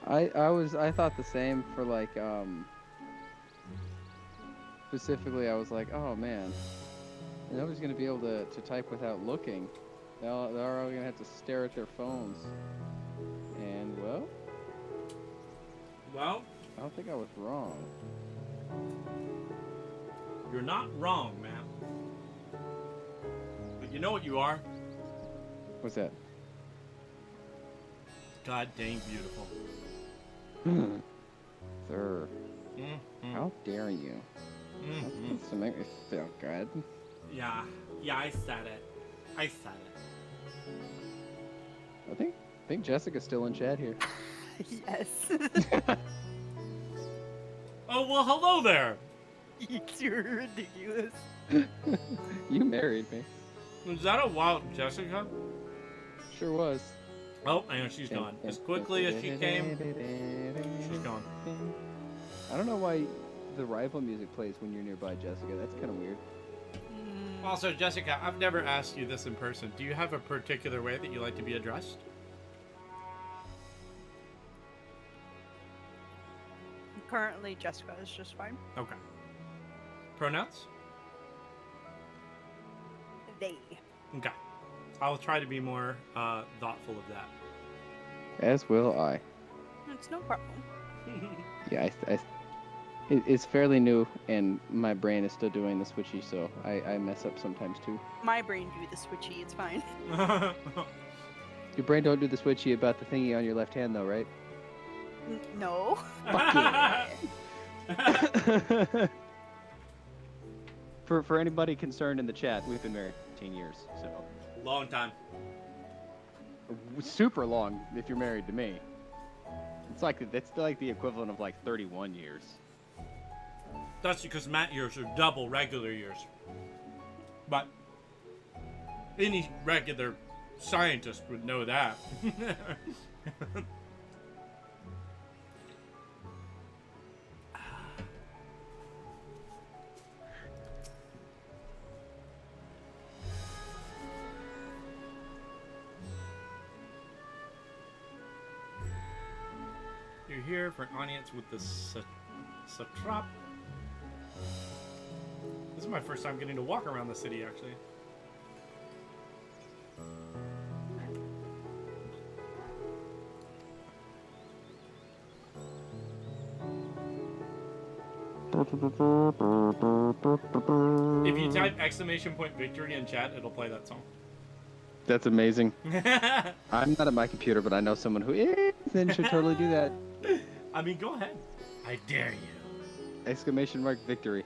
I thought the same for like specifically I was like, oh man, nobody's gonna be able to type without looking. They're all gonna have to stare at their phones. And well, I don't think I was wrong. You're not wrong, man. But you know what you are? What's that? God dang beautiful. Sir, how dare you? That's supposed to make me feel good. Yeah, I said it. I said it. I think Jessica's still in chat here. Yes. Oh, well, hello there. You're ridiculous. You married me. Was that a wild Jessica? Sure was. Oh, I know she's gone. As quickly as she came, she's gone. I don't know why the rival music plays when you're nearby, Jessica. That's kind of weird. Also, Jessica, I've never asked you this in person. Do you have a particular way that you like to be addressed? Currently, Jessica is just fine. Okay. Pronouns? They. Okay. I'll try to be more thoughtful of that. As will I. It's no problem. Yeah, it's fairly new, and my brain is still doing the switchy, so I mess up sometimes too. My brain do the switchy, it's fine. Your brain don't do the switchy about the thingy on your left hand, though, right? No. Fuck yeah. For anybody concerned in the chat, we've been married 15 years, so Long time. super long if you're married to me. It's like the equivalent of like 31 years. That's because Matt years are double regular years. But any regular scientist would know that. You're here for an audience with the satrap. This is my first time getting to walk around the city, actually. If you type !victory in chat, it'll play that song. That's amazing. I'm not at my computer, but I know someone who is and should totally do that. I mean, go ahead. I dare you. !victory.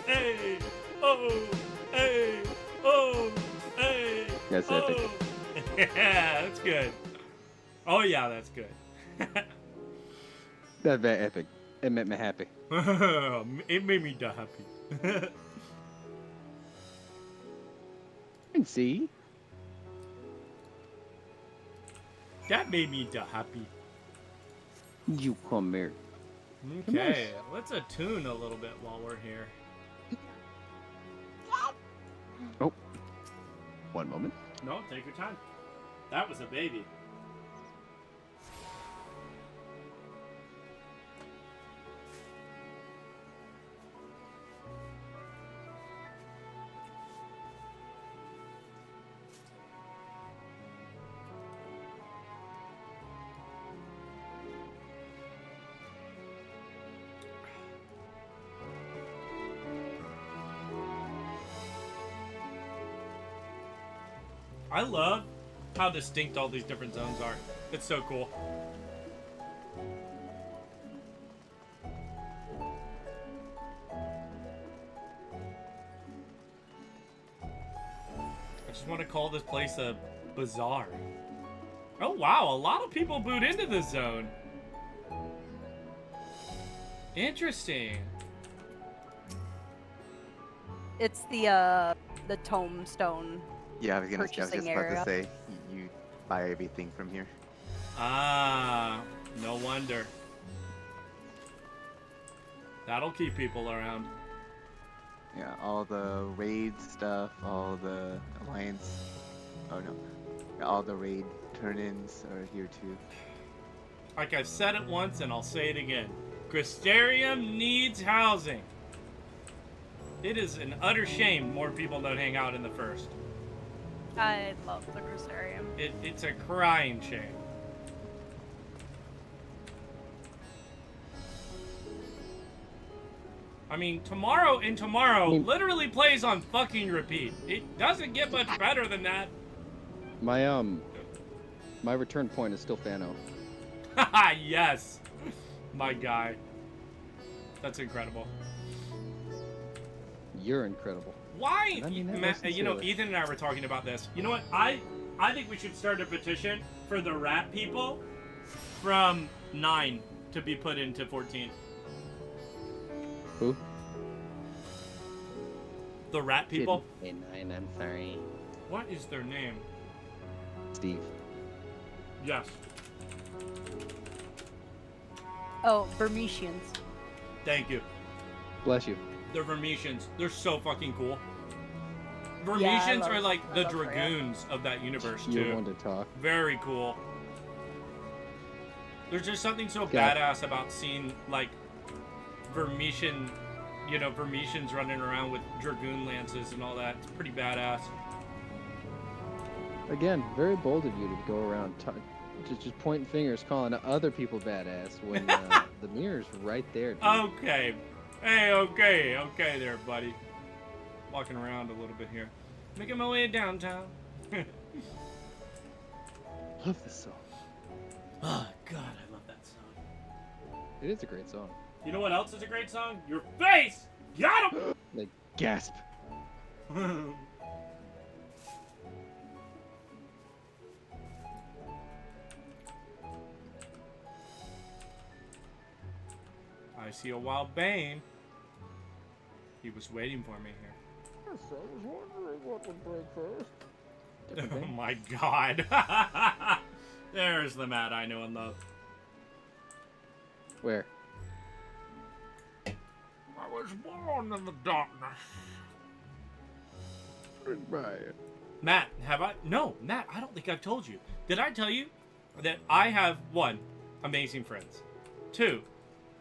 Hey! Oh! Hey! Oh! Hey! That's oh. epic. Yeah, that's good. Oh yeah, that's good. That's very epic. It made me happy. It made me da happy. And see? That made me da happy. You come here. Okay, let's attune a little bit while we're here. Oh. One moment. No, take your time. That was a baby. I love how distinct all these different zones are. It's so cool. I just want to call this place a bazaar. Oh wow, a lot of people boot into this zone. Interesting. It's the tombstone. Yeah, I was just purchasing about area. to say, you buy everything from here. Ah, no wonder. That'll keep people around. Yeah, all the raid stuff, all the alliance. Oh no, all the raid turn-ins are here too. Like I've said it once and I'll say it again. Crystarium needs housing. It is an utter shame more people don't hang out in the first. I love the Crystarium. It's a crying shame. I mean, tomorrow literally plays on fucking repeat. It doesn't get much better than that. My return point is still Fano. Haha, yes. My guy. That's incredible. You're incredible. Why? I mean, that Matt, was you know, sincerely. Ethan and I were talking about this. You know what? I think we should start a petition for the rat people from 9 to be put into 14. Who? The rat people? Nine, I'm sorry. What is their name? Steve. Yes. Oh, Burmesians. Thank you. Bless you. They're Vermetians. They're so fucking cool. Yeah, Vermetians I are love- like I the love Freya. dragoons of that universe You're too. one to talk. Very cool. There's just something so Yeah. badass about seeing like Vermetian, Vermetians running around with dragoon lances and all that. It's pretty badass. Again, very bold of you to go around just pointing fingers, calling other people badass when the mirror's right there. Dude. Okay. Hey, okay there, buddy. Walking around a little bit here. Making my way downtown. Love this song. Oh, God, I love that song. It is a great song. You know what else is a great song? Your face! Got him! Like, gasp. I see a wild Bane. He was waiting for me here. Yes, I was wondering what would break first. Oh my god. There's the Matt I know and love. Where? I was born in the darkness. Matt, have I? No, Matt, I don't think I've told you. Did I tell you that I have, one, amazing friends. Two,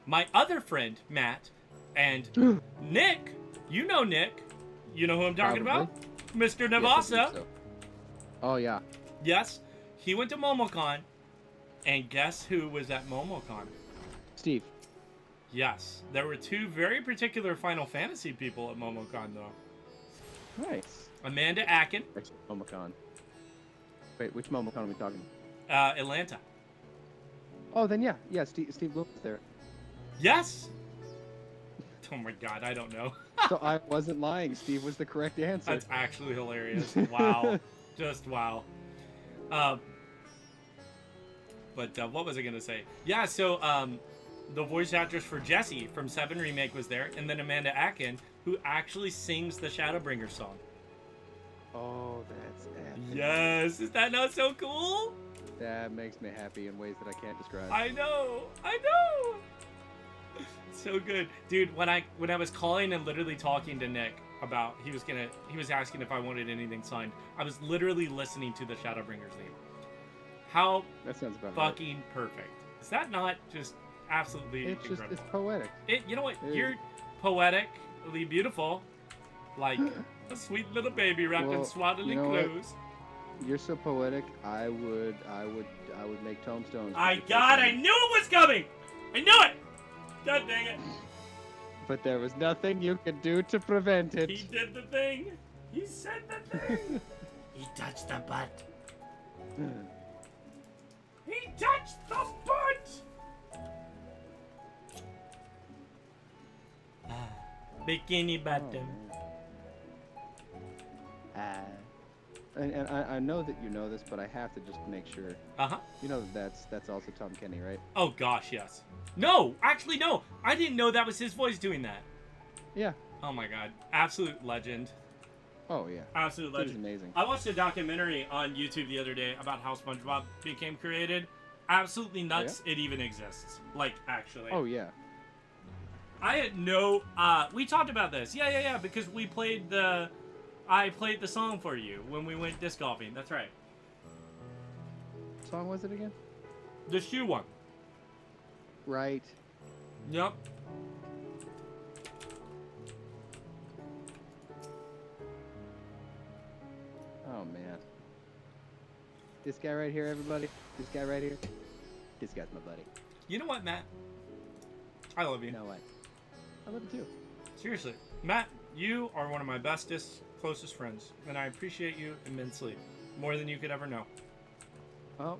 my other friend, Matt, and Nick. You know Nick. You know who I'm talking about? Mr. Navasa. Yes, I think so. Oh, yeah. Yes, he went to MomoCon, and guess who was at MomoCon? Steve. Yes, there were two very particular Final Fantasy people at MomoCon, though. Nice. Amanda Akin. MomoCon. Wait, which MomoCon are we talking? Atlanta. Oh, then yeah. Yeah, Steve Bloom was there. Yes! Oh my god, I don't know. So I wasn't lying. Steve was the correct answer. That's actually hilarious. Wow. Just wow. But what was I going to say? Yeah, so the voice actress for Jessie from 7 Remake was there, and then Amanda Akin, who actually sings the Shadowbringer song. Oh, that's epic. Yes! Is that not so cool? That makes me happy in ways that I can't describe. I know! I know! So good. Dude, when I was calling and literally talking to Nick about he was asking if I wanted anything signed, I was literally listening to the Shadowbringers theme. How that sounds about fucking right. perfect. Is that not just absolutely incredible? It's poetic. You know what? It You're poetically beautiful. Like a sweet little baby wrapped in swaddling clothes. You're so poetic. I would make tombstones. I knew it was coming! I knew it! God dang it. But there was nothing you could do to prevent it. He did the thing. He said the thing. He touched the butt. He touched the butt. Bikini bottom. And I know that you know this, but I have to just make sure. You know that's also Tom Kenny, right? Oh gosh, yes. No, actually no. I didn't know that was his voice doing that. Yeah. Oh my god, absolute legend. Oh yeah. Absolute legend. It's amazing. I watched a documentary on YouTube the other day about how SpongeBob became created. Absolutely nuts. It even exists. Like actually. Oh yeah. I had no. We talked about this. Yeah. Because we played the. I played the song for you when we went disc golfing. That's right. What song was it again? The shoe one. Right. Yep. Oh man. This guy right here, everybody. This guy right here. This guy's my buddy. You know what, Matt? I love you. You know what? I love you too. Seriously, Matt, you are one of my bestest, closest friends, and I appreciate you immensely, more than you could ever know.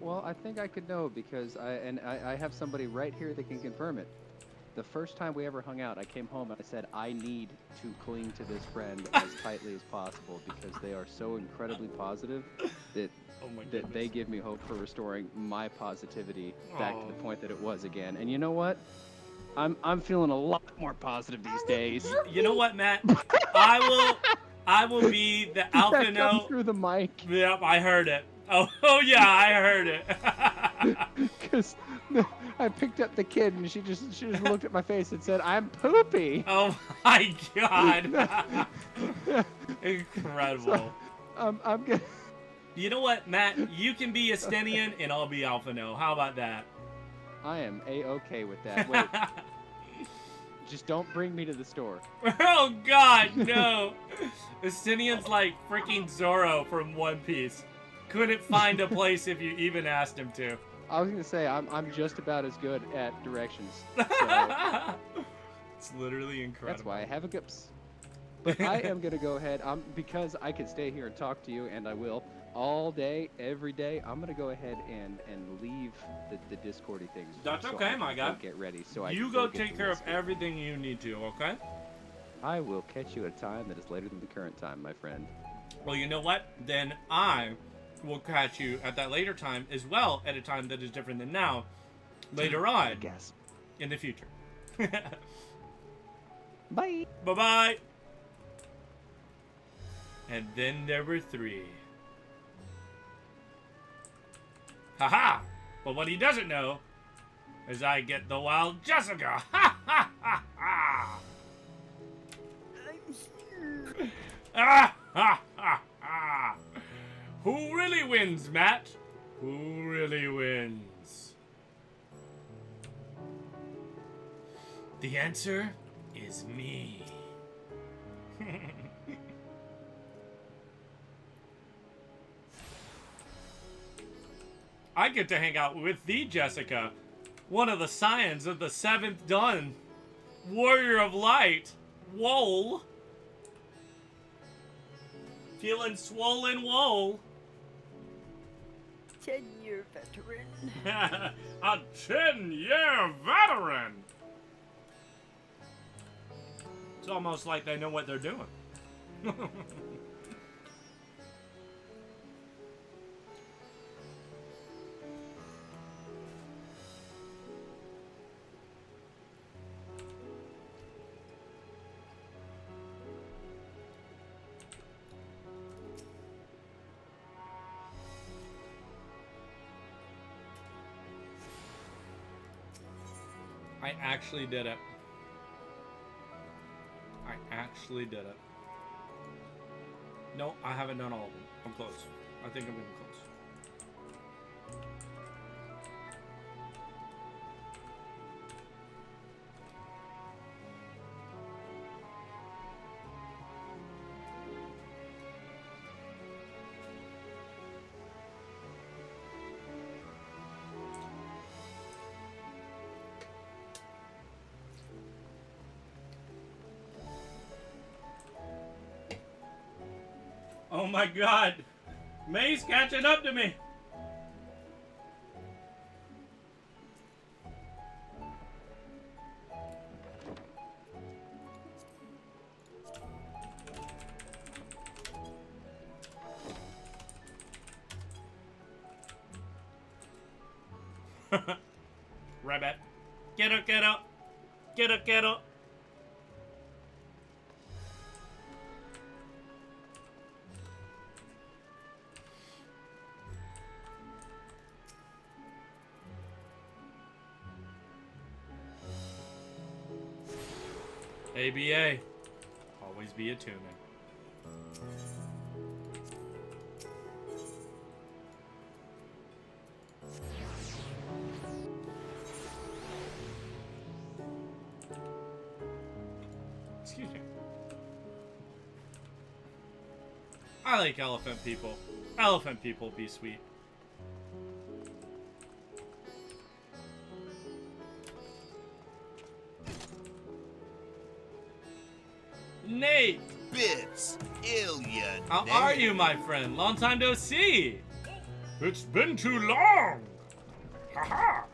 Well, I think I could know because I have somebody right here that can confirm it. The first time we ever hung out, I came home and I said, I need to cling to this friend as tightly as possible because they are so incredibly positive that that they give me hope for restoring my positivity back to the point that it was again. And you know what? I'm feeling a lot more positive these days. You know what, Matt? I will be the alpha That now. comes through the mic. Yep, I heard it. Oh yeah, I heard it. Because I picked up the kid, and she just looked at my face and said, "I'm poopy." Oh my god! Incredible. So, I'm good. You know what, Matt? You can be Estinian, and I'll be Alphino. How about that? I am A-okay with that. Wait. Just don't bring me to the store. Oh god, no! Estinian's like freaking Zoro from One Piece. Couldn't find a place if you even asked him to. I was gonna say I'm just about as good at directions. So it's literally incredible. That's why I have a GUPS. But I am gonna go ahead. Because I could stay here and talk to you, and I will all day, every day. I'm gonna go ahead and leave the Discordy things. That's so okay, I my can guy. go get ready. So I you can go get take to care of Whiskey. everything you need to. Okay. I will catch you at a time that is later than the current time, my friend. Well, you know what? Then I will catch you at that later time as well, at a time that is different than now, later on. I guess. In the future. Bye. Bye-bye. And then there were 3. Haha! But what he doesn't know is I get the wild Jessica. Ha ha ha ha! Ah ha ha ha! Who really wins, Matt? Who really wins? The answer is me. I get to hang out with the Jessica, one of the scions of the 7th Dawn, Warrior of Light, Wool. Feeling swollen, Wool. 10-year veteran. A 10-year veteran. It's almost like they know what they're doing. I actually did it. I actually did it. No, I haven't done all of them. I'm close. I think I'm getting close. Oh my god! May's catching up to me! Rabbit. Get up, get up! Get up, get up! ABA. Always be attuning. Excuse me. I like elephant people. Elephant people be sweet. Nate! Bits, Ilya. How are you, my friend? Long time no see! It's been too long! Haha!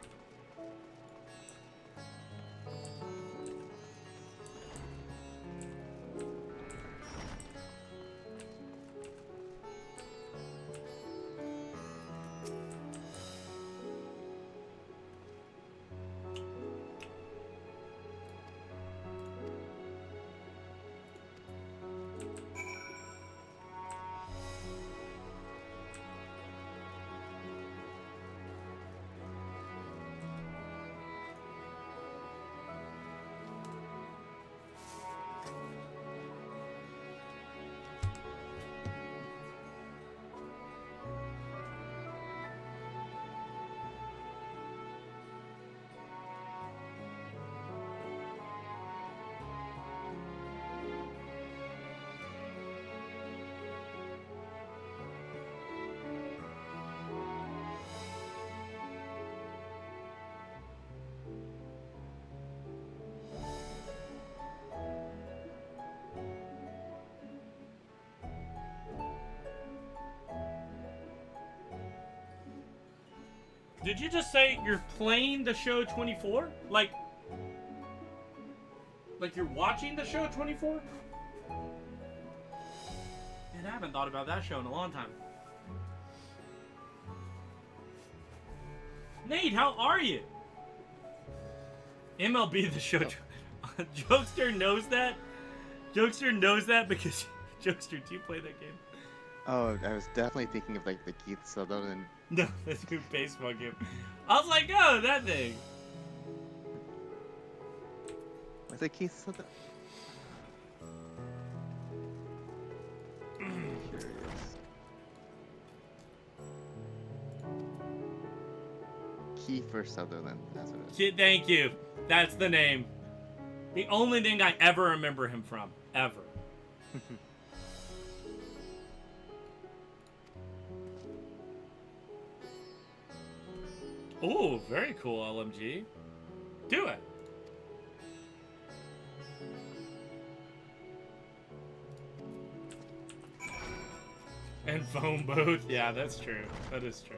Did you just say you're playing the show 24? Like you're watching the show 24? Man, I haven't thought about that show in a long time. Nate, how are you? MLB the show. Jokester knows that. Jokester knows that because Jokester, do you play that game? Oh, I was definitely thinking of like the Keith Sutherland. No, that's new baseball game. I was like, oh, that thing. Was it Keith Sutherland? Curious. Kiefer Sutherland. That's what it is. Thank you. That's the name. The only thing I ever remember him from. Ever. Ooh, very cool, LMG. Do it. And phone booth. Yeah, that's true. That is true.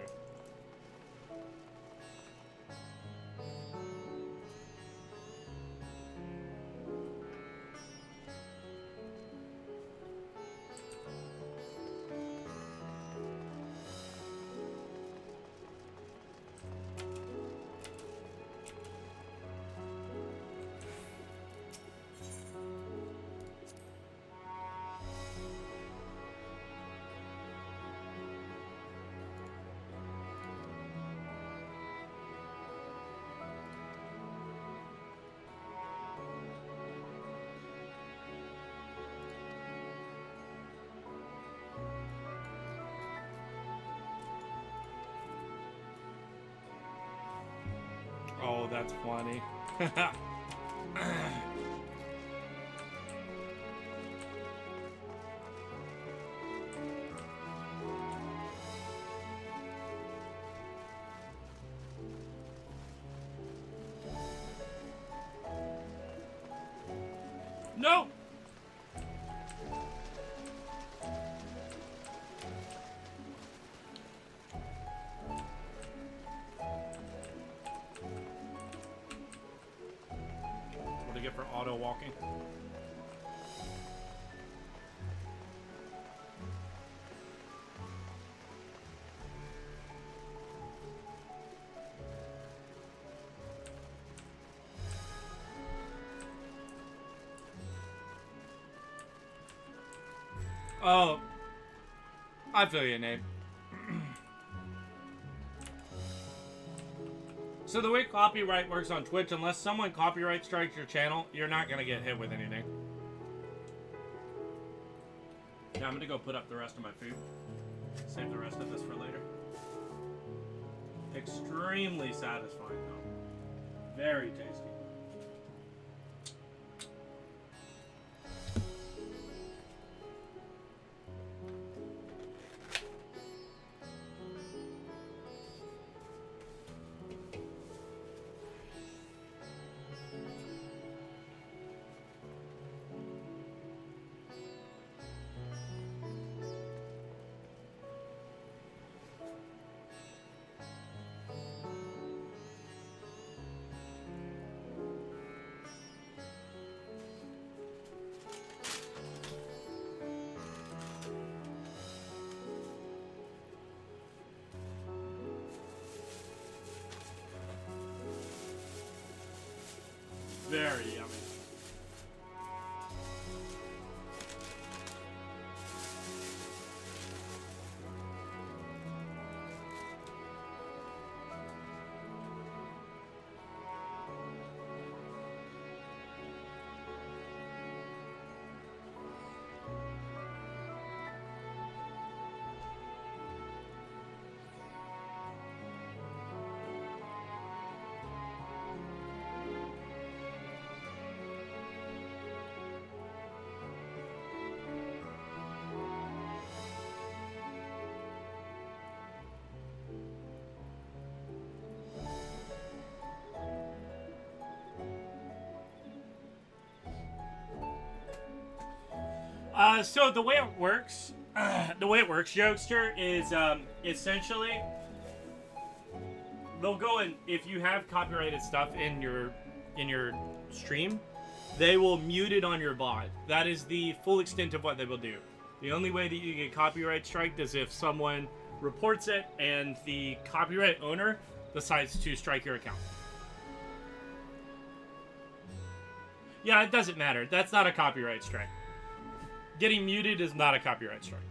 Oh, that's funny. No! What do I get for auto walking? Oh, I feel your name. So the way copyright works on Twitch, unless someone copyright strikes your channel, you're not gonna get hit with anything. Yeah, I'm gonna go put up the rest of my food. Save the rest of this for later. Extremely satisfying though. Very tasty. Very yummy. So the way it works, Jokester, is essentially they'll go and if you have copyrighted stuff in your stream, they will mute it on your VOD. That is the full extent of what they will do. The only way that you get copyright striked is if someone reports it and the copyright owner decides to strike your account. Yeah, it doesn't matter. That's not a copyright strike. Getting muted is not a copyright strike.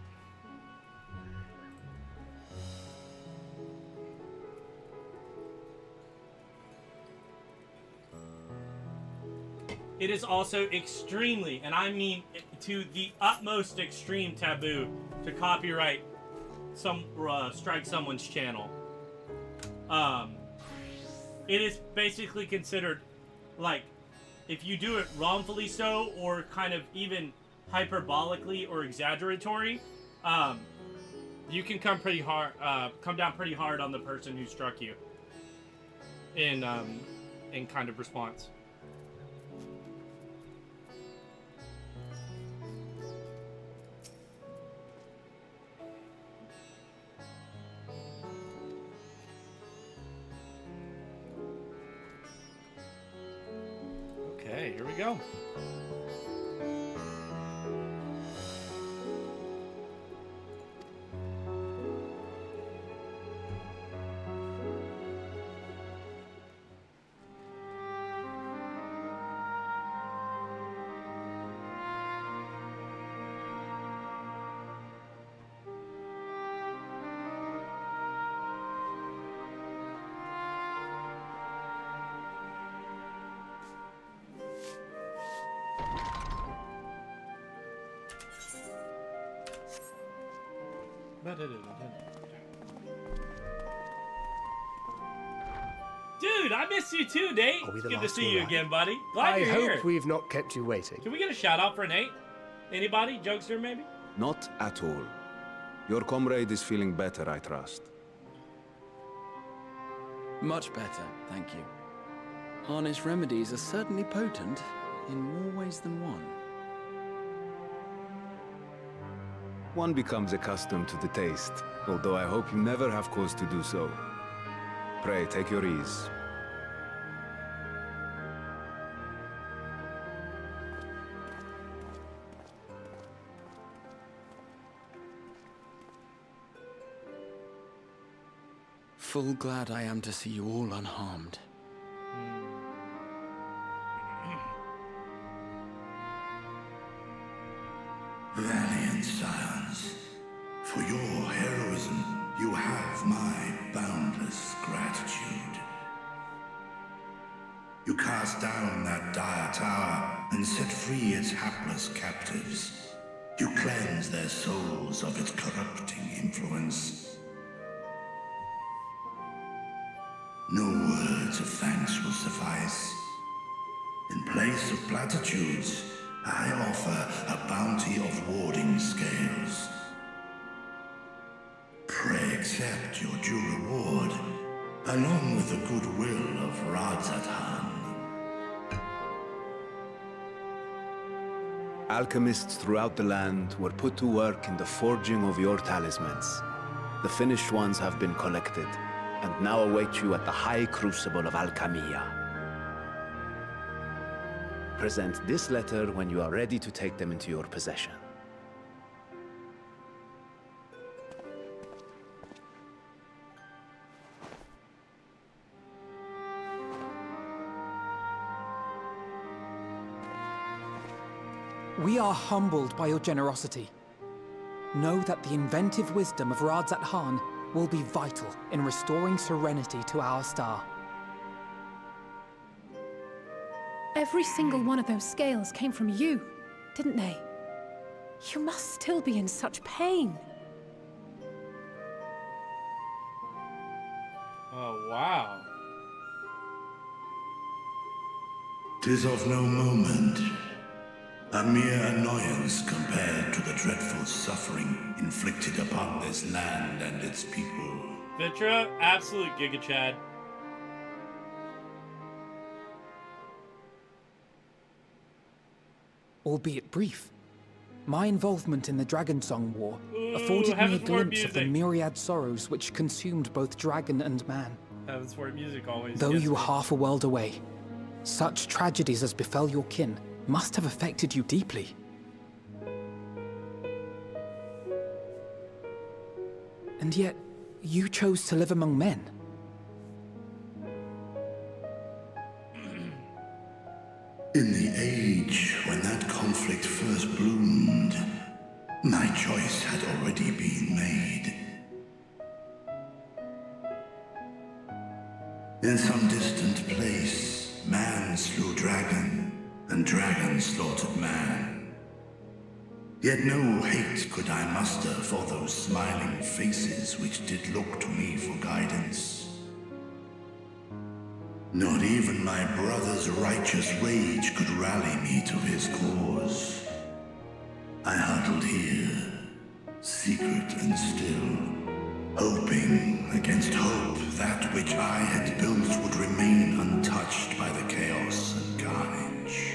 It is also extremely, and I mean to the utmost extreme taboo to copyright strike someone's channel. It is basically considered like if you do it wrongfully so or kind of even hyperbolically or exaggeratory, you can come down pretty hard on the person who struck you in kind of response. Okay, here we go. Dude, I miss you too, Nate. Are we It's the good to last see one, you right? again, buddy. Glad I you're hope here. we've not kept you waiting. Can we get a shout out for Nate? Anybody? Jokester, maybe? Not at all. Your comrade is feeling better, I trust. Much better, thank you. Harness remedies are certainly potent in more ways than one. One becomes accustomed to the taste, although I hope you never have cause to do so. Pray, take your ease. Full glad I am to see you all unharmed. Valiant scions, for your heroism, you have my boundless gratitude. You cast down that dire tower and set free its hapless captives. You cleanse their souls of its corrupting influence. No words of thanks will suffice. In place of platitudes, I offer a bounty of warding scales. Pray accept your due reward, along with the goodwill of Radzat-Han. Alchemists throughout the land were put to work in the forging of your talismans. The finished ones have been collected, and now await you at the High Crucible of Alchemia. Present this letter when you are ready to take them into your possession. We are humbled by your generosity. Know that the inventive wisdom of Radzat-Han will be vital in restoring serenity to our star. Every single one of those scales came from you, didn't they? You must still be in such pain. Oh, wow. 'Tis of no moment. A mere annoyance compared to the dreadful suffering inflicted upon this land and its people. Vitra, absolute Giga Chad. Albeit brief, my involvement in the Dragonsong War Ooh, afforded me a heavens more glimpse of the music. myriad sorrows which consumed both dragon and man. Heavensport music always. Though gets you were me. half a world away, such tragedies as befell your kin must have affected you deeply. And yet, you chose to live among men. In the age when that conflict first bloomed, my choice had already been made. In some distant place, man slew dragon, and dragon slaughtered man. Yet no hate could I muster for those smiling faces which did look to me for guidance. Not even my brother's righteous rage could rally me to his cause. I huddled here, secret and still, hoping against hope that which I had built would remain untouched by the chaos and carnage.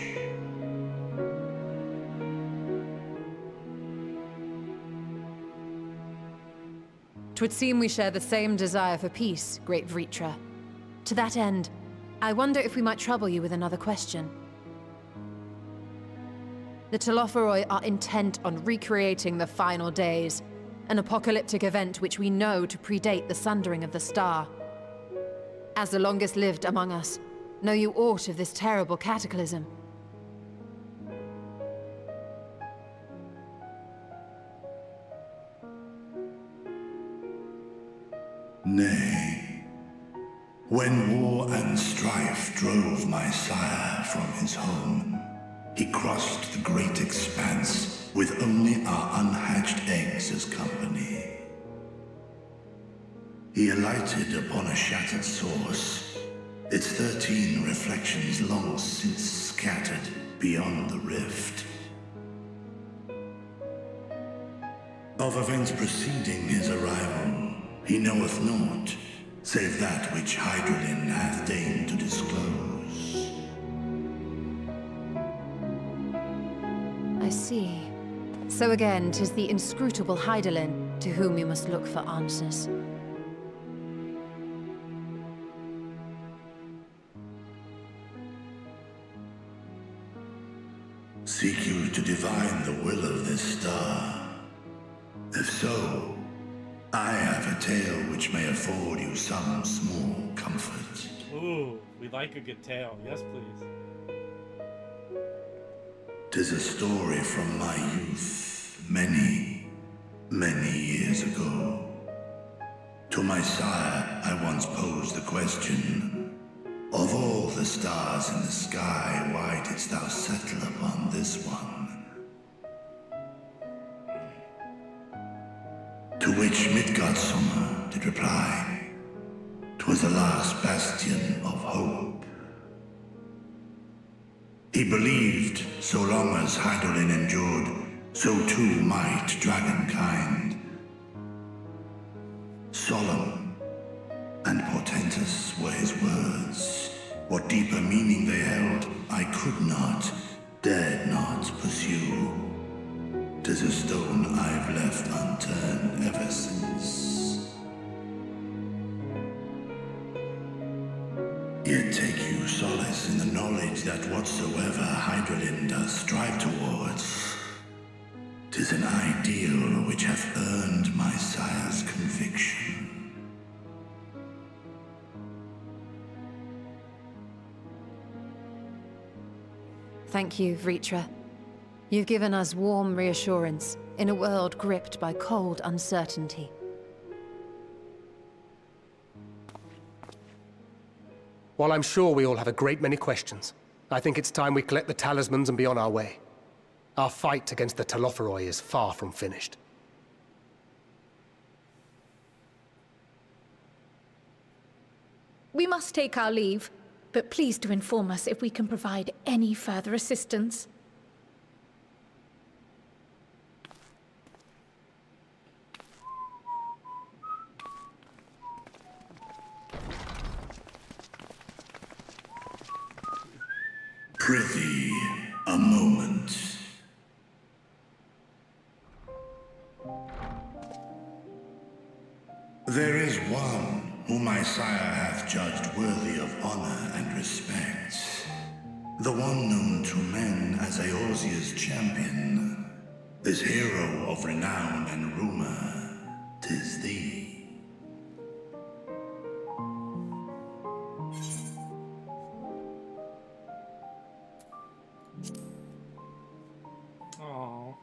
Twould seem we share the same desire for peace, great Vritra. To that end, I wonder if we might trouble you with another question. The Telophoroi are intent on recreating the final days, an apocalyptic event which we know to predate the sundering of the star. As the longest lived among us, know you aught of this terrible cataclysm? Nay. When war and strife drove my sire from his home, he crossed the great expanse with only our unhatched eggs as company. He alighted upon a shattered source, its 13 reflections long since scattered beyond the rift. Of events preceding his arrival, he knoweth naught, save that which Hydralin hath deigned to disclose. I see. So again, 'tis the inscrutable Hydaelyn to whom you must look for answers. Seek you to divine the will of this star? If so, I have a tale which may afford you some small comfort. Ooh, we like a good tale. Yes, please. 'Tis a story from my youth, many, many years ago. To my sire, I once posed the question, of all the stars in the sky, why didst thou settle upon this one? To which Midgardsummer did reply, 'twas the last bastion of hope. He believed so long as Hydaelyn endured, so too might dragonkind. Solemn and portentous were his words. What deeper meaning they held, I could not, dared not pursue. 'Tis a stone I've left unturned ever since. Yet take you solace in the knowledge that whatsoever Hydaelyn does strive towards, 'tis an ideal which hath earned my sire's conviction. Thank you, Vritra. You've given us warm reassurance in a world gripped by cold uncertainty. While I'm sure we all have a great many questions, I think it's time we collect the talismans and be on our way. Our fight against the Telophoroi is far from finished. We must take our leave, but please do inform us if we can provide any further assistance. Prithee, a moment. There is one whom I my sire hath judged worthy of honor and respect. The one known to men as Eorzea's champion, this hero of renown and rumor, 'tis thee. Aww.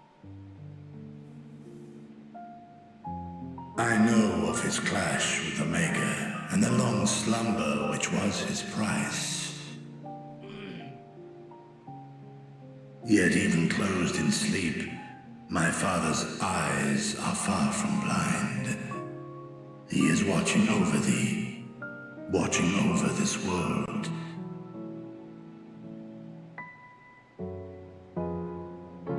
I know of his clash with Omega, and the long slumber which was his price. Yet even closed in sleep, my father's eyes are far from blind. He is watching over thee, watching over this world.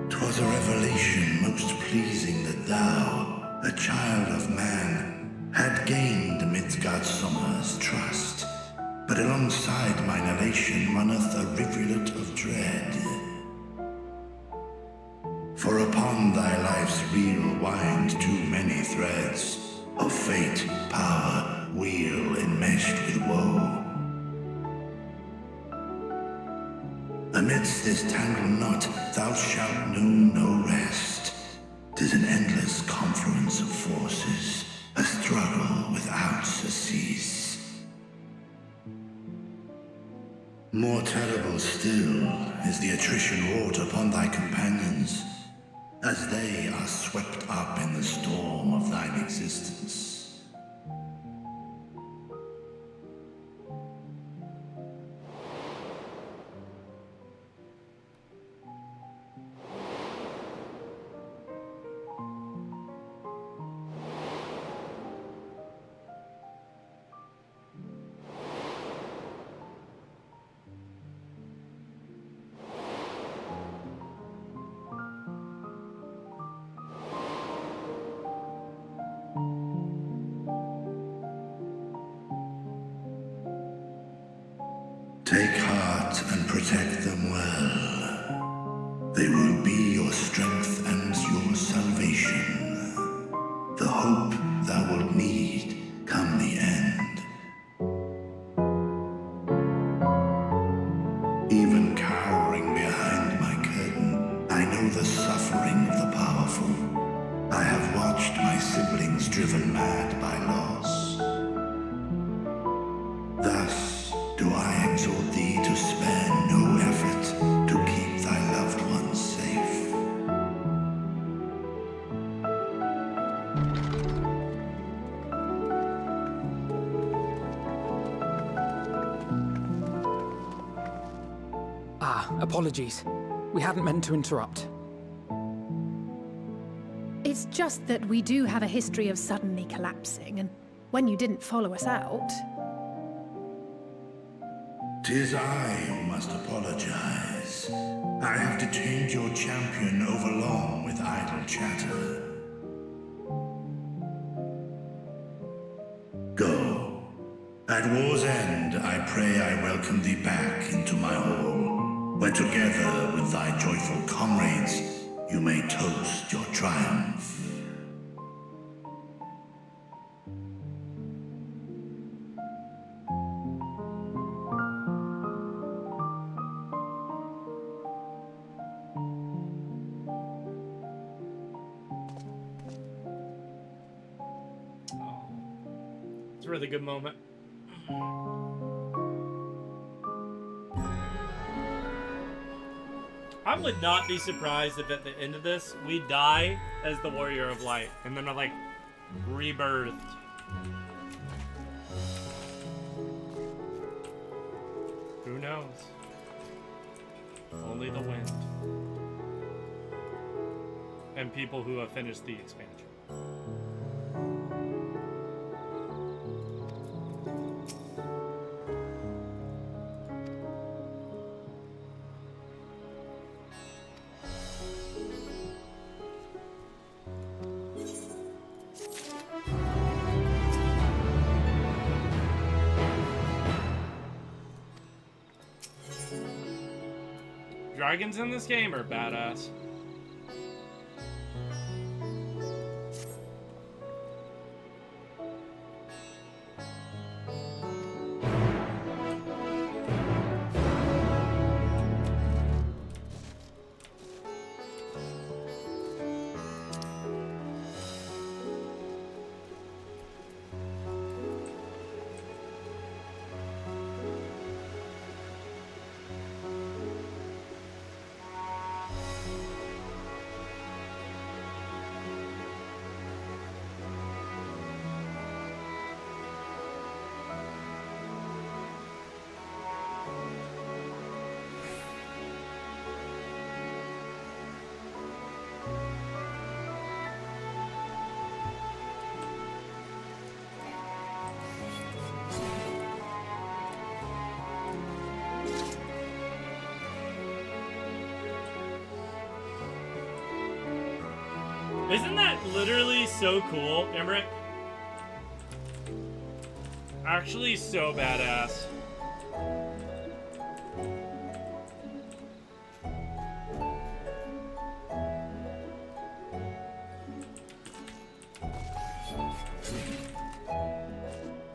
'Twas a revelation most pleasing that thou, a child of man, had gained amidst Midsummer's trust. But alongside mine elation runneth a rivulet of dread. For upon thy life's reel wind too many threads of fate, power, weal enmeshed with woe. Amidst this tangled knot thou shalt know no rest. 'Tis an endless confluence of forces, a struggle without surcease. More terrible still is the attrition wrought upon thy companions, as they are swept up in the storm of thine existence. Take heart and protect them well. They will be your strength and your salvation. The hope thou wilt need come the end. Even cowering behind my curtain, I know the suffering of the powerful. I have watched my siblings driven mad by loss. Thus do I exhort thee to spare no effort to keep thy loved ones safe. Apologies. We hadn't meant to interrupt. It's just that we do have a history of suddenly collapsing, and when you didn't follow us out... 'Tis I who must apologize. I have detained your champion overlong with idle chatter. Go. At war's end, I pray I welcome thee back into my hall, where together with thy joyful comrades, you may toast your triumph. It's a really good moment. I would not be surprised if at the end of this, we die as the Warrior of Light, and then are like, rebirthed. Who knows? Only the wind. And people who have finished the expansion. Dragons in this game are badass. Isn't that literally so cool, Emmerich? Actually, so badass.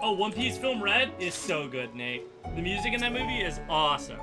Oh, One Piece Film Red is so good, Nate. The music in that movie is awesome.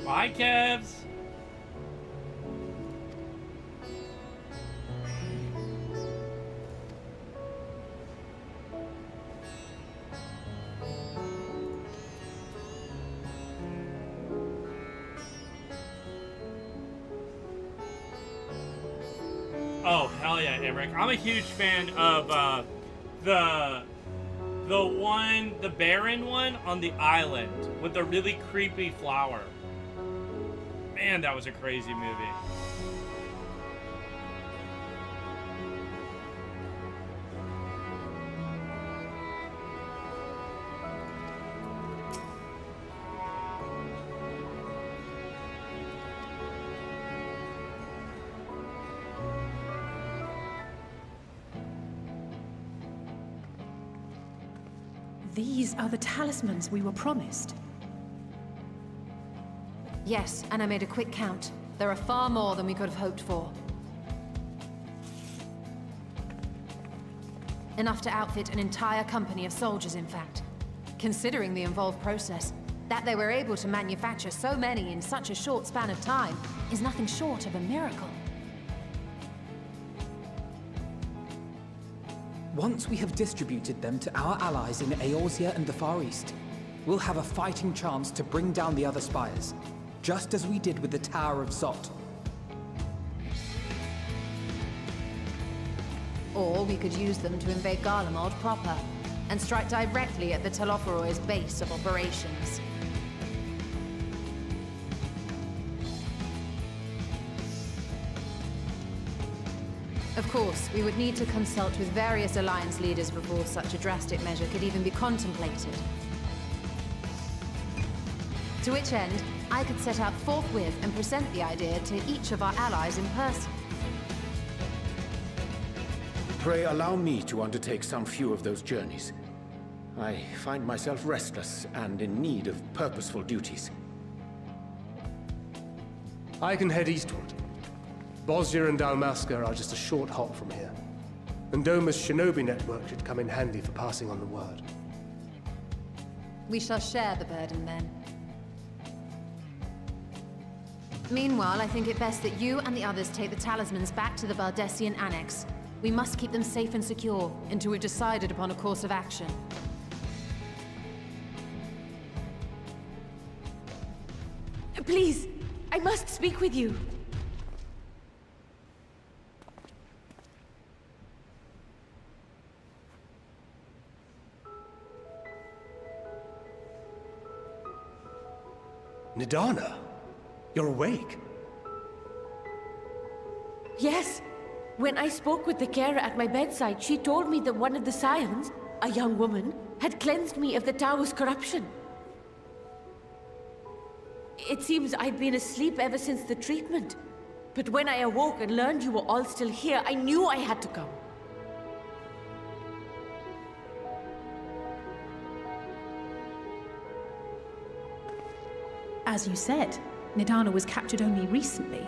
Bye, Kevs. Oh, hell yeah, Emmerich. I'm a huge fan of the barren one on the island with the really creepy flower. Man, that was a crazy movie. These are the talismans we were promised. Yes, and I made a quick count. There are far more than we could have hoped for. Enough to outfit an entire company of soldiers, in fact. Considering the involved process, that they were able to manufacture so many in such a short span of time is nothing short of a miracle. Once we have distributed them to our allies in Eorzea and the Far East, we'll have a fighting chance to bring down the other spires, just as we did with the Tower of Zot. Or we could use them to invade Garlemald proper, and strike directly at the Telophoroid's base of operations. Of course, we would need to consult with various Alliance leaders before such a drastic measure could even be contemplated. To which end, I could set out forthwith and present the idea to each of our allies in person. Pray allow me to undertake some few of those journeys. I find myself restless and in need of purposeful duties. I can head eastward. Bosnia and Dalmasca are just a short hop from here. And Doma's shinobi network should come in handy for passing on the word. We shall share the burden then. Meanwhile, I think it best that you and the others take the talismans back to the Valdesian Annex. We must keep them safe and secure until we've decided upon a course of action. Please, I must speak with you. Nidana, you're awake. Yes. When I spoke with the carer at my bedside, she told me that one of the scions, a young woman, had cleansed me of the tower's corruption. It seems I'd been asleep ever since the treatment. But when I awoke and learned you were all still here, I knew I had to come. As you said, Nidana was captured only recently.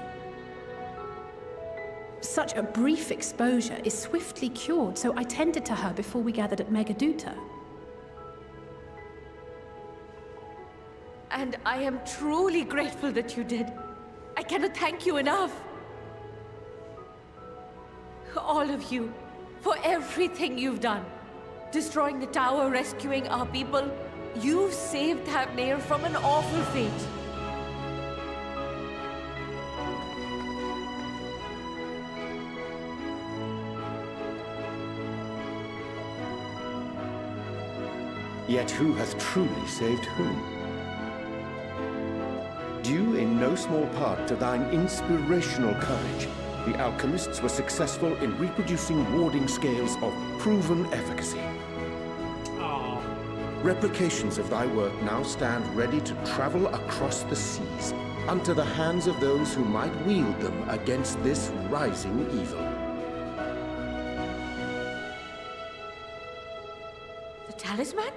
Such a brief exposure is swiftly cured, so I tended to her before we gathered at Megaduta. And I am truly grateful that you did. I cannot thank you enough. All of you, for everything you've done. Destroying the tower, rescuing our people. You've saved Thavnair from an awful fate. Yet who hath truly saved whom? Due in no small part to thine inspirational courage, the alchemists were successful in reproducing warding scales of proven efficacy. Replications of thy work now stand ready to travel across the seas, unto the hands of those who might wield them against this rising evil. The talisman?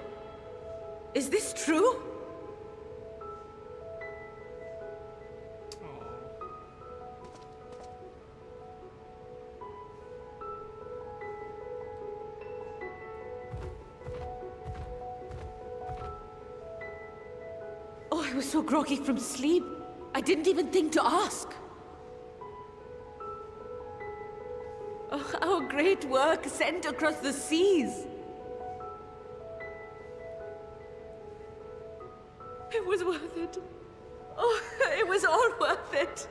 Is this true? Oh, I was so groggy from sleep. I didn't even think to ask. Oh, our great work sent across the seas. It was worth it. Oh, it was all worth it.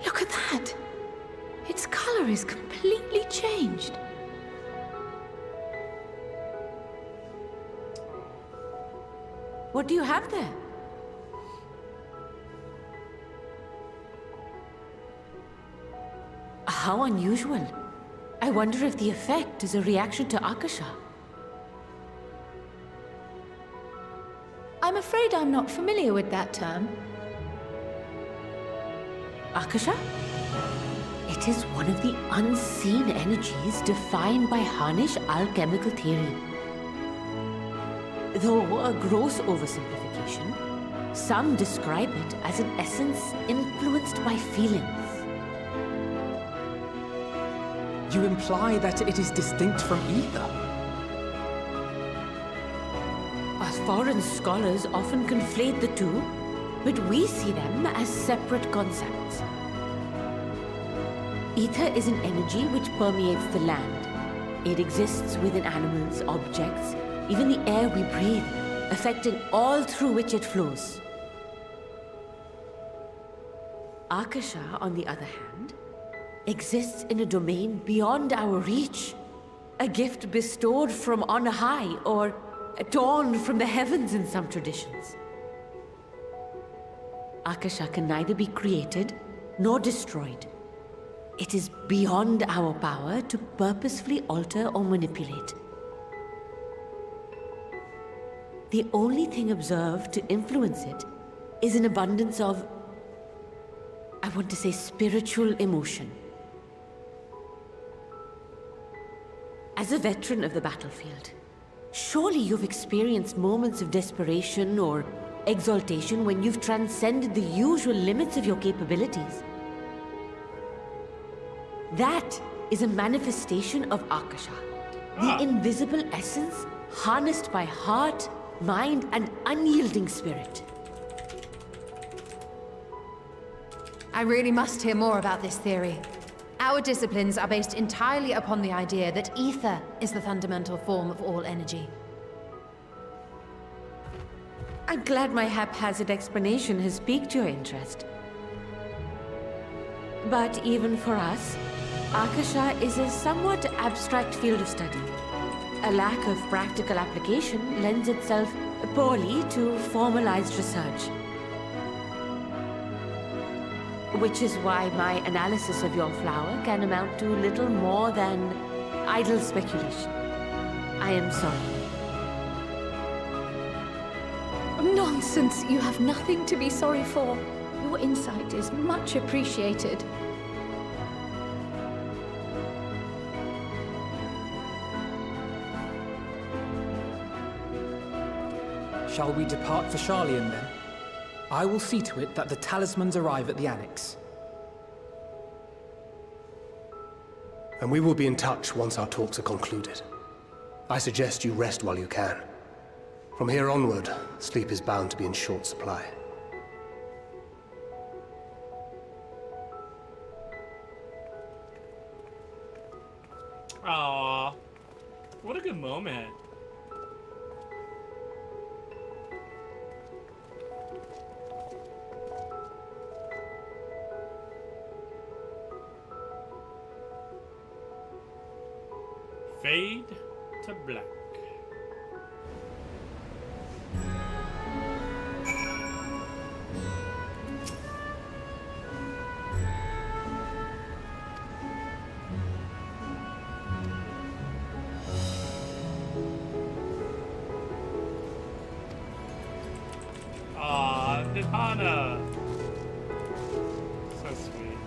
Look at that! Its color is completely changed. What do you have there? How unusual. I wonder if the effect is a reaction to Akasha. I'm afraid I'm not familiar with that term. Akasha? It is one of the unseen energies defined by Harnish alchemical theory. Though a gross oversimplification, some describe it as an essence influenced by feelings. You imply that it is distinct from ether? Foreign scholars often conflate the two, but we see them as separate concepts. Ether is an energy which permeates the land. It exists within animals, objects, even the air we breathe, affecting all through which it flows. Akasha, on the other hand, exists in a domain beyond our reach. A gift bestowed from on high, or torn from the heavens in some traditions. Akasha can neither be created nor destroyed. It is beyond our power to purposefully alter or manipulate. The only thing observed to influence it is an abundance of, I want to say, spiritual emotion. As a veteran of the battlefield, surely you've experienced moments of desperation or exaltation when you've transcended the usual limits of your capabilities. That is a manifestation of Akasha, the invisible essence harnessed by heart, mind, and unyielding spirit. I really must hear more about this theory. Our disciplines are based entirely upon the idea that ether is the fundamental form of all energy. I'm glad my haphazard explanation has piqued your interest. But even for us, Akasha is a somewhat abstract field of study. A lack of practical application lends itself poorly to formalized research. Which is why my analysis of your flower can amount to little more than idle speculation. I am sorry. Nonsense! You have nothing to be sorry for. Your insight is much appreciated. Shall we depart for Charlian, then? I will see to it that the talismans arrive at the Annex. And we will be in touch once our talks are concluded. I suggest you rest while you can. From here onward, sleep is bound to be in short supply. Aww. What a good moment. Fade to black. Aw, Nirvana. So sweet.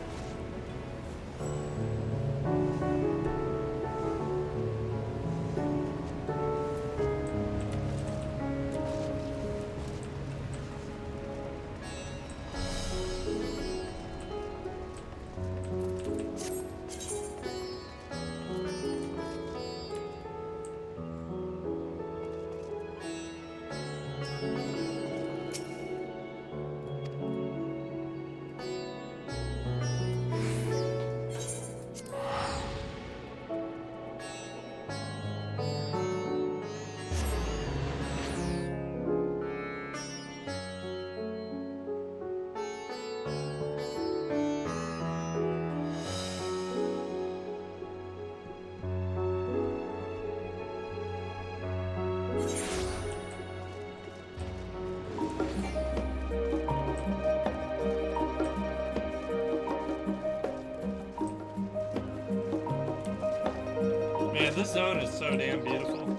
Man, this zone is so damn beautiful.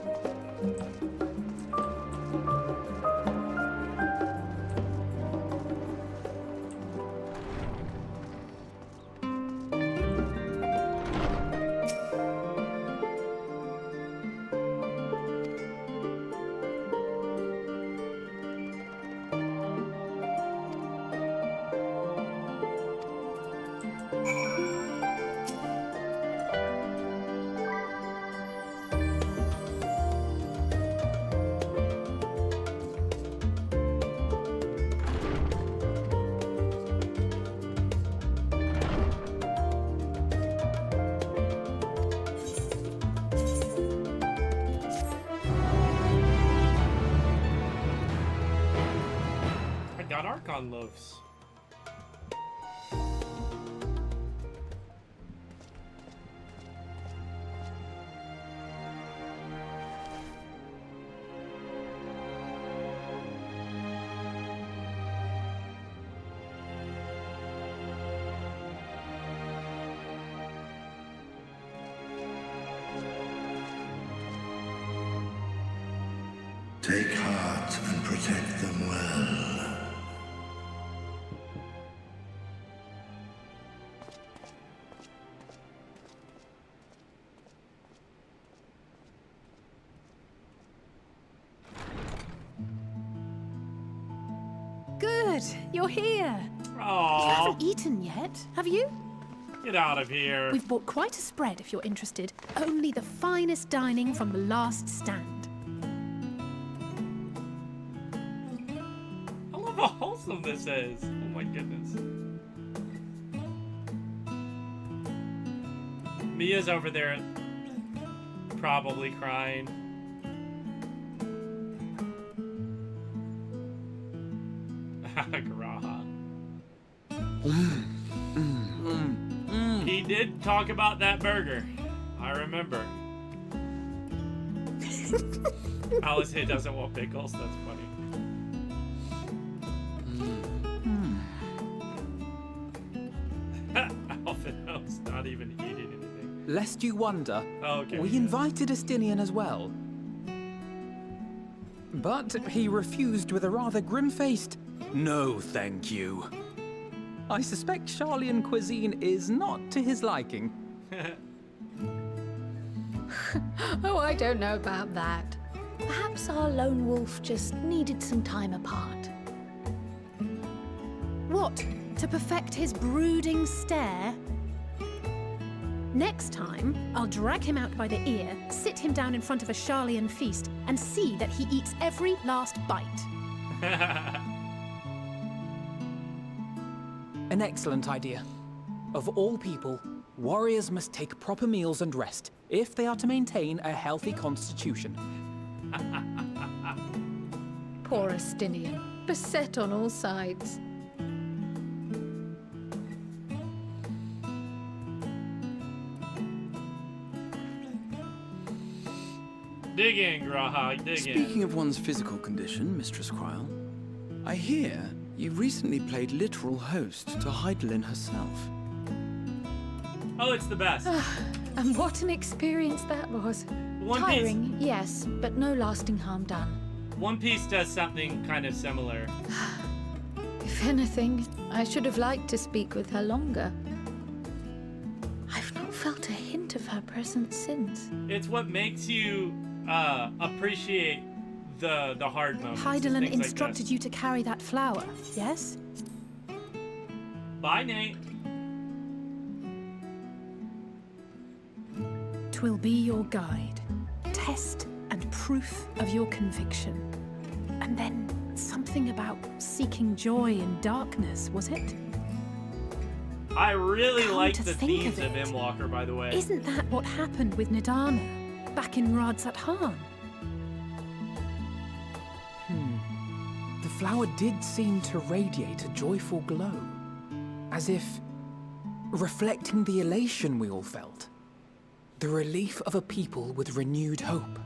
Archon loaves. Take heart and protect them well. Good, you're here. Aww. You haven't eaten yet, have you? Get out of here. We've bought quite a spread if you're interested. Only the finest dining from the last stand. I love how wholesome this is. Oh my goodness. Mia's over there probably crying. Graha. He did talk about that burger. I remember. Alice here doesn't want pickles. That's funny. Alphinaud's not even eating anything. Lest you wonder, okay, we invited Estinian as well. But he refused with a rather grim-faced, "No, thank you." I suspect Charlian cuisine is not to his liking. Oh, I don't know about that. Perhaps our lone wolf just needed some time apart. What? To perfect his brooding stare? Next time, I'll drag him out by the ear, sit him down in front of a Charlian feast, and see that he eats every last bite. An excellent idea. Of all people, warriors must take proper meals and rest if they are to maintain a healthy constitution. Poor Estinian, beset on all sides. Dig in, Graha, dig in. Speaking of one's physical condition, Mistress Kryl, I hear you recently played literal host to Heidelin herself. Oh, it's the best. And what an experience that was. One Tiring, yes, but no lasting harm done. One Piece does something kind of similar. If anything, I should have liked to speak with her longer. I've not felt a hint of her presence since. It's what makes you appreciate the hard moments. Heidelin and things instructed like you to carry that flower, yes? this. Bye, Nate. 'Twill be your guide, test and proof of your conviction. And then something about seeking joy in darkness, was it? I really Come like to the think themes of of it, Endwalker, by the way. Isn't that what happened with Nidana back in Radsat Han? The flower did seem to radiate a joyful glow, as if reflecting the elation we all felt. The relief of a people with renewed hope.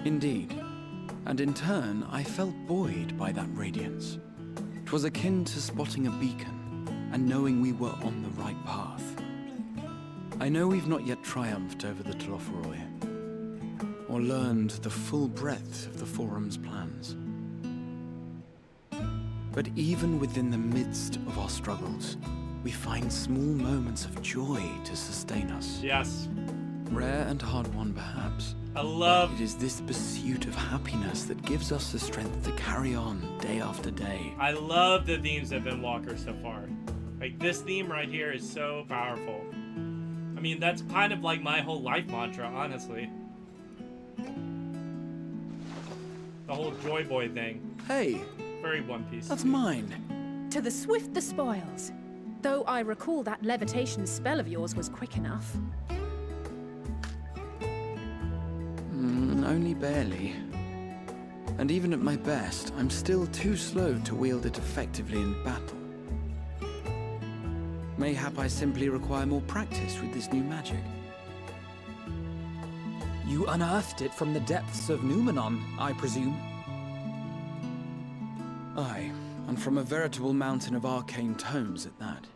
Indeed. And in turn, I felt buoyed by that radiance. 'Twas akin to spotting a beacon and knowing we were on the right path. I know we've not yet triumphed over the Telophoroi, or learned the full breadth of the Forum's plans. But even within the midst of our struggles, we find small moments of joy to sustain us. Yes. Rare and hard-won, perhaps. I love... But it is this pursuit of happiness that gives us the strength to carry on day after day. I love the themes of Endwalker so far. Like, this theme right here is so powerful. I mean, that's kind of like my whole life mantra, honestly. The whole Joy Boy thing. Hey! Very One Piece. That's mine. To the swift the spoils. Though I recall that levitation spell of yours was quick enough. Only barely. And even at my best, I'm still too slow to wield it effectively in battle. Mayhap I simply require more practice with this new magic. You unearthed it from the depths of Numenon, I presume? Aye, and from a veritable mountain of arcane tomes at that.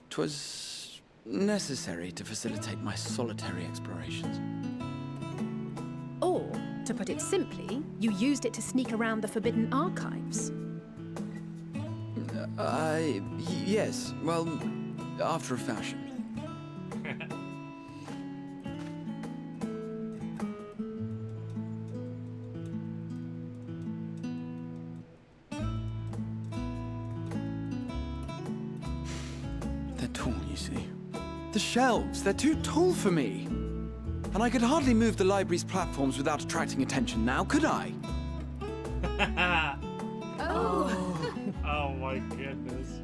'Twas necessary to facilitate my solitary explorations. Or, to put it simply, you used it to sneak around the Forbidden Archives. Yes, well, after a fashion. They're tall, you see. The shelves, they're too tall for me. And I could hardly move the library's platforms without attracting attention now, could I? Oh. Oh my goodness.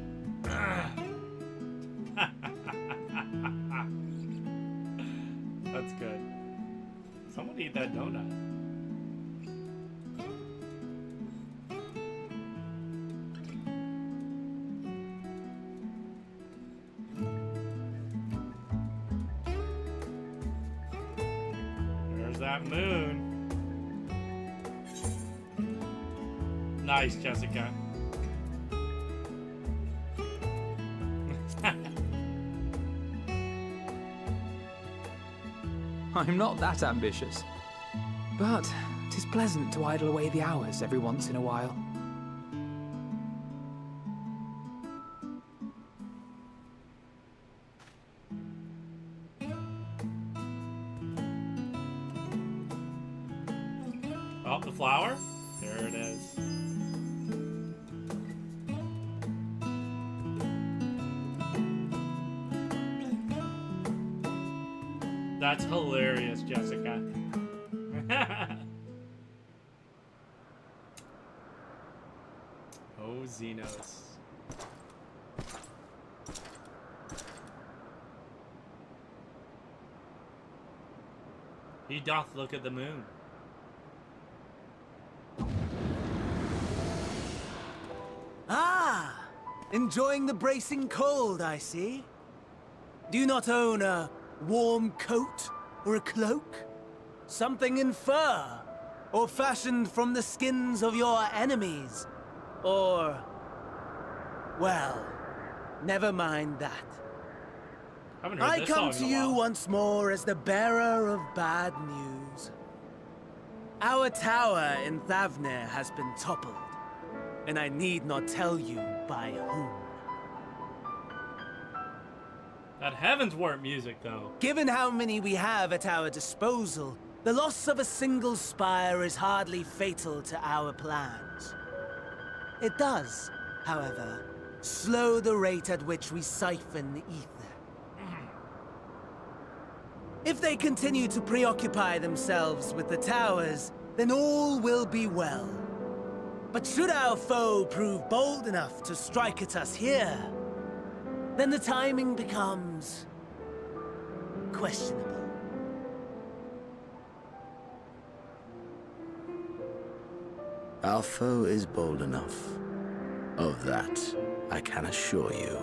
That's good. Someone eat that donut. There's that moon. Nice, Jessica. I'm not that ambitious. But 'tis pleasant to idle away the hours every once in a while. Oh, the flower? There it is. That's hilarious, Jessica. Oh, Xenos. He doth look at the moon. Ah! Enjoying the bracing cold, I see. Do you not own a warm coat or a cloak? Something in fur? Or fashioned from the skins of your enemies? Or... well, never mind that. I come to you once more as the bearer of bad news. Our tower in Thavnir has been toppled, and I need not tell you by whom. That Heaven's Warp music, though. Given how many we have at our disposal, the loss of a single spire is hardly fatal to our plans. It does, however, slow the rate at which we siphon ether. If they continue to preoccupy themselves with the towers, then all will be well. But should our foe prove bold enough to strike at us here, then the timing becomes questionable. Our foe is bold enough. Of that, I can assure you.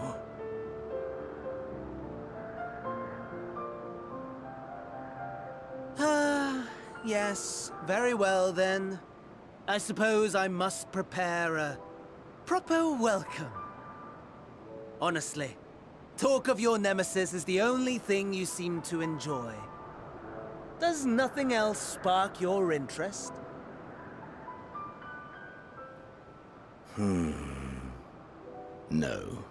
Yes, very well then. I suppose I must prepare a proper welcome. Honestly, talk of your nemesis is the only thing you seem to enjoy. Does nothing else spark your interest? No.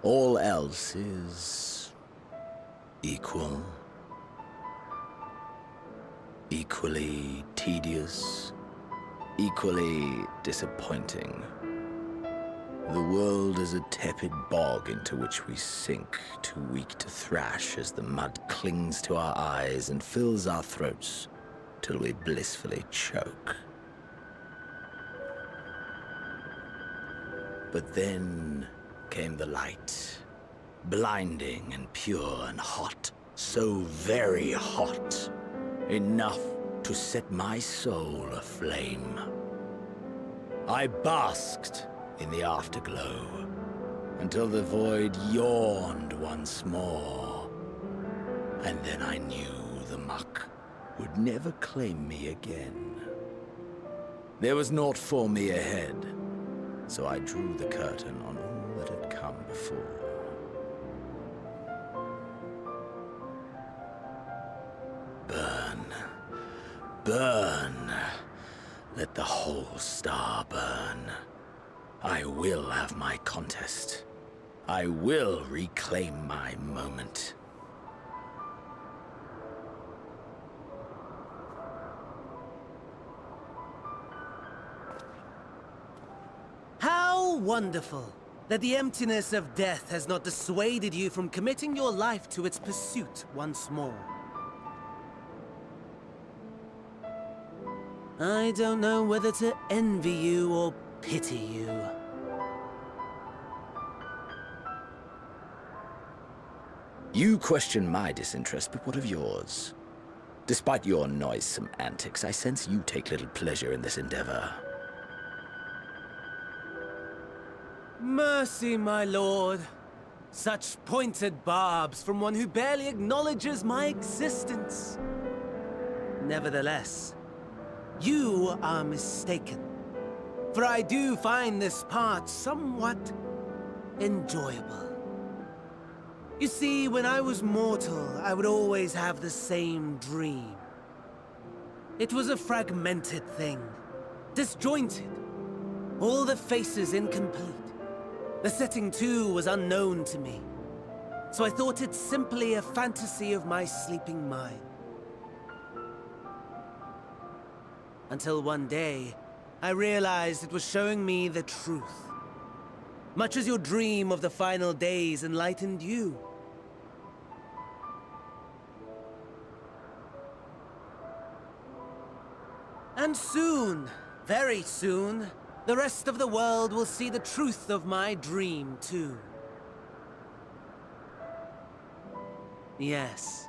All else is... equal. Equally tedious. Equally disappointing. The world is a tepid bog into which we sink, too weak to thrash as the mud clings to our eyes and fills our throats till we blissfully choke. But then came the light, blinding and pure and hot, so very hot, enough to set my soul aflame. I basked in the afterglow until the void yawned once more. And then I knew the muck would never claim me again. There was naught for me ahead, so I drew the curtain on all that had come before. Burn, burn, let the whole star burn. I will have my contest. I will reclaim my moment. How wonderful that the emptiness of death has not dissuaded you from committing your life to its pursuit once more. I don't know whether to envy you or pity you. You question my disinterest, but what of yours? Despite your noisome antics, I sense you take little pleasure in this endeavor. Mercy, my lord. Such pointed barbs from one who barely acknowledges my existence. Nevertheless, you are mistaken. For I do find this part somewhat enjoyable. You see, when I was mortal, I would always have the same dream. It was a fragmented thing, disjointed, all the faces incomplete. The setting, too, was unknown to me, so I thought it simply a fantasy of my sleeping mind. Until one day, I realized it was showing me the truth. Much as your dream of the final days enlightened you. And soon, very soon, the rest of the world will see the truth of my dream, too. Yes,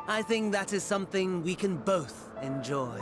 I think that is something we can both enjoy.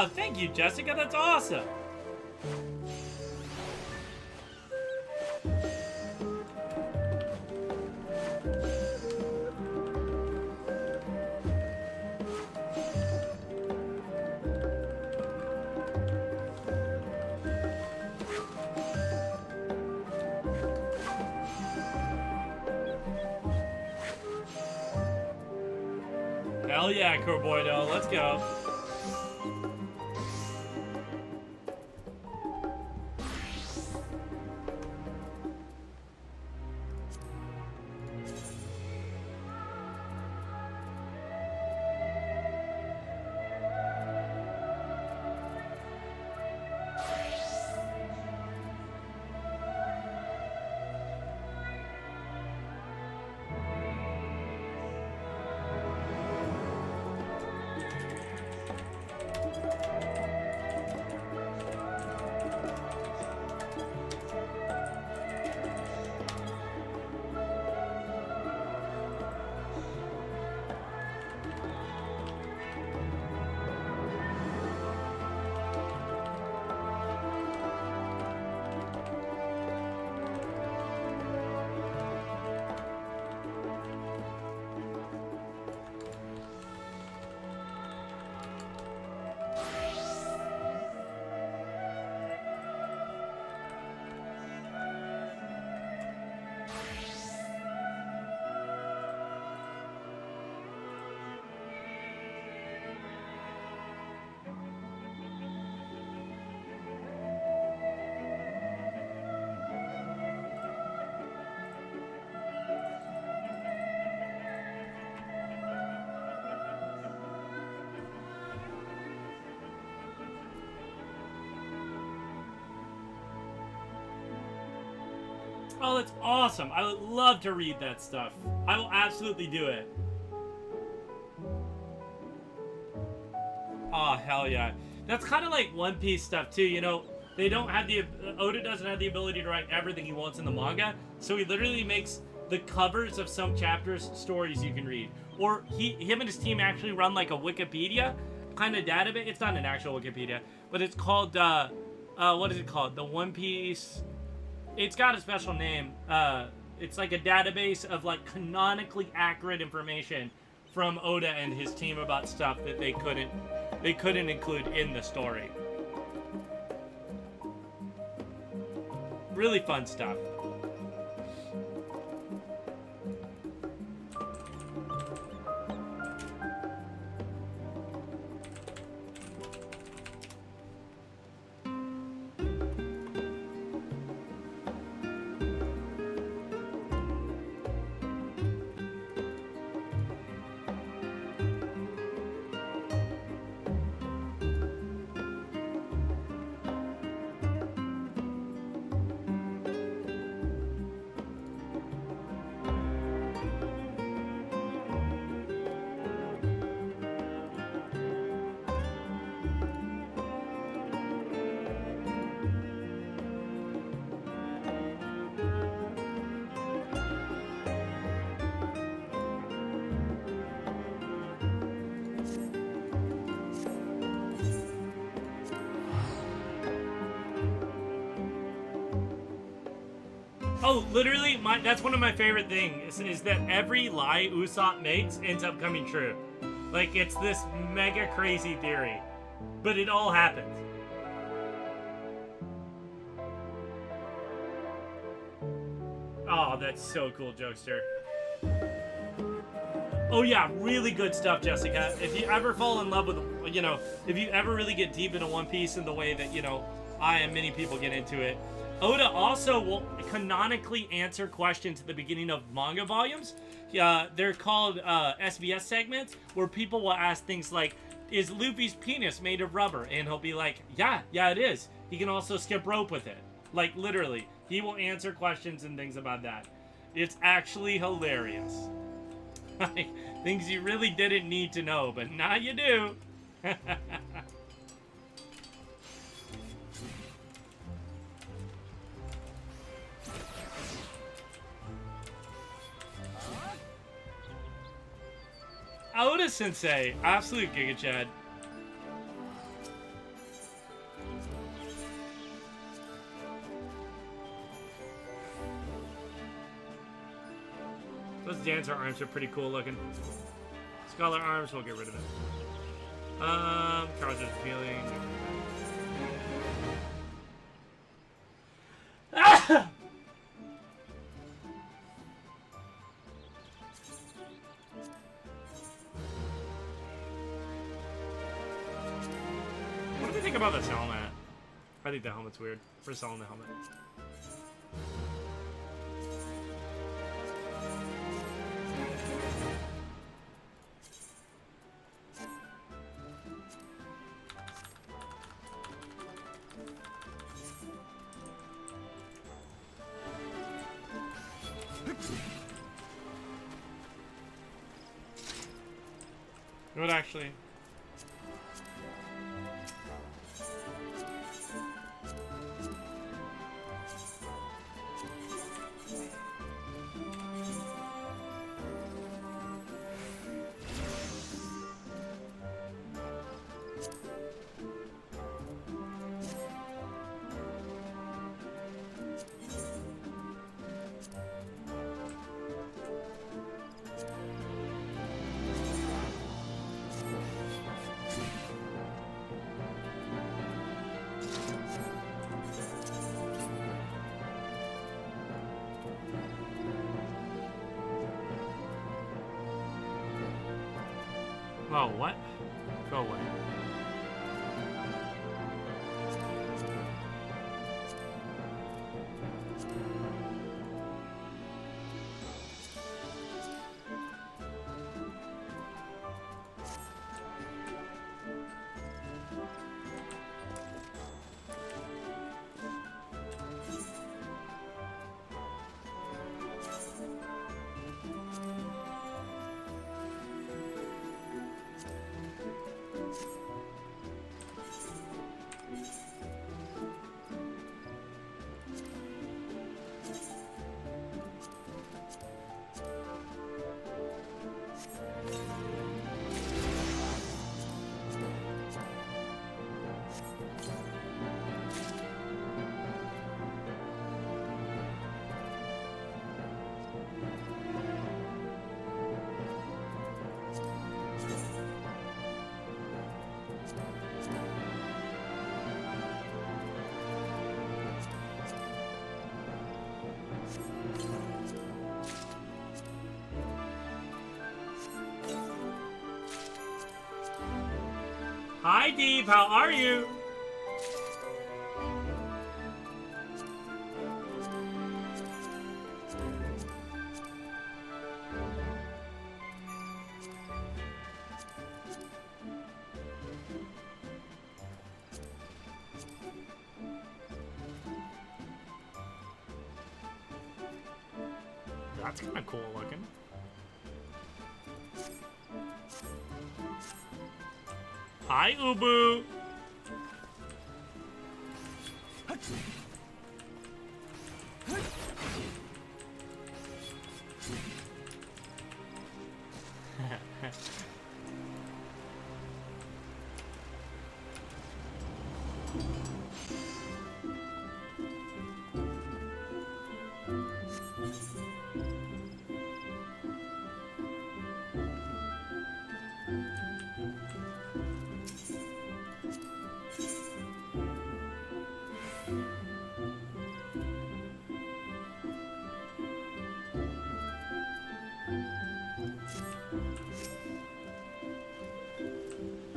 Oh, thank you, Jessica. That's awesome. Hell yeah, Corboido. Let's go. Oh, that's awesome. I would love to read that stuff. I will absolutely do it. Oh, hell yeah. That's kind of like One Piece stuff, too. You know, they don't have the... Oda doesn't have the ability to write everything he wants in the manga, so he literally makes the covers of some chapters stories you can read. Or him and his team actually run like a Wikipedia kind of database. It's not an actual Wikipedia, but it's called, what is it called? The One Piece... It's got a special name. It's like a database of like canonically accurate information from Oda and his team about stuff that they couldn't include in the story. Really fun stuff. Oh, literally, that's one of my favorite things, is that every lie Usopp makes ends up coming true. Like, it's this mega crazy theory. But it all happens. Oh, that's so cool, Jokester. Oh yeah, really good stuff, Jessica. If you ever fall in love with, you know, if you ever really get deep into One Piece in the way that, you know, I and many people get into it, Oda also will canonically answer questions at the beginning of manga volumes. They're called SBS segments, where people will ask things like, is Luffy's penis made of rubber? And he'll be like, yeah, it is. He can also skip rope with it. Like, literally. He will answer questions and things about that. It's actually hilarious. Things you really didn't need to know, but now you do. Oda Sensei, absolute Giga Chad. Lancer arms are pretty cool looking. Scholar arms, we'll get rid of it. Charges of healing. What do you think about this helmet? I think the helmet's weird. We're selling the helmet. It would actually. Oh, what? Go away. Hi, Deep. How are you? That's kind of cool looking. Hi, Ubu.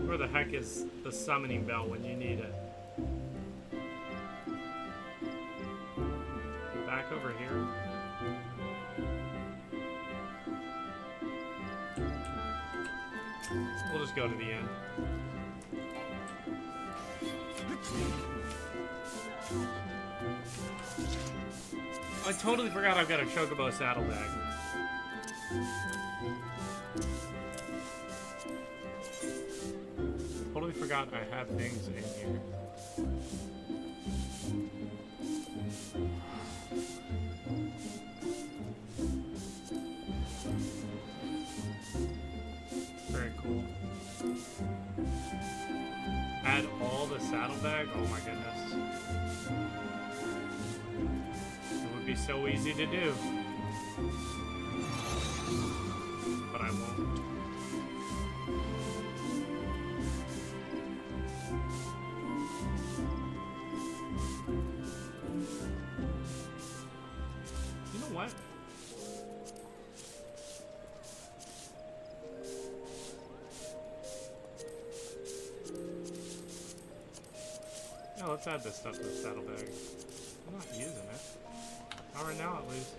Where the heck is the summoning bell when you need it? Back over here. We'll just go to the end. I totally forgot I've got a Chocobo saddlebag. Totally forgot I have things in here. Very cool. Add all the saddlebag? Oh my goodness. It would be so easy to do. rifle. You know what? Yeah, let's add this stuff to the saddlebag. I'm not using it. Not right now, at least.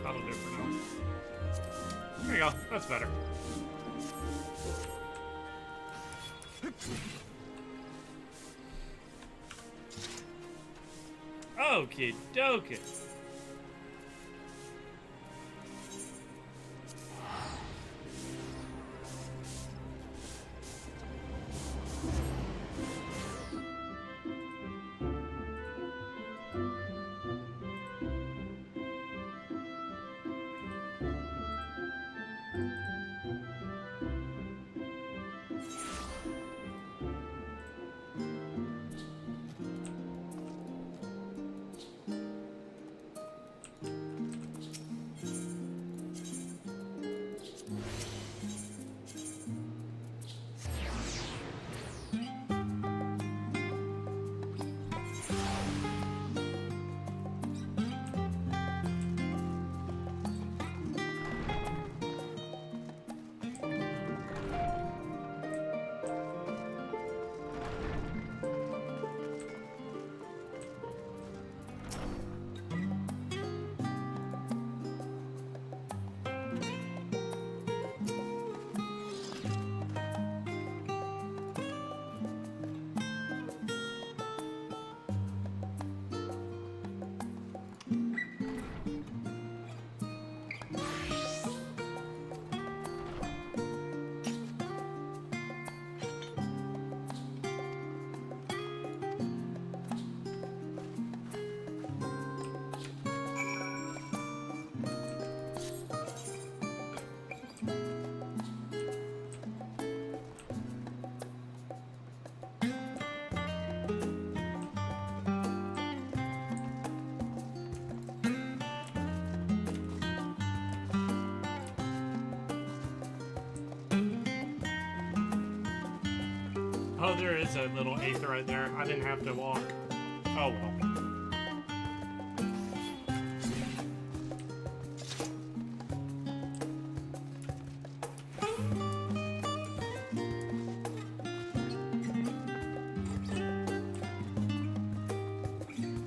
That'll do for now. There you go. That's better. Okie dokie. Oh, there is a little eighth right there. I didn't have to walk. Oh well.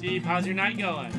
Deep, how's your night going?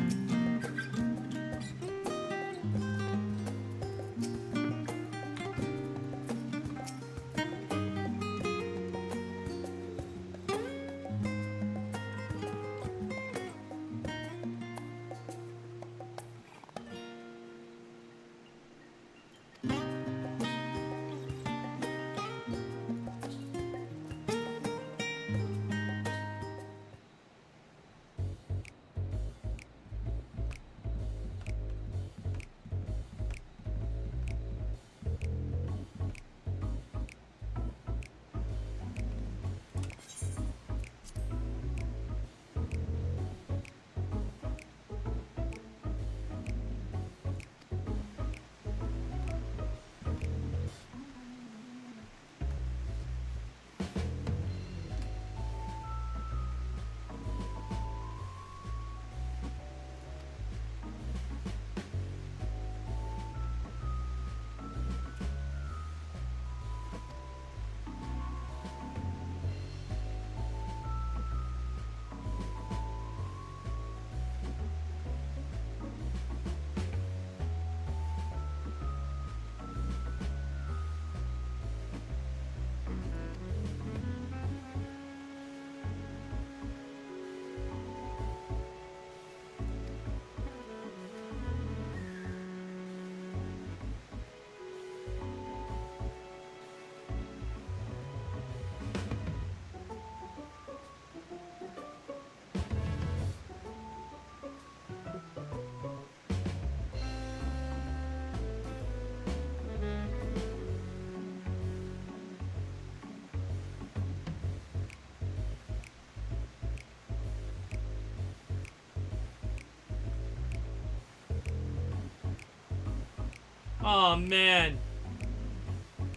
Oh man.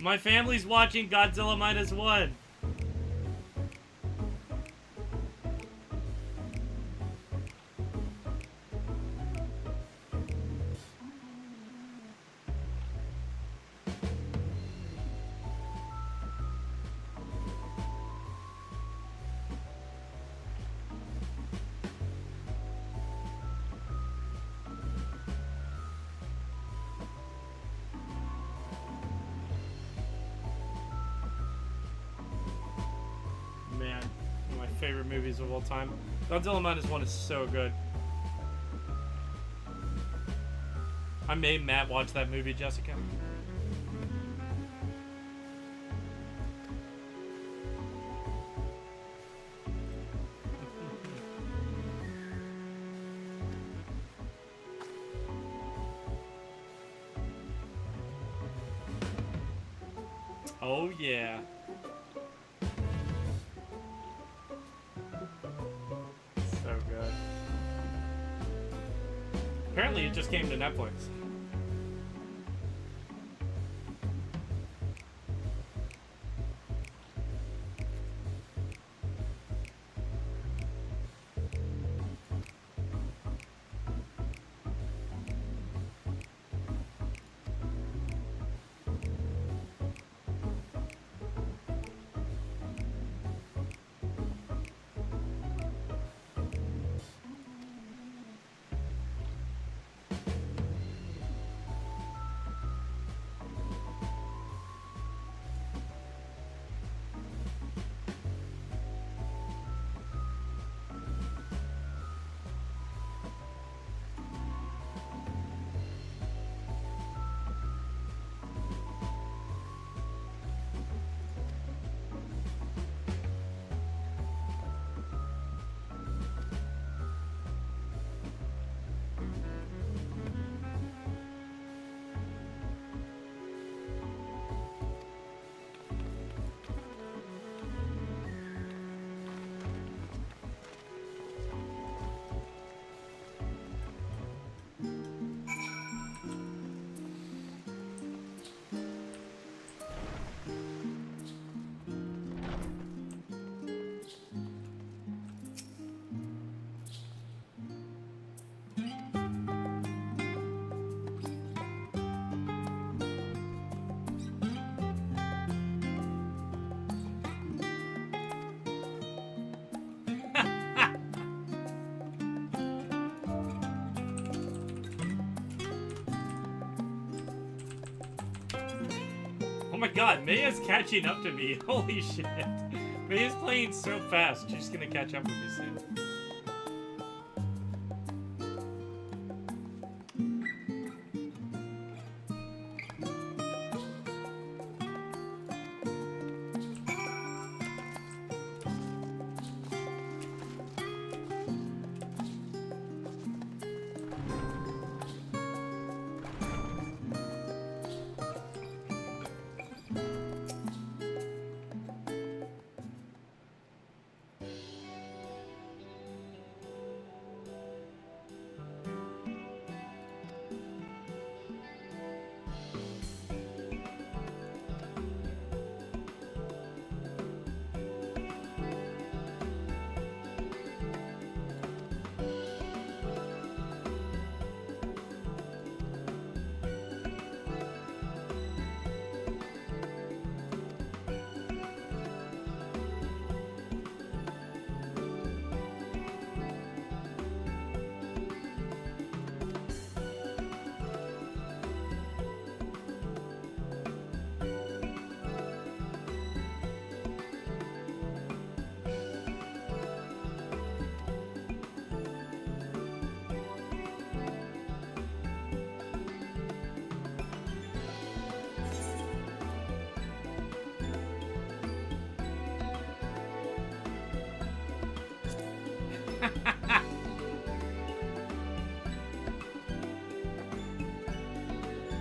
My family's watching Godzilla Minus One. Man, one of my favorite movies of all time. Godzilla Minus One is so good. I made Matt watch that movie, Jessica. Oh yeah. So good. Apparently it just came to Netflix. Oh my god, Maya's catching up to me. Holy shit. Maya's playing so fast. She's gonna catch up with me soon.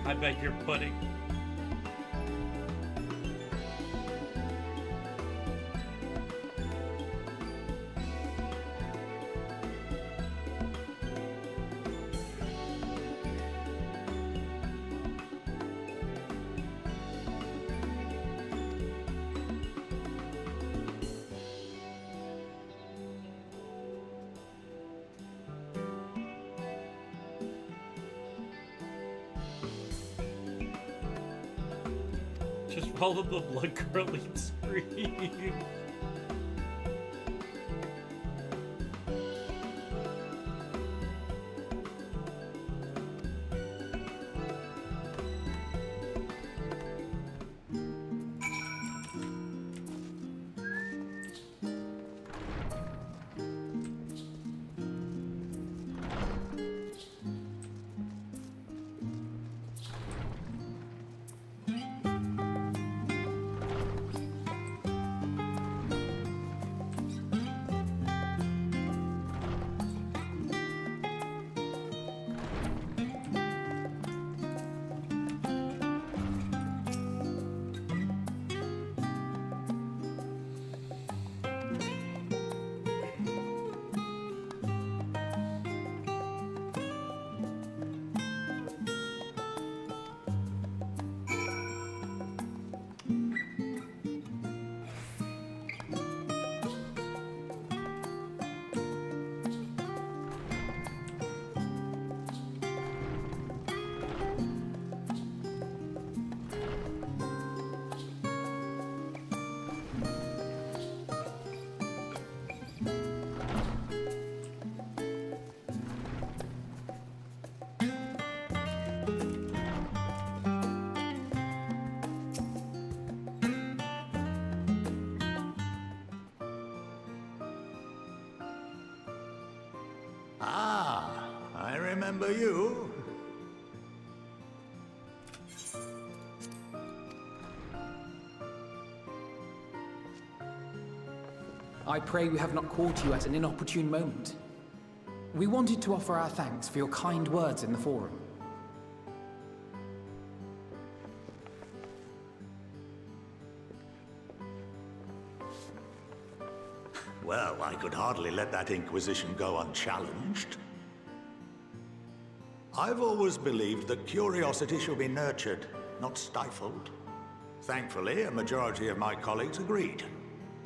I beg your pudding. Just follow the blood-curdling scream. Ah, I remember you. I pray we have not caught you at an inopportune moment. We wanted to offer our thanks for your kind words in the forum. Well, I could hardly let that Inquisition go unchallenged. I've always believed that curiosity should be nurtured, not stifled. Thankfully, a majority of my colleagues agreed.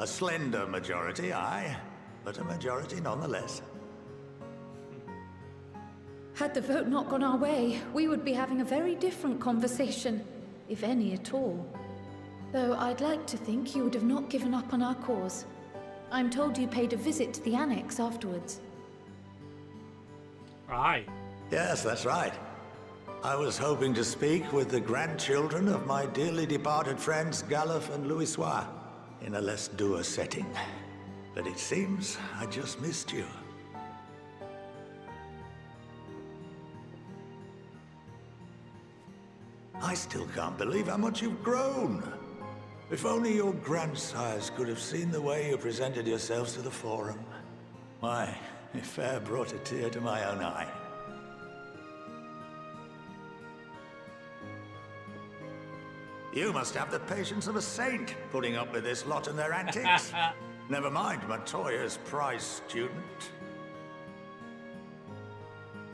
A slender majority, aye, but a majority nonetheless. Had the vote not gone our way, we would be having a very different conversation, if any at all. Though I'd like to think you would have not given up on our cause. I'm told you paid a visit to the Annex afterwards. Aye. Yes, that's right. I was hoping to speak with the grandchildren of my dearly departed friends Galuf and Louisoix in a less dour setting. But it seems I just missed you. I still can't believe how much you've grown. If only your grandsires could have seen the way you presented yourselves to the Forum. Why, it fair brought a tear to my own eye. You must have the patience of a saint, putting up with this lot and their antics. Never mind Matoya's prize student.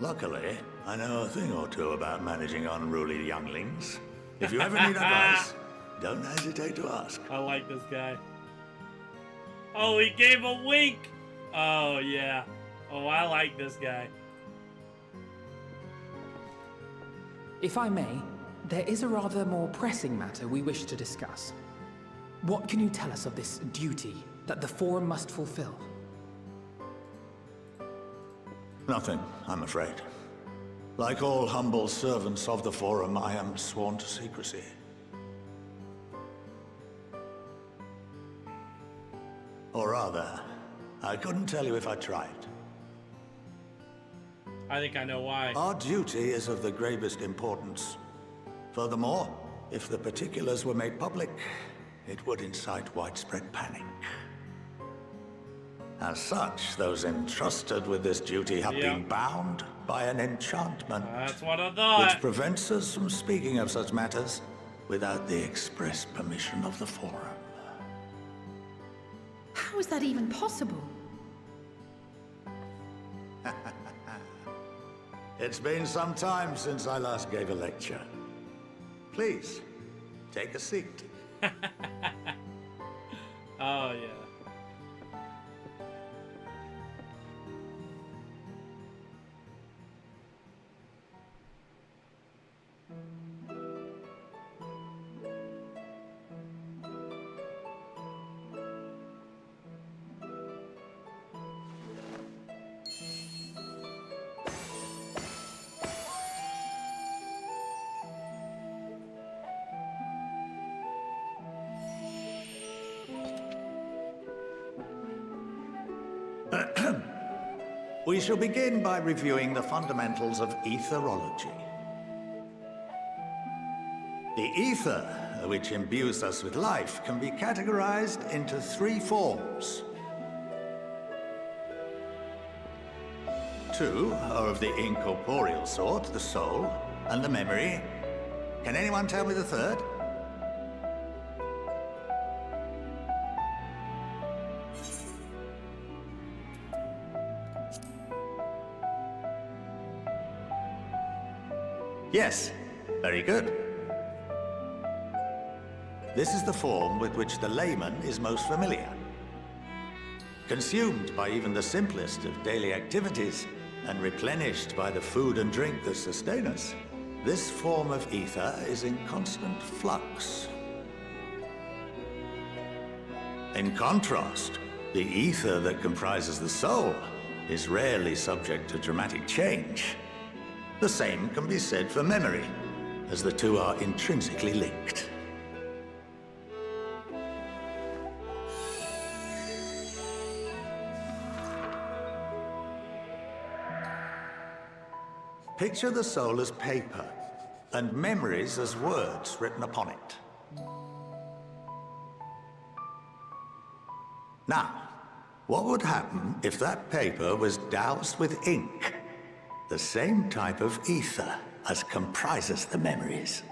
Luckily, I know a thing or two about managing unruly younglings. If you ever need advice, don't hesitate to ask. I like this guy. Oh, he gave a wink! Oh, yeah. Oh, I like this guy. If I may, there is a rather more pressing matter we wish to discuss. What can you tell us of this duty that the Forum must fulfill? Nothing, I'm afraid. Like all humble servants of the Forum, I am sworn to secrecy. Or rather, I couldn't tell you if I tried. I think I know why. Our duty is of the gravest importance. Furthermore, if the particulars were made public, it would incite widespread panic. As such, those entrusted with this duty have been bound by an enchantment. That's what I thought. Which prevents us from speaking of such matters without the express permission of the Forum. How is that even possible? It's been some time since I last gave a lecture. Please, take a seat. Oh, yeah. We shall begin by reviewing the fundamentals of etherology. The ether, which imbues us with life, can be categorized into 3 forms. 2 are of the incorporeal sort, the soul and the memory. Can anyone tell me the third? Yes, very good. This is the form with which the layman is most familiar. Consumed by even the simplest of daily activities, and replenished by the food and drink that sustain us, this form of ether is in constant flux. In contrast, the ether that comprises the soul is rarely subject to dramatic change. The same can be said for memory, as the two are intrinsically linked. Picture the soul as paper, and memories as words written upon it. Now, what would happen if that paper was doused with ink? The same type of ether as comprises the memories.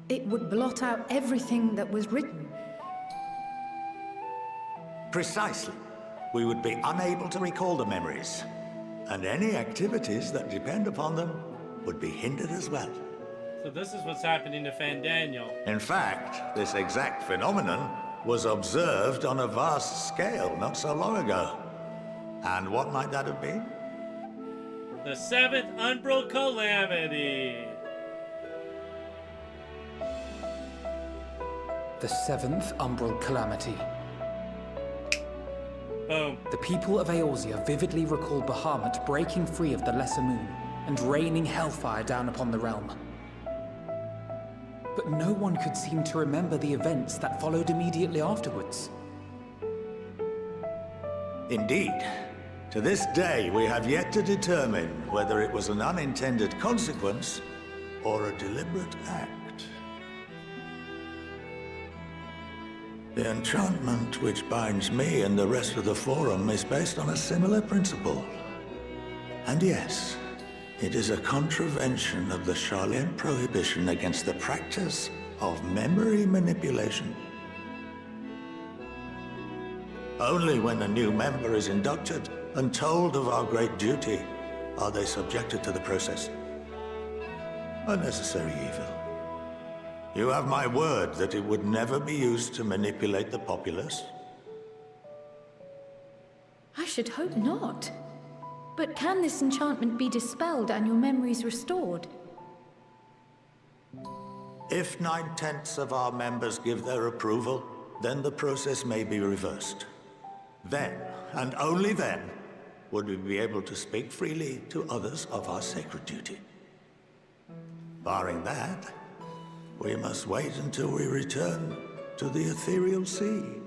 It would blot out everything that was written. Precisely. We would be unable to recall the memories, and any activities that depend upon them would be hindered as well. So this is what's happening to Fandaniel. In fact, this exact phenomenon was observed on a vast scale not so long ago. And what might that have been? The 7th Umbral Calamity. The 7th Umbral Calamity. Boom. The people of Eorzea vividly recall Bahamut breaking free of the Lesser Moon and raining hellfire down upon the realm. But no one could seem to remember the events that followed immediately afterwards. Indeed. To this day, we have yet to determine whether it was an unintended consequence or a deliberate act. The enchantment which binds me and the rest of the Forum is based on a similar principle. And yes, it is a contravention of the Sharlayan prohibition against the practice of memory manipulation. Only when a new member is inducted and told of our great duty are they subjected to the process. A necessary evil. You have my word that it would never be used to manipulate the populace? I should hope not. But can this enchantment be dispelled and your memories restored? If 9/10 of our members give their approval, then the process may be reversed. Then, and only then, would we be able to speak freely to others of our sacred duty. Barring that, we must wait until we return to the ethereal sea.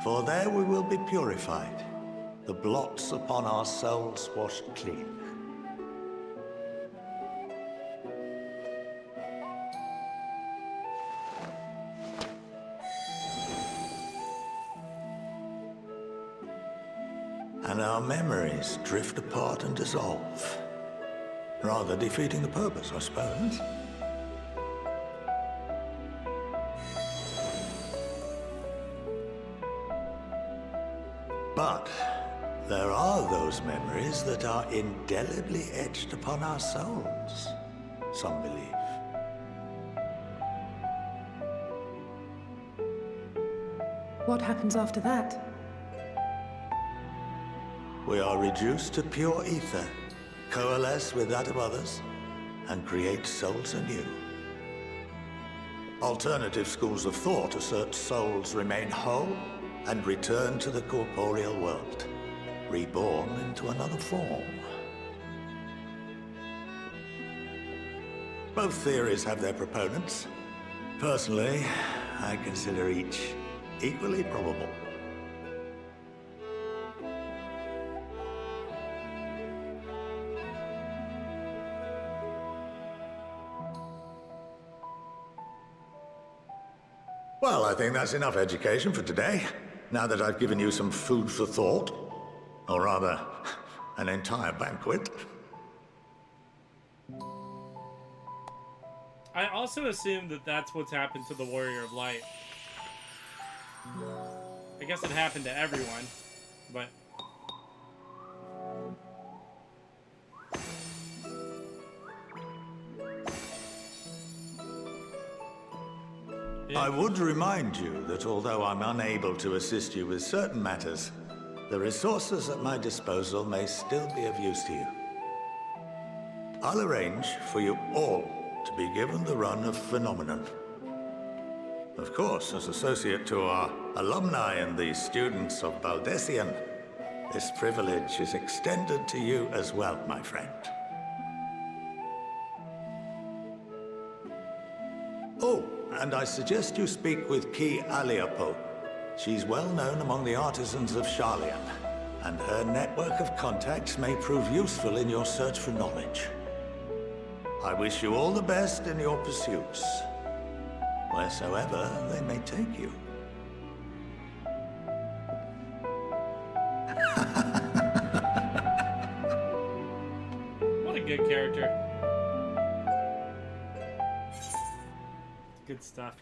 For there we will be purified, the blots upon our souls washed clean. And our memories drift apart and dissolve. Rather defeating the purpose, I suppose. But there are those memories that are indelibly etched upon our souls, some believe. What happens after that? We are reduced to pure ether, coalesce with that of others, and create souls anew. Alternative schools of thought assert souls remain whole and return to the corporeal world, reborn into another form. Both theories have their proponents. Personally, I consider each equally probable. Well, I think that's enough education for today, now that I've given you some food for thought. Or rather, an entire banquet. I also assume that that's what's happened to the Warrior of Light. I guess it happened to everyone, but... I would remind you that although I'm unable to assist you with certain matters, the resources at my disposal may still be of use to you. I'll arrange for you all to be given the run of Phenomenon. Of course, as associate to our alumni and the students of Baldessian, this privilege is extended to you as well, my friend. Oh, and I suggest you speak with Ki Aliapo. She's well known among the artisans of Sharlayan, and her network of contacts may prove useful in your search for knowledge. I wish you all the best in your pursuits, wheresoever they may take you. What a good character. Good stuff.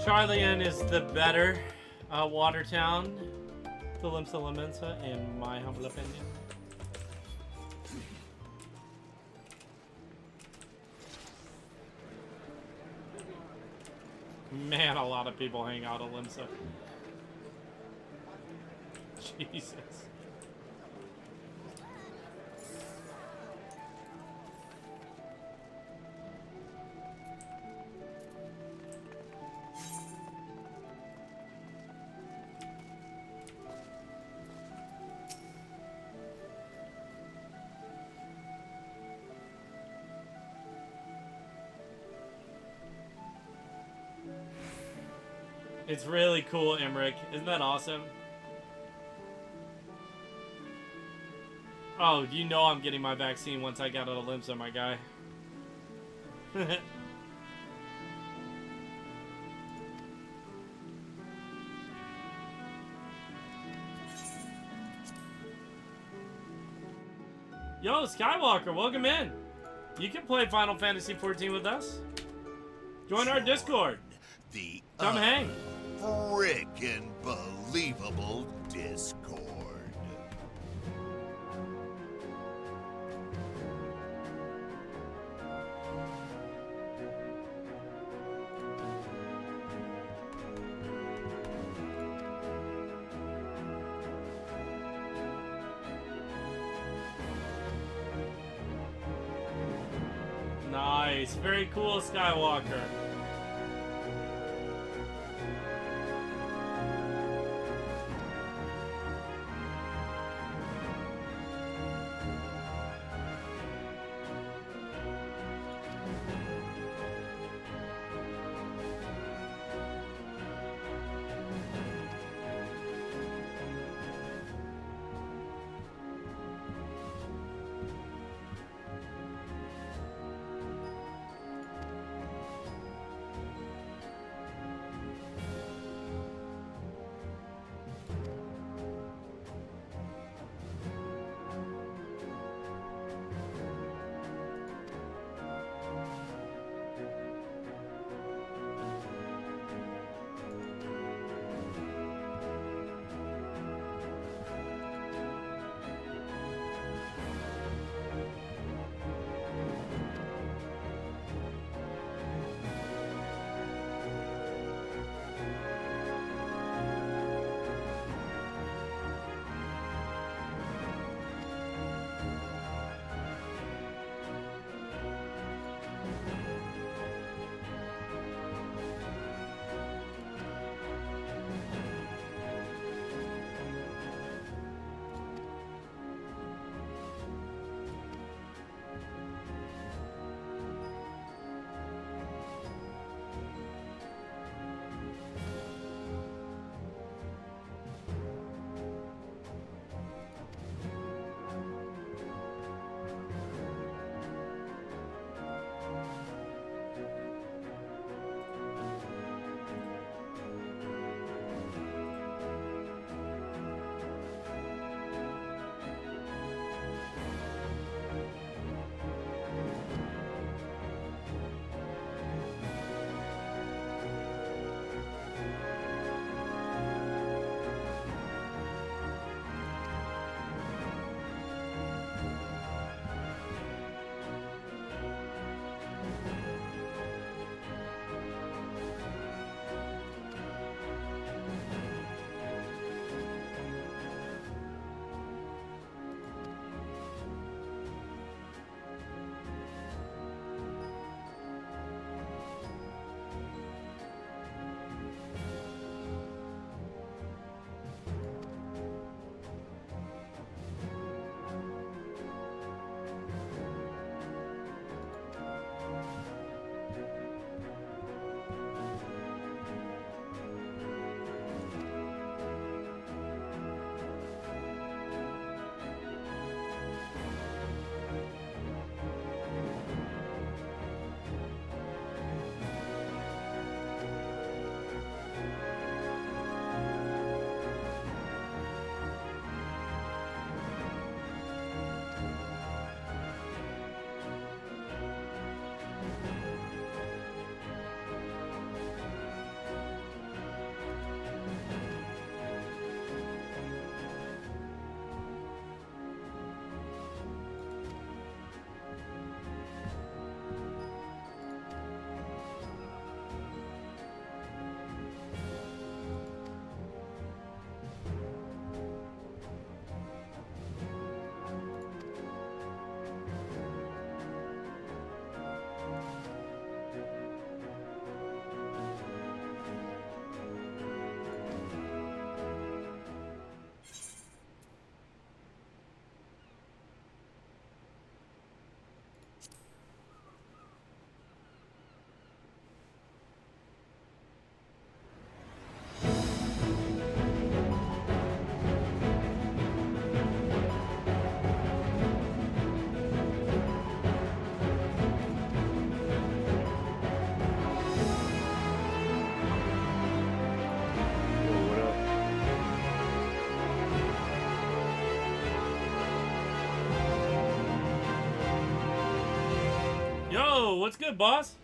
Charlian is the better water town to Limsa Lamensa, in my humble opinion. Man, a lot of people hang out at Limsa. Jesus. It's really cool, Emmerich. Isn't that awesome? Oh, you know I'm getting my vaccine once I got out of Limsa, my guy. Yo, Skywalker, welcome in. You can play Final Fantasy XIV with us. Join our Discord. The Come hang. frickin' believable Discord. Nice. Very cool, Skywalker. Yo, what's good, boss?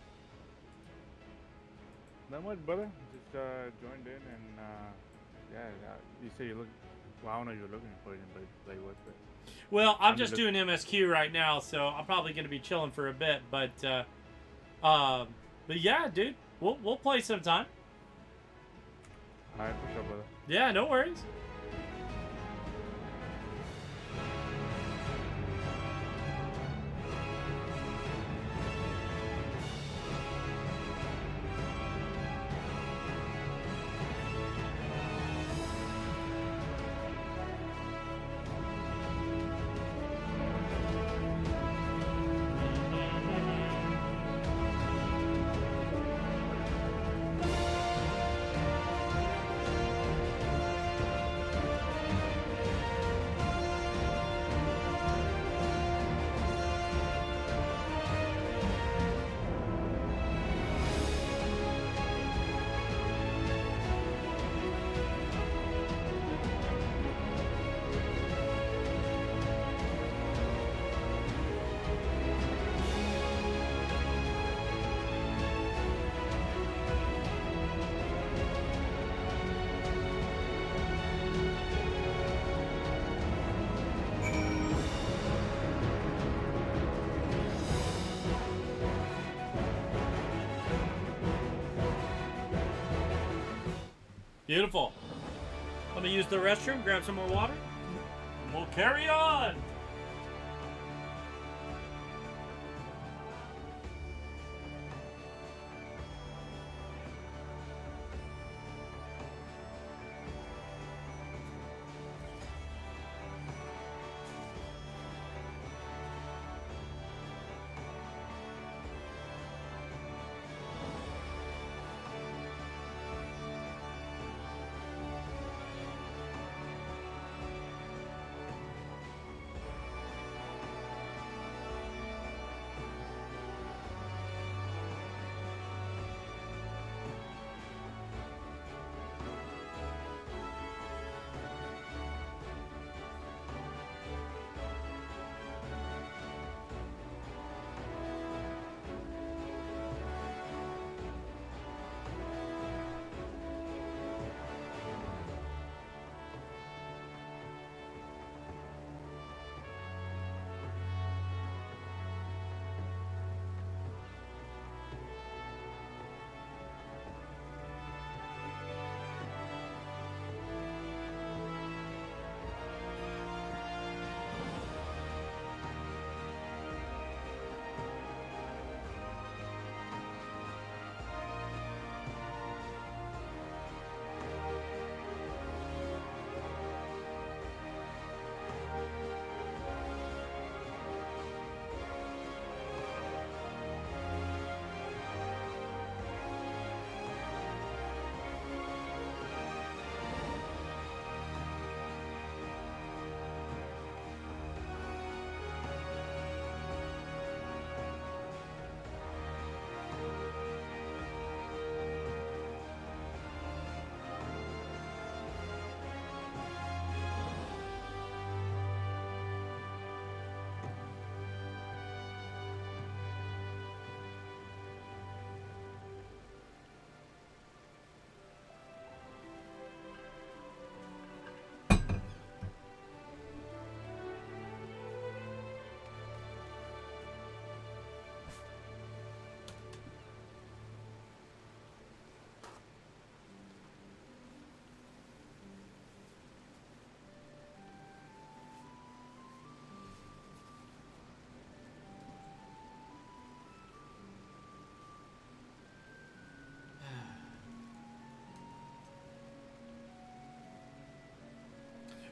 Not much, brother. Just joined in and yeah, you say you're looking. Well, I don't know if you're looking for anything, but like what? Well, I'm just doing MSQ right now, so I'm probably gonna be chilling for a bit. But yeah, dude, we'll play sometime. All right, for sure, brother. Yeah, no worries. Beautiful. Let me use the restroom, grab some more water, and we'll carry on.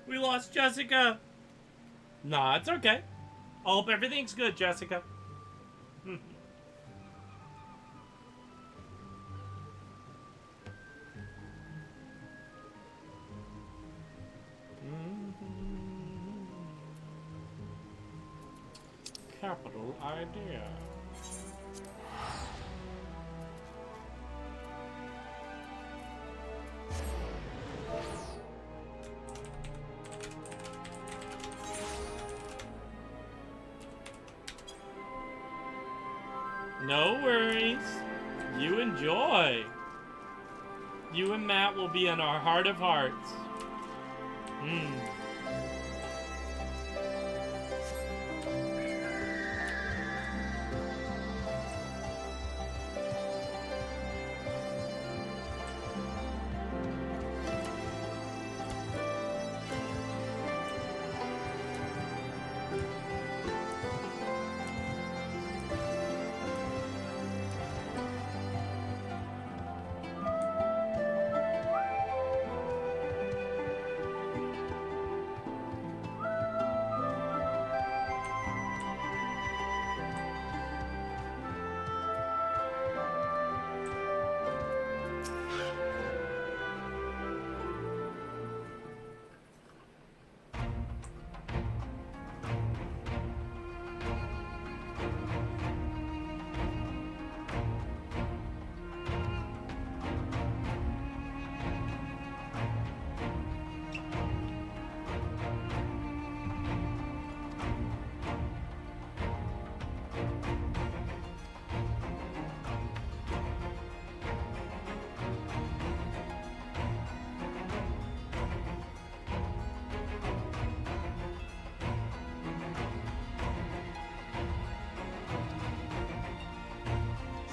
We lost Jessica. Nah, it's okay. I hope everything's good, Jessica. Capital idea. No worries. You enjoy. You and Matt will be in our heart of hearts.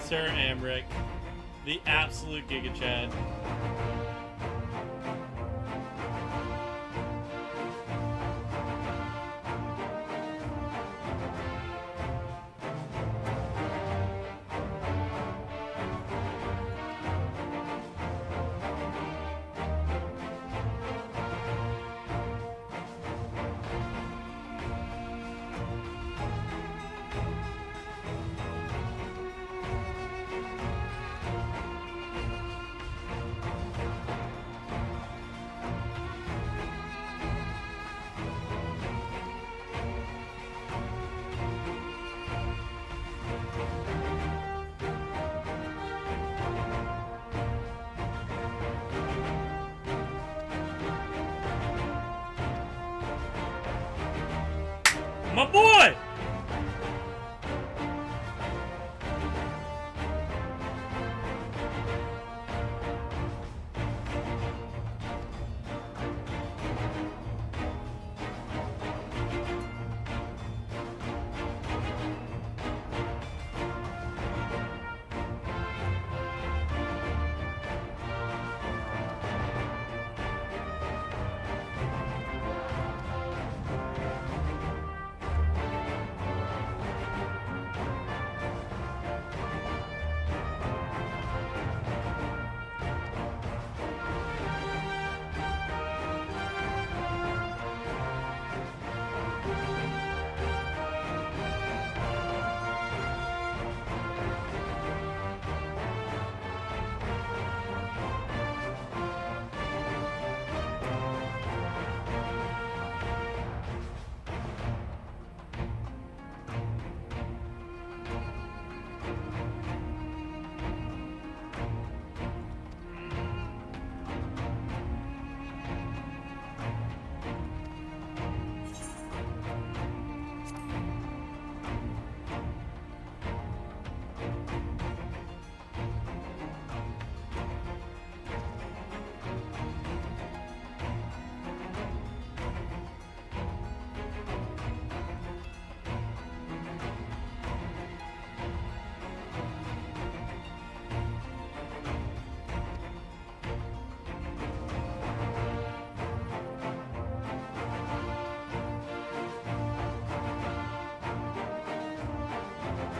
Sir Amric, the absolute Giga Chad. My boy!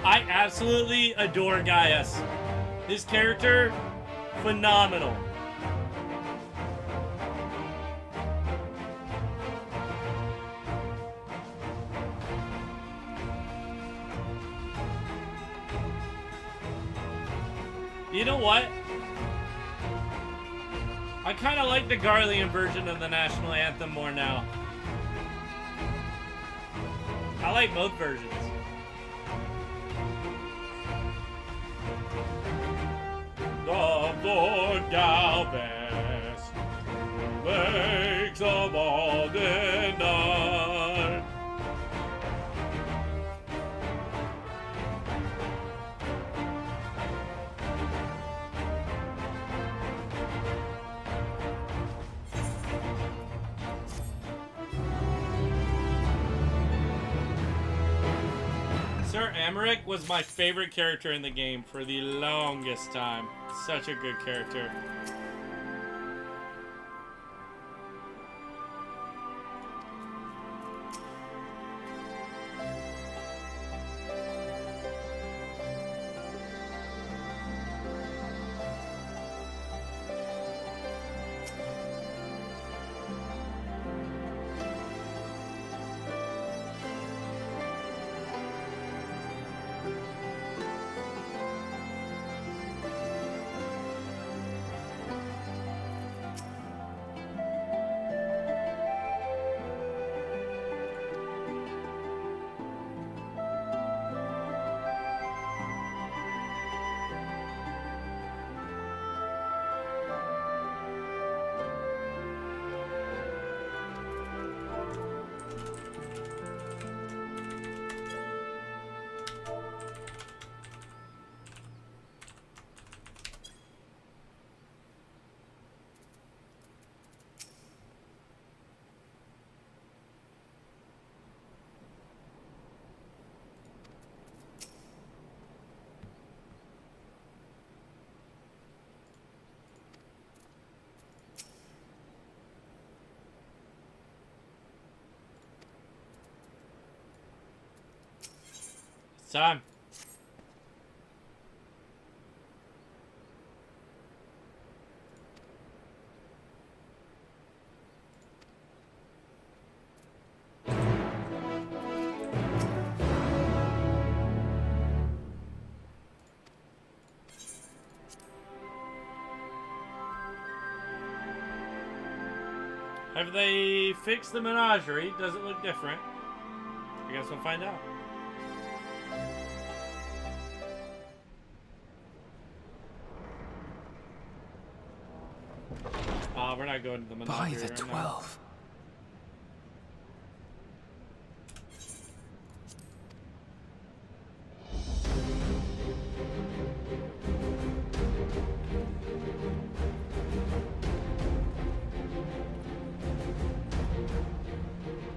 I absolutely adore Gaius. His character, phenomenal. You know what? I kind of like the Garlean version of the national anthem more now. I like both versions. Of Lord Galvez, lakes of Aldenar. Sir Emmerich was my favorite character in the game for the longest time. Such a good character. It's time. Have they fixed the menagerie? Does it look different? I guess we'll find out. We're not going to the menagerie. By the 12.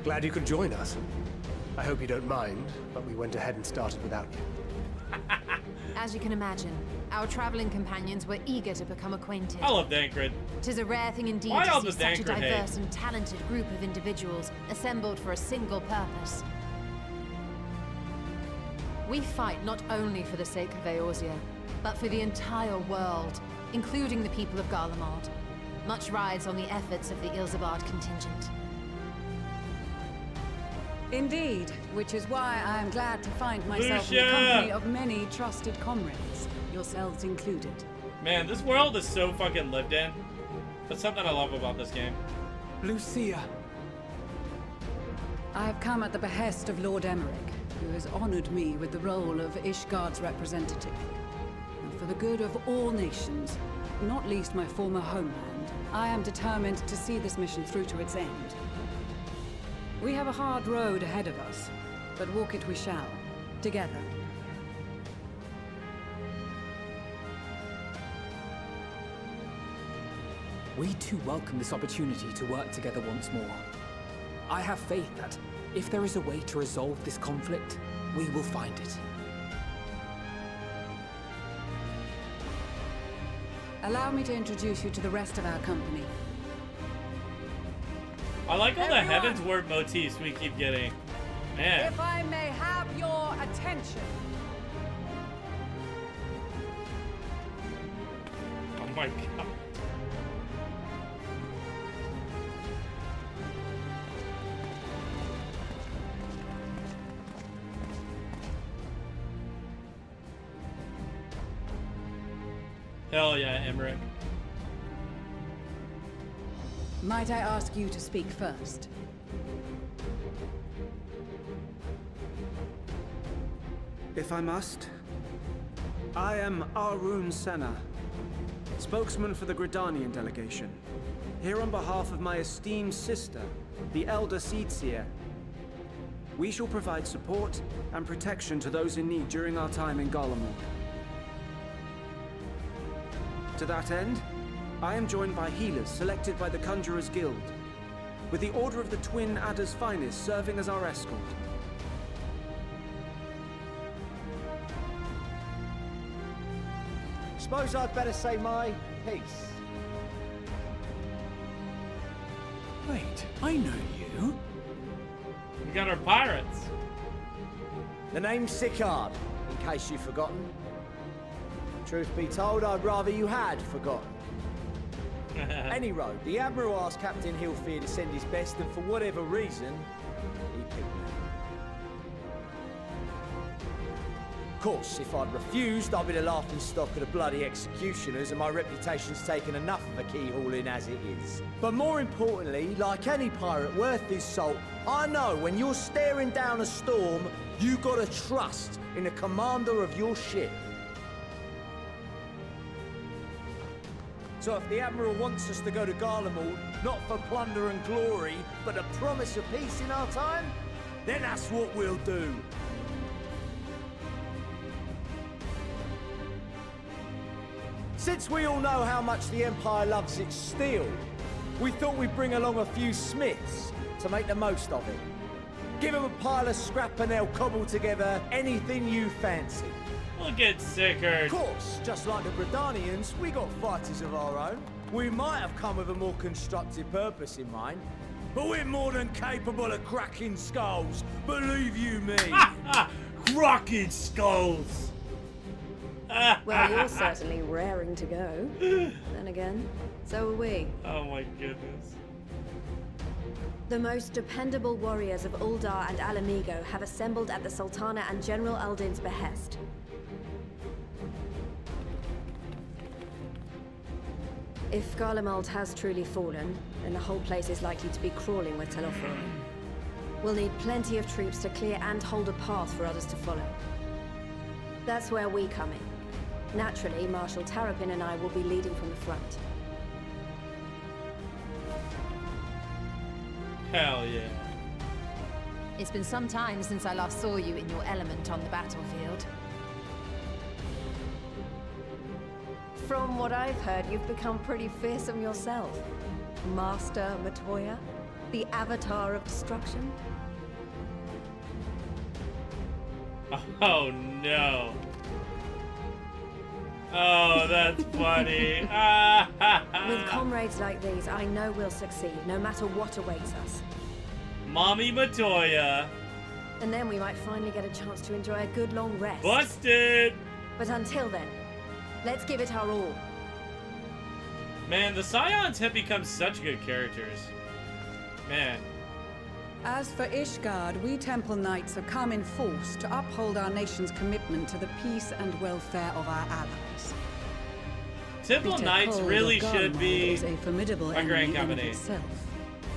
Glad you could join us. I hope you don't mind, but we went ahead and started without you. As you can imagine, our traveling companions were eager to become acquainted. I love Dankred. Tis a rare thing indeed Why all to the see such a Dankred hate? diverse and talented group of individuals assembled for a single purpose. We fight not only for the sake of Eorzea, but for the entire world, including the people of Garlemald. Much rides on the efforts of the Ilzabard contingent. Indeed, which is why I am glad to find myself in Lucia! the company of many trusted comrades, yourselves included. Man, this world is so fucking lived in. That's something I love about this game. Lucia. I have come at the behest of Lord Emmerich, who has honored me with the role of Ishgard's representative. And for the good of all nations, not least my former homeland, I am determined to see this mission through to its end. We have a hard road ahead of us, but walk it we shall, together. We too welcome this opportunity to work together once more. I have faith that if there is a way to resolve this conflict, we will find it. Allow me to introduce you to the rest of our company. I like all the Heaven's Word motifs we keep getting. Man. If I may have your attention. Oh my god. Hell yeah, Emmerich. Might I ask you to speak first? If I must. I am Arun Senna, spokesman for the Gridanian delegation, here on behalf of my esteemed sister, the Elder Seedseer. We shall provide support and protection to those in need during our time in Garlemald. To that end, I am joined by healers selected by the Conjurers Guild, with the Order of the Twin Adder's Finest serving as our escort. Suppose I'd better say my piece. Wait, I know you. We got our pirates. The name's Sicard, in case you've forgotten. Truth be told, I'd rather you had forgotten. Any road, the Admiral asked Captain Hillfear to send his best, and for whatever reason, he picked me. Of course, if I'd refused, I'd be the laughing stock of the bloody executioners, and my reputation's taken enough of a keyhauling as it is. But more importantly, like any pirate worth his salt, I know when you're staring down a storm, you gotta trust in the commander of your ship. So if the Admiral wants us to go to Garlemald, not for plunder and glory, but a promise of peace in our time, then that's what we'll do. Since we all know how much the Empire loves its steel, we thought we'd bring along a few smiths to make the most of it. Give them a pile of scrap and they'll cobble together anything you fancy. We'll get sicker. Of course, just like the Bredanians, we got fighters of our own. We might have come with a more constructive purpose in mind, but we're more than capable of cracking skulls, believe you me. Cracking skulls! Well, you're certainly raring to go. Then again, so are we. Oh my goodness. The most dependable warriors of Uldar and Alamigo have assembled at the Sultana and General Aldin's behest. If Garlemald has truly fallen, then the whole place is likely to be crawling with Telofroi. We'll need plenty of troops to clear and hold a path for others to follow. That's where we come in. Naturally, Marshal Tarapin and I will be leading from the front. Hell yeah. It's been some time since I last saw you in your element on the battlefield. From what I've heard, you've become pretty fearsome yourself. Master Matoya, the Avatar of Destruction. Oh no. Oh, that's funny. With comrades like these, I know we'll succeed, no matter what awaits us. Mommy Matoya. And then we might finally get a chance to enjoy a good long rest. Busted! But until then, let's give it our all. Man, the Scions have become such good characters. Man. As for Ishgard, we Temple Knights have come in force to uphold our nation's commitment to the peace and welfare of our allies. Temple Knights really should be is a formidable a grand enemy company. in itself.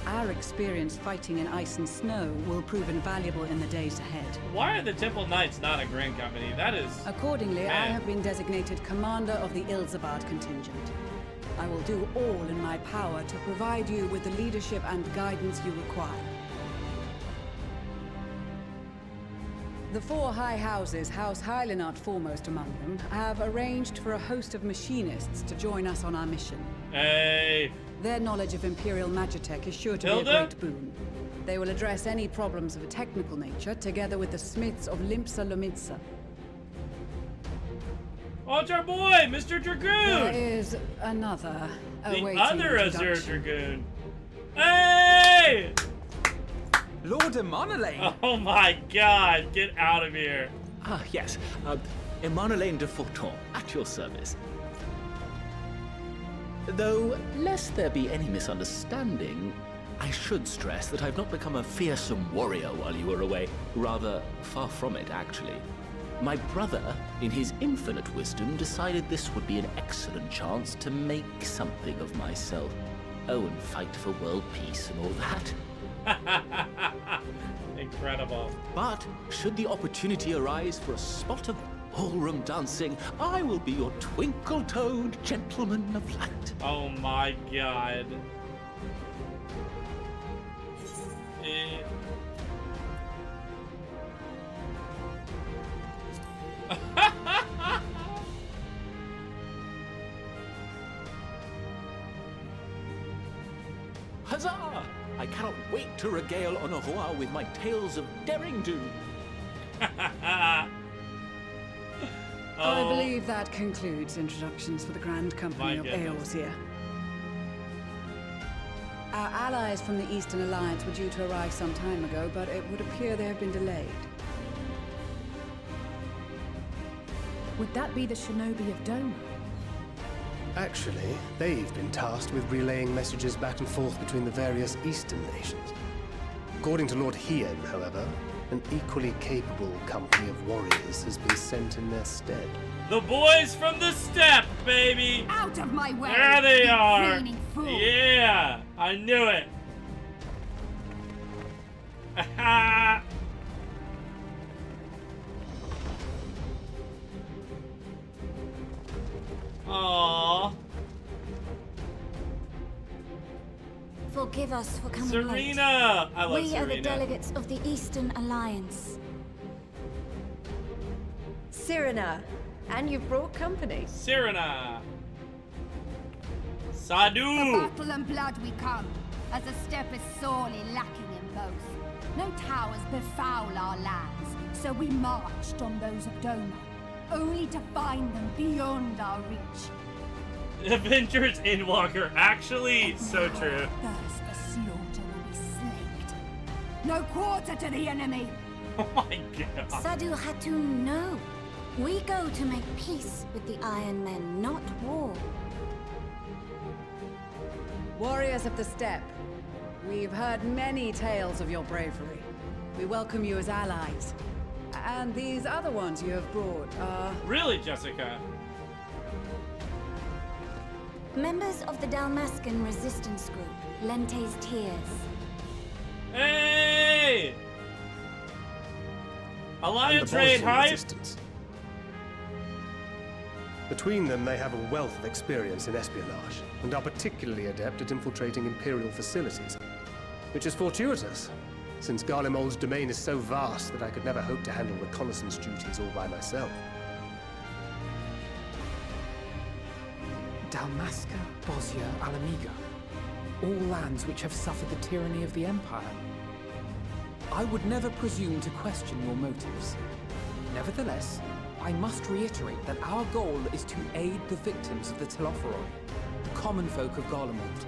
Our experience fighting in ice and snow will prove invaluable in the days ahead. Why are the Temple Knights not a grand company? That is... Accordingly, I man. have been designated commander of the Ilzabad contingent. I will do all in my power to provide you with the leadership and guidance you require. The four high houses, House Hylinart foremost among them, have arranged for a host of machinists to join us on our mission. Hey! Their knowledge of Imperial Magitech is sure to be a great boon. They will address any problems of a technical nature, together with the smiths of Limpsa Lomitsa. Oh, it's our boy, Mr. Dragoon! There is another The awaiting other Azure introduction. Dragoon. Hey! Lord Emanolaine! Oh my god, get out of here. Ah, yes. Emanolaine de Forton, at your service. Though, lest there be any misunderstanding, I should stress that I've not become a fearsome warrior while you were away. Rather, far from it, actually. My brother, in his infinite wisdom, decided this would be an excellent chance to make something of myself. Oh, and fight for world peace and all that. Incredible. But, should the opportunity arise for a spot of ballroom dancing, I will be your twinkle-toed gentleman of light. Oh my god. Huzzah! I cannot wait to regale Honoroa with my tales of daring do. I believe that concludes introductions for the Grand Company of goodness. Eorzea. Our allies from the Eastern Alliance were due to arrive some time ago, but it would appear they have been delayed. Would that be the shinobi of Doma? Actually, they've been tasked with relaying messages back and forth between the various Eastern nations. According to Lord Hien, however, an equally capable company of warriors has been sent in their stead. The boys from the steppe, baby! Out of my way! There they you are! meaning fool. Yeah! I knew it! Aww. Forgive us for coming Serena! late. I love We Serena. are the delegates of the Eastern Alliance. Cyrena, and you've brought company. Serena! For Sadu! battle and blood we come, as the steppe is sorely lacking in both. No towers befoul our lands, so we marched on those of Doma, only to find them beyond our reach. Avengers Endwalker, actually, so true. Thirst for slaughter will be slaked. No quarter to the enemy! Oh my god. Sadu Hatun, no. We go to make peace with the Iron Men, not war. Warriors of the Steppe, we've heard many tales of your bravery. We welcome you as allies. And these other ones you have brought are... Really, Jessica? Members of the Dalmascan resistance group, Lente's Tears. Hey! And Alliance the raid Bosnian hype? resistance. Between them, they have a wealth of experience in espionage, and are particularly adept at infiltrating Imperial facilities. Which is fortuitous, since Garlemald's domain is so vast that I could never hope to handle reconnaissance duties all by myself. Dalmasca, Bosnia, Alamiga. All lands which have suffered the tyranny of the Empire. I would never presume to question your motives. Nevertheless, I must reiterate that our goal is to aid the victims of the Telophoroi, the common folk of Garlemald.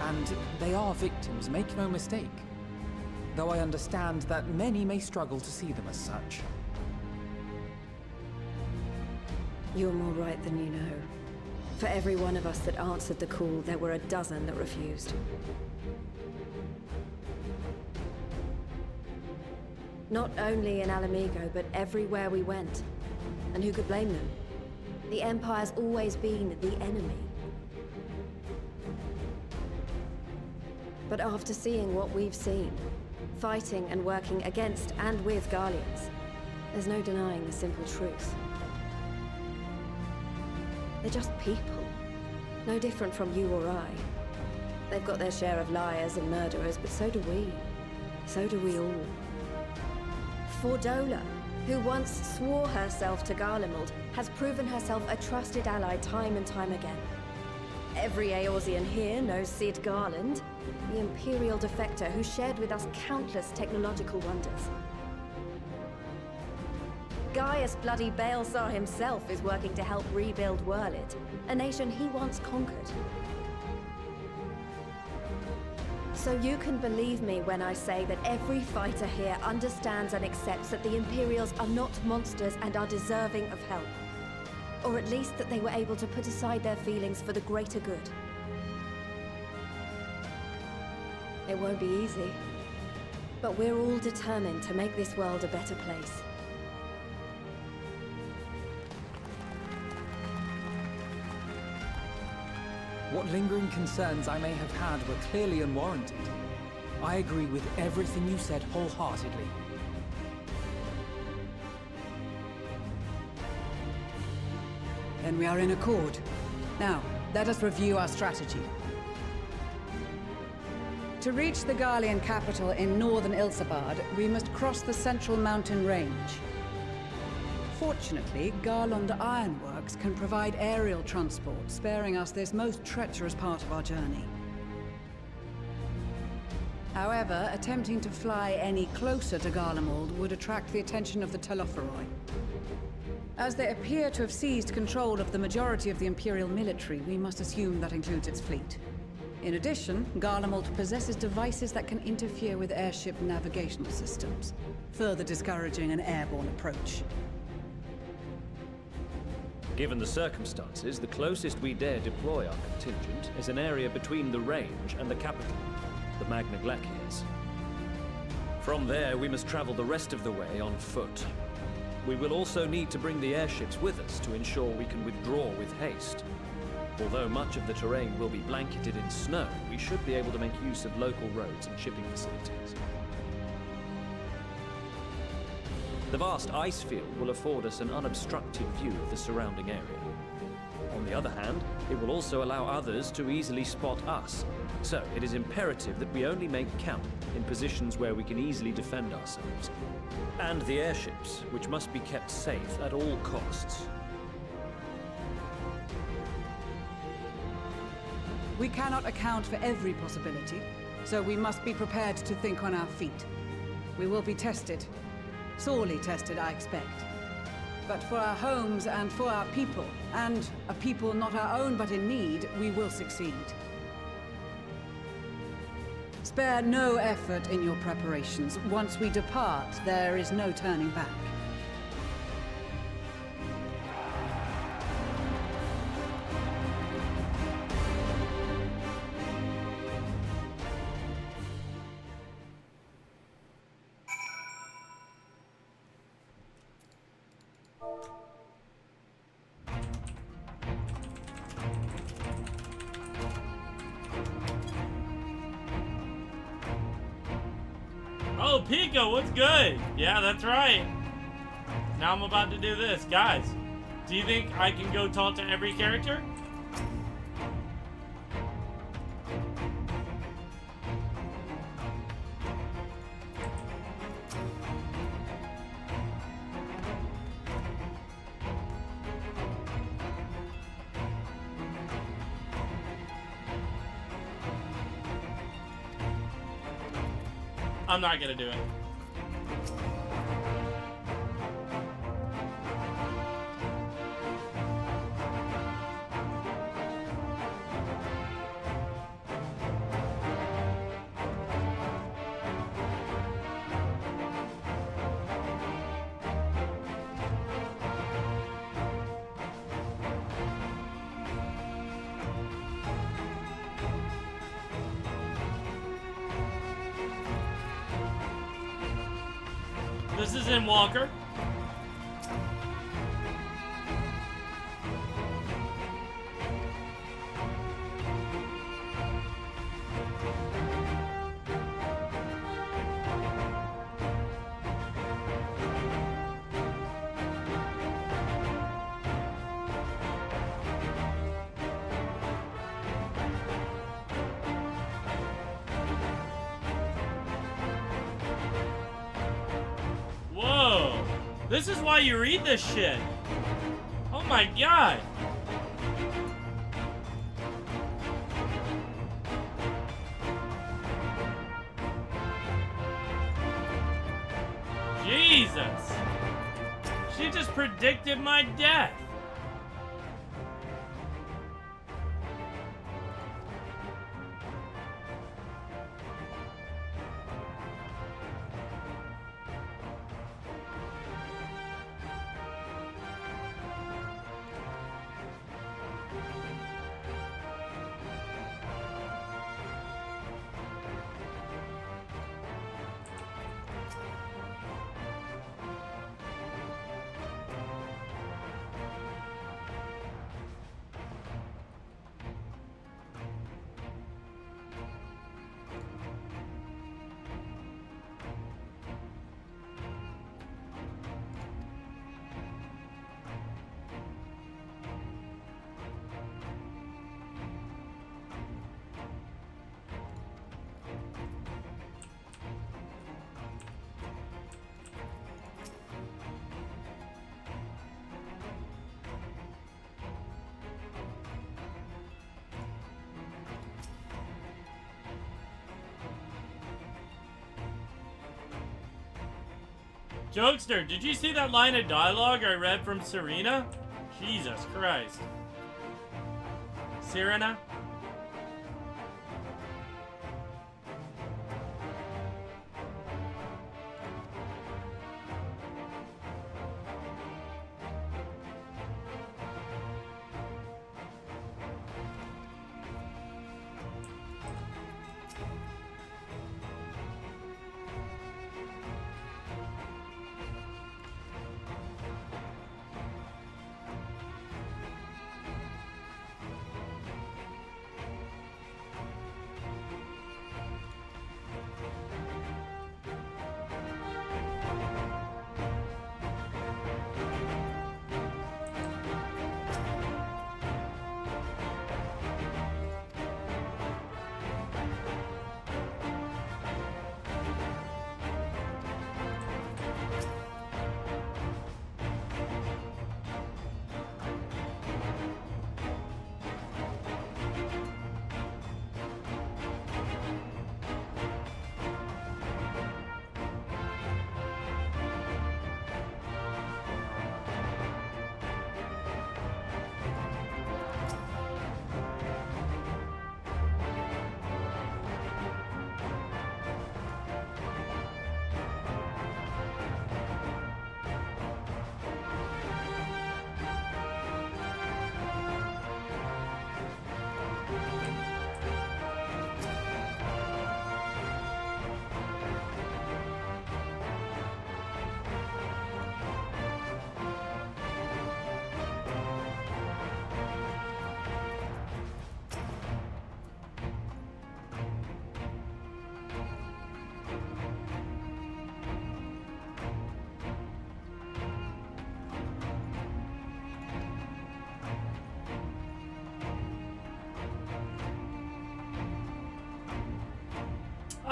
And they are victims, make no mistake. Though I understand that many may struggle to see them as such. You're more right than you know. For every one of us that answered the call, there were a dozen that refused. Not only in Alamigo, but everywhere we went. And who could blame them? The Empire's always been the enemy. But after seeing what we've seen, fighting and working against and with Garleans, there's no denying the simple truth. They're just people. No different from you or I. They've got their share of liars and murderers, but so do we. So do we all. Fordola, who once swore herself to Garlemald, has proven herself a trusted ally time and time again. Every Eorzean here knows Cid Garland, the Imperial defector who shared with us countless technological wonders. Gaius bloody Baelsar himself is working to help rebuild Wurlid, a nation he once conquered. So you can believe me when I say that every fighter here understands and accepts that the Imperials are not monsters and are deserving of help. Or at least that they were able to put aside their feelings for the greater good. It won't be easy, but we're all determined to make this world a better place. What lingering concerns I may have had were clearly unwarranted. I agree with everything you said wholeheartedly. Then we are in accord. Now, let us review our strategy. To reach the Garlean capital in northern Ilsabard, we must cross the central mountain range. Fortunately, Garlond Ironworks can provide aerial transport, sparing us this most treacherous part of our journey. However, attempting to fly any closer to Garlemald would attract the attention of the Telophoroi. As they appear to have seized control of the majority of the Imperial military, we must assume that includes its fleet. In addition, Garlemald possesses devices that can interfere with airship navigational systems, further discouraging an airborne approach. Given the circumstances, the closest we dare deploy our contingent is an area between the range and the capital, the Magna Glaciers. From there, we must travel the rest of the way on foot. We will also need to bring the airships with us to ensure we can withdraw with haste. Although much of the terrain will be blanketed in snow, we should be able to make use of local roads and shipping facilities. The vast ice field will afford us an unobstructed view of the surrounding area. On the other hand, it will also allow others to easily spot us, so it is imperative that we only make camp in positions where we can easily defend ourselves. And the airships, which must be kept safe at all costs. We cannot account for every possibility, so we must be prepared to think on our feet. We will be tested. Sorely tested, I expect. But for our homes and for our people, and a people not our own but in need, we will succeed. Spare no effort in your preparations. Once we depart, there is no turning back. Oh, Pico, what's good? Yeah, that's right. Now I'm about to do this. Guys, do you think I can go talk to every character? I'm not gonna do it. This is Endwalker. This is why you read this shit. Oh my god. Jesus. She just predicted my death. Jokester, did you see that line of dialogue I read from Serena? Jesus Christ. Serena?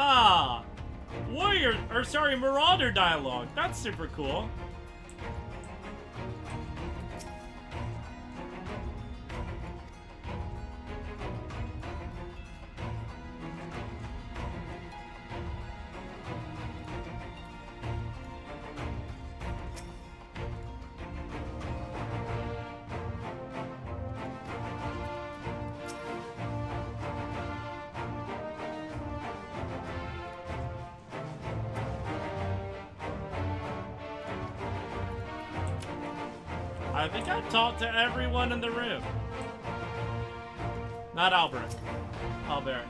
Ah, warrior, or sorry, marauder dialogue. That's super cool. I think I've talked to everyone in the room. Not Albert. Albert.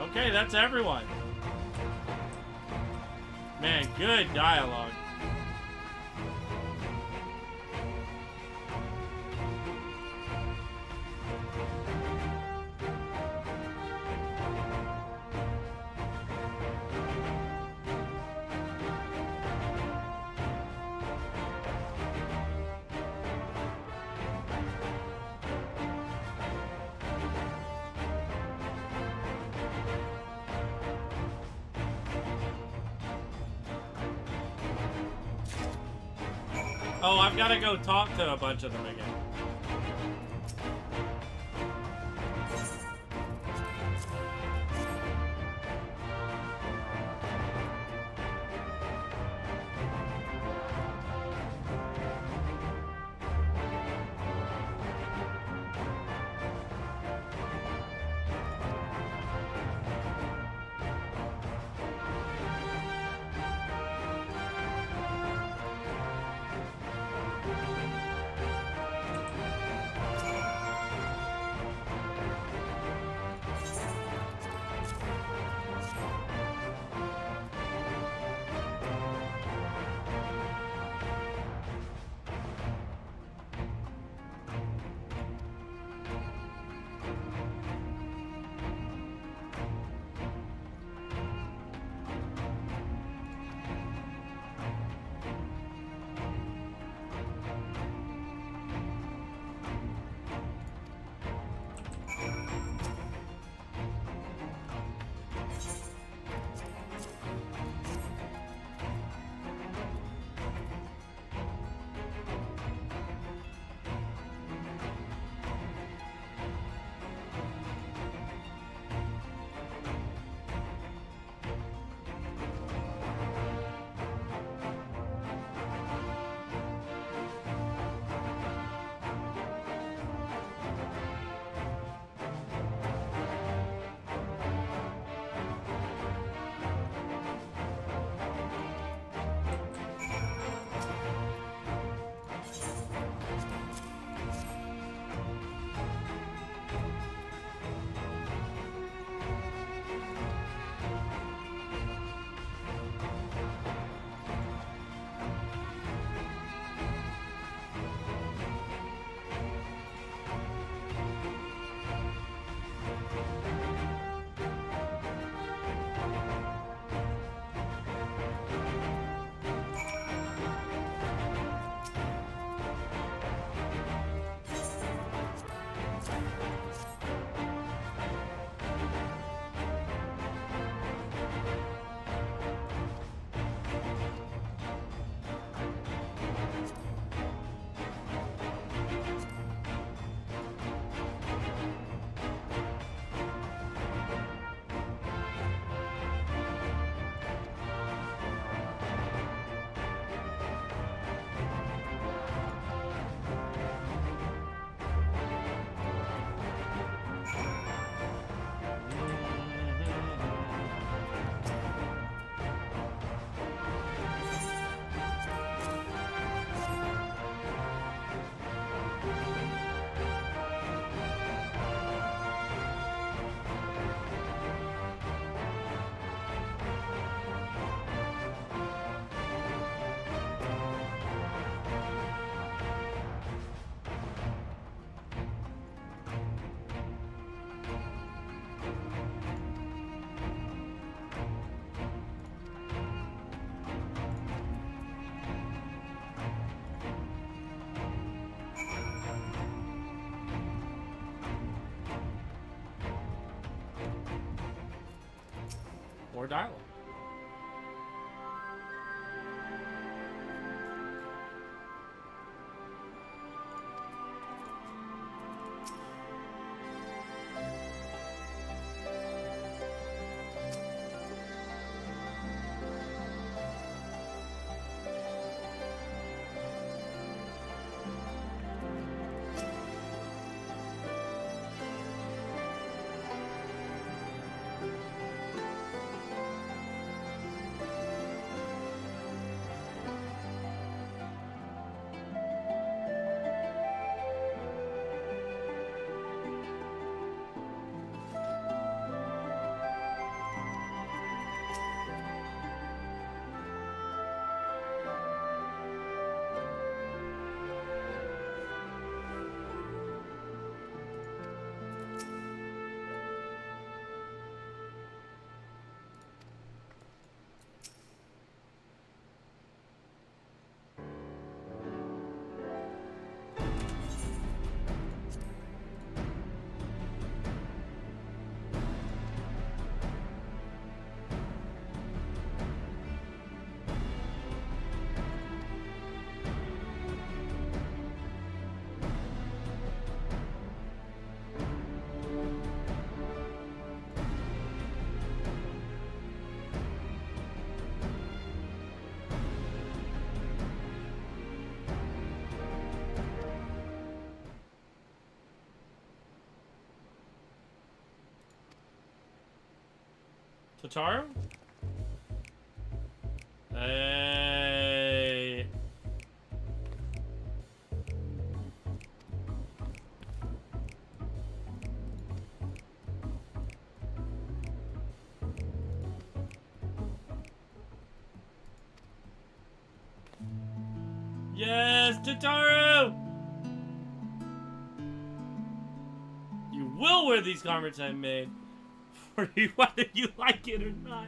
Okay, that's everyone. Man, good dialogue. Oh, I've got to go talk to a bunch of them again. or dialogue. Totaro? Hey. Yes, Totaro! You will wear these garments I made for you, whether you like it or not.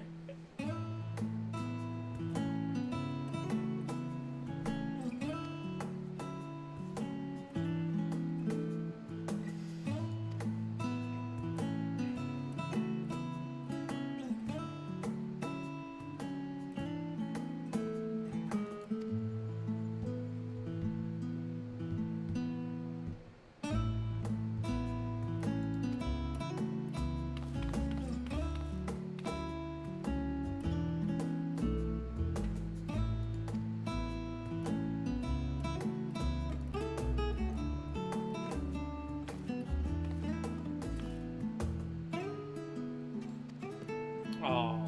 Oh.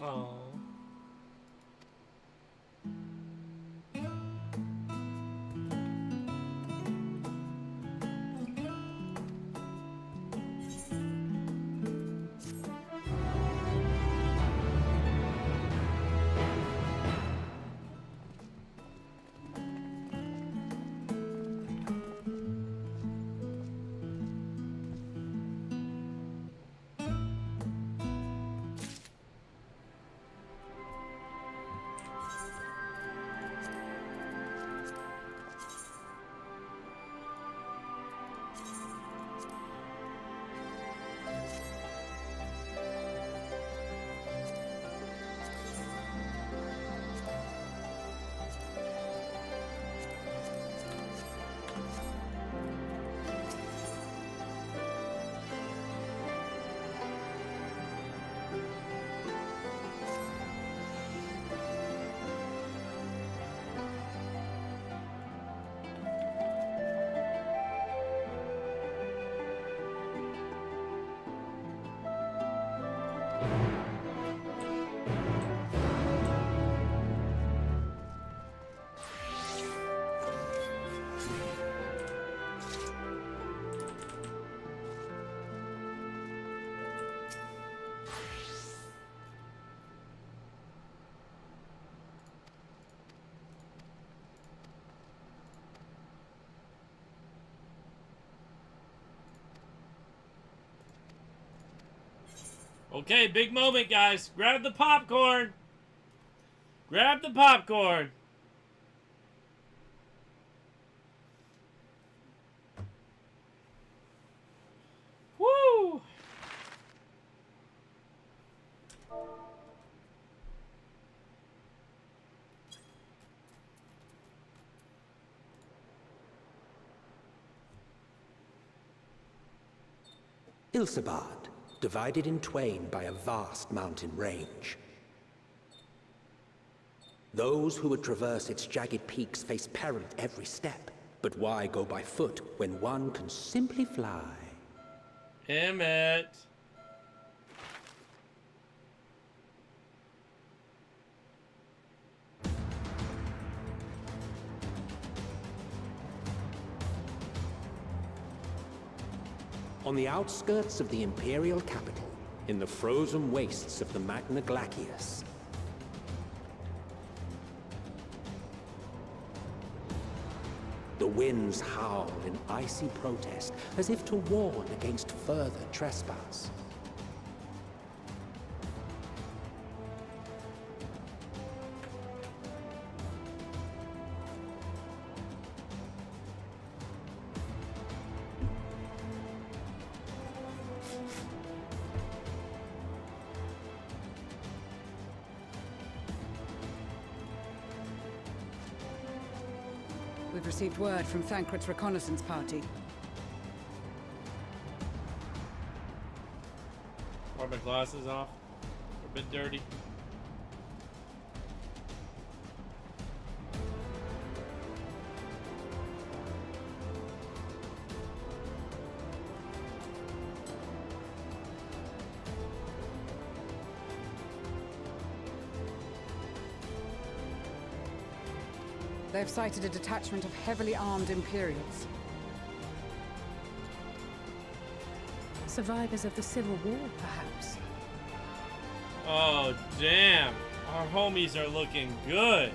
Oh. Okay, big moment, guys. Grab the popcorn. Grab the popcorn. Woo! Ilsabad, divided in twain by a vast mountain range. Those who would traverse its jagged peaks face peril at every step. But why go by foot when one can simply fly? Emmett. On the outskirts of the Imperial capital, in the frozen wastes of the Magna Glacius, the winds howl in icy protest, as if to warn against further trespass. We've received word from Thancred's reconnaissance party. Wipe my glasses off. They're a bit dirty. They've sighted a detachment of heavily armed Imperials. Survivors of the Civil War, perhaps. Oh, damn. Our homies are looking good.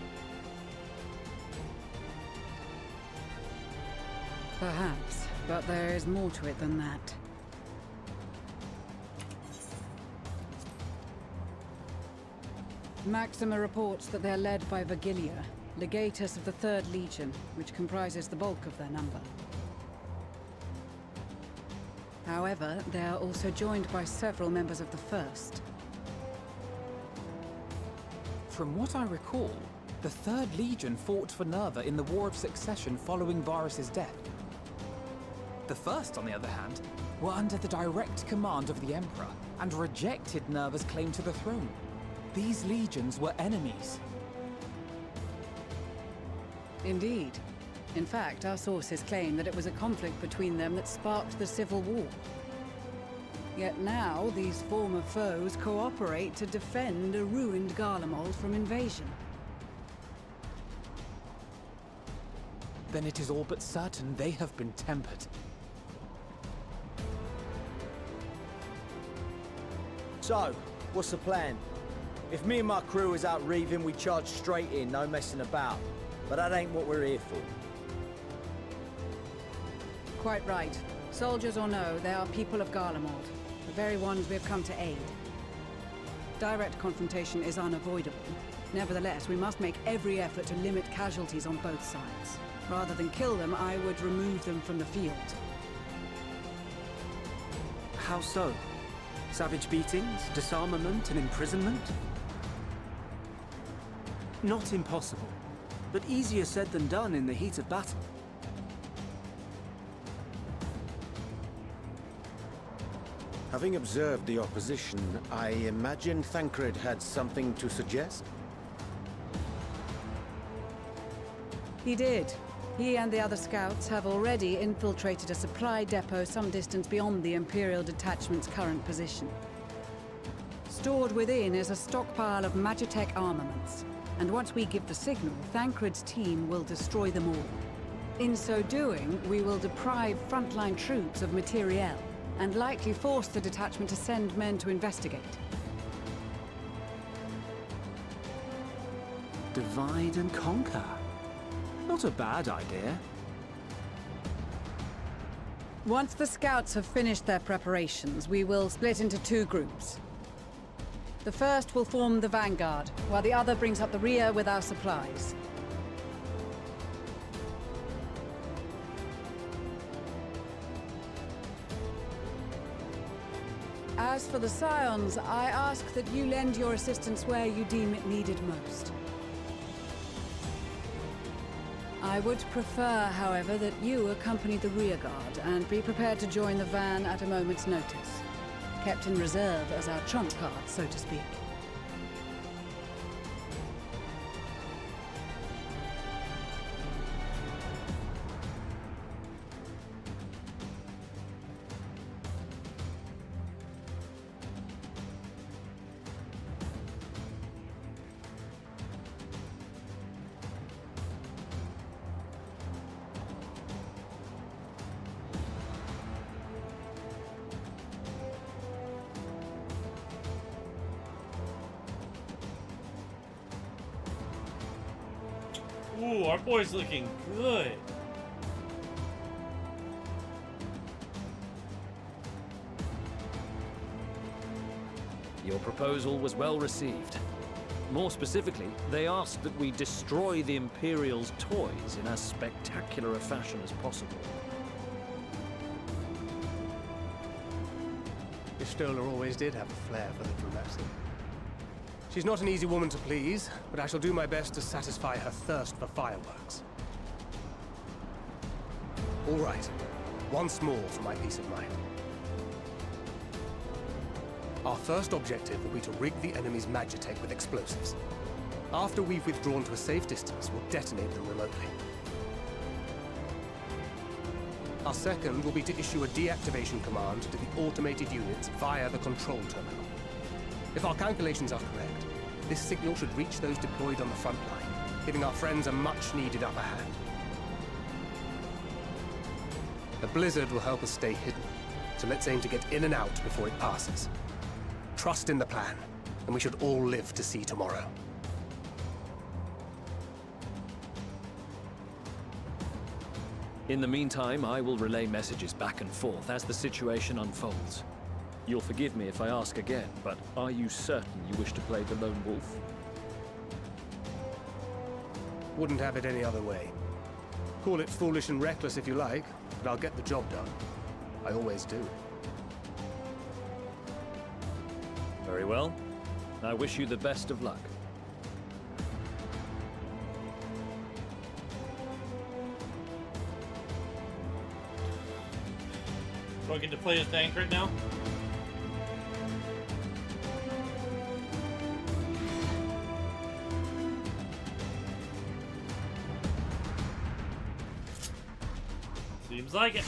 Perhaps, but there is more to it than that. Maxima reports that they're led by Vergilia, legatus of the 3rd Legion, which comprises the bulk of their number. However, they are also joined by several members of the 1st. From what I recall, the 3rd Legion fought for Nerva in the War of Succession following Varus's death. The 1st, on the other hand, were under the direct command of the Emperor and rejected Nerva's claim to the throne. These legions were enemies. Indeed. In fact, our sources claim that it was a conflict between them that sparked the Civil War. Yet now, these former foes cooperate to defend a ruined Garlemald from invasion. Then it is all but certain they have been tempered. So, what's the plan? If me and my crew is out reaving, we charge straight in, no messing about. But that ain't what we're here for. Quite right. Soldiers or no, they are people of Garlemald, the very ones we've come to aid. Direct confrontation is unavoidable. Nevertheless, we must make every effort to limit casualties on both sides. Rather than kill them, I would remove them from the field. How so? Savage beatings, disarmament, and imprisonment? Not impossible, but easier said than done in the heat of battle. Having observed the opposition, I imagine Thancred had something to suggest? He did. He and the other scouts have already infiltrated a supply depot some distance beyond the Imperial detachment's current position. Stored within is a stockpile of Magitech armaments, and once we give the signal, Thancred's team will destroy them all. In so doing, we will deprive frontline troops of materiel, and likely force the detachment to send men to investigate. Divide and conquer. Not a bad idea. Once the scouts have finished their preparations, we will split into two groups. The first will form the vanguard, while the other brings up the rear with our supplies. As for the Scions, I ask that you lend your assistance where you deem it needed most. I would prefer, however, that you accompany the rearguard and be prepared to join the van at a moment's notice. Kept in reserve as our trump card, so to speak. Ooh, our boy's looking good. Your proposal was well received. More specifically, they asked that we destroy the Imperial's toys in as spectacular a fashion as possible. Istola always did have a flair for the dramatic. She's not an easy woman to please, but I shall do my best to satisfy her thirst for fireworks. All right, once more for my peace of mind. Our first objective will be to rig the enemy's Magitech with explosives. After we've withdrawn to a safe distance, we'll detonate them remotely. Our second will be to issue a deactivation command to the automated units via the control terminal. If our calculations are correct, this signal should reach those deployed on the front line, giving our friends a much-needed upper hand. The blizzard will help us stay hidden, so let's aim to get in and out before it passes. Trust in the plan, and we should all live to see tomorrow. In the meantime, I will relay messages back and forth as the situation unfolds. You'll forgive me if I ask again, but are you certain you wish to play the lone wolf? Wouldn't have it any other way. Call it foolish and reckless if you like, but I'll get the job done. I always do. Very well. I wish you the best of luck. Do I get to play as Thancred now? Seems like it.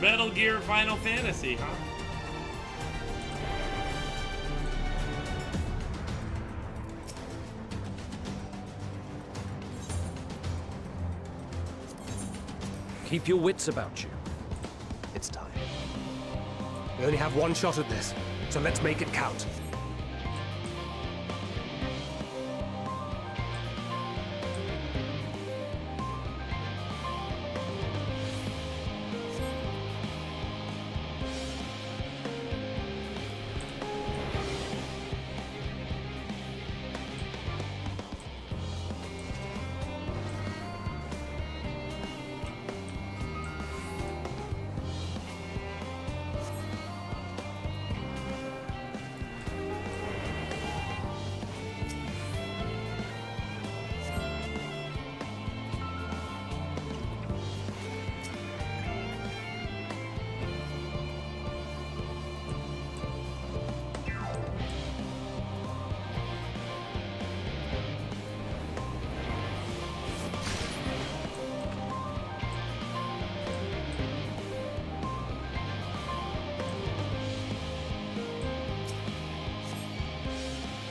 Metal Gear Final Fantasy, huh? Keep your wits about you. It's time. We only have one shot at this, so let's make it count.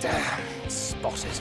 Damn, spotted.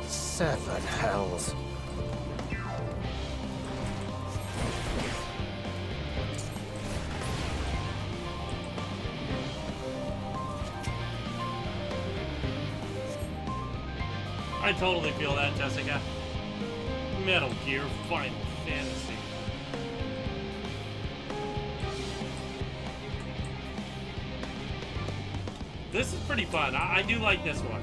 Seven hells. I totally feel that, Jessica. Metal Gear Final Fantasy. This is pretty fun. I do like this one.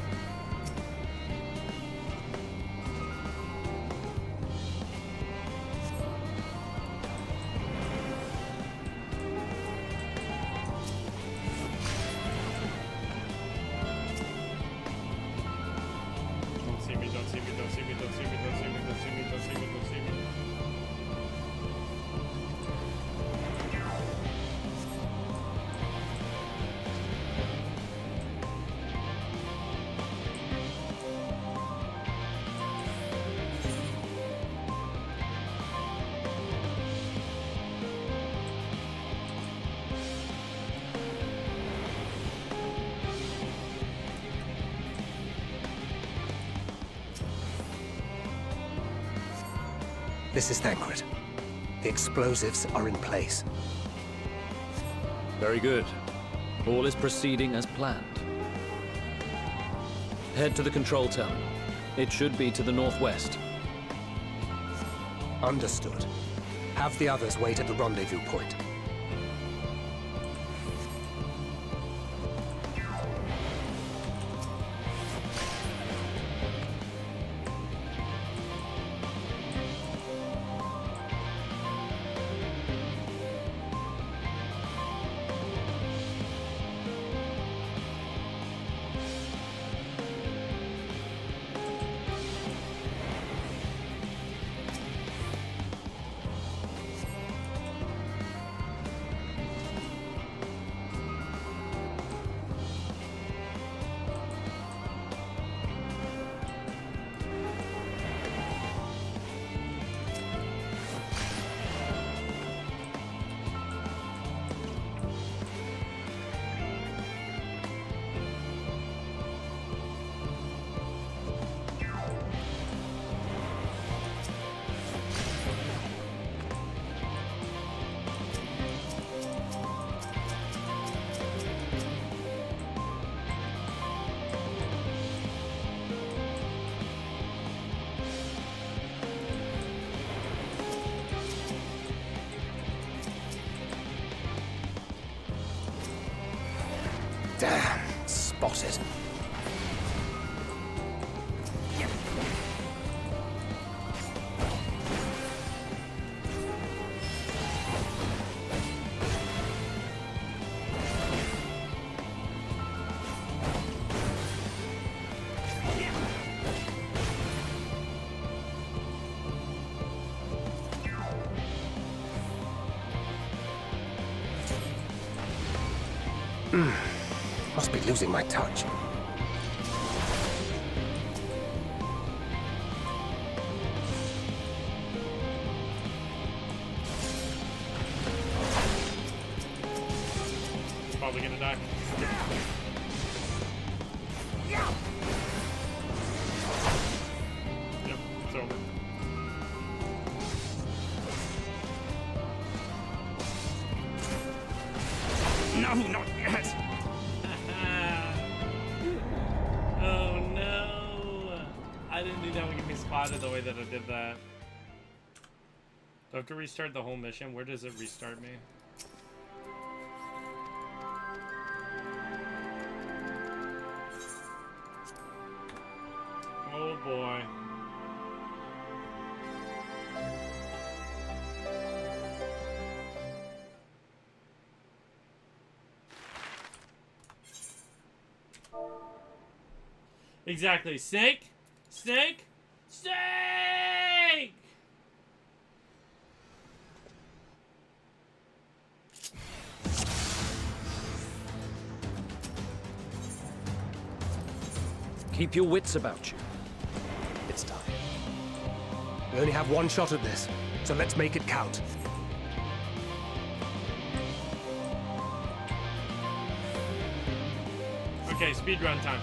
Don't see me, don't see me, don't see me, don't see me, don't see me, don't see me, don't see me, don't see me. This is Thancred. The explosives are in place. Very good. All is proceeding as planned. Head to the control terminal. It should be to the northwest. Understood. Have the others wait at the rendezvous point. force it. Must be losing my touch. Probably gonna die. Yep, it's over. No, not yet. Oh no! I didn't think that would get me spotted the way that I did that. Do I have to restart the whole mission? Where does it restart me? Oh boy. Exactly. Snake? Snake? Snake! Keep your wits about you. It's time. We only have one shot at this, so let's make it count. Okay, speedrun time.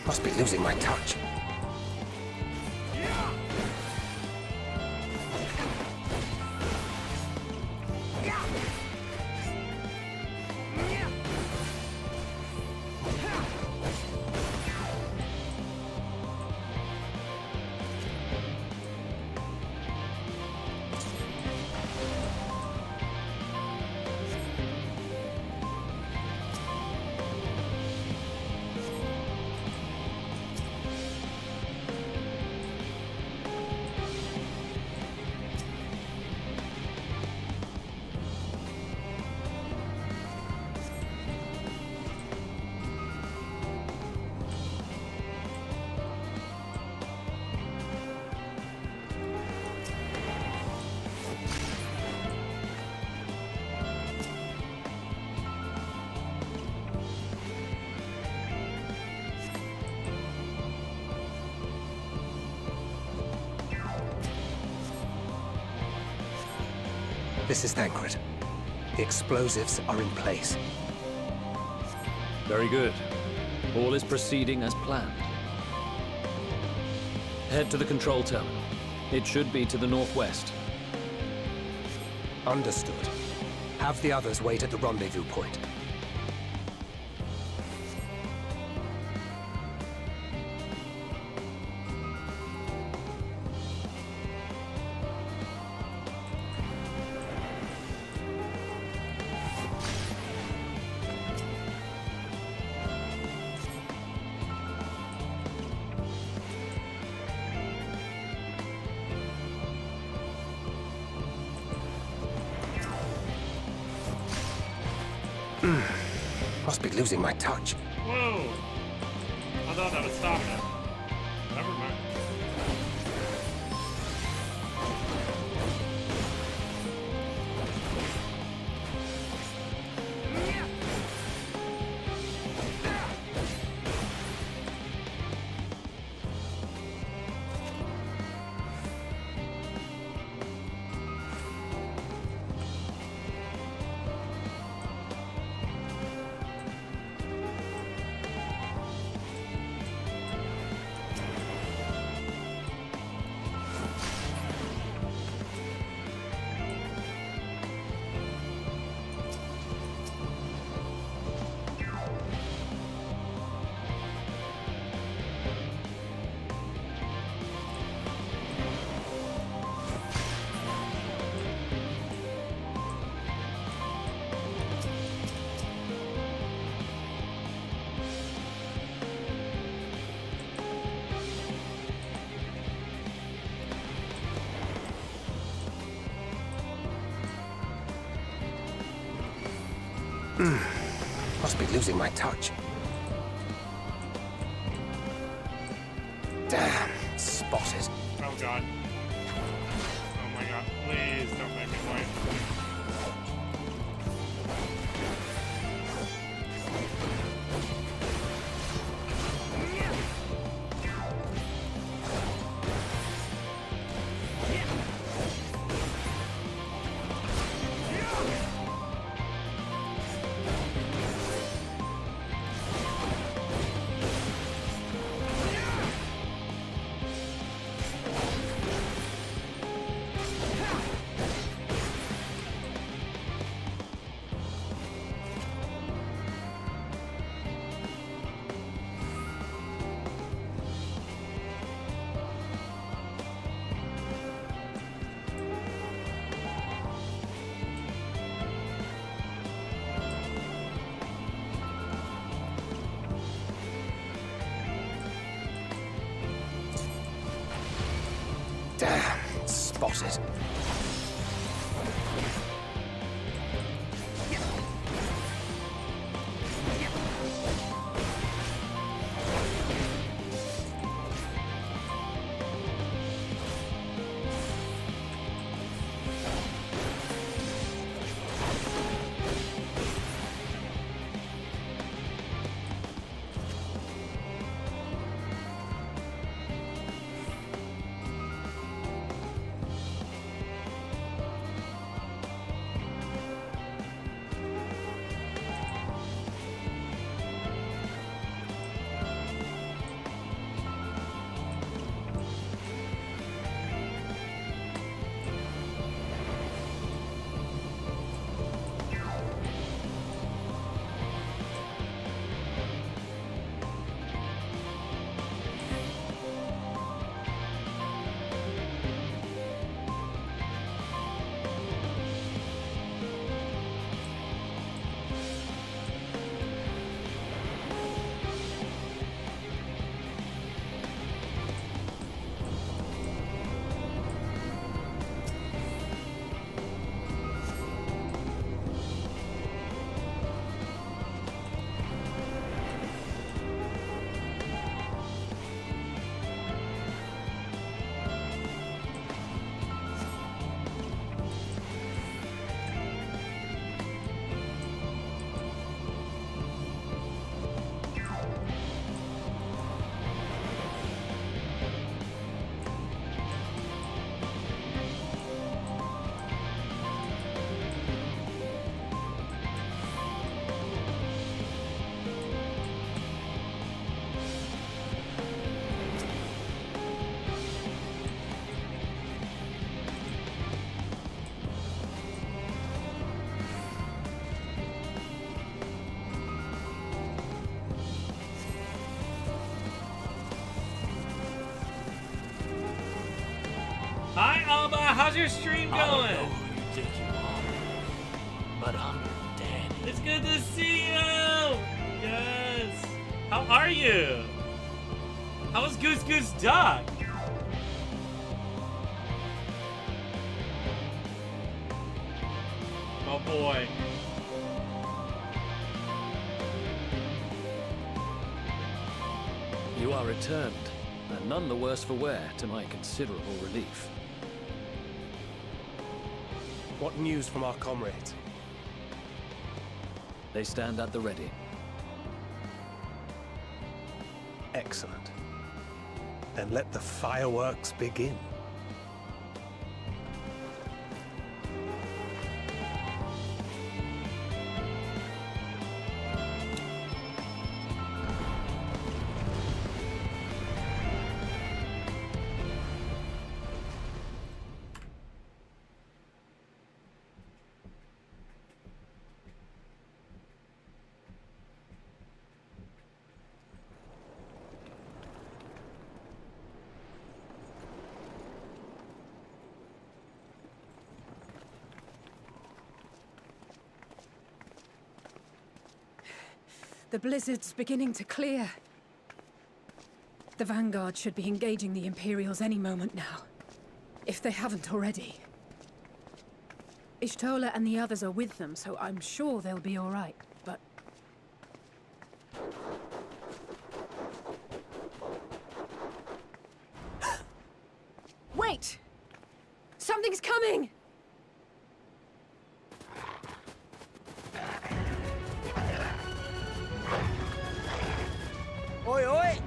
Must be losing my touch. This is Thancred. The explosives are in place. Very good. All is proceeding as planned. Head to the control terminal. It should be to the northwest. Understood. Have the others wait at the rendezvous point. Must be losing my touch. Whoa! I thought that would stop it. Never mind. Must be losing my touch. Damn, spotted. Oh god. Oh my god. Please don't make me wait. Damn, spotted. Hi, Alba. How's your stream going? I don't know who you think you are, but I'm your daddy. It's good to see you. Yes. How are you? How was Goose Goose Duck? Oh boy. Ishgar returned, and none the worse for wear, to my considerable relief. What news from our comrades? They stand at the ready. Excellent. Then let the fireworks begin. The blizzard's beginning to clear. The Vanguard should be engaging the Imperials any moment now, if they haven't already. Ishtola and the others are with them, so I'm sure they'll be all right, but... Wait! Something's coming! Oi, oi!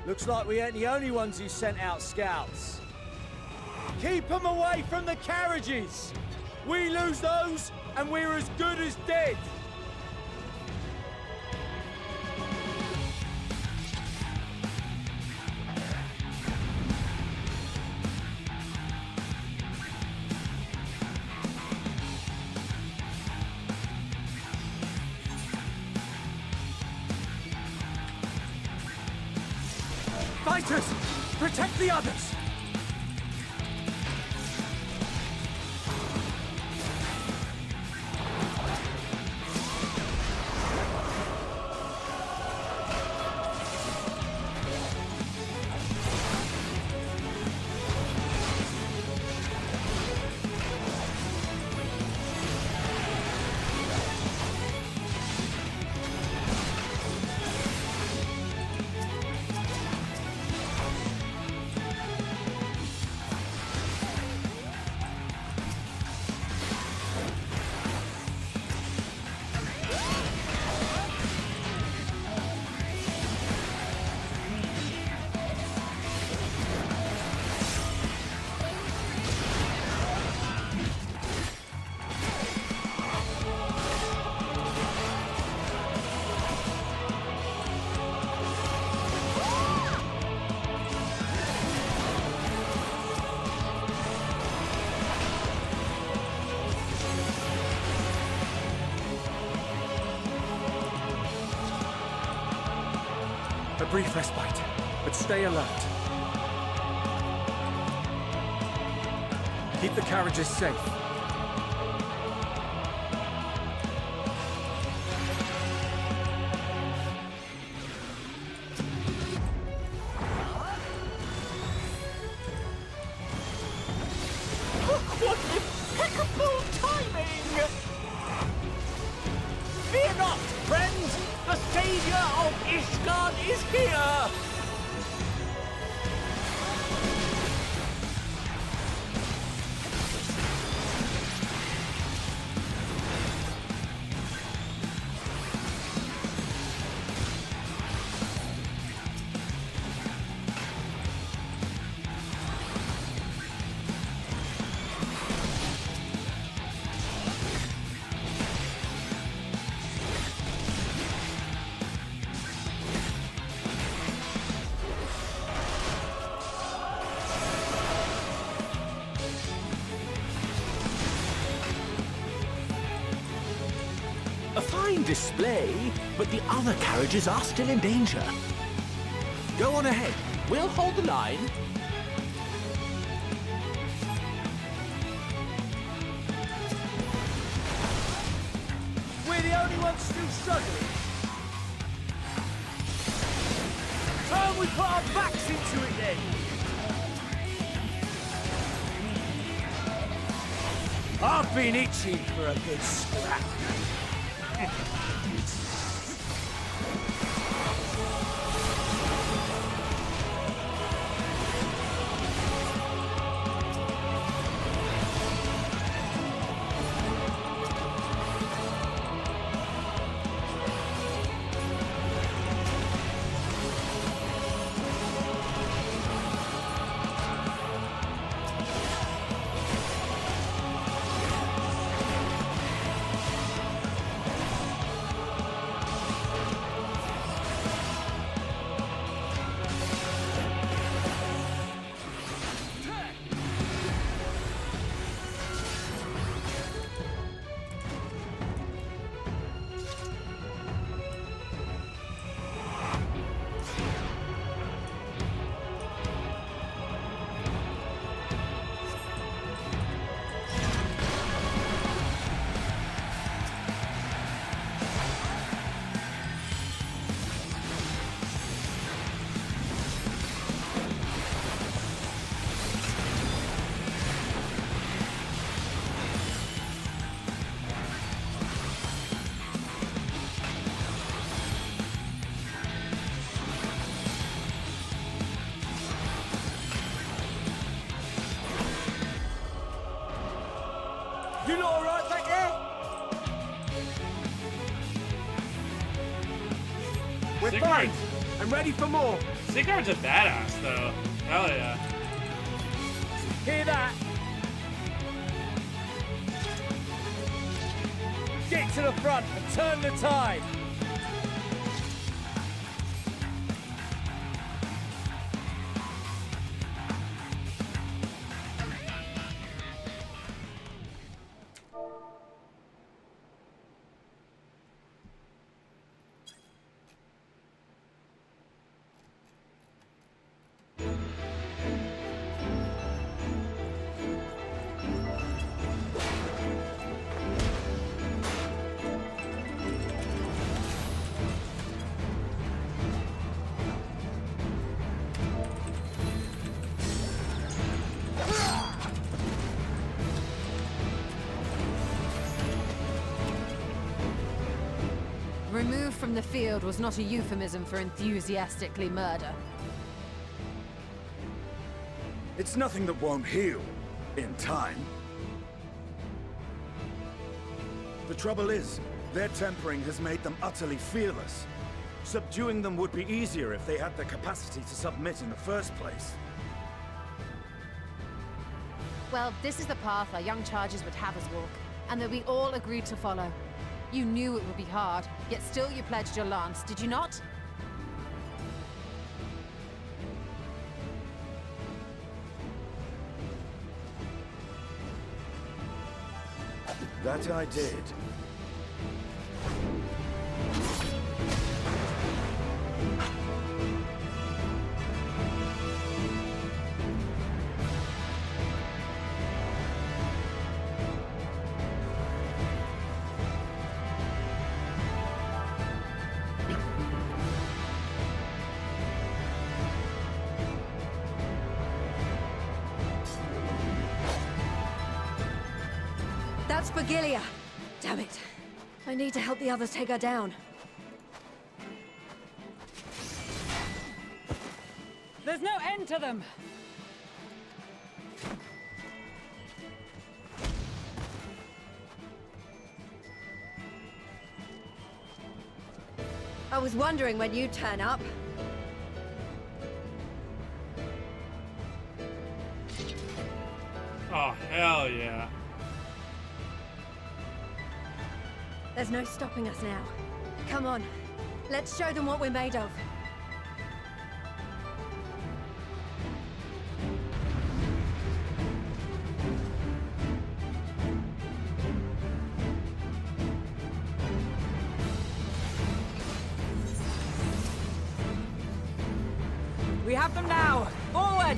Looks like we ain't the only ones who sent out scouts. Keep them away from the carriages! We lose those, and we're as good as dead! Fighters! Protect the others! A brief respite, but stay alert. Keep the carriages safe. What impeccable timing! Fear not, friends! The savior of Ishgard is here! A fine display, but the other carriages are still in danger. Go on ahead. We'll hold the line. We're the only ones still struggling. So we put our backs into it then. I've been itching for a good scrap. You lot alright back there? We're Sigurd's- fine. I'm ready for more. Sigurd's a badass, though. Hell yeah. Hear that? Get to the front and turn the tide. Removed from the field was not a euphemism for enthusiastically murder. It's nothing that won't heal in time. The trouble is, their tempering has made them utterly fearless. Subduing them would be easier if they had the capacity to submit in the first place. Well, this is the path our young charges would have us walk, and that we all agreed to follow. You knew it would be hard, yet still you pledged your lance, did you not? That I did. That's Begilia. Damn it. I need to help the others take her down. There's no end to them! I was wondering when you'd turn up. Oh, hell yeah. There's no stopping us now. Come on, let's show them what we're made of. We have them now! Forward!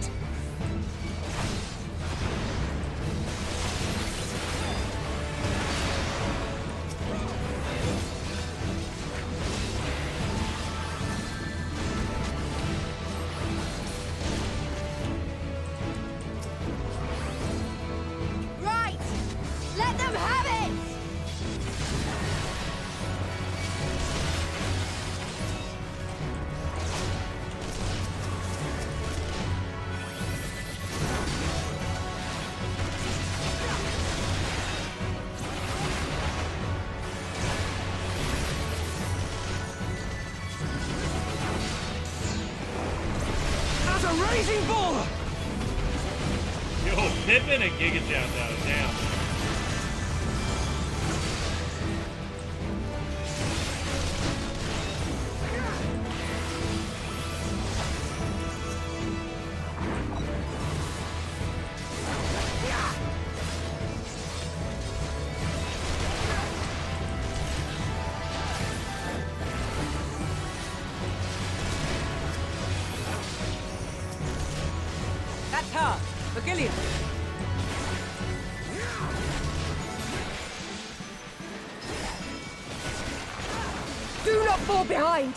Right! Let them have it! As a raging bull! Yo, Pippin and Giga Jab though, damn. That's her! Begilia! Do not fall behind!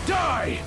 Die!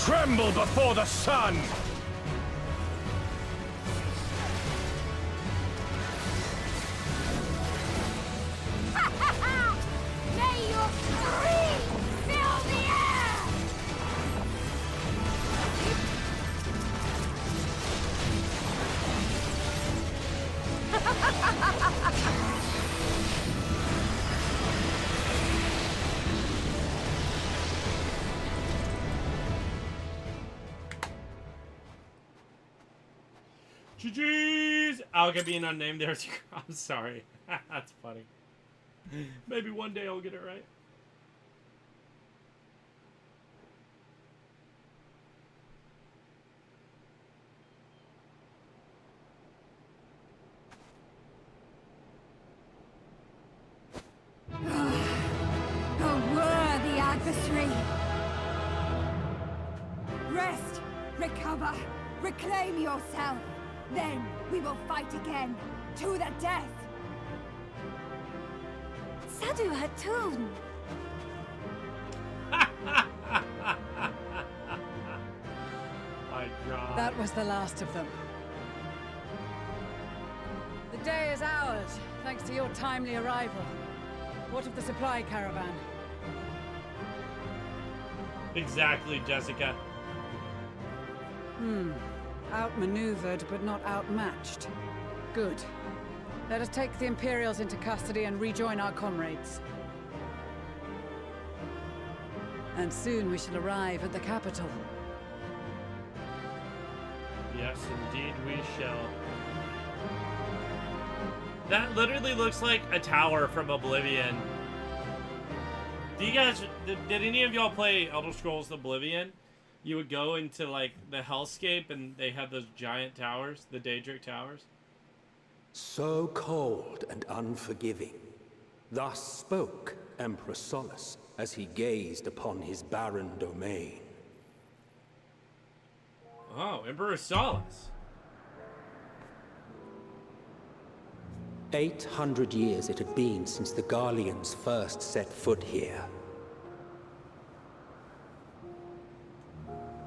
Tremble before the sun! May your scream fill the air! GG's! I'll get being unnamed there. I'm sorry. That's funny. Maybe one day I'll get it right. A worthy adversary! Rest, recover, reclaim yourself. Then we will fight again, to the death! Sadu Hatun! My God. That was the last of them. The day is ours, thanks to your timely arrival. What of the supply caravan? Exactly, Jessica. Outmaneuvered, but not outmatched. Good. Let us take the Imperials into custody and rejoin our comrades. And soon we shall arrive at the capital. Yes, indeed we shall. That literally looks like a tower from Oblivion. Do you guys, did any of y'all play Elder Scrolls Oblivion? You would go into, like, the hellscape and they have those giant towers, the Daedric towers. So cold and unforgiving. Thus spoke Emperor Solus as he gazed upon his barren domain. Oh, Emperor Solus. 800 years it had been since the Garleans first set foot here.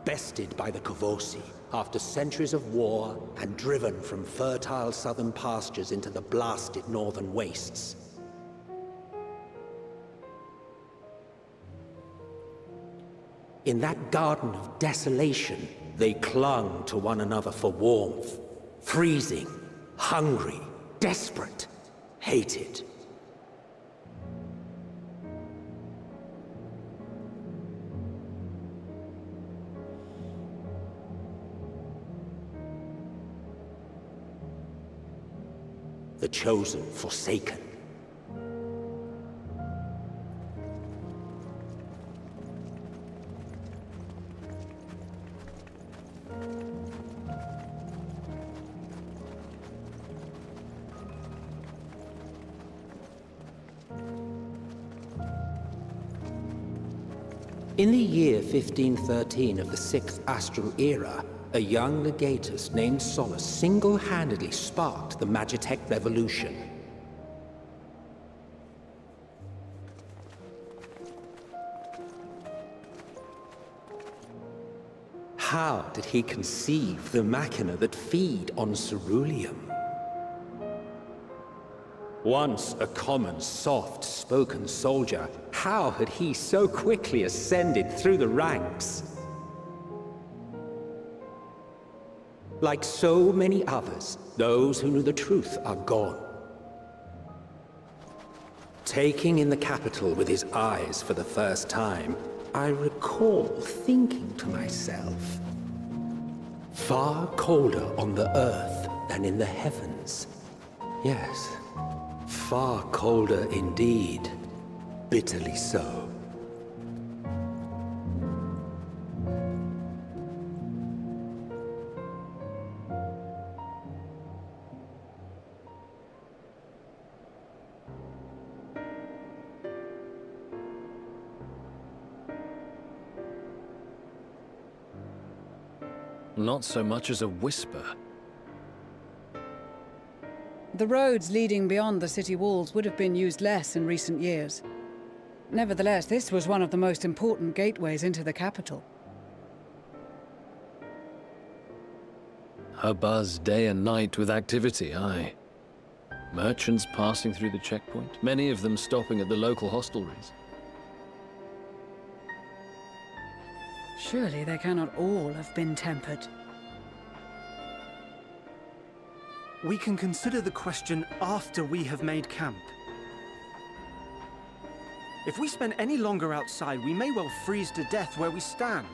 Bested by the Kavosi after centuries of war and driven from fertile southern pastures into the blasted northern wastes. In that garden of desolation, they clung to one another for warmth, freezing, hungry, desperate, hated. The chosen forsaken. In the year 1513 of the 6th Astral Era, a young legatus named Solus single-handedly sparked the Magitech Revolution. How did he conceive the machina that feed on ceruleum? Once a common, soft-spoken soldier, how had he so quickly ascended through the ranks? Like so many others, those who knew the truth are gone. Taking in the capital with his eyes for the first time, I recall thinking to myself, far colder on the earth than in the heavens. Yes, far colder indeed. Bitterly so. Not so much as a whisper. The roads leading beyond the city walls would have been used less in recent years. Nevertheless, this was one of the most important gateways into the capital. Her buzz day and night with activity, aye. Merchants passing through the checkpoint, many of them stopping at the local hostelries. Surely they cannot all have been tempered. We can consider the question after we have made camp. If we spend any longer outside, we may well freeze to death where we stand.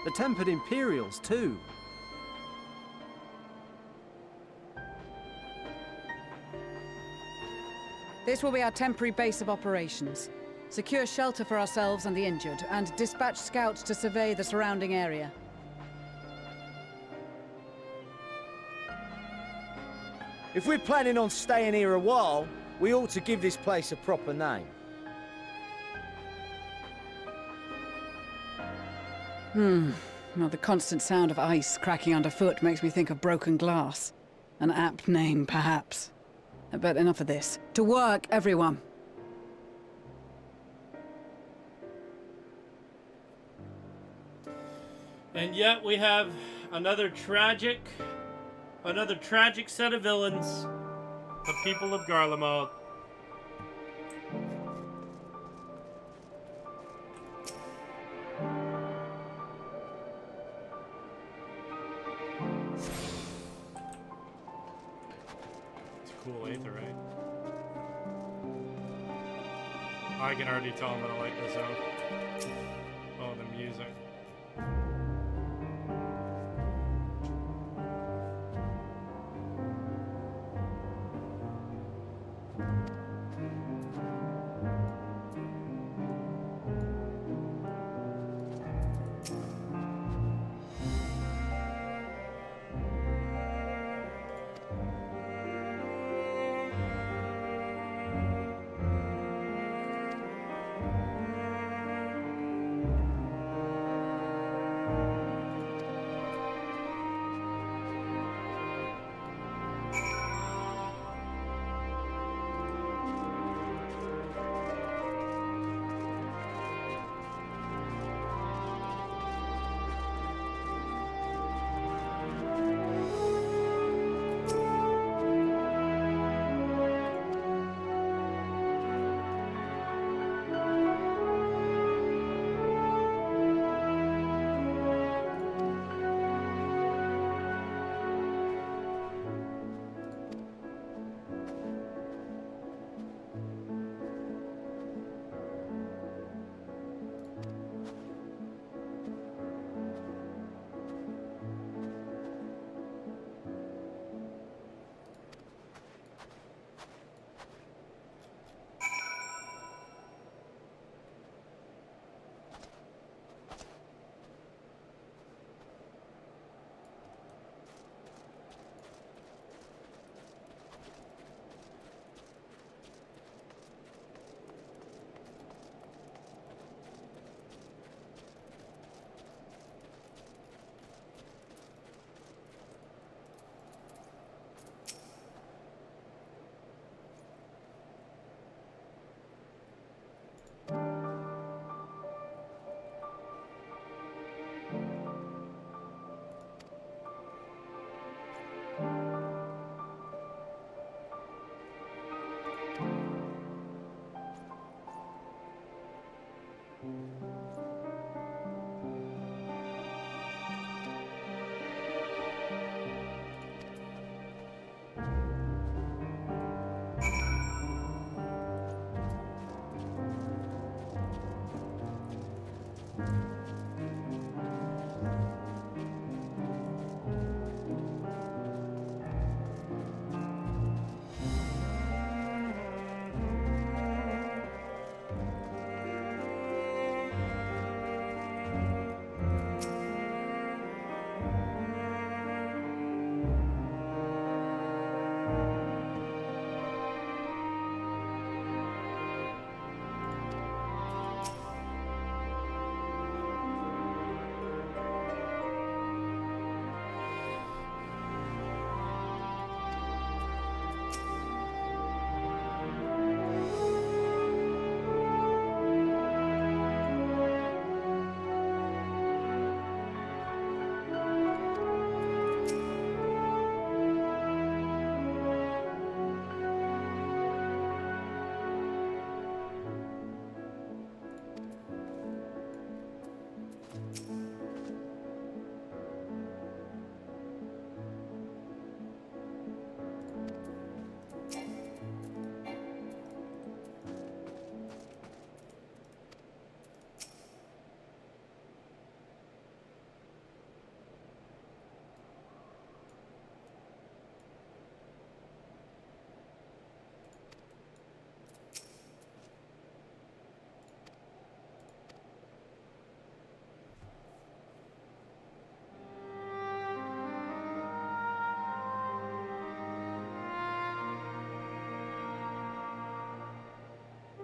The tempered Imperials, too. This will be our temporary base of operations. Secure shelter for ourselves and the injured, and dispatch scouts to survey the surrounding area. If we're planning on staying here a while, we ought to give this place a proper name. Well, the constant sound of ice cracking underfoot makes me think of broken glass. An apt name, perhaps. But enough of this. To work, everyone! And yet we have another tragic set of villains, the people of Garlemald. It's a cool aetherite. I can already tell I'm gonna like this out. Oh, the music.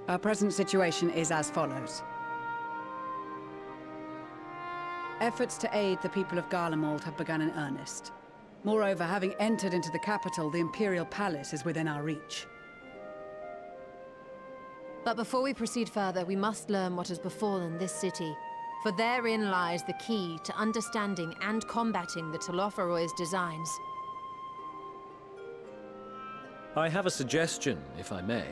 Our present situation is as follows. Efforts to aid the people of Garlemald have begun in earnest. Moreover, having entered into the capital, the Imperial Palace is within our reach. But before we proceed further, we must learn what has befallen this city. For therein lies the key to understanding and combating the Telophoroid's designs. I have a suggestion, if I may.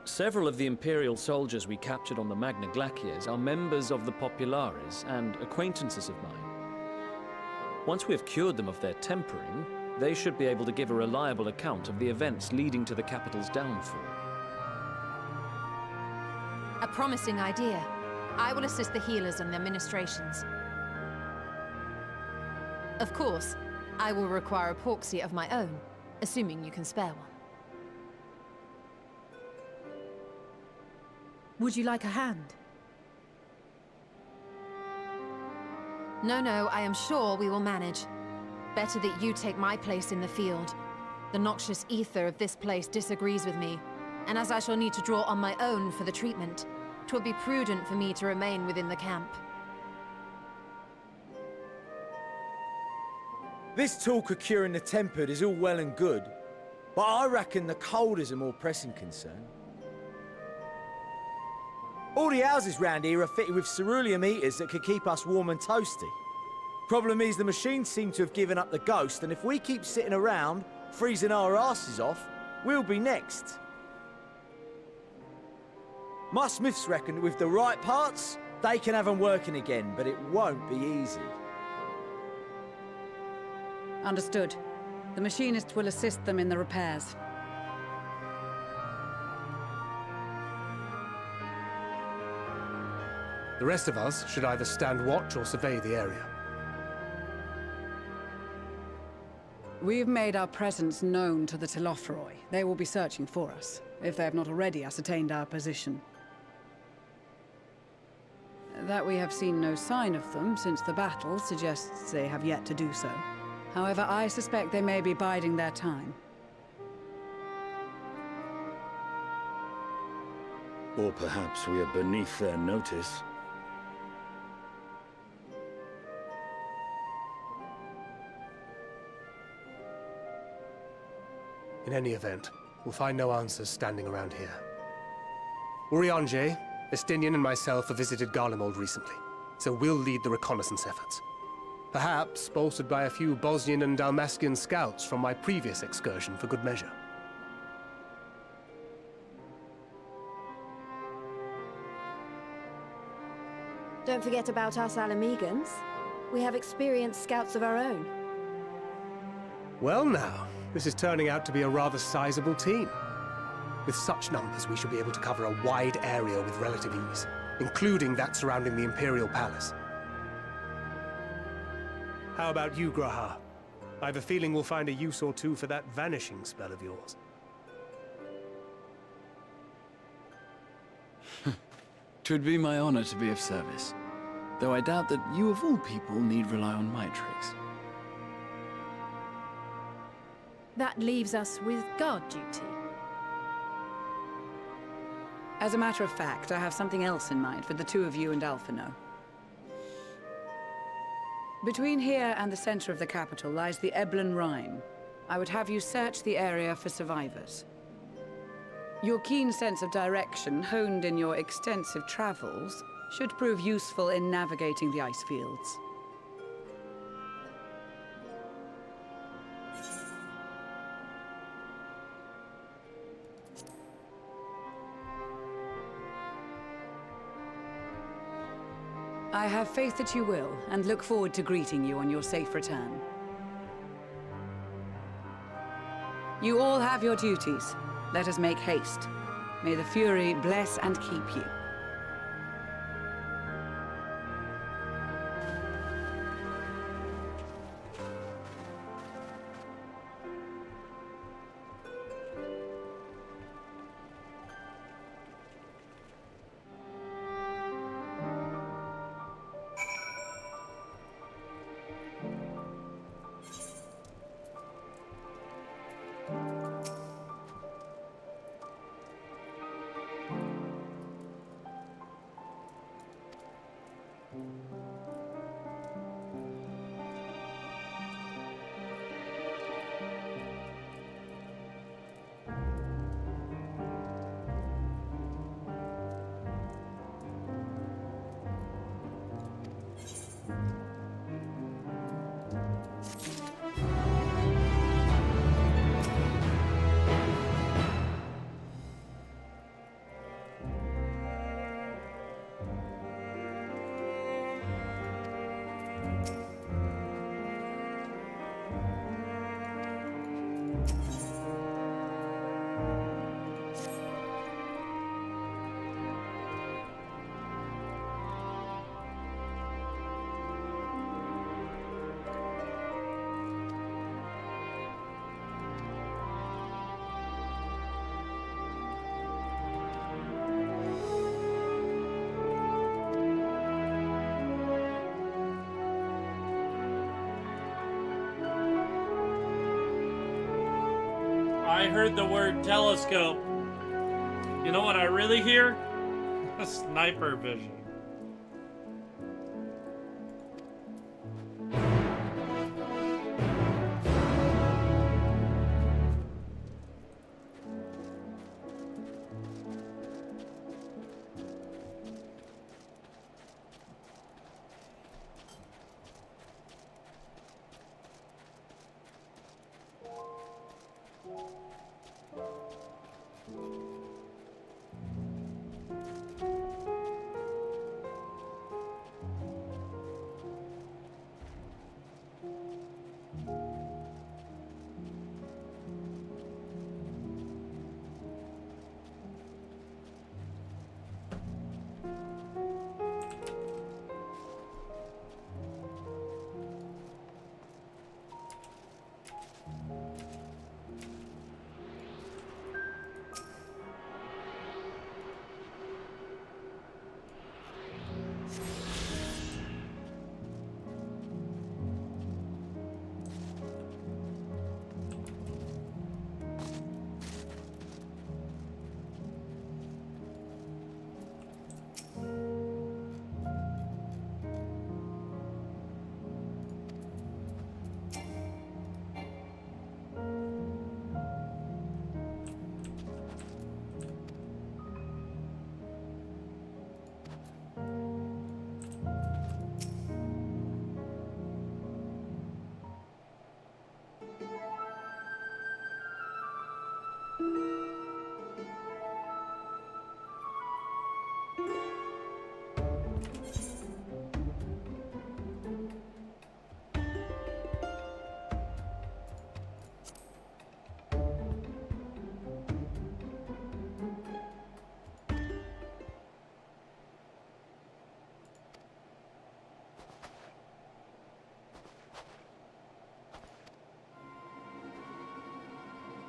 Several of the Imperial soldiers we captured on the Magna Glaciers are members of the Populares and acquaintances of mine. Once we have cured them of their tempering, they should be able to give a reliable account of the events leading to the capital's downfall. A promising idea. I will assist the healers in their ministrations. Of course, I will require a proxy of my own, assuming you can spare one. Would you like a hand? No, I am sure we will manage. Better that you take my place in the field. The noxious ether of this place disagrees with me, and as I shall need to draw on my own for the treatment, 'twill be prudent for me to remain within the camp. This talk of curing the tempered is all well and good, but I reckon the cold is a more pressing concern. All the houses round here are fitted with ceruleum heaters that could keep us warm and toasty. Problem is, the machines seem to have given up the ghost, and if we keep sitting around, freezing our asses off, we'll be next. My smiths reckon that with the right parts, they can have them working again, but it won't be easy. Understood. The machinist will assist them in the repairs. The rest of us should either stand watch or survey the area. We've made our presence known to the Telophroi. They will be searching for us, if they have not already ascertained our position. That we have seen no sign of them since the battle suggests they have yet to do so. However, I suspect they may be biding their time. Or perhaps we are beneath their notice. In any event, we'll find no answers standing around here. Urianger, Estinian and myself have visited Garlemald recently, so we'll lead the reconnaissance efforts. Perhaps bolstered by a few Bosnian and Dalmatian scouts from my previous excursion for good measure. Don't forget about us Alamegans. We have experienced scouts of our own. Well now, this is turning out to be a rather sizable team. With such numbers, we should be able to cover a wide area with relative ease, including that surrounding the Imperial Palace. How about you, Graha? I have a feeling we'll find a use or two for that vanishing spell of yours. Twould be my honor to be of service, though I doubt that you of all people need rely on my tricks. That leaves us with guard duty. As a matter of fact, I have something else in mind for the two of you and Alphino. Between here and the center of the capital lies the Eblan Rhine. I would have you search the area for survivors. Your keen sense of direction, honed in your extensive travels, should prove useful in navigating the ice fields. I have faith that you will, and look forward to greeting you on your safe return. You all have your duties. Let us make haste. May the Fury bless and keep you. I heard the word telescope. You know what I really hear? Sniper vision.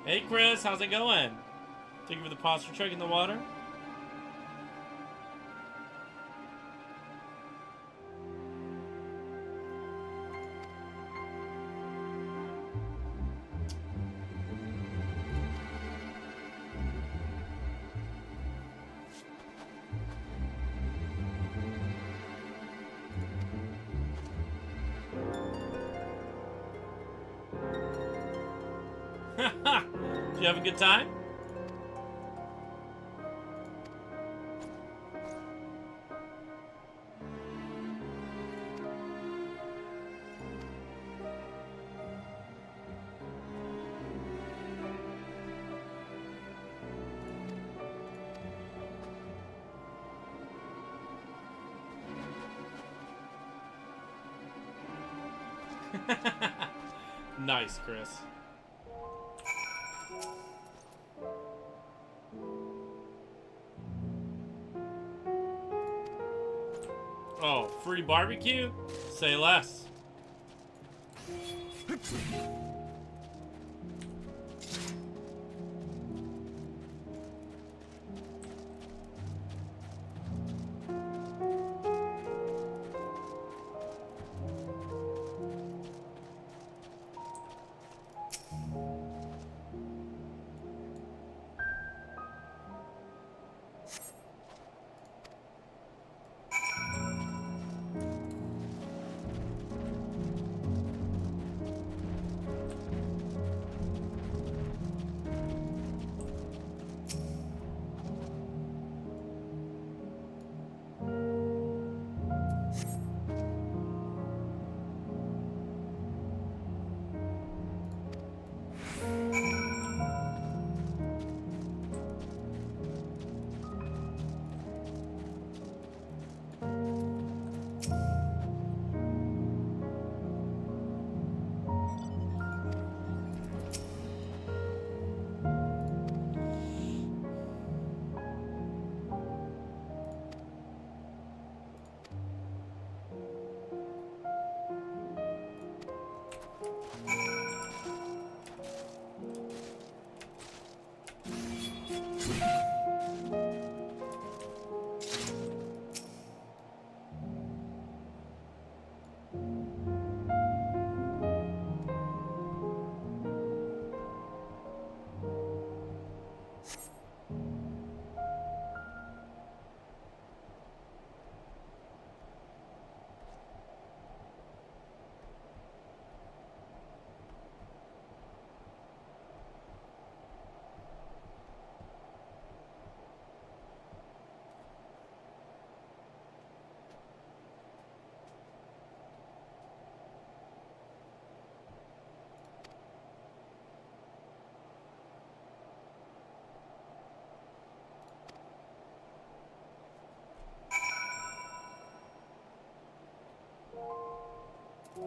Hey Chris, how's it going? Thank you for the posture check in the water. Did you have a good time? Nice, Chris. Oh, free barbecue? Say less. You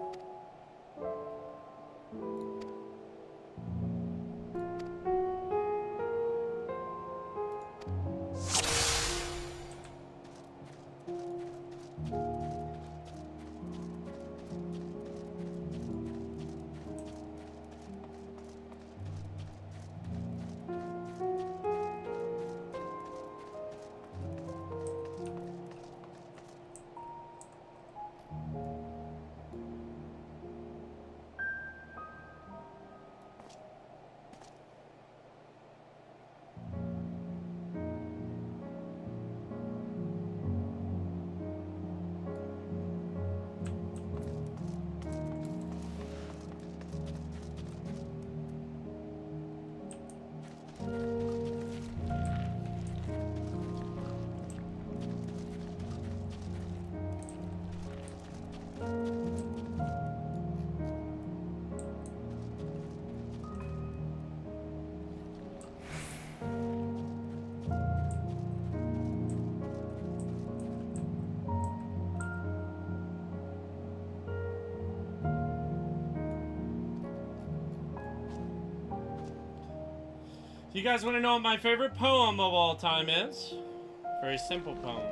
guys want to know what my favorite poem of all time is? Very simple poem.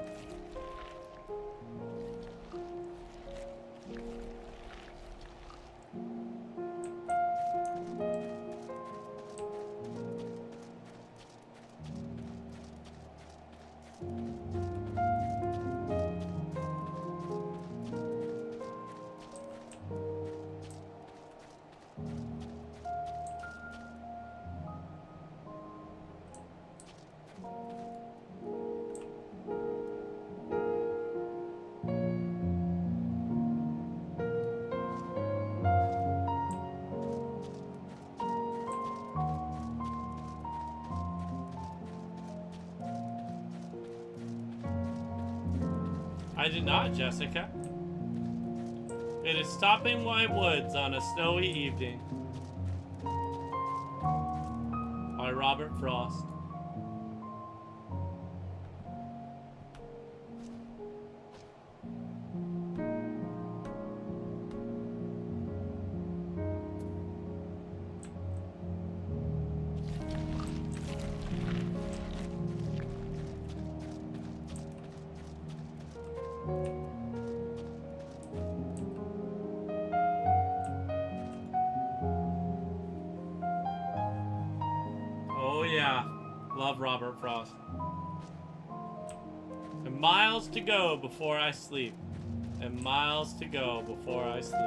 I did not, Jessica. It is stopping white woods on a snowy evening by Robert Frost. Oh yeah, love Robert Frost. And miles to go before I sleep. And miles to go before I sleep.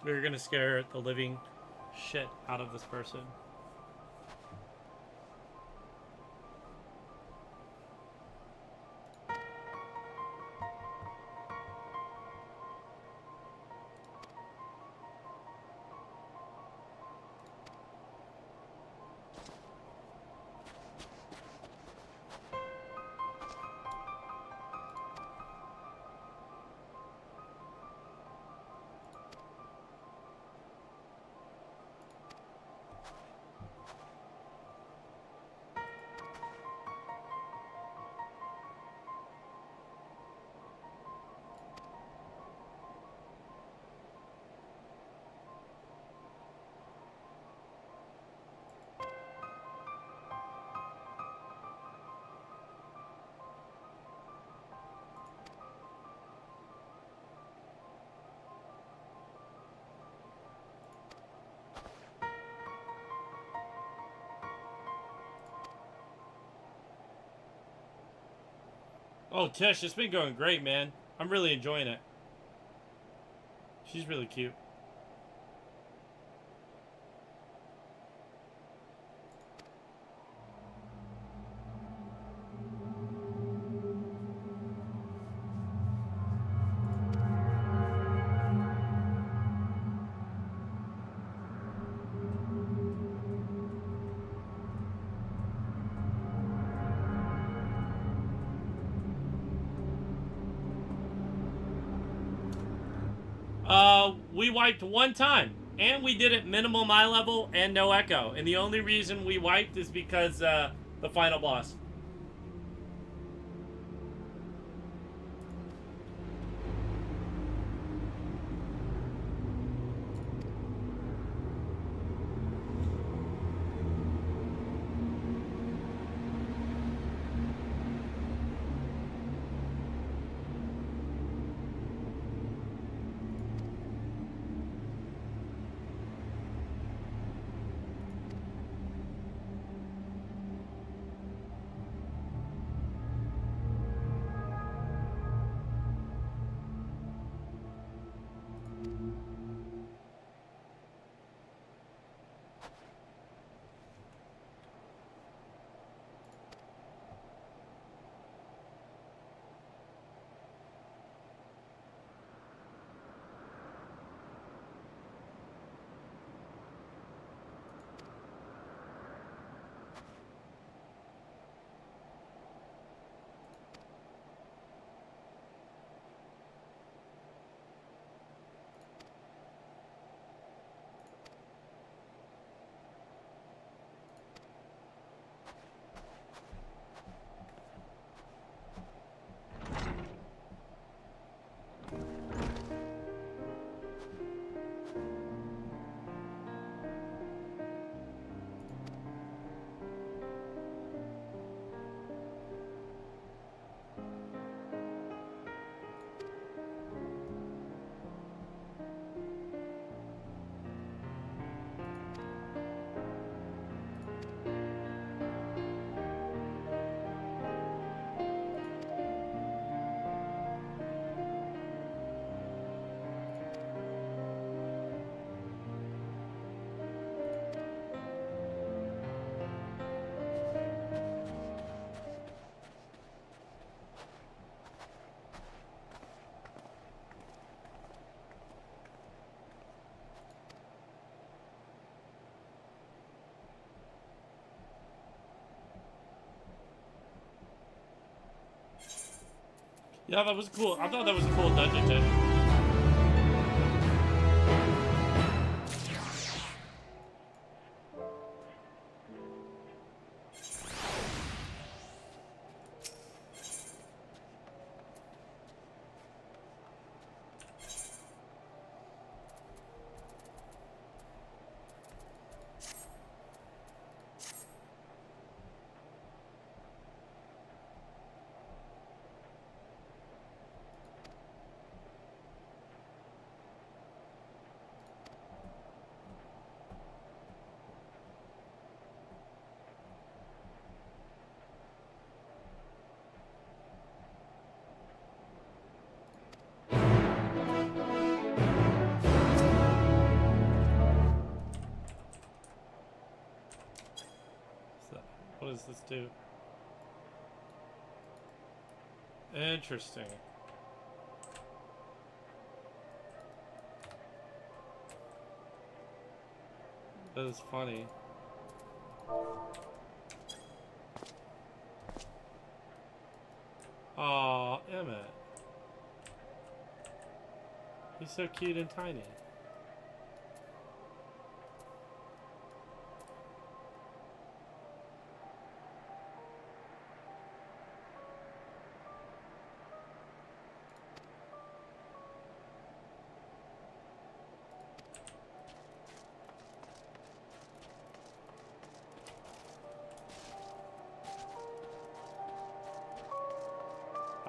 We're gonna scare the living shit out of this person. Oh, Tish, it's been going great, man. I'm really enjoying it. She's really cute. we wiped one time. And we did it minimum eye level and no echo. And the only reason we wiped is because the final boss. Yeah, that was cool. I thought that was a cool dungeon too. What does this do? Interesting. That is funny. Aw, Emmett. He's so cute and tiny.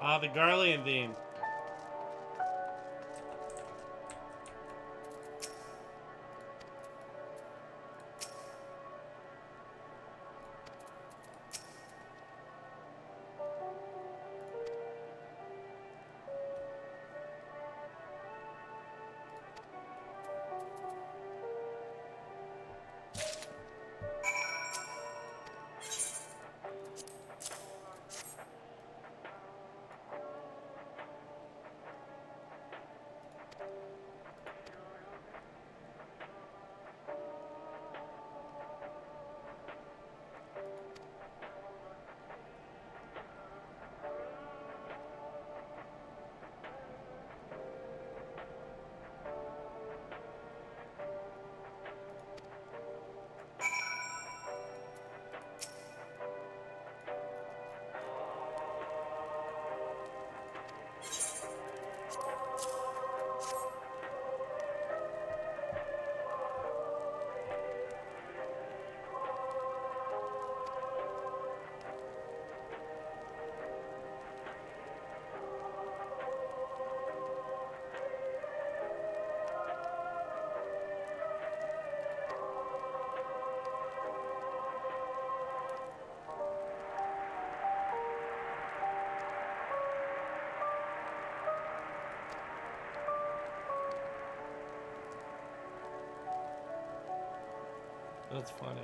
Ah, the Garlean theme. That's funny.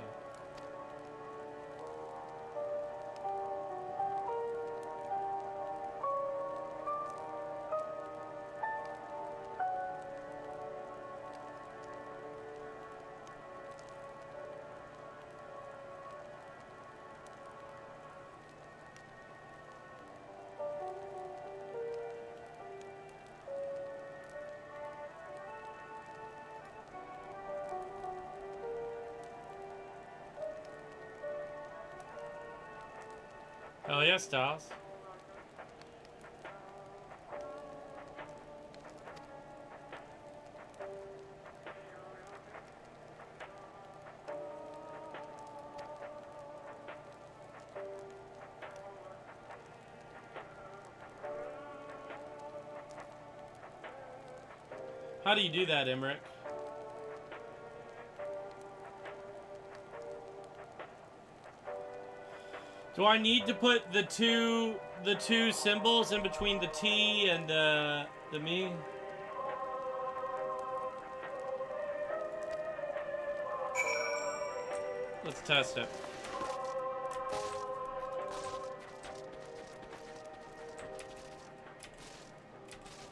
Hell yeah, Styles. How do you do that, Emmerich? Do I need to put the two symbols in between the T and the me? Let's test it.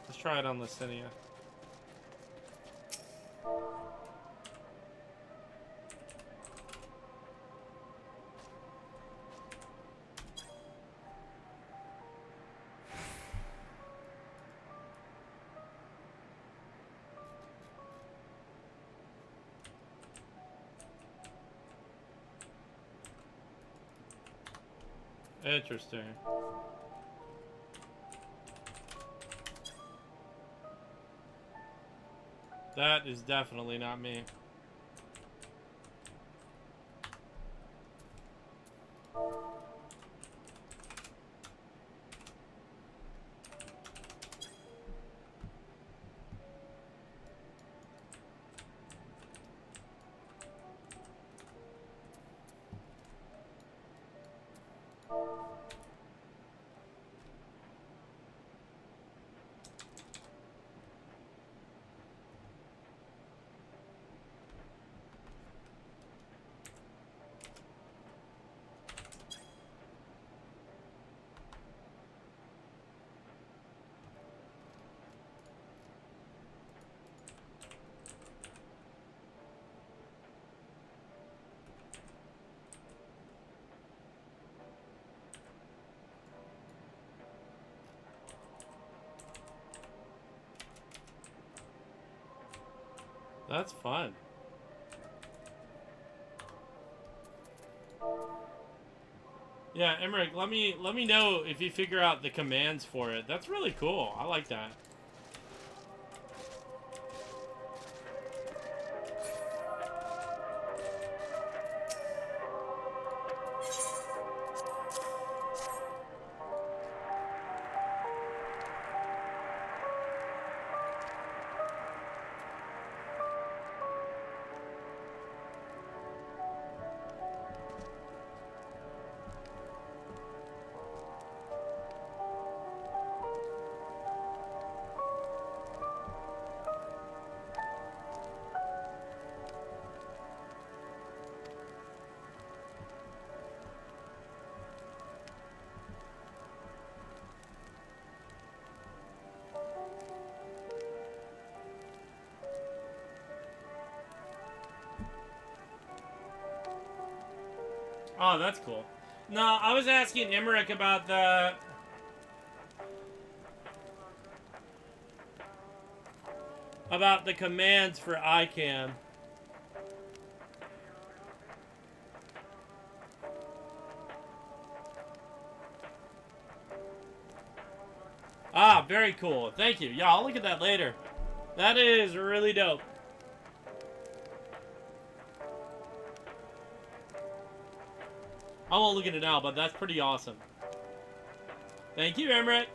Let's try it on Licinia. Interesting. That is definitely not me. That's fun. Yeah, Emmerich, let me know if you figure out the commands for it. That's really cool. I like that. Oh, that's cool. No, I was asking Emmerich about the... about the commands for ICAM. Ah, very cool. Thank you. Yeah, I'll look at that later. That is really dope. I won't look at it now, but that's pretty awesome. Thank you, Emmerich.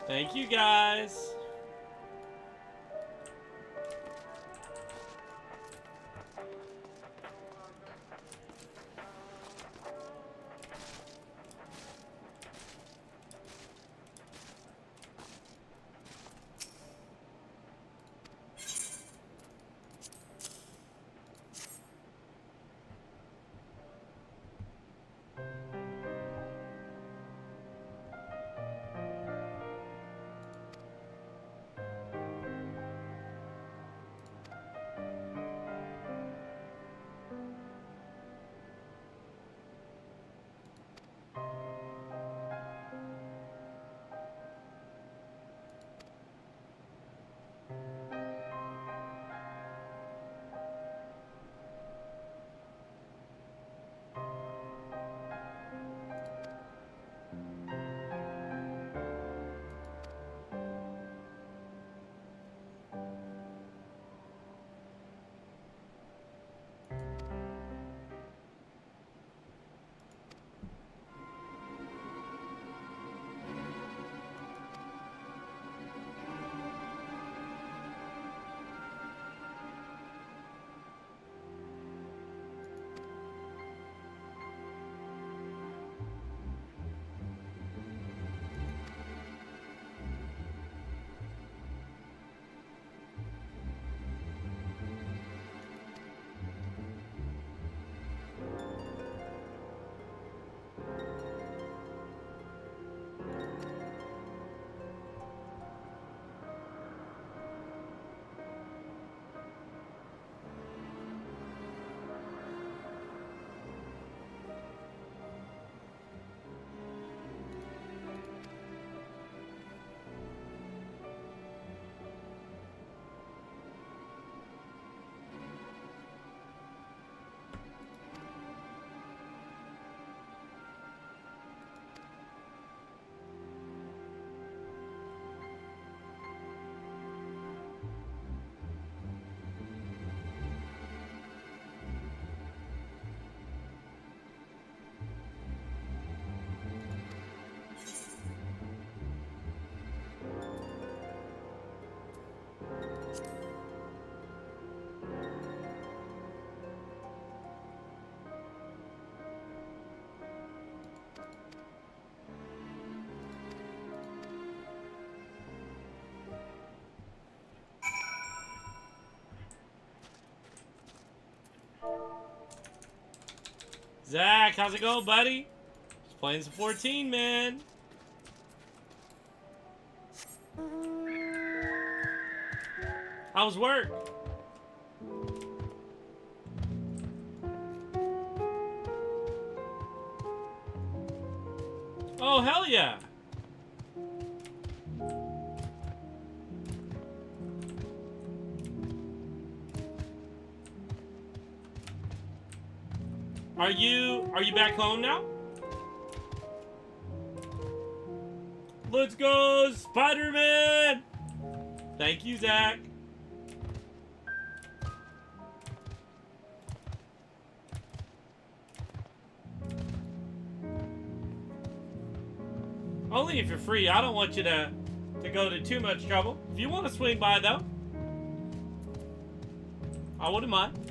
Thank you, guys. Zach, how's it going, buddy? Just playing some 14, man. How's work? Oh, hell yeah. Are you back home now? Let's go, Spider-Man! Thank you, Zach. Only if you're free. I don't want you to go to too much trouble. If you want to swing by, though, I wouldn't mind.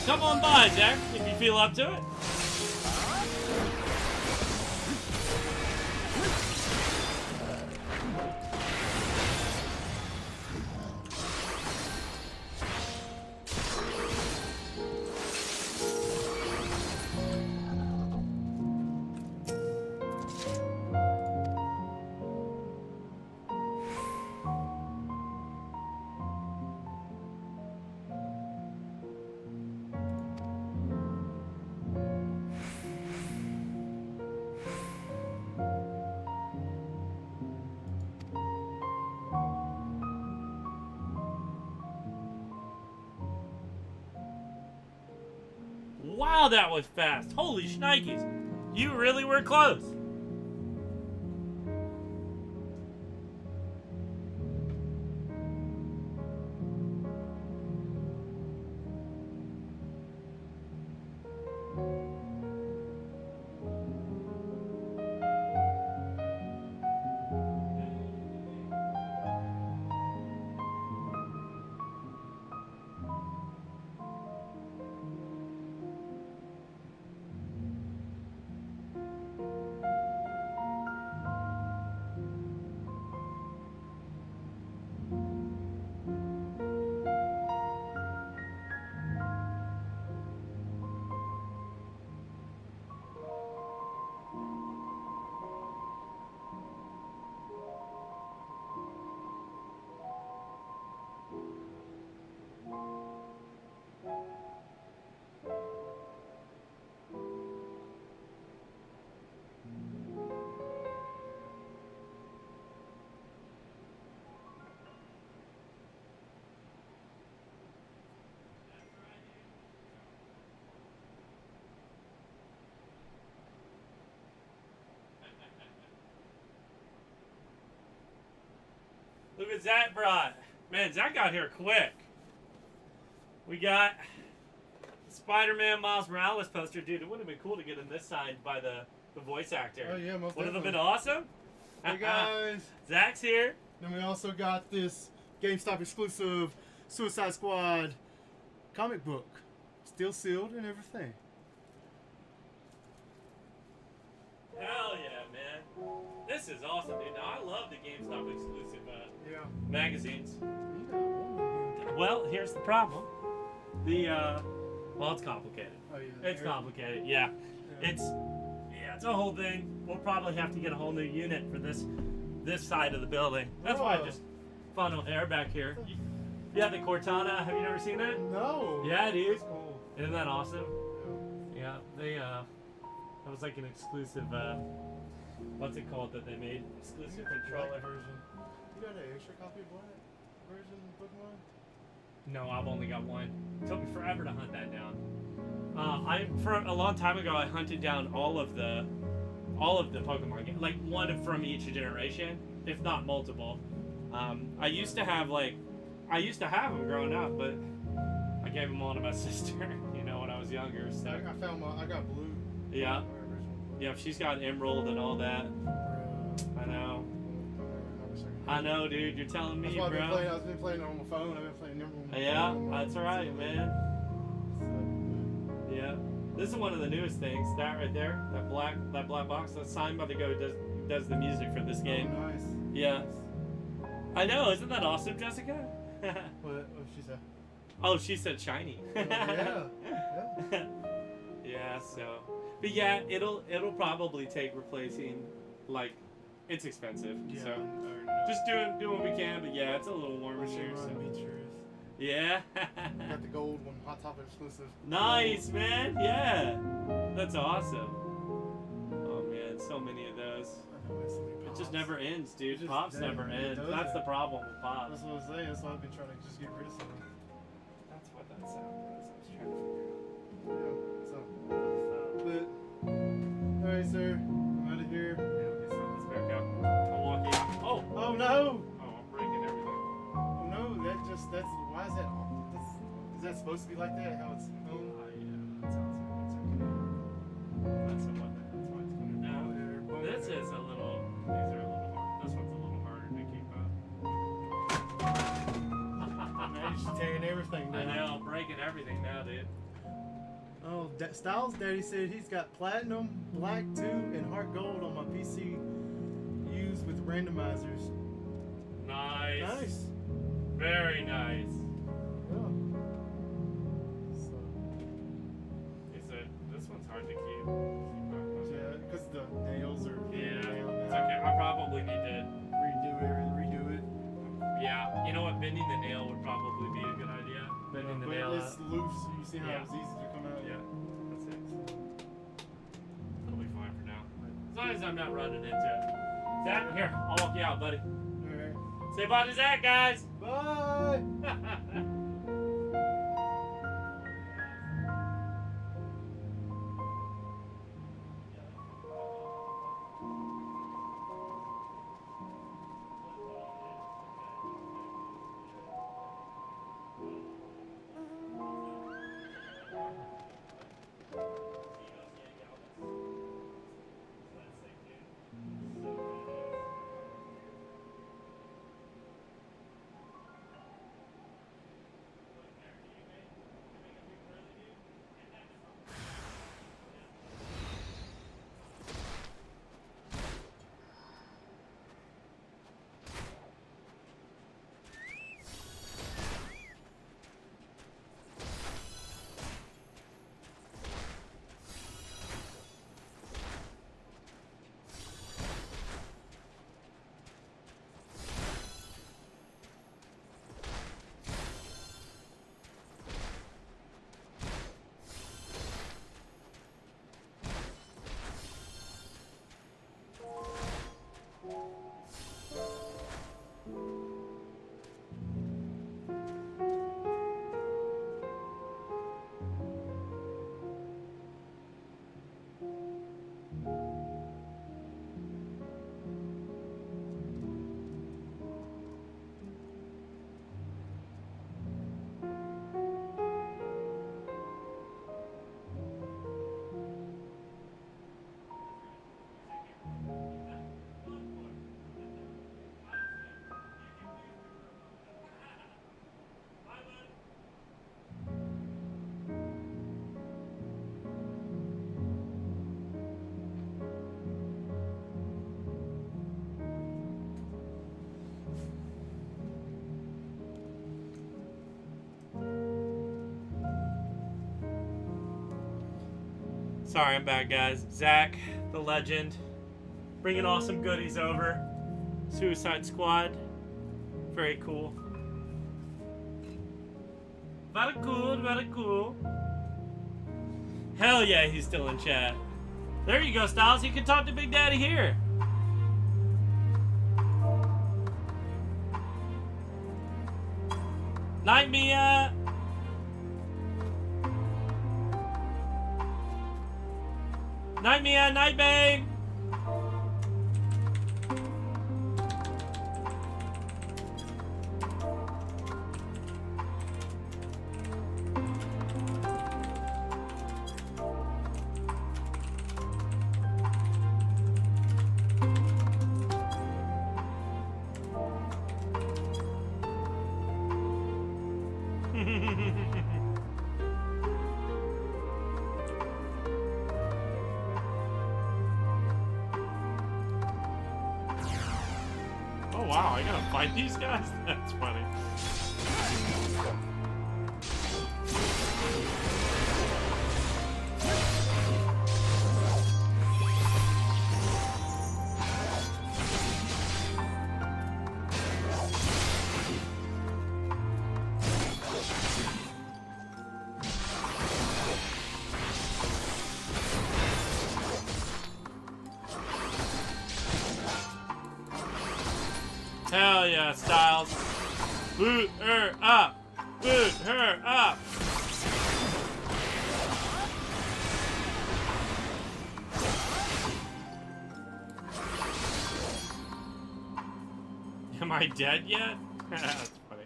Come on by, Zach, if you feel up to it. Wow, that was fast. Holy shnikes. You really were close. Look what Zach brought. Man, Zach got here quick. We got Spider-Man Miles Morales poster. Dude, it would have been cool to get in this signed by the voice actor. Oh, yeah, most would have definitely. been awesome. Hey, guys. Zach's here. Then we also got this GameStop exclusive Suicide Squad comic book. Still sealed and everything. Hell yeah, man. This is awesome, dude. Now, I love the GameStop exclusive magazines. Well, here's the problem. Well, it's complicated. Oh, yeah. It's complicated, yeah. It's a whole thing. We'll probably have to get a whole new unit for this side of the building. That's why I just funnel air back here. Yeah, the Cortana. Have you never seen that? No. Yeah, dude. That's cool. Isn't that awesome? Yeah, they that was like an exclusive what's it called that they made? Exclusive controller version. You got an extra copy of Black version Pokemon? No, I've only got one. It took me forever to hunt that down. For a long time ago, I hunted down all of the Pokemon games, like one from each generation, if not multiple. I used to have them growing up, but I gave them all to my sister, when I was younger. So I got blue. Yeah, yeah. She's got Emerald and all that. I know, dude. You're telling me, That's why bro. I've been playing it on my phone. I've been playing Emerald. Yeah, that's right, man. Yeah, this is one of the newest things. That right there, that black box. That's signed by the guy who does the music for this game. Oh, nice. Yeah. I know. Isn't that awesome, Jessica? What she said? Oh, she said shiny. Yeah. Yeah. So, but yeah, it'll probably take replacing. Like, it's expensive. Yeah, So, just doing what we can. But yeah, it's a little warmer here. So. Yeah. Got the gold one, Hot Topic exclusive. Nice, man. Yeah. That's awesome. Oh man, so many of those. It just never ends, dude. Pops never ends. That's the problem with Pops. That's what I'm saying. That's why I've been trying to just get rid of some. That's what that sound was. I was trying to figure out. Yeah, so. But, alright, sir. I'm out of here. Yeah, okay, so let's back up. I'll walk you. Oh! Oh no! Oh, I'm breaking everything. Oh no, that's, why is that, is that supposed to be like that? How it's, Oh, yeah. That sounds okay. That's why it's going to now. This is a little, these are a little hard. This one's a little harder to keep up. Man, you're just tearing everything down. I know, I'm breaking everything now, dude. Oh, Styles Daddy said he's got Platinum, Black 2, and Heart Gold on my PC used with randomizers. Nice. Nice. Very nice. Yeah. This one's hard to keep. Yeah, because the nails are Yeah, down it's now. okay. I probably need to redo it. Yeah, you know what? Bending the nail would probably be a good idea. Bending the But nail it's out. loose. You see how Yeah. it's easy to come out? Yeah, that's it. It'll be fine for now. As long as I'm not running into it. Zach, here, I'll walk you out, buddy. Alright. Say bye to Zach, guys. Bye. Sorry, I'm back, guys. Zach, the legend, bringing awesome goodies over. Suicide Squad. Very cool. Very cool, very cool. Hell yeah, he's still in chat. There you go, Styles. You can talk to Big Daddy here. Night, Mia. Night, Mia. Night, babe. Oh wow, I gotta fight these guys? That's funny. Hell yeah, Styles. Boot her up. Boot her up. Am I dead yet? That's funny.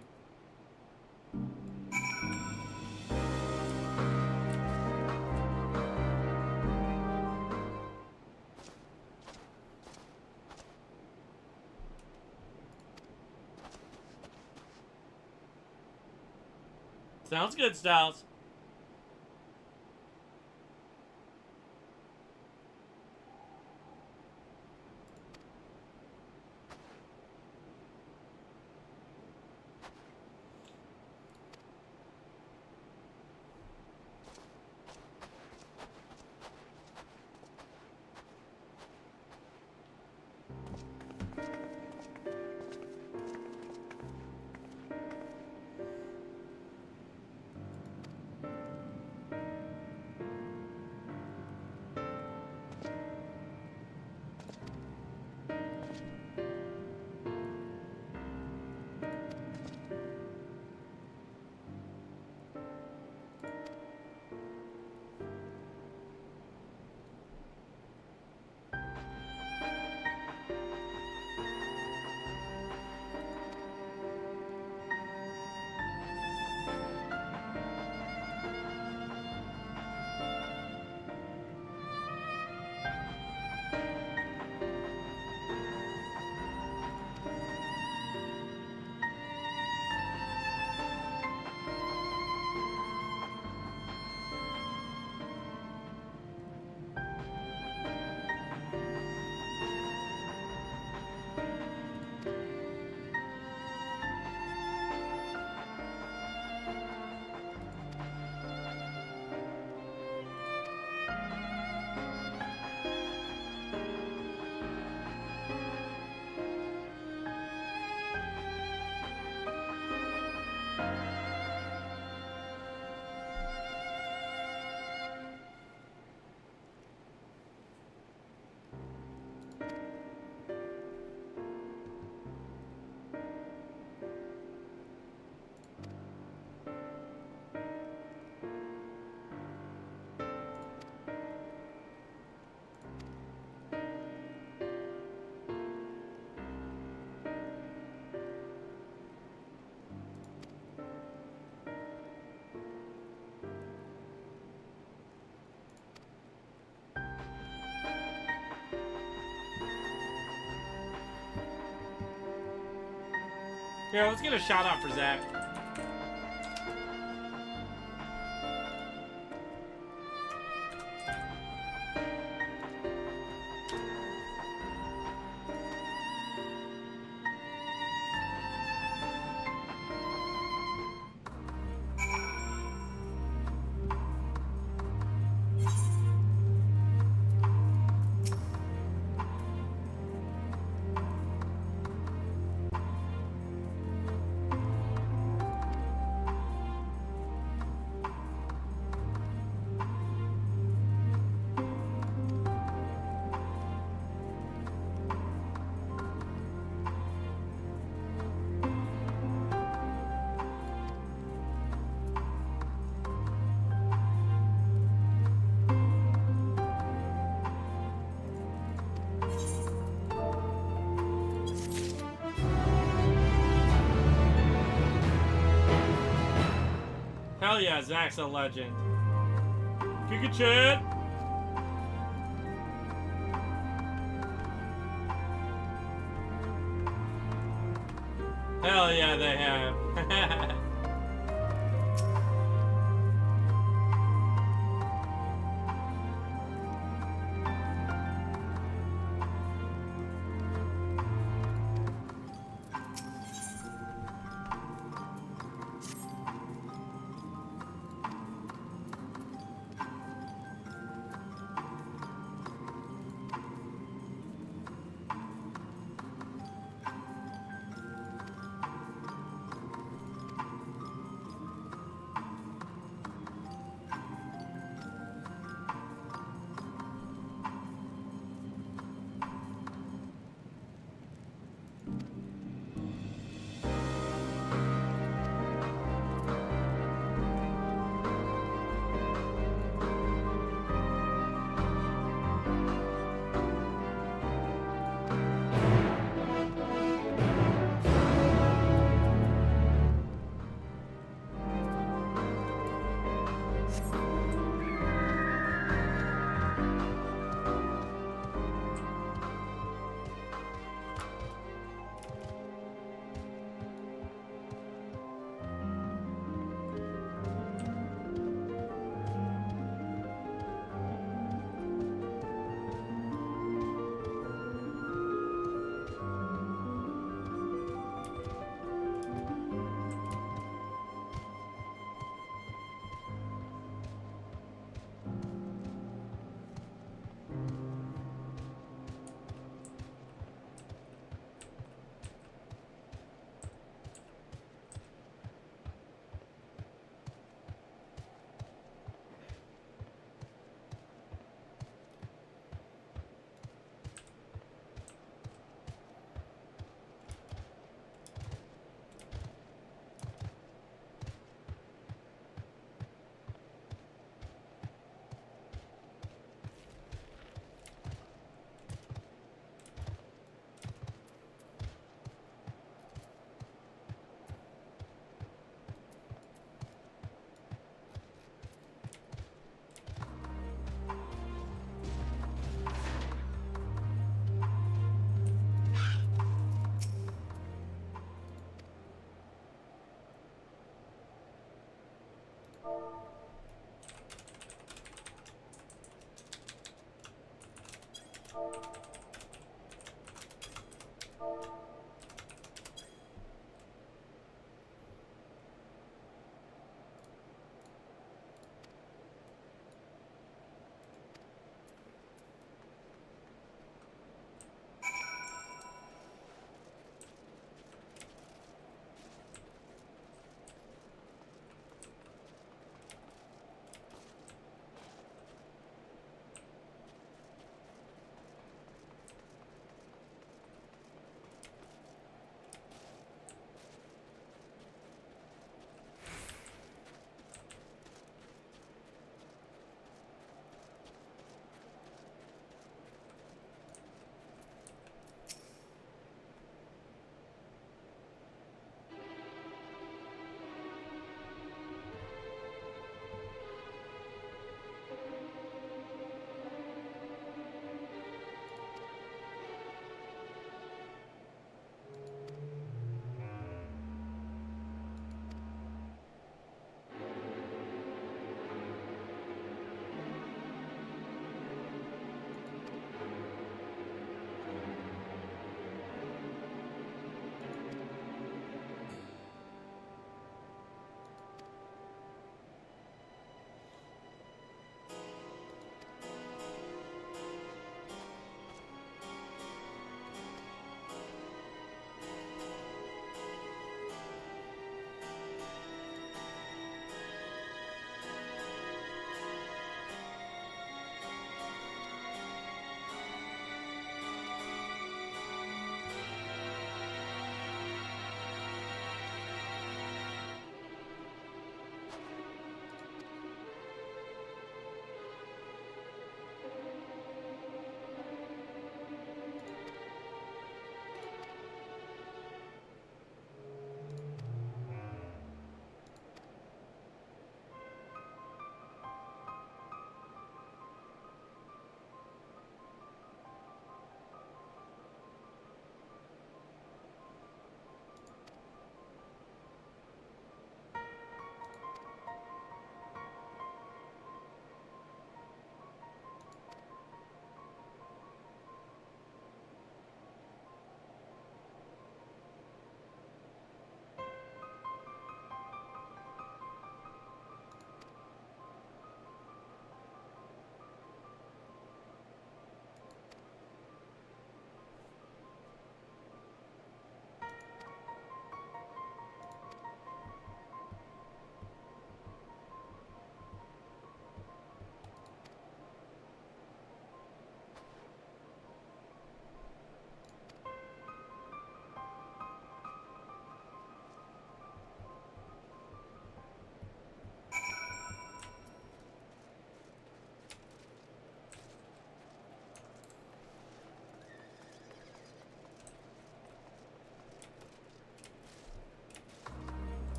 Sounds good, Styles. Here, let's get a shout out for Zach. Hell yeah, Zach's a legend. Pikachu! Hell yeah, they have.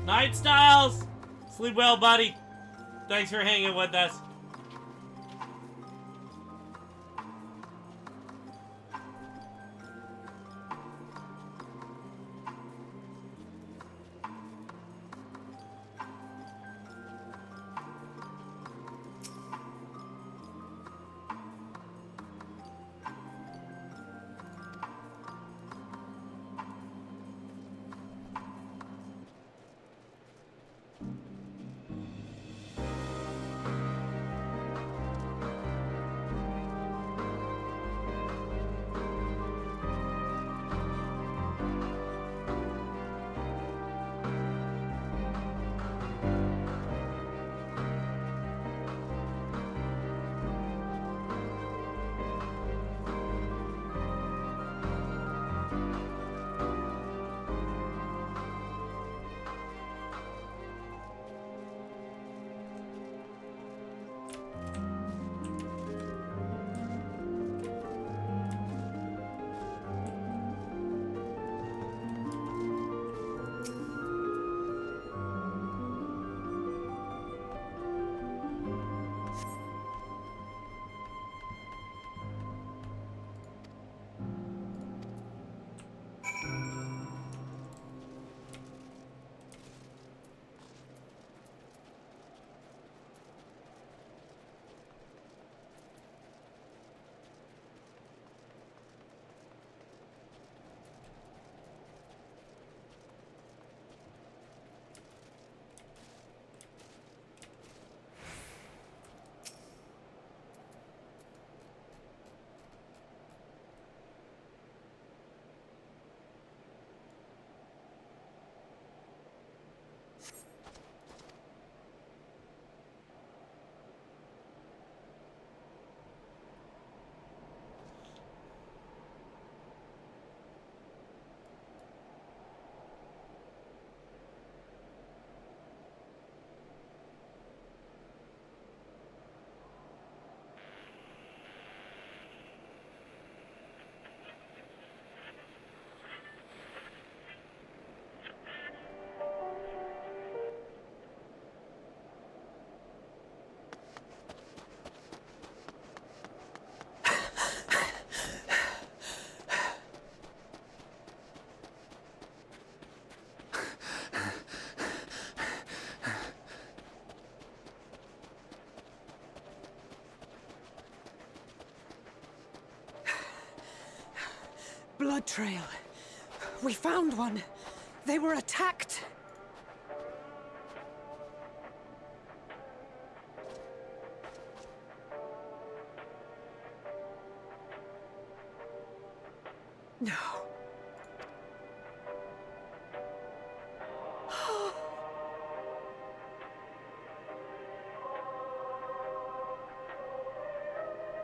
Night, Styles! Sleep well, buddy. Thanks for hanging with us. Blood trail. We found one. They were attacked. No.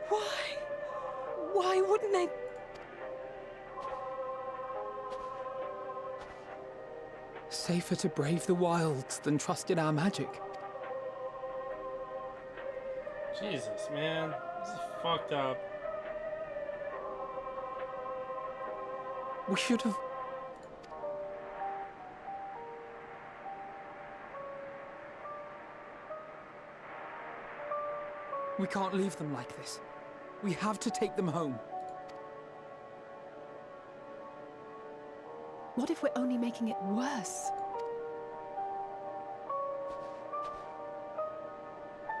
Why? Why wouldn't they? Safer to brave the wilds than trust in our magic. Jesus, man. This is fucked up. We should have... We can't leave them like this. We have to take them home. What if we're only making it worse?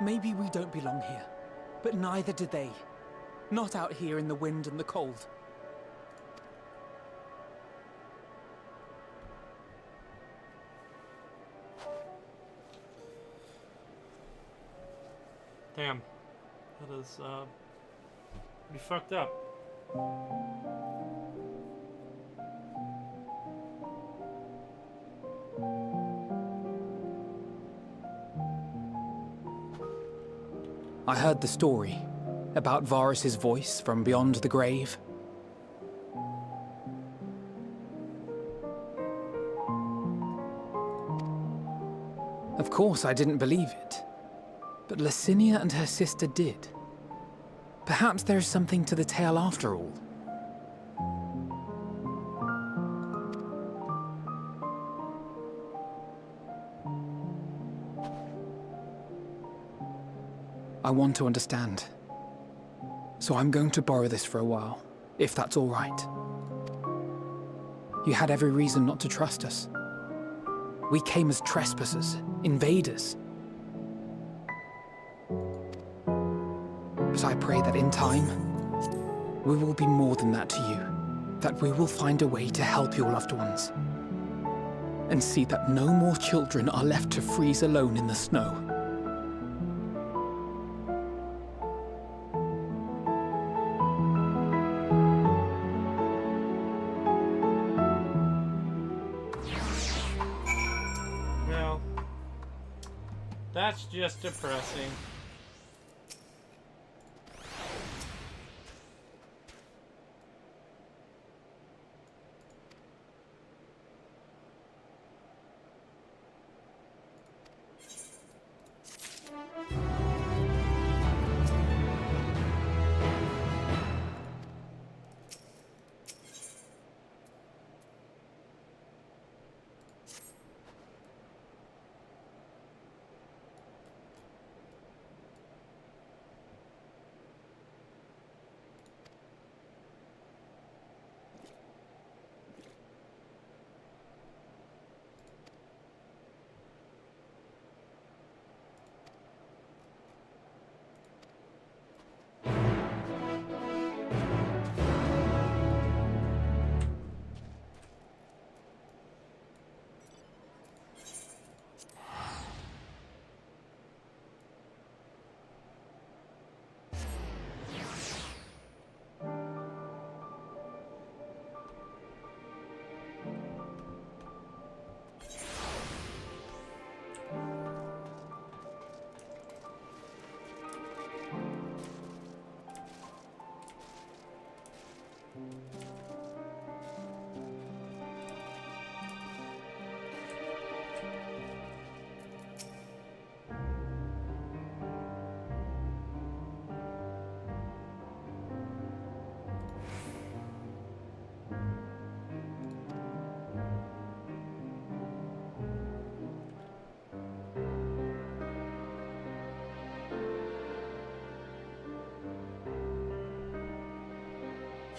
Maybe we don't belong here, but neither do they. Not out here in the wind and the cold. Damn. That is, pretty fucked up. I heard the story about Varus's voice from beyond the grave. Of course, I didn't believe it, but Licinia and her sister did. Perhaps there is something to the tale after all. I want to understand. So I'm going to borrow this for a while, if that's all right. You had every reason not to trust us. We came as trespassers, invaders. But I pray that in time, we will be more than that to you. That we will find a way to help your loved ones. And see that no more children are left to freeze alone in the snow. Well, that's just depressing.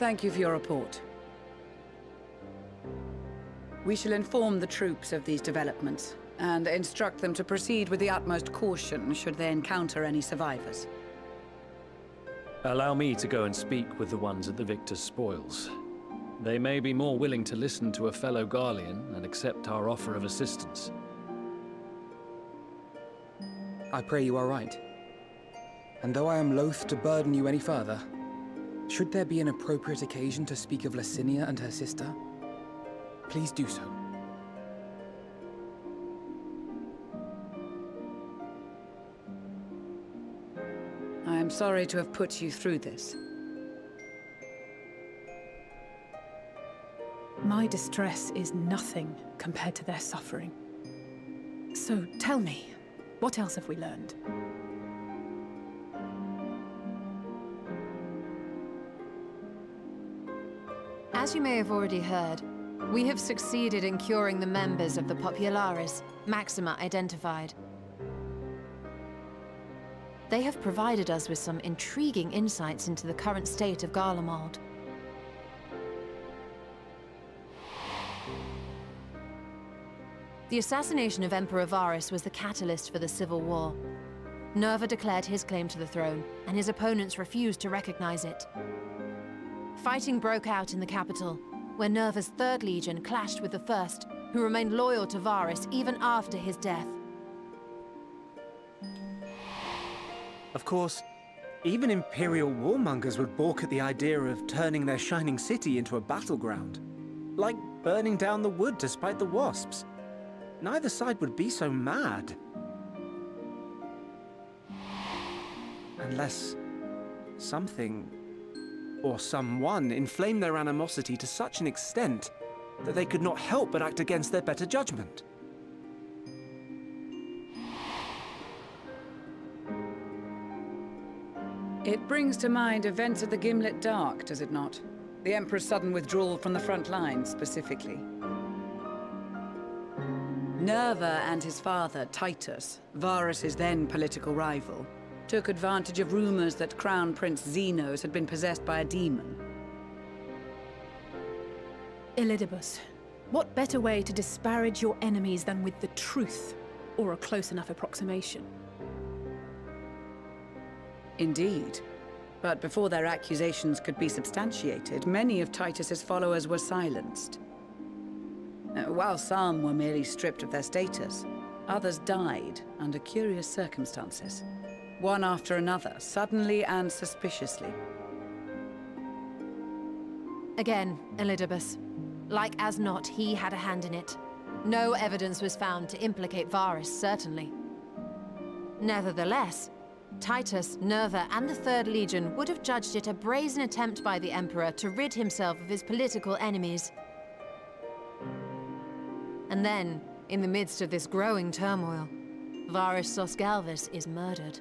Thank you for your report. We shall inform the troops of these developments, and instruct them to proceed with the utmost caution should they encounter any survivors. Allow me to go and speak with the ones at the victor's spoils. They may be more willing to listen to a fellow Garlean and accept our offer of assistance. I pray you are right. And though I am loath to burden you any further, should there be an appropriate occasion to speak of Licinia and her sister, please do so. I am sorry to have put you through this. My distress is nothing compared to their suffering. So tell me, what else have we learned? As you may have already heard, we have succeeded in curing the members of the Popularis, Maxima identified. They have provided us with some intriguing insights into the current state of Garlemald. The assassination of Emperor Varus was the catalyst for the civil war. Nerva declared his claim to the throne, and his opponents refused to recognize it. Fighting broke out in the capital, where Nerva's 3rd Legion clashed with the 1st, who remained loyal to Varus even after his death. Of course, even Imperial warmongers would balk at the idea of turning their shining city into a battleground. Like burning down the wood to spite the wasps. Neither side would be so mad. Unless something or someone inflamed their animosity to such an extent that they could not help but act against their better judgment. It brings to mind events at the Gimlet Dark, does it not? The Emperor's sudden withdrawal from the front lines, specifically. Nerva and his father, Titus, Varus's then political rival, Took advantage of rumors that Crown Prince Xenos had been possessed by a demon. Elidibus, what better way to disparage your enemies than with the truth, or a close enough approximation? Indeed. But before their accusations could be substantiated, many of Titus's followers were silenced. While some were merely stripped of their status, others died under curious circumstances. One after another, suddenly and suspiciously. Again, Elidibus. Like as not, he had a hand in it. No evidence was found to implicate Varus, certainly. Nevertheless, Titus, Nerva, and the Third Legion would have judged it a brazen attempt by the Emperor to rid himself of his political enemies. And then, in the midst of this growing turmoil, Varus Sosgalvis is murdered.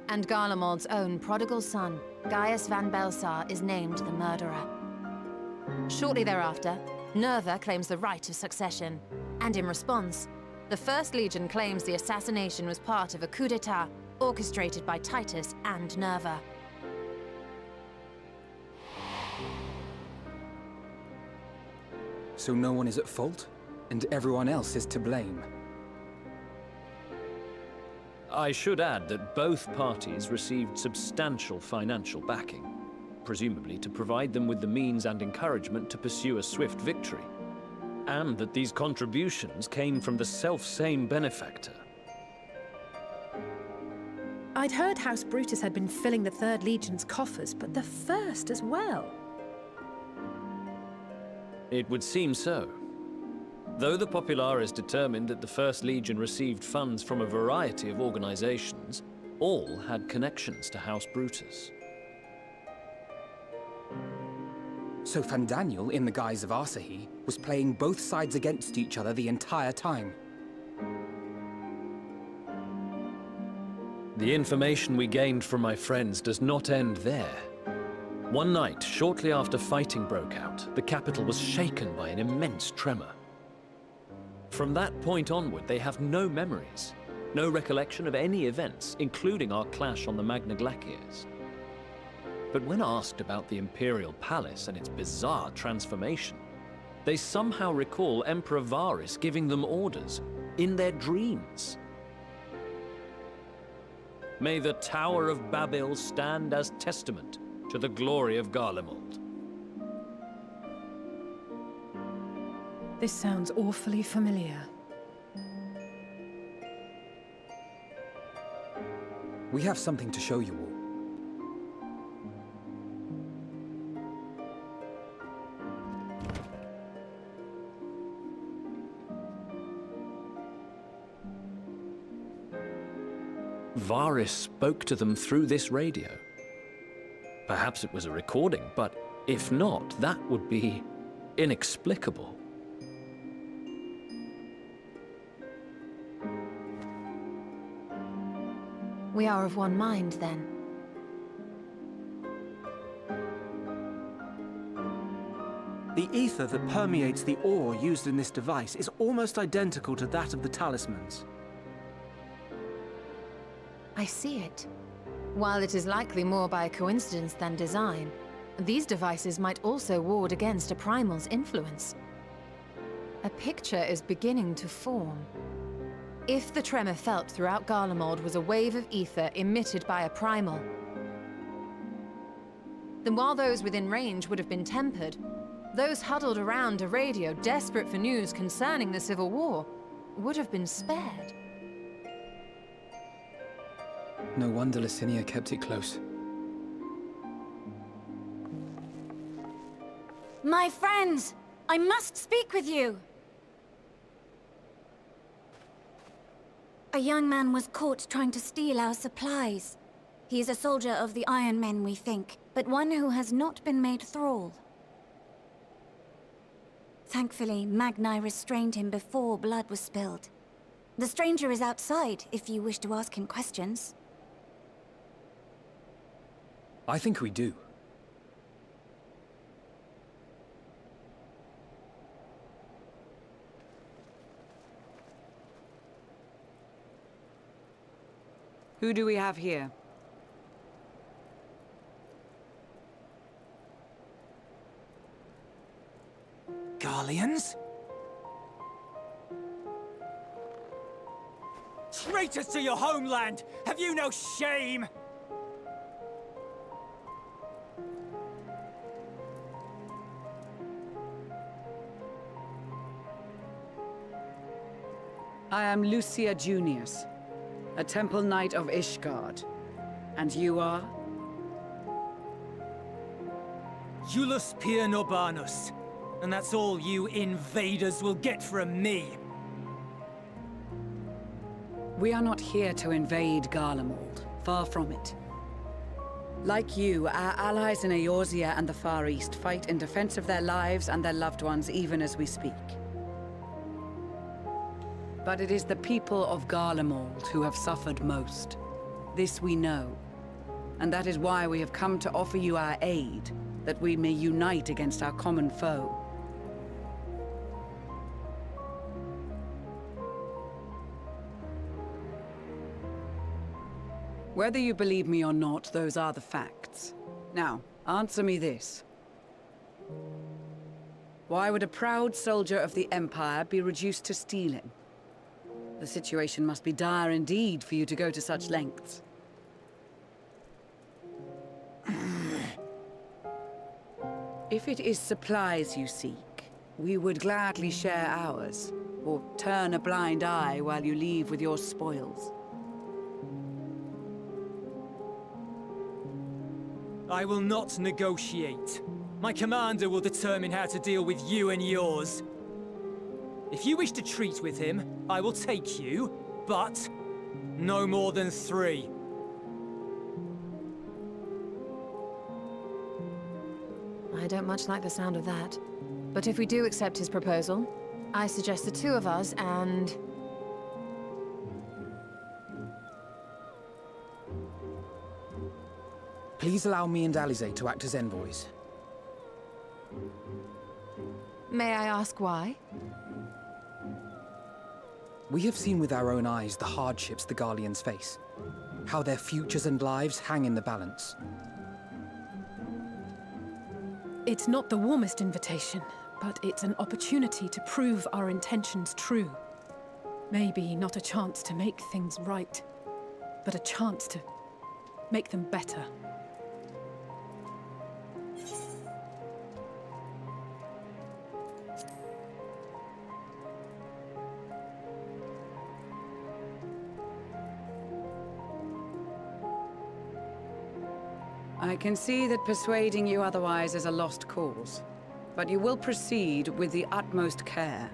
And Garlemald's own prodigal son, Gaius van Belsar, is named the murderer. Shortly thereafter, Nerva claims the right of succession, and in response, the First Legion claims the assassination was part of a coup d'etat orchestrated by Titus and Nerva. So no one is at fault, and everyone else is to blame. I should add that both parties received substantial financial backing, presumably to provide them with the means and encouragement to pursue a swift victory, and that these contributions came from the self-same benefactor. I'd heard House Brutus had been filling the Third Legion's coffers, but the First as well. It would seem so. Though the Populares determined that the First Legion received funds from a variety of organizations, all had connections to House Brutus. So Fandaniel, in the guise of Asahi, was playing both sides against each other the entire time. The information we gained from my friends does not end there. One night, shortly after fighting broke out, the capital was shaken by an immense tremor. From that point onward, they have no memories, no recollection of any events, including our clash on the Magna Glaciers. But when asked about the Imperial Palace and its bizarre transformation, they somehow recall Emperor Varus giving them orders in their dreams. May the Tower of Babel stand as testament to the glory of Garlemald. This sounds awfully familiar. We have something to show you all. Varus spoke to them through this radio. Perhaps it was a recording, but if not, that would be inexplicable. We are of one mind, then. The ether that permeates the ore used in this device is almost identical to that of the talismans. I see it. While it is likely more by coincidence than design, these devices might also ward against a primal's influence. A picture is beginning to form. If the tremor felt throughout Garlemald was a wave of ether emitted by a primal, then while those within range would have been tempered, those huddled around a radio desperate for news concerning the Civil War would have been spared. No wonder Licinia kept it close. My friends, I must speak with you. A young man was caught trying to steal our supplies. He is a soldier of the Iron Men, we think, but one who has not been made thrall. Thankfully, Magni restrained him before blood was spilled. The stranger is outside, if you wish to ask him questions. I think we do. Who do we have here? Garleans? Traitors to your homeland! Have you no shame? I am Lucia Junius, a Temple Knight of Ishgard. And you are? Julius Pier Norbanus. And that's all you invaders will get from me. We are not here to invade Garlemald. Far from it. Like you, our allies in Eorzea and the Far East fight in defense of their lives and their loved ones even as we speak. But it is the people of Garlemald who have suffered most. This we know. And that is why we have come to offer you our aid, that we may unite against our common foe. Whether you believe me or not, those are the facts. Now, answer me this. Why would a proud soldier of the Empire be reduced to stealing? The situation must be dire indeed for you to go to such lengths. If it is supplies you seek, we would gladly share ours, or turn a blind eye while you leave with your spoils. I will not negotiate. My commander will determine how to deal with you and yours. If you wish to treat with him, I will take you, but no more than 3. I don't much like the sound of that. But if we do accept his proposal, I suggest the 2 of us and... Please allow me and Alize to act as envoys. May I ask why? We have seen with our own eyes the hardships the Garleans face. How their futures and lives hang in the balance. It's not the warmest invitation, but it's an opportunity to prove our intentions true. Maybe not a chance to make things right, but a chance to make them better. I can see that persuading you otherwise is a lost cause, but you will proceed with the utmost care.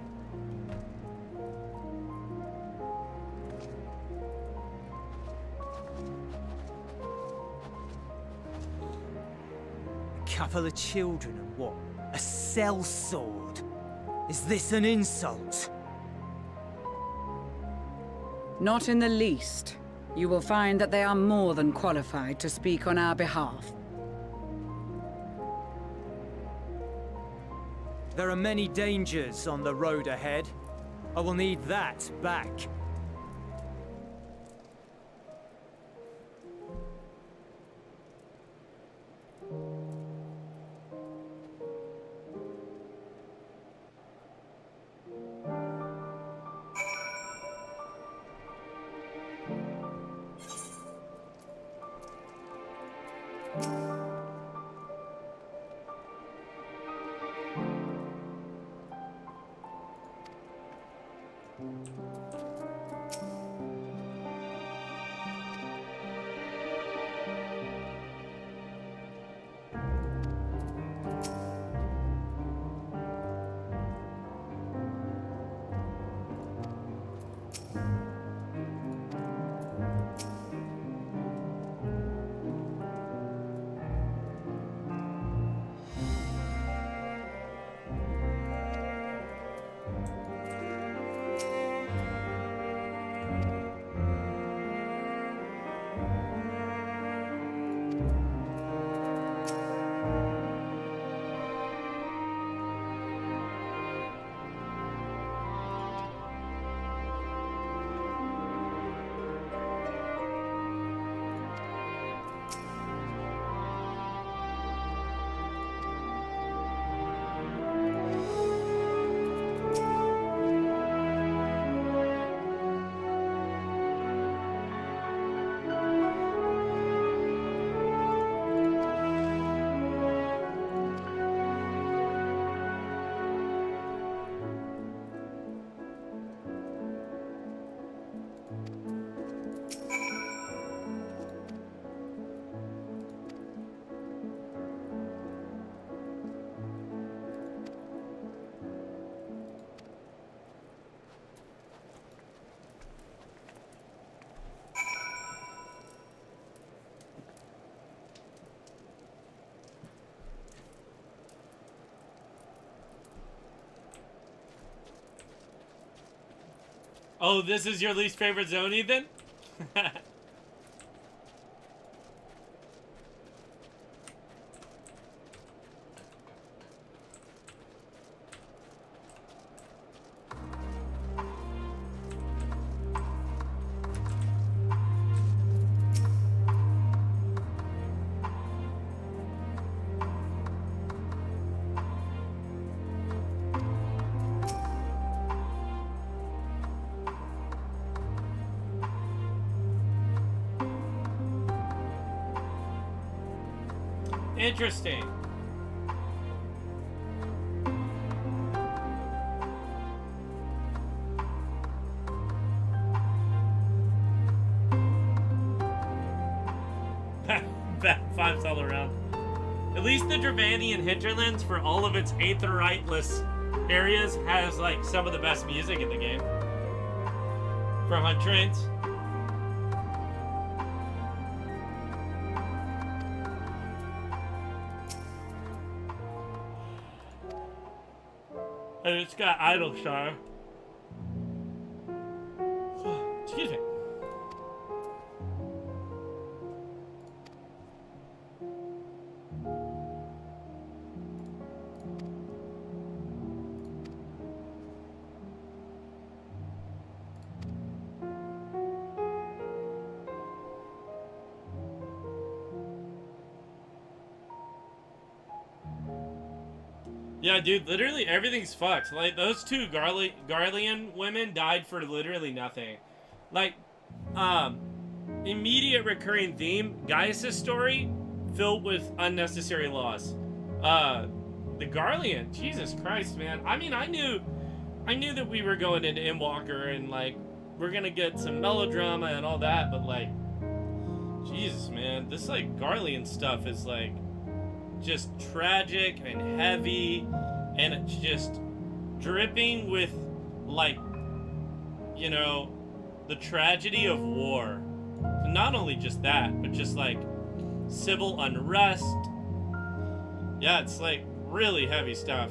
A couple of children and what? A sellsword? Is this an insult? Not in the least. You will find that they are more than qualified to speak on our behalf. There are many dangers on the road ahead. I will need that back. Oh, this is your least favorite zone, Ethan? Interesting. Bad vibes all around. At least the Dravanian hinterlands, for all of its aetheryteless areas, has like some of the best music in the game. For Hunt Trains. And it's got Idleshire. Excuse me. Yeah, dude, literally everything's fucked. Like, those two Garlean women died for literally nothing. Like, immediate recurring theme, Gaius' story, filled with unnecessary loss. The Garlean, Jesus Christ, man. I mean, I knew that we were going into Endwalker and, like, we're gonna get some melodrama and all that, but, like, Jesus, man. This, like, Garlean stuff is, like, just tragic and heavy, and it's just dripping with, like, you know, the tragedy of war. And not only just that, but just like civil unrest. Yeah, it's like really heavy stuff.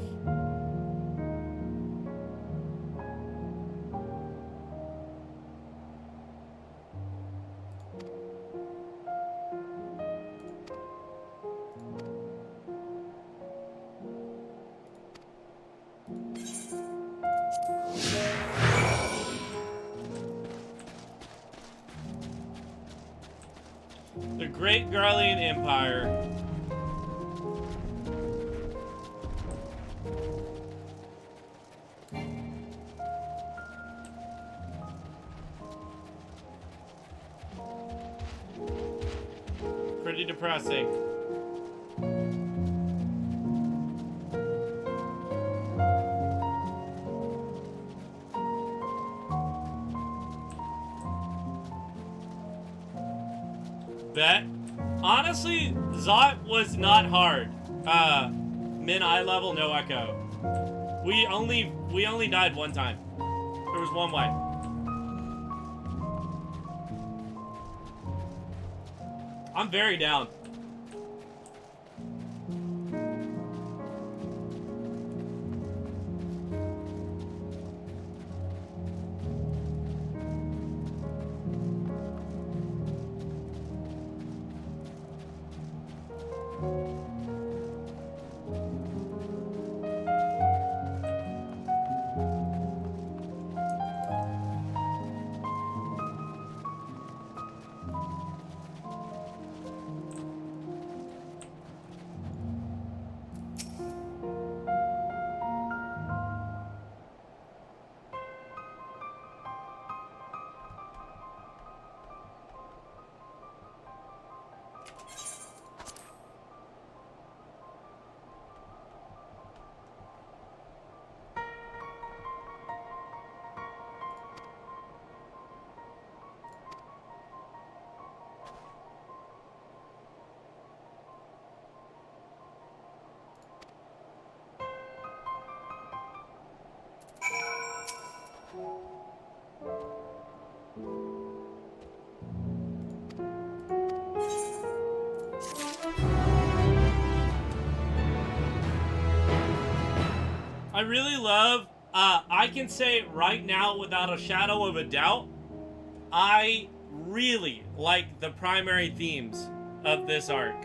The Great Garlean Empire. Pretty depressing. Bet. Honestly, Zot was not hard. Min eye level, no echo. We only died one time. There was one wipe. I'm very down. I can say right now, without a shadow of a doubt, I really like the primary themes of this arc.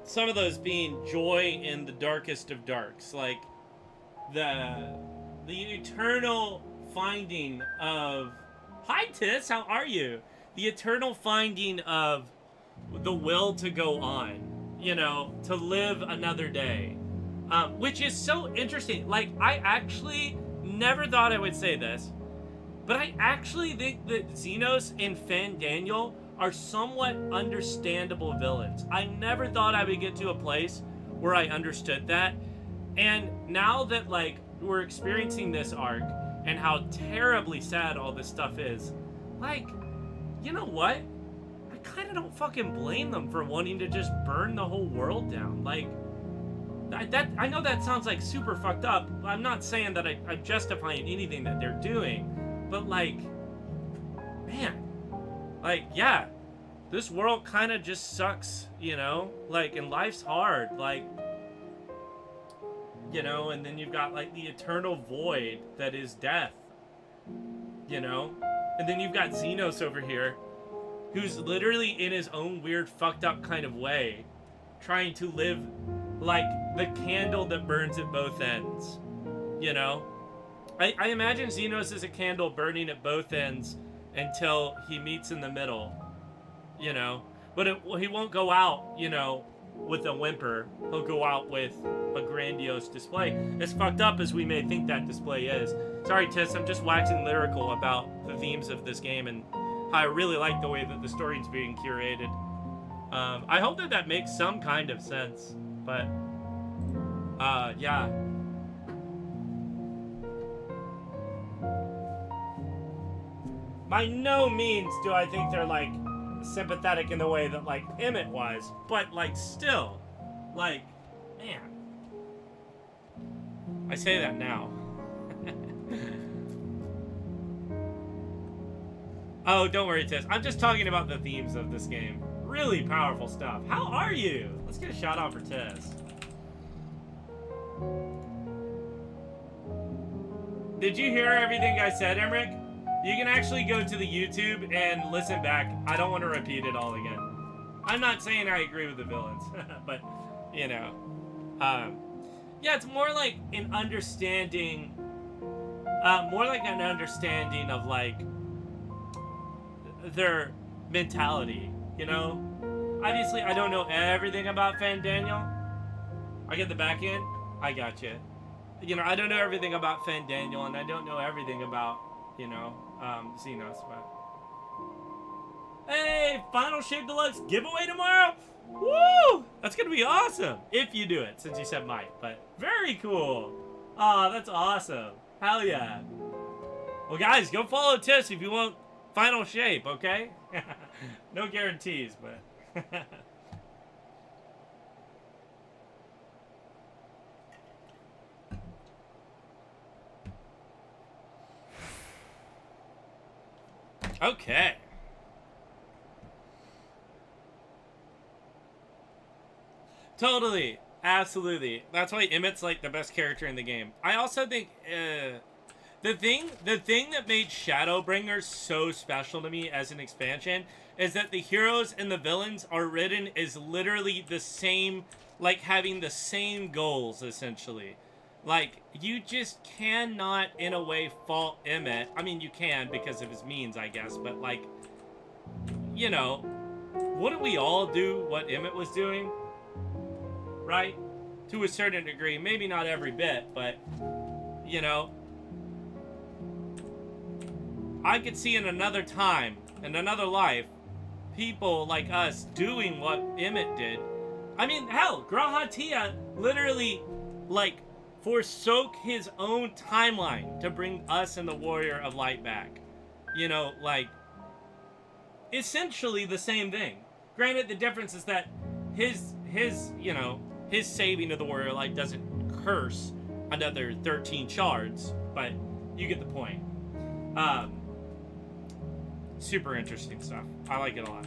Some of those being joy in the darkest of darks, like the eternal finding of, hi Tis, how are you? The eternal finding of the will to go on, you know, to live another day, which is so interesting. Like, I actually never thought I would say this, but I actually think that Xenos and Fandaniel are somewhat understandable villains. I never thought I would get to a place where I understood that. And now that, like, we're experiencing this arc and how terribly sad all this stuff is, like, you know what? I kind of don't fucking blame them for wanting to just burn the whole world down. Like, I know that sounds like super fucked up. I'm not saying that I'm justifying anything that they're doing, but like, man, like, yeah, this world kind of just sucks, you know? Like, and life's hard, like, you know, and then you've got, like, the eternal void that is death, you know? And then you've got Xenos over here, who's literally in his own weird, fucked up kind of way, trying to live like the candle that burns at both ends, you know? I imagine Xenos is a candle burning at both ends until he meets in the middle, you know? But he won't go out, you know, with a whimper. He'll go out with a grandiose display. As fucked up as we may think that display is. Sorry, Tiss, I'm just waxing lyrical about the themes of this game and how I really like the way that the story's being curated. I hope that that makes some kind of sense, but, yeah. By no means do I think they're, like, sympathetic in the way that, like, Emmett was, but, like, still, like, man. I say that now. Oh, don't worry, Tess. I'm just talking about the themes of this game. Really powerful stuff. How are you? Let's get a shout out for Tess. Did you hear everything I said, Emmerich? You can actually go to the YouTube and listen back. I don't want to repeat it all again. I'm not saying I agree with the villains, but, you know. Yeah, it's more like an understanding, of, like, their mentality, you know? Obviously, I don't know everything about Fandaniel. I get the back end? I got you. You know, I don't know everything about Fandaniel, and I don't know everything about, you know, Xenos, but... Hey, Final Shape Deluxe giveaway tomorrow? Woo! That's gonna be awesome, if you do it, since you said might, but very cool. Aw, that's awesome. Hell yeah. Well, guys, go follow Tiss if you want Final Shape, okay? No guarantees, but... Okay. Totally. Absolutely. That's why Emmett's like the best character in the game. I also think the thing that made Shadowbringers so special to me as an expansion is that the heroes and the villains are written as literally the same, like having the same goals essentially. Like, you just cannot, in a way, fault Emmett. I mean, you can because of his means, I guess, but, like, you know, wouldn't we all do what Emmett was doing? Right? To a certain degree. Maybe not every bit, but, you know, I could see in another time, in another life, people like us doing what Emmett did. I mean, hell, Grahatia literally, like, forsook his own timeline to bring us and the Warrior of Light back. You know, like, essentially the same thing. Granted, the difference is that his you know, his saving of the Warrior of Light doesn't curse another 13 shards, but you get the point. Super interesting stuff. I like it a lot.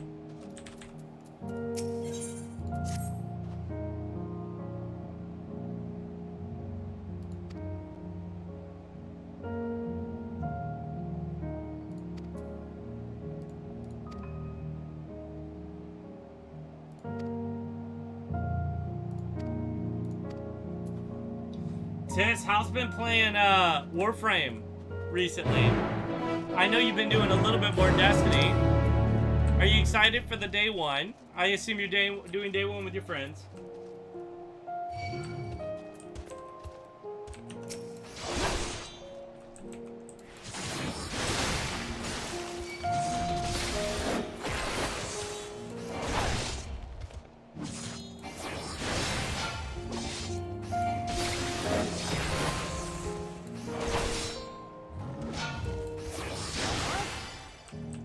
Tis, how's been playing Warframe recently? I know you've been doing a little bit more Destiny. Are you excited for the day one? I assume you're doing day one with your friends.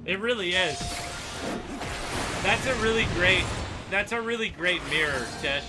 It really is. That's a really great mirror, Tish.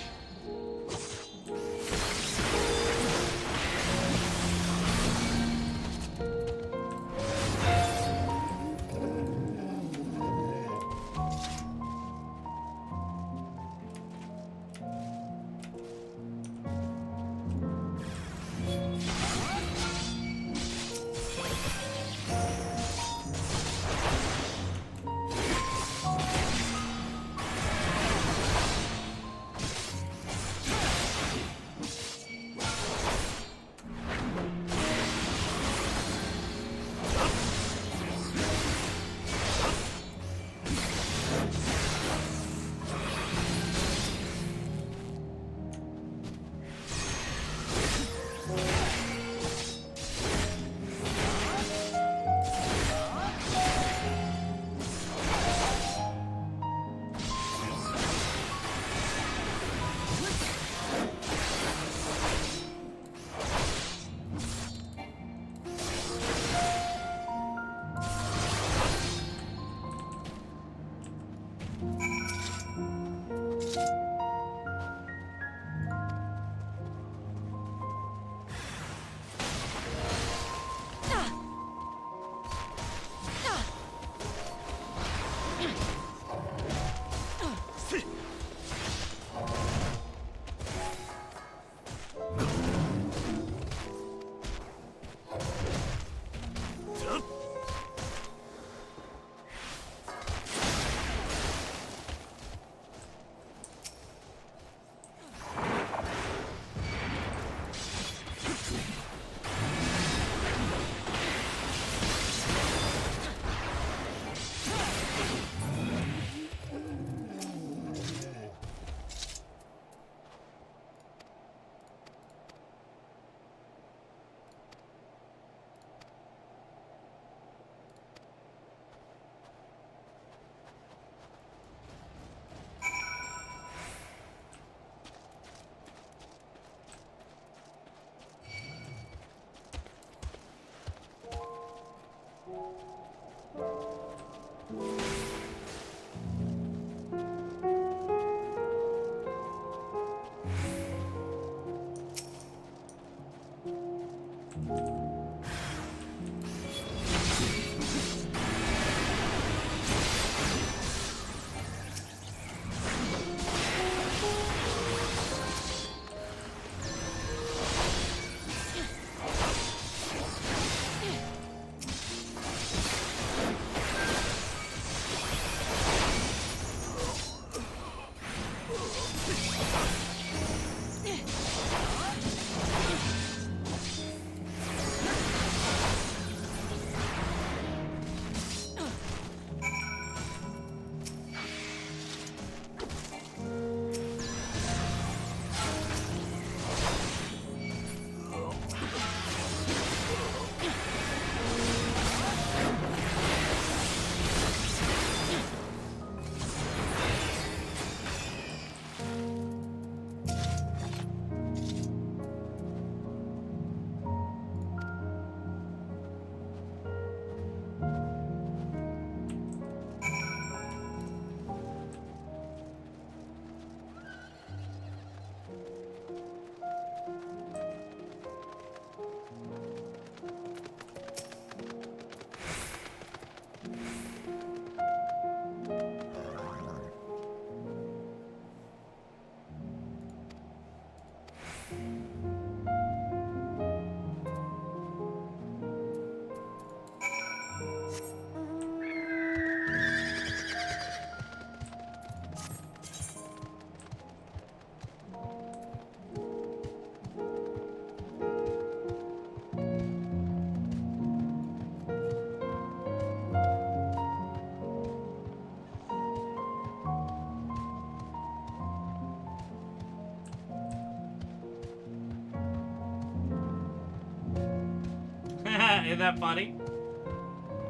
Isn't that funny?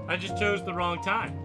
I just chose the wrong time.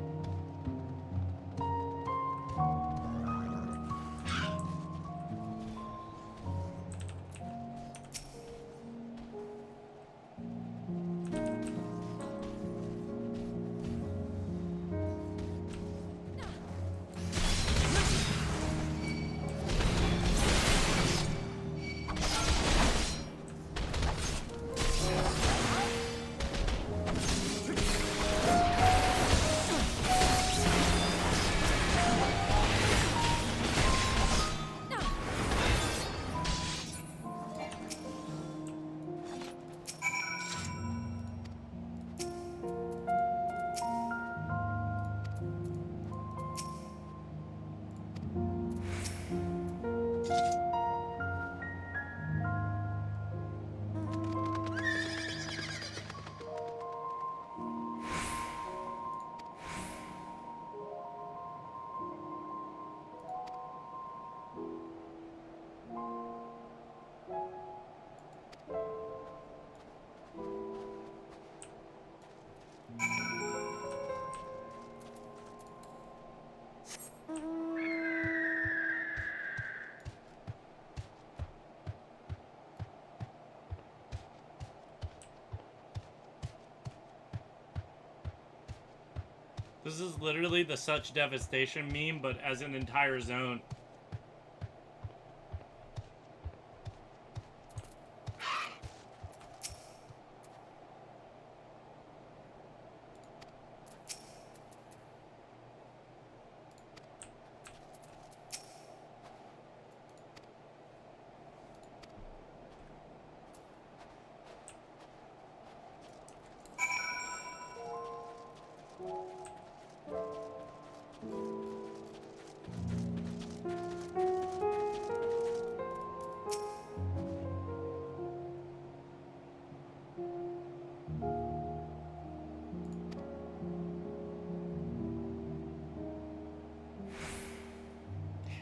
This is literally the Such Devastation meme, but as an entire zone.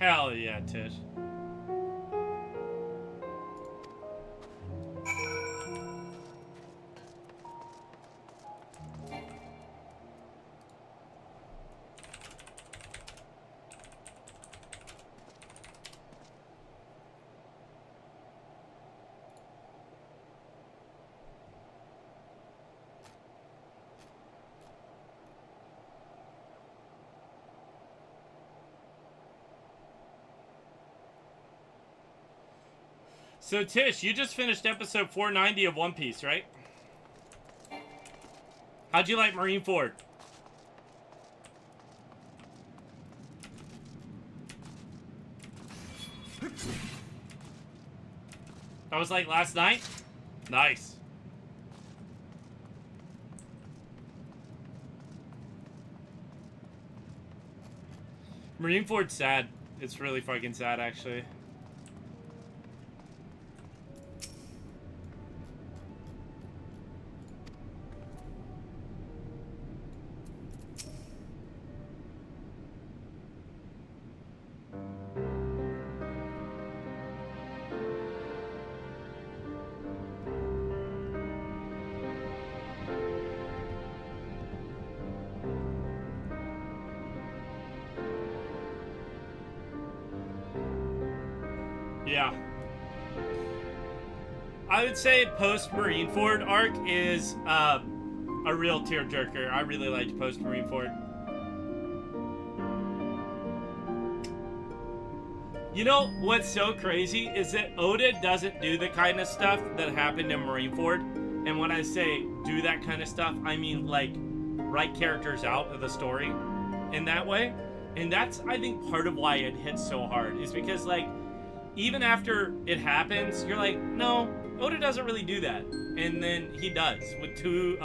Hell yeah, Tish. So Tish, you just finished episode 490 of One Piece, right? How'd you like Marineford? That was like last night? Nice. Marineford's sad. It's really fucking sad, actually. Yeah. I would say post Marineford arc is a real tearjerker. I really liked post Marineford. You know what's so crazy is that Oda doesn't do the kind of stuff that happened in Marineford. And when I say do that kind of stuff, I mean like write characters out of the story in that way. And that's, I think, part of why it hits so hard is because, like, even after it happens, you're like, no, Oda doesn't really do that. And then he does with two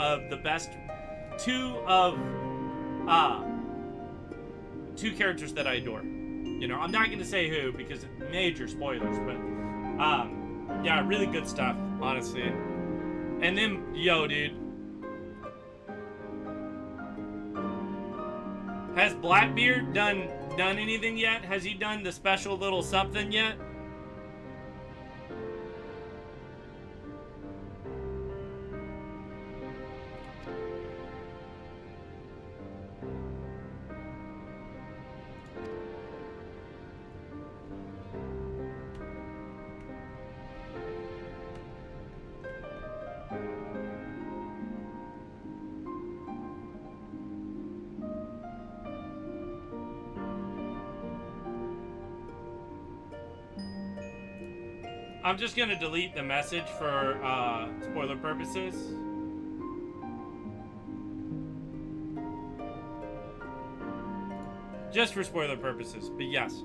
characters that I adore. You know, I'm not going to say who because major spoilers, but yeah, really good stuff, honestly. And then, yo, dude. Has Blackbeard done anything yet? Has he done the special little something yet? I'm just gonna delete the message for spoiler purposes. Just for spoiler purposes, but yes.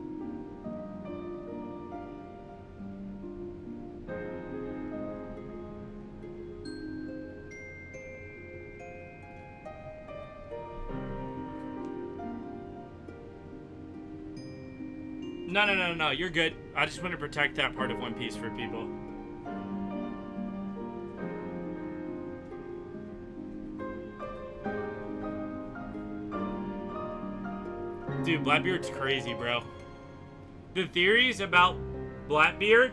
No, you're good. I just want to protect that part of One Piece for people. Dude, Blackbeard's crazy, bro. The theories about Blackbeard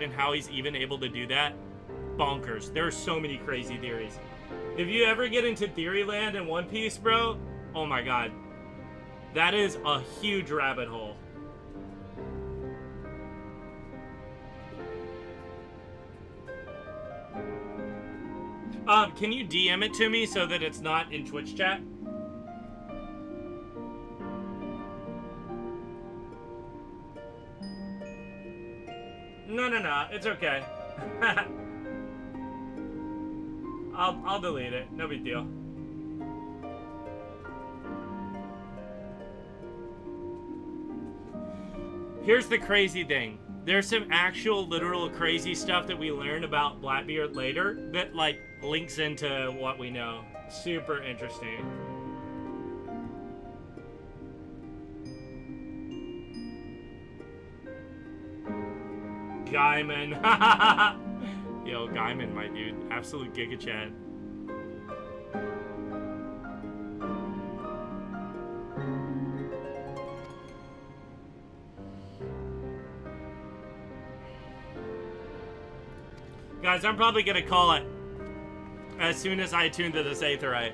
and how he's even able to do that, bonkers. There are so many crazy theories. If you ever get into theory land in One Piece, bro, oh my god. That is a huge rabbit hole. Can you DM it to me so that it's not in Twitch chat? No, it's okay. I'll delete it. No big deal. Here's the crazy thing. There's some actual literal crazy stuff that we learn about Blackbeard later that like links into what we know. Super interesting. Gaiman. Yo, Gaiman, my dude. Absolute Giga Chad. Guys, I'm probably gonna call it as soon as I tune to this Aetherite.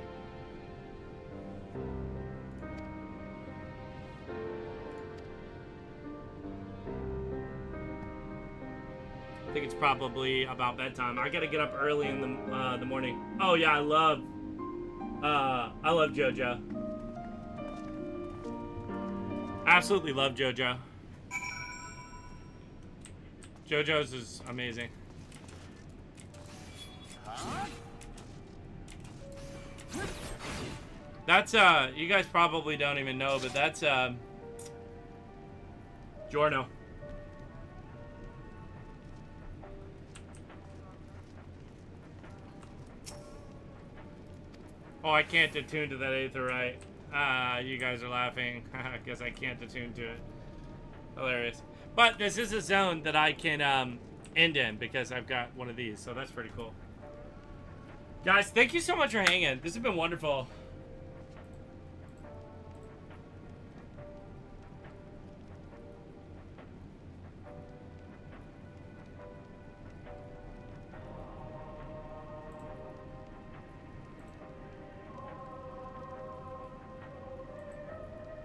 I think it's probably about bedtime. I gotta get up early in the morning. Oh yeah, I love JoJo. Absolutely love JoJo. JoJo's is amazing. That's you guys probably don't even know, but that's Giorno. Oh, I can't attune to that Aetherite. You guys are laughing because I can't attune to it. Hilarious. But this is a zone that I can end in because I've got one of these, so that's pretty cool. Guys, thank you so much for hanging. This has been wonderful.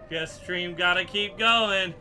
Guess stream gotta keep going.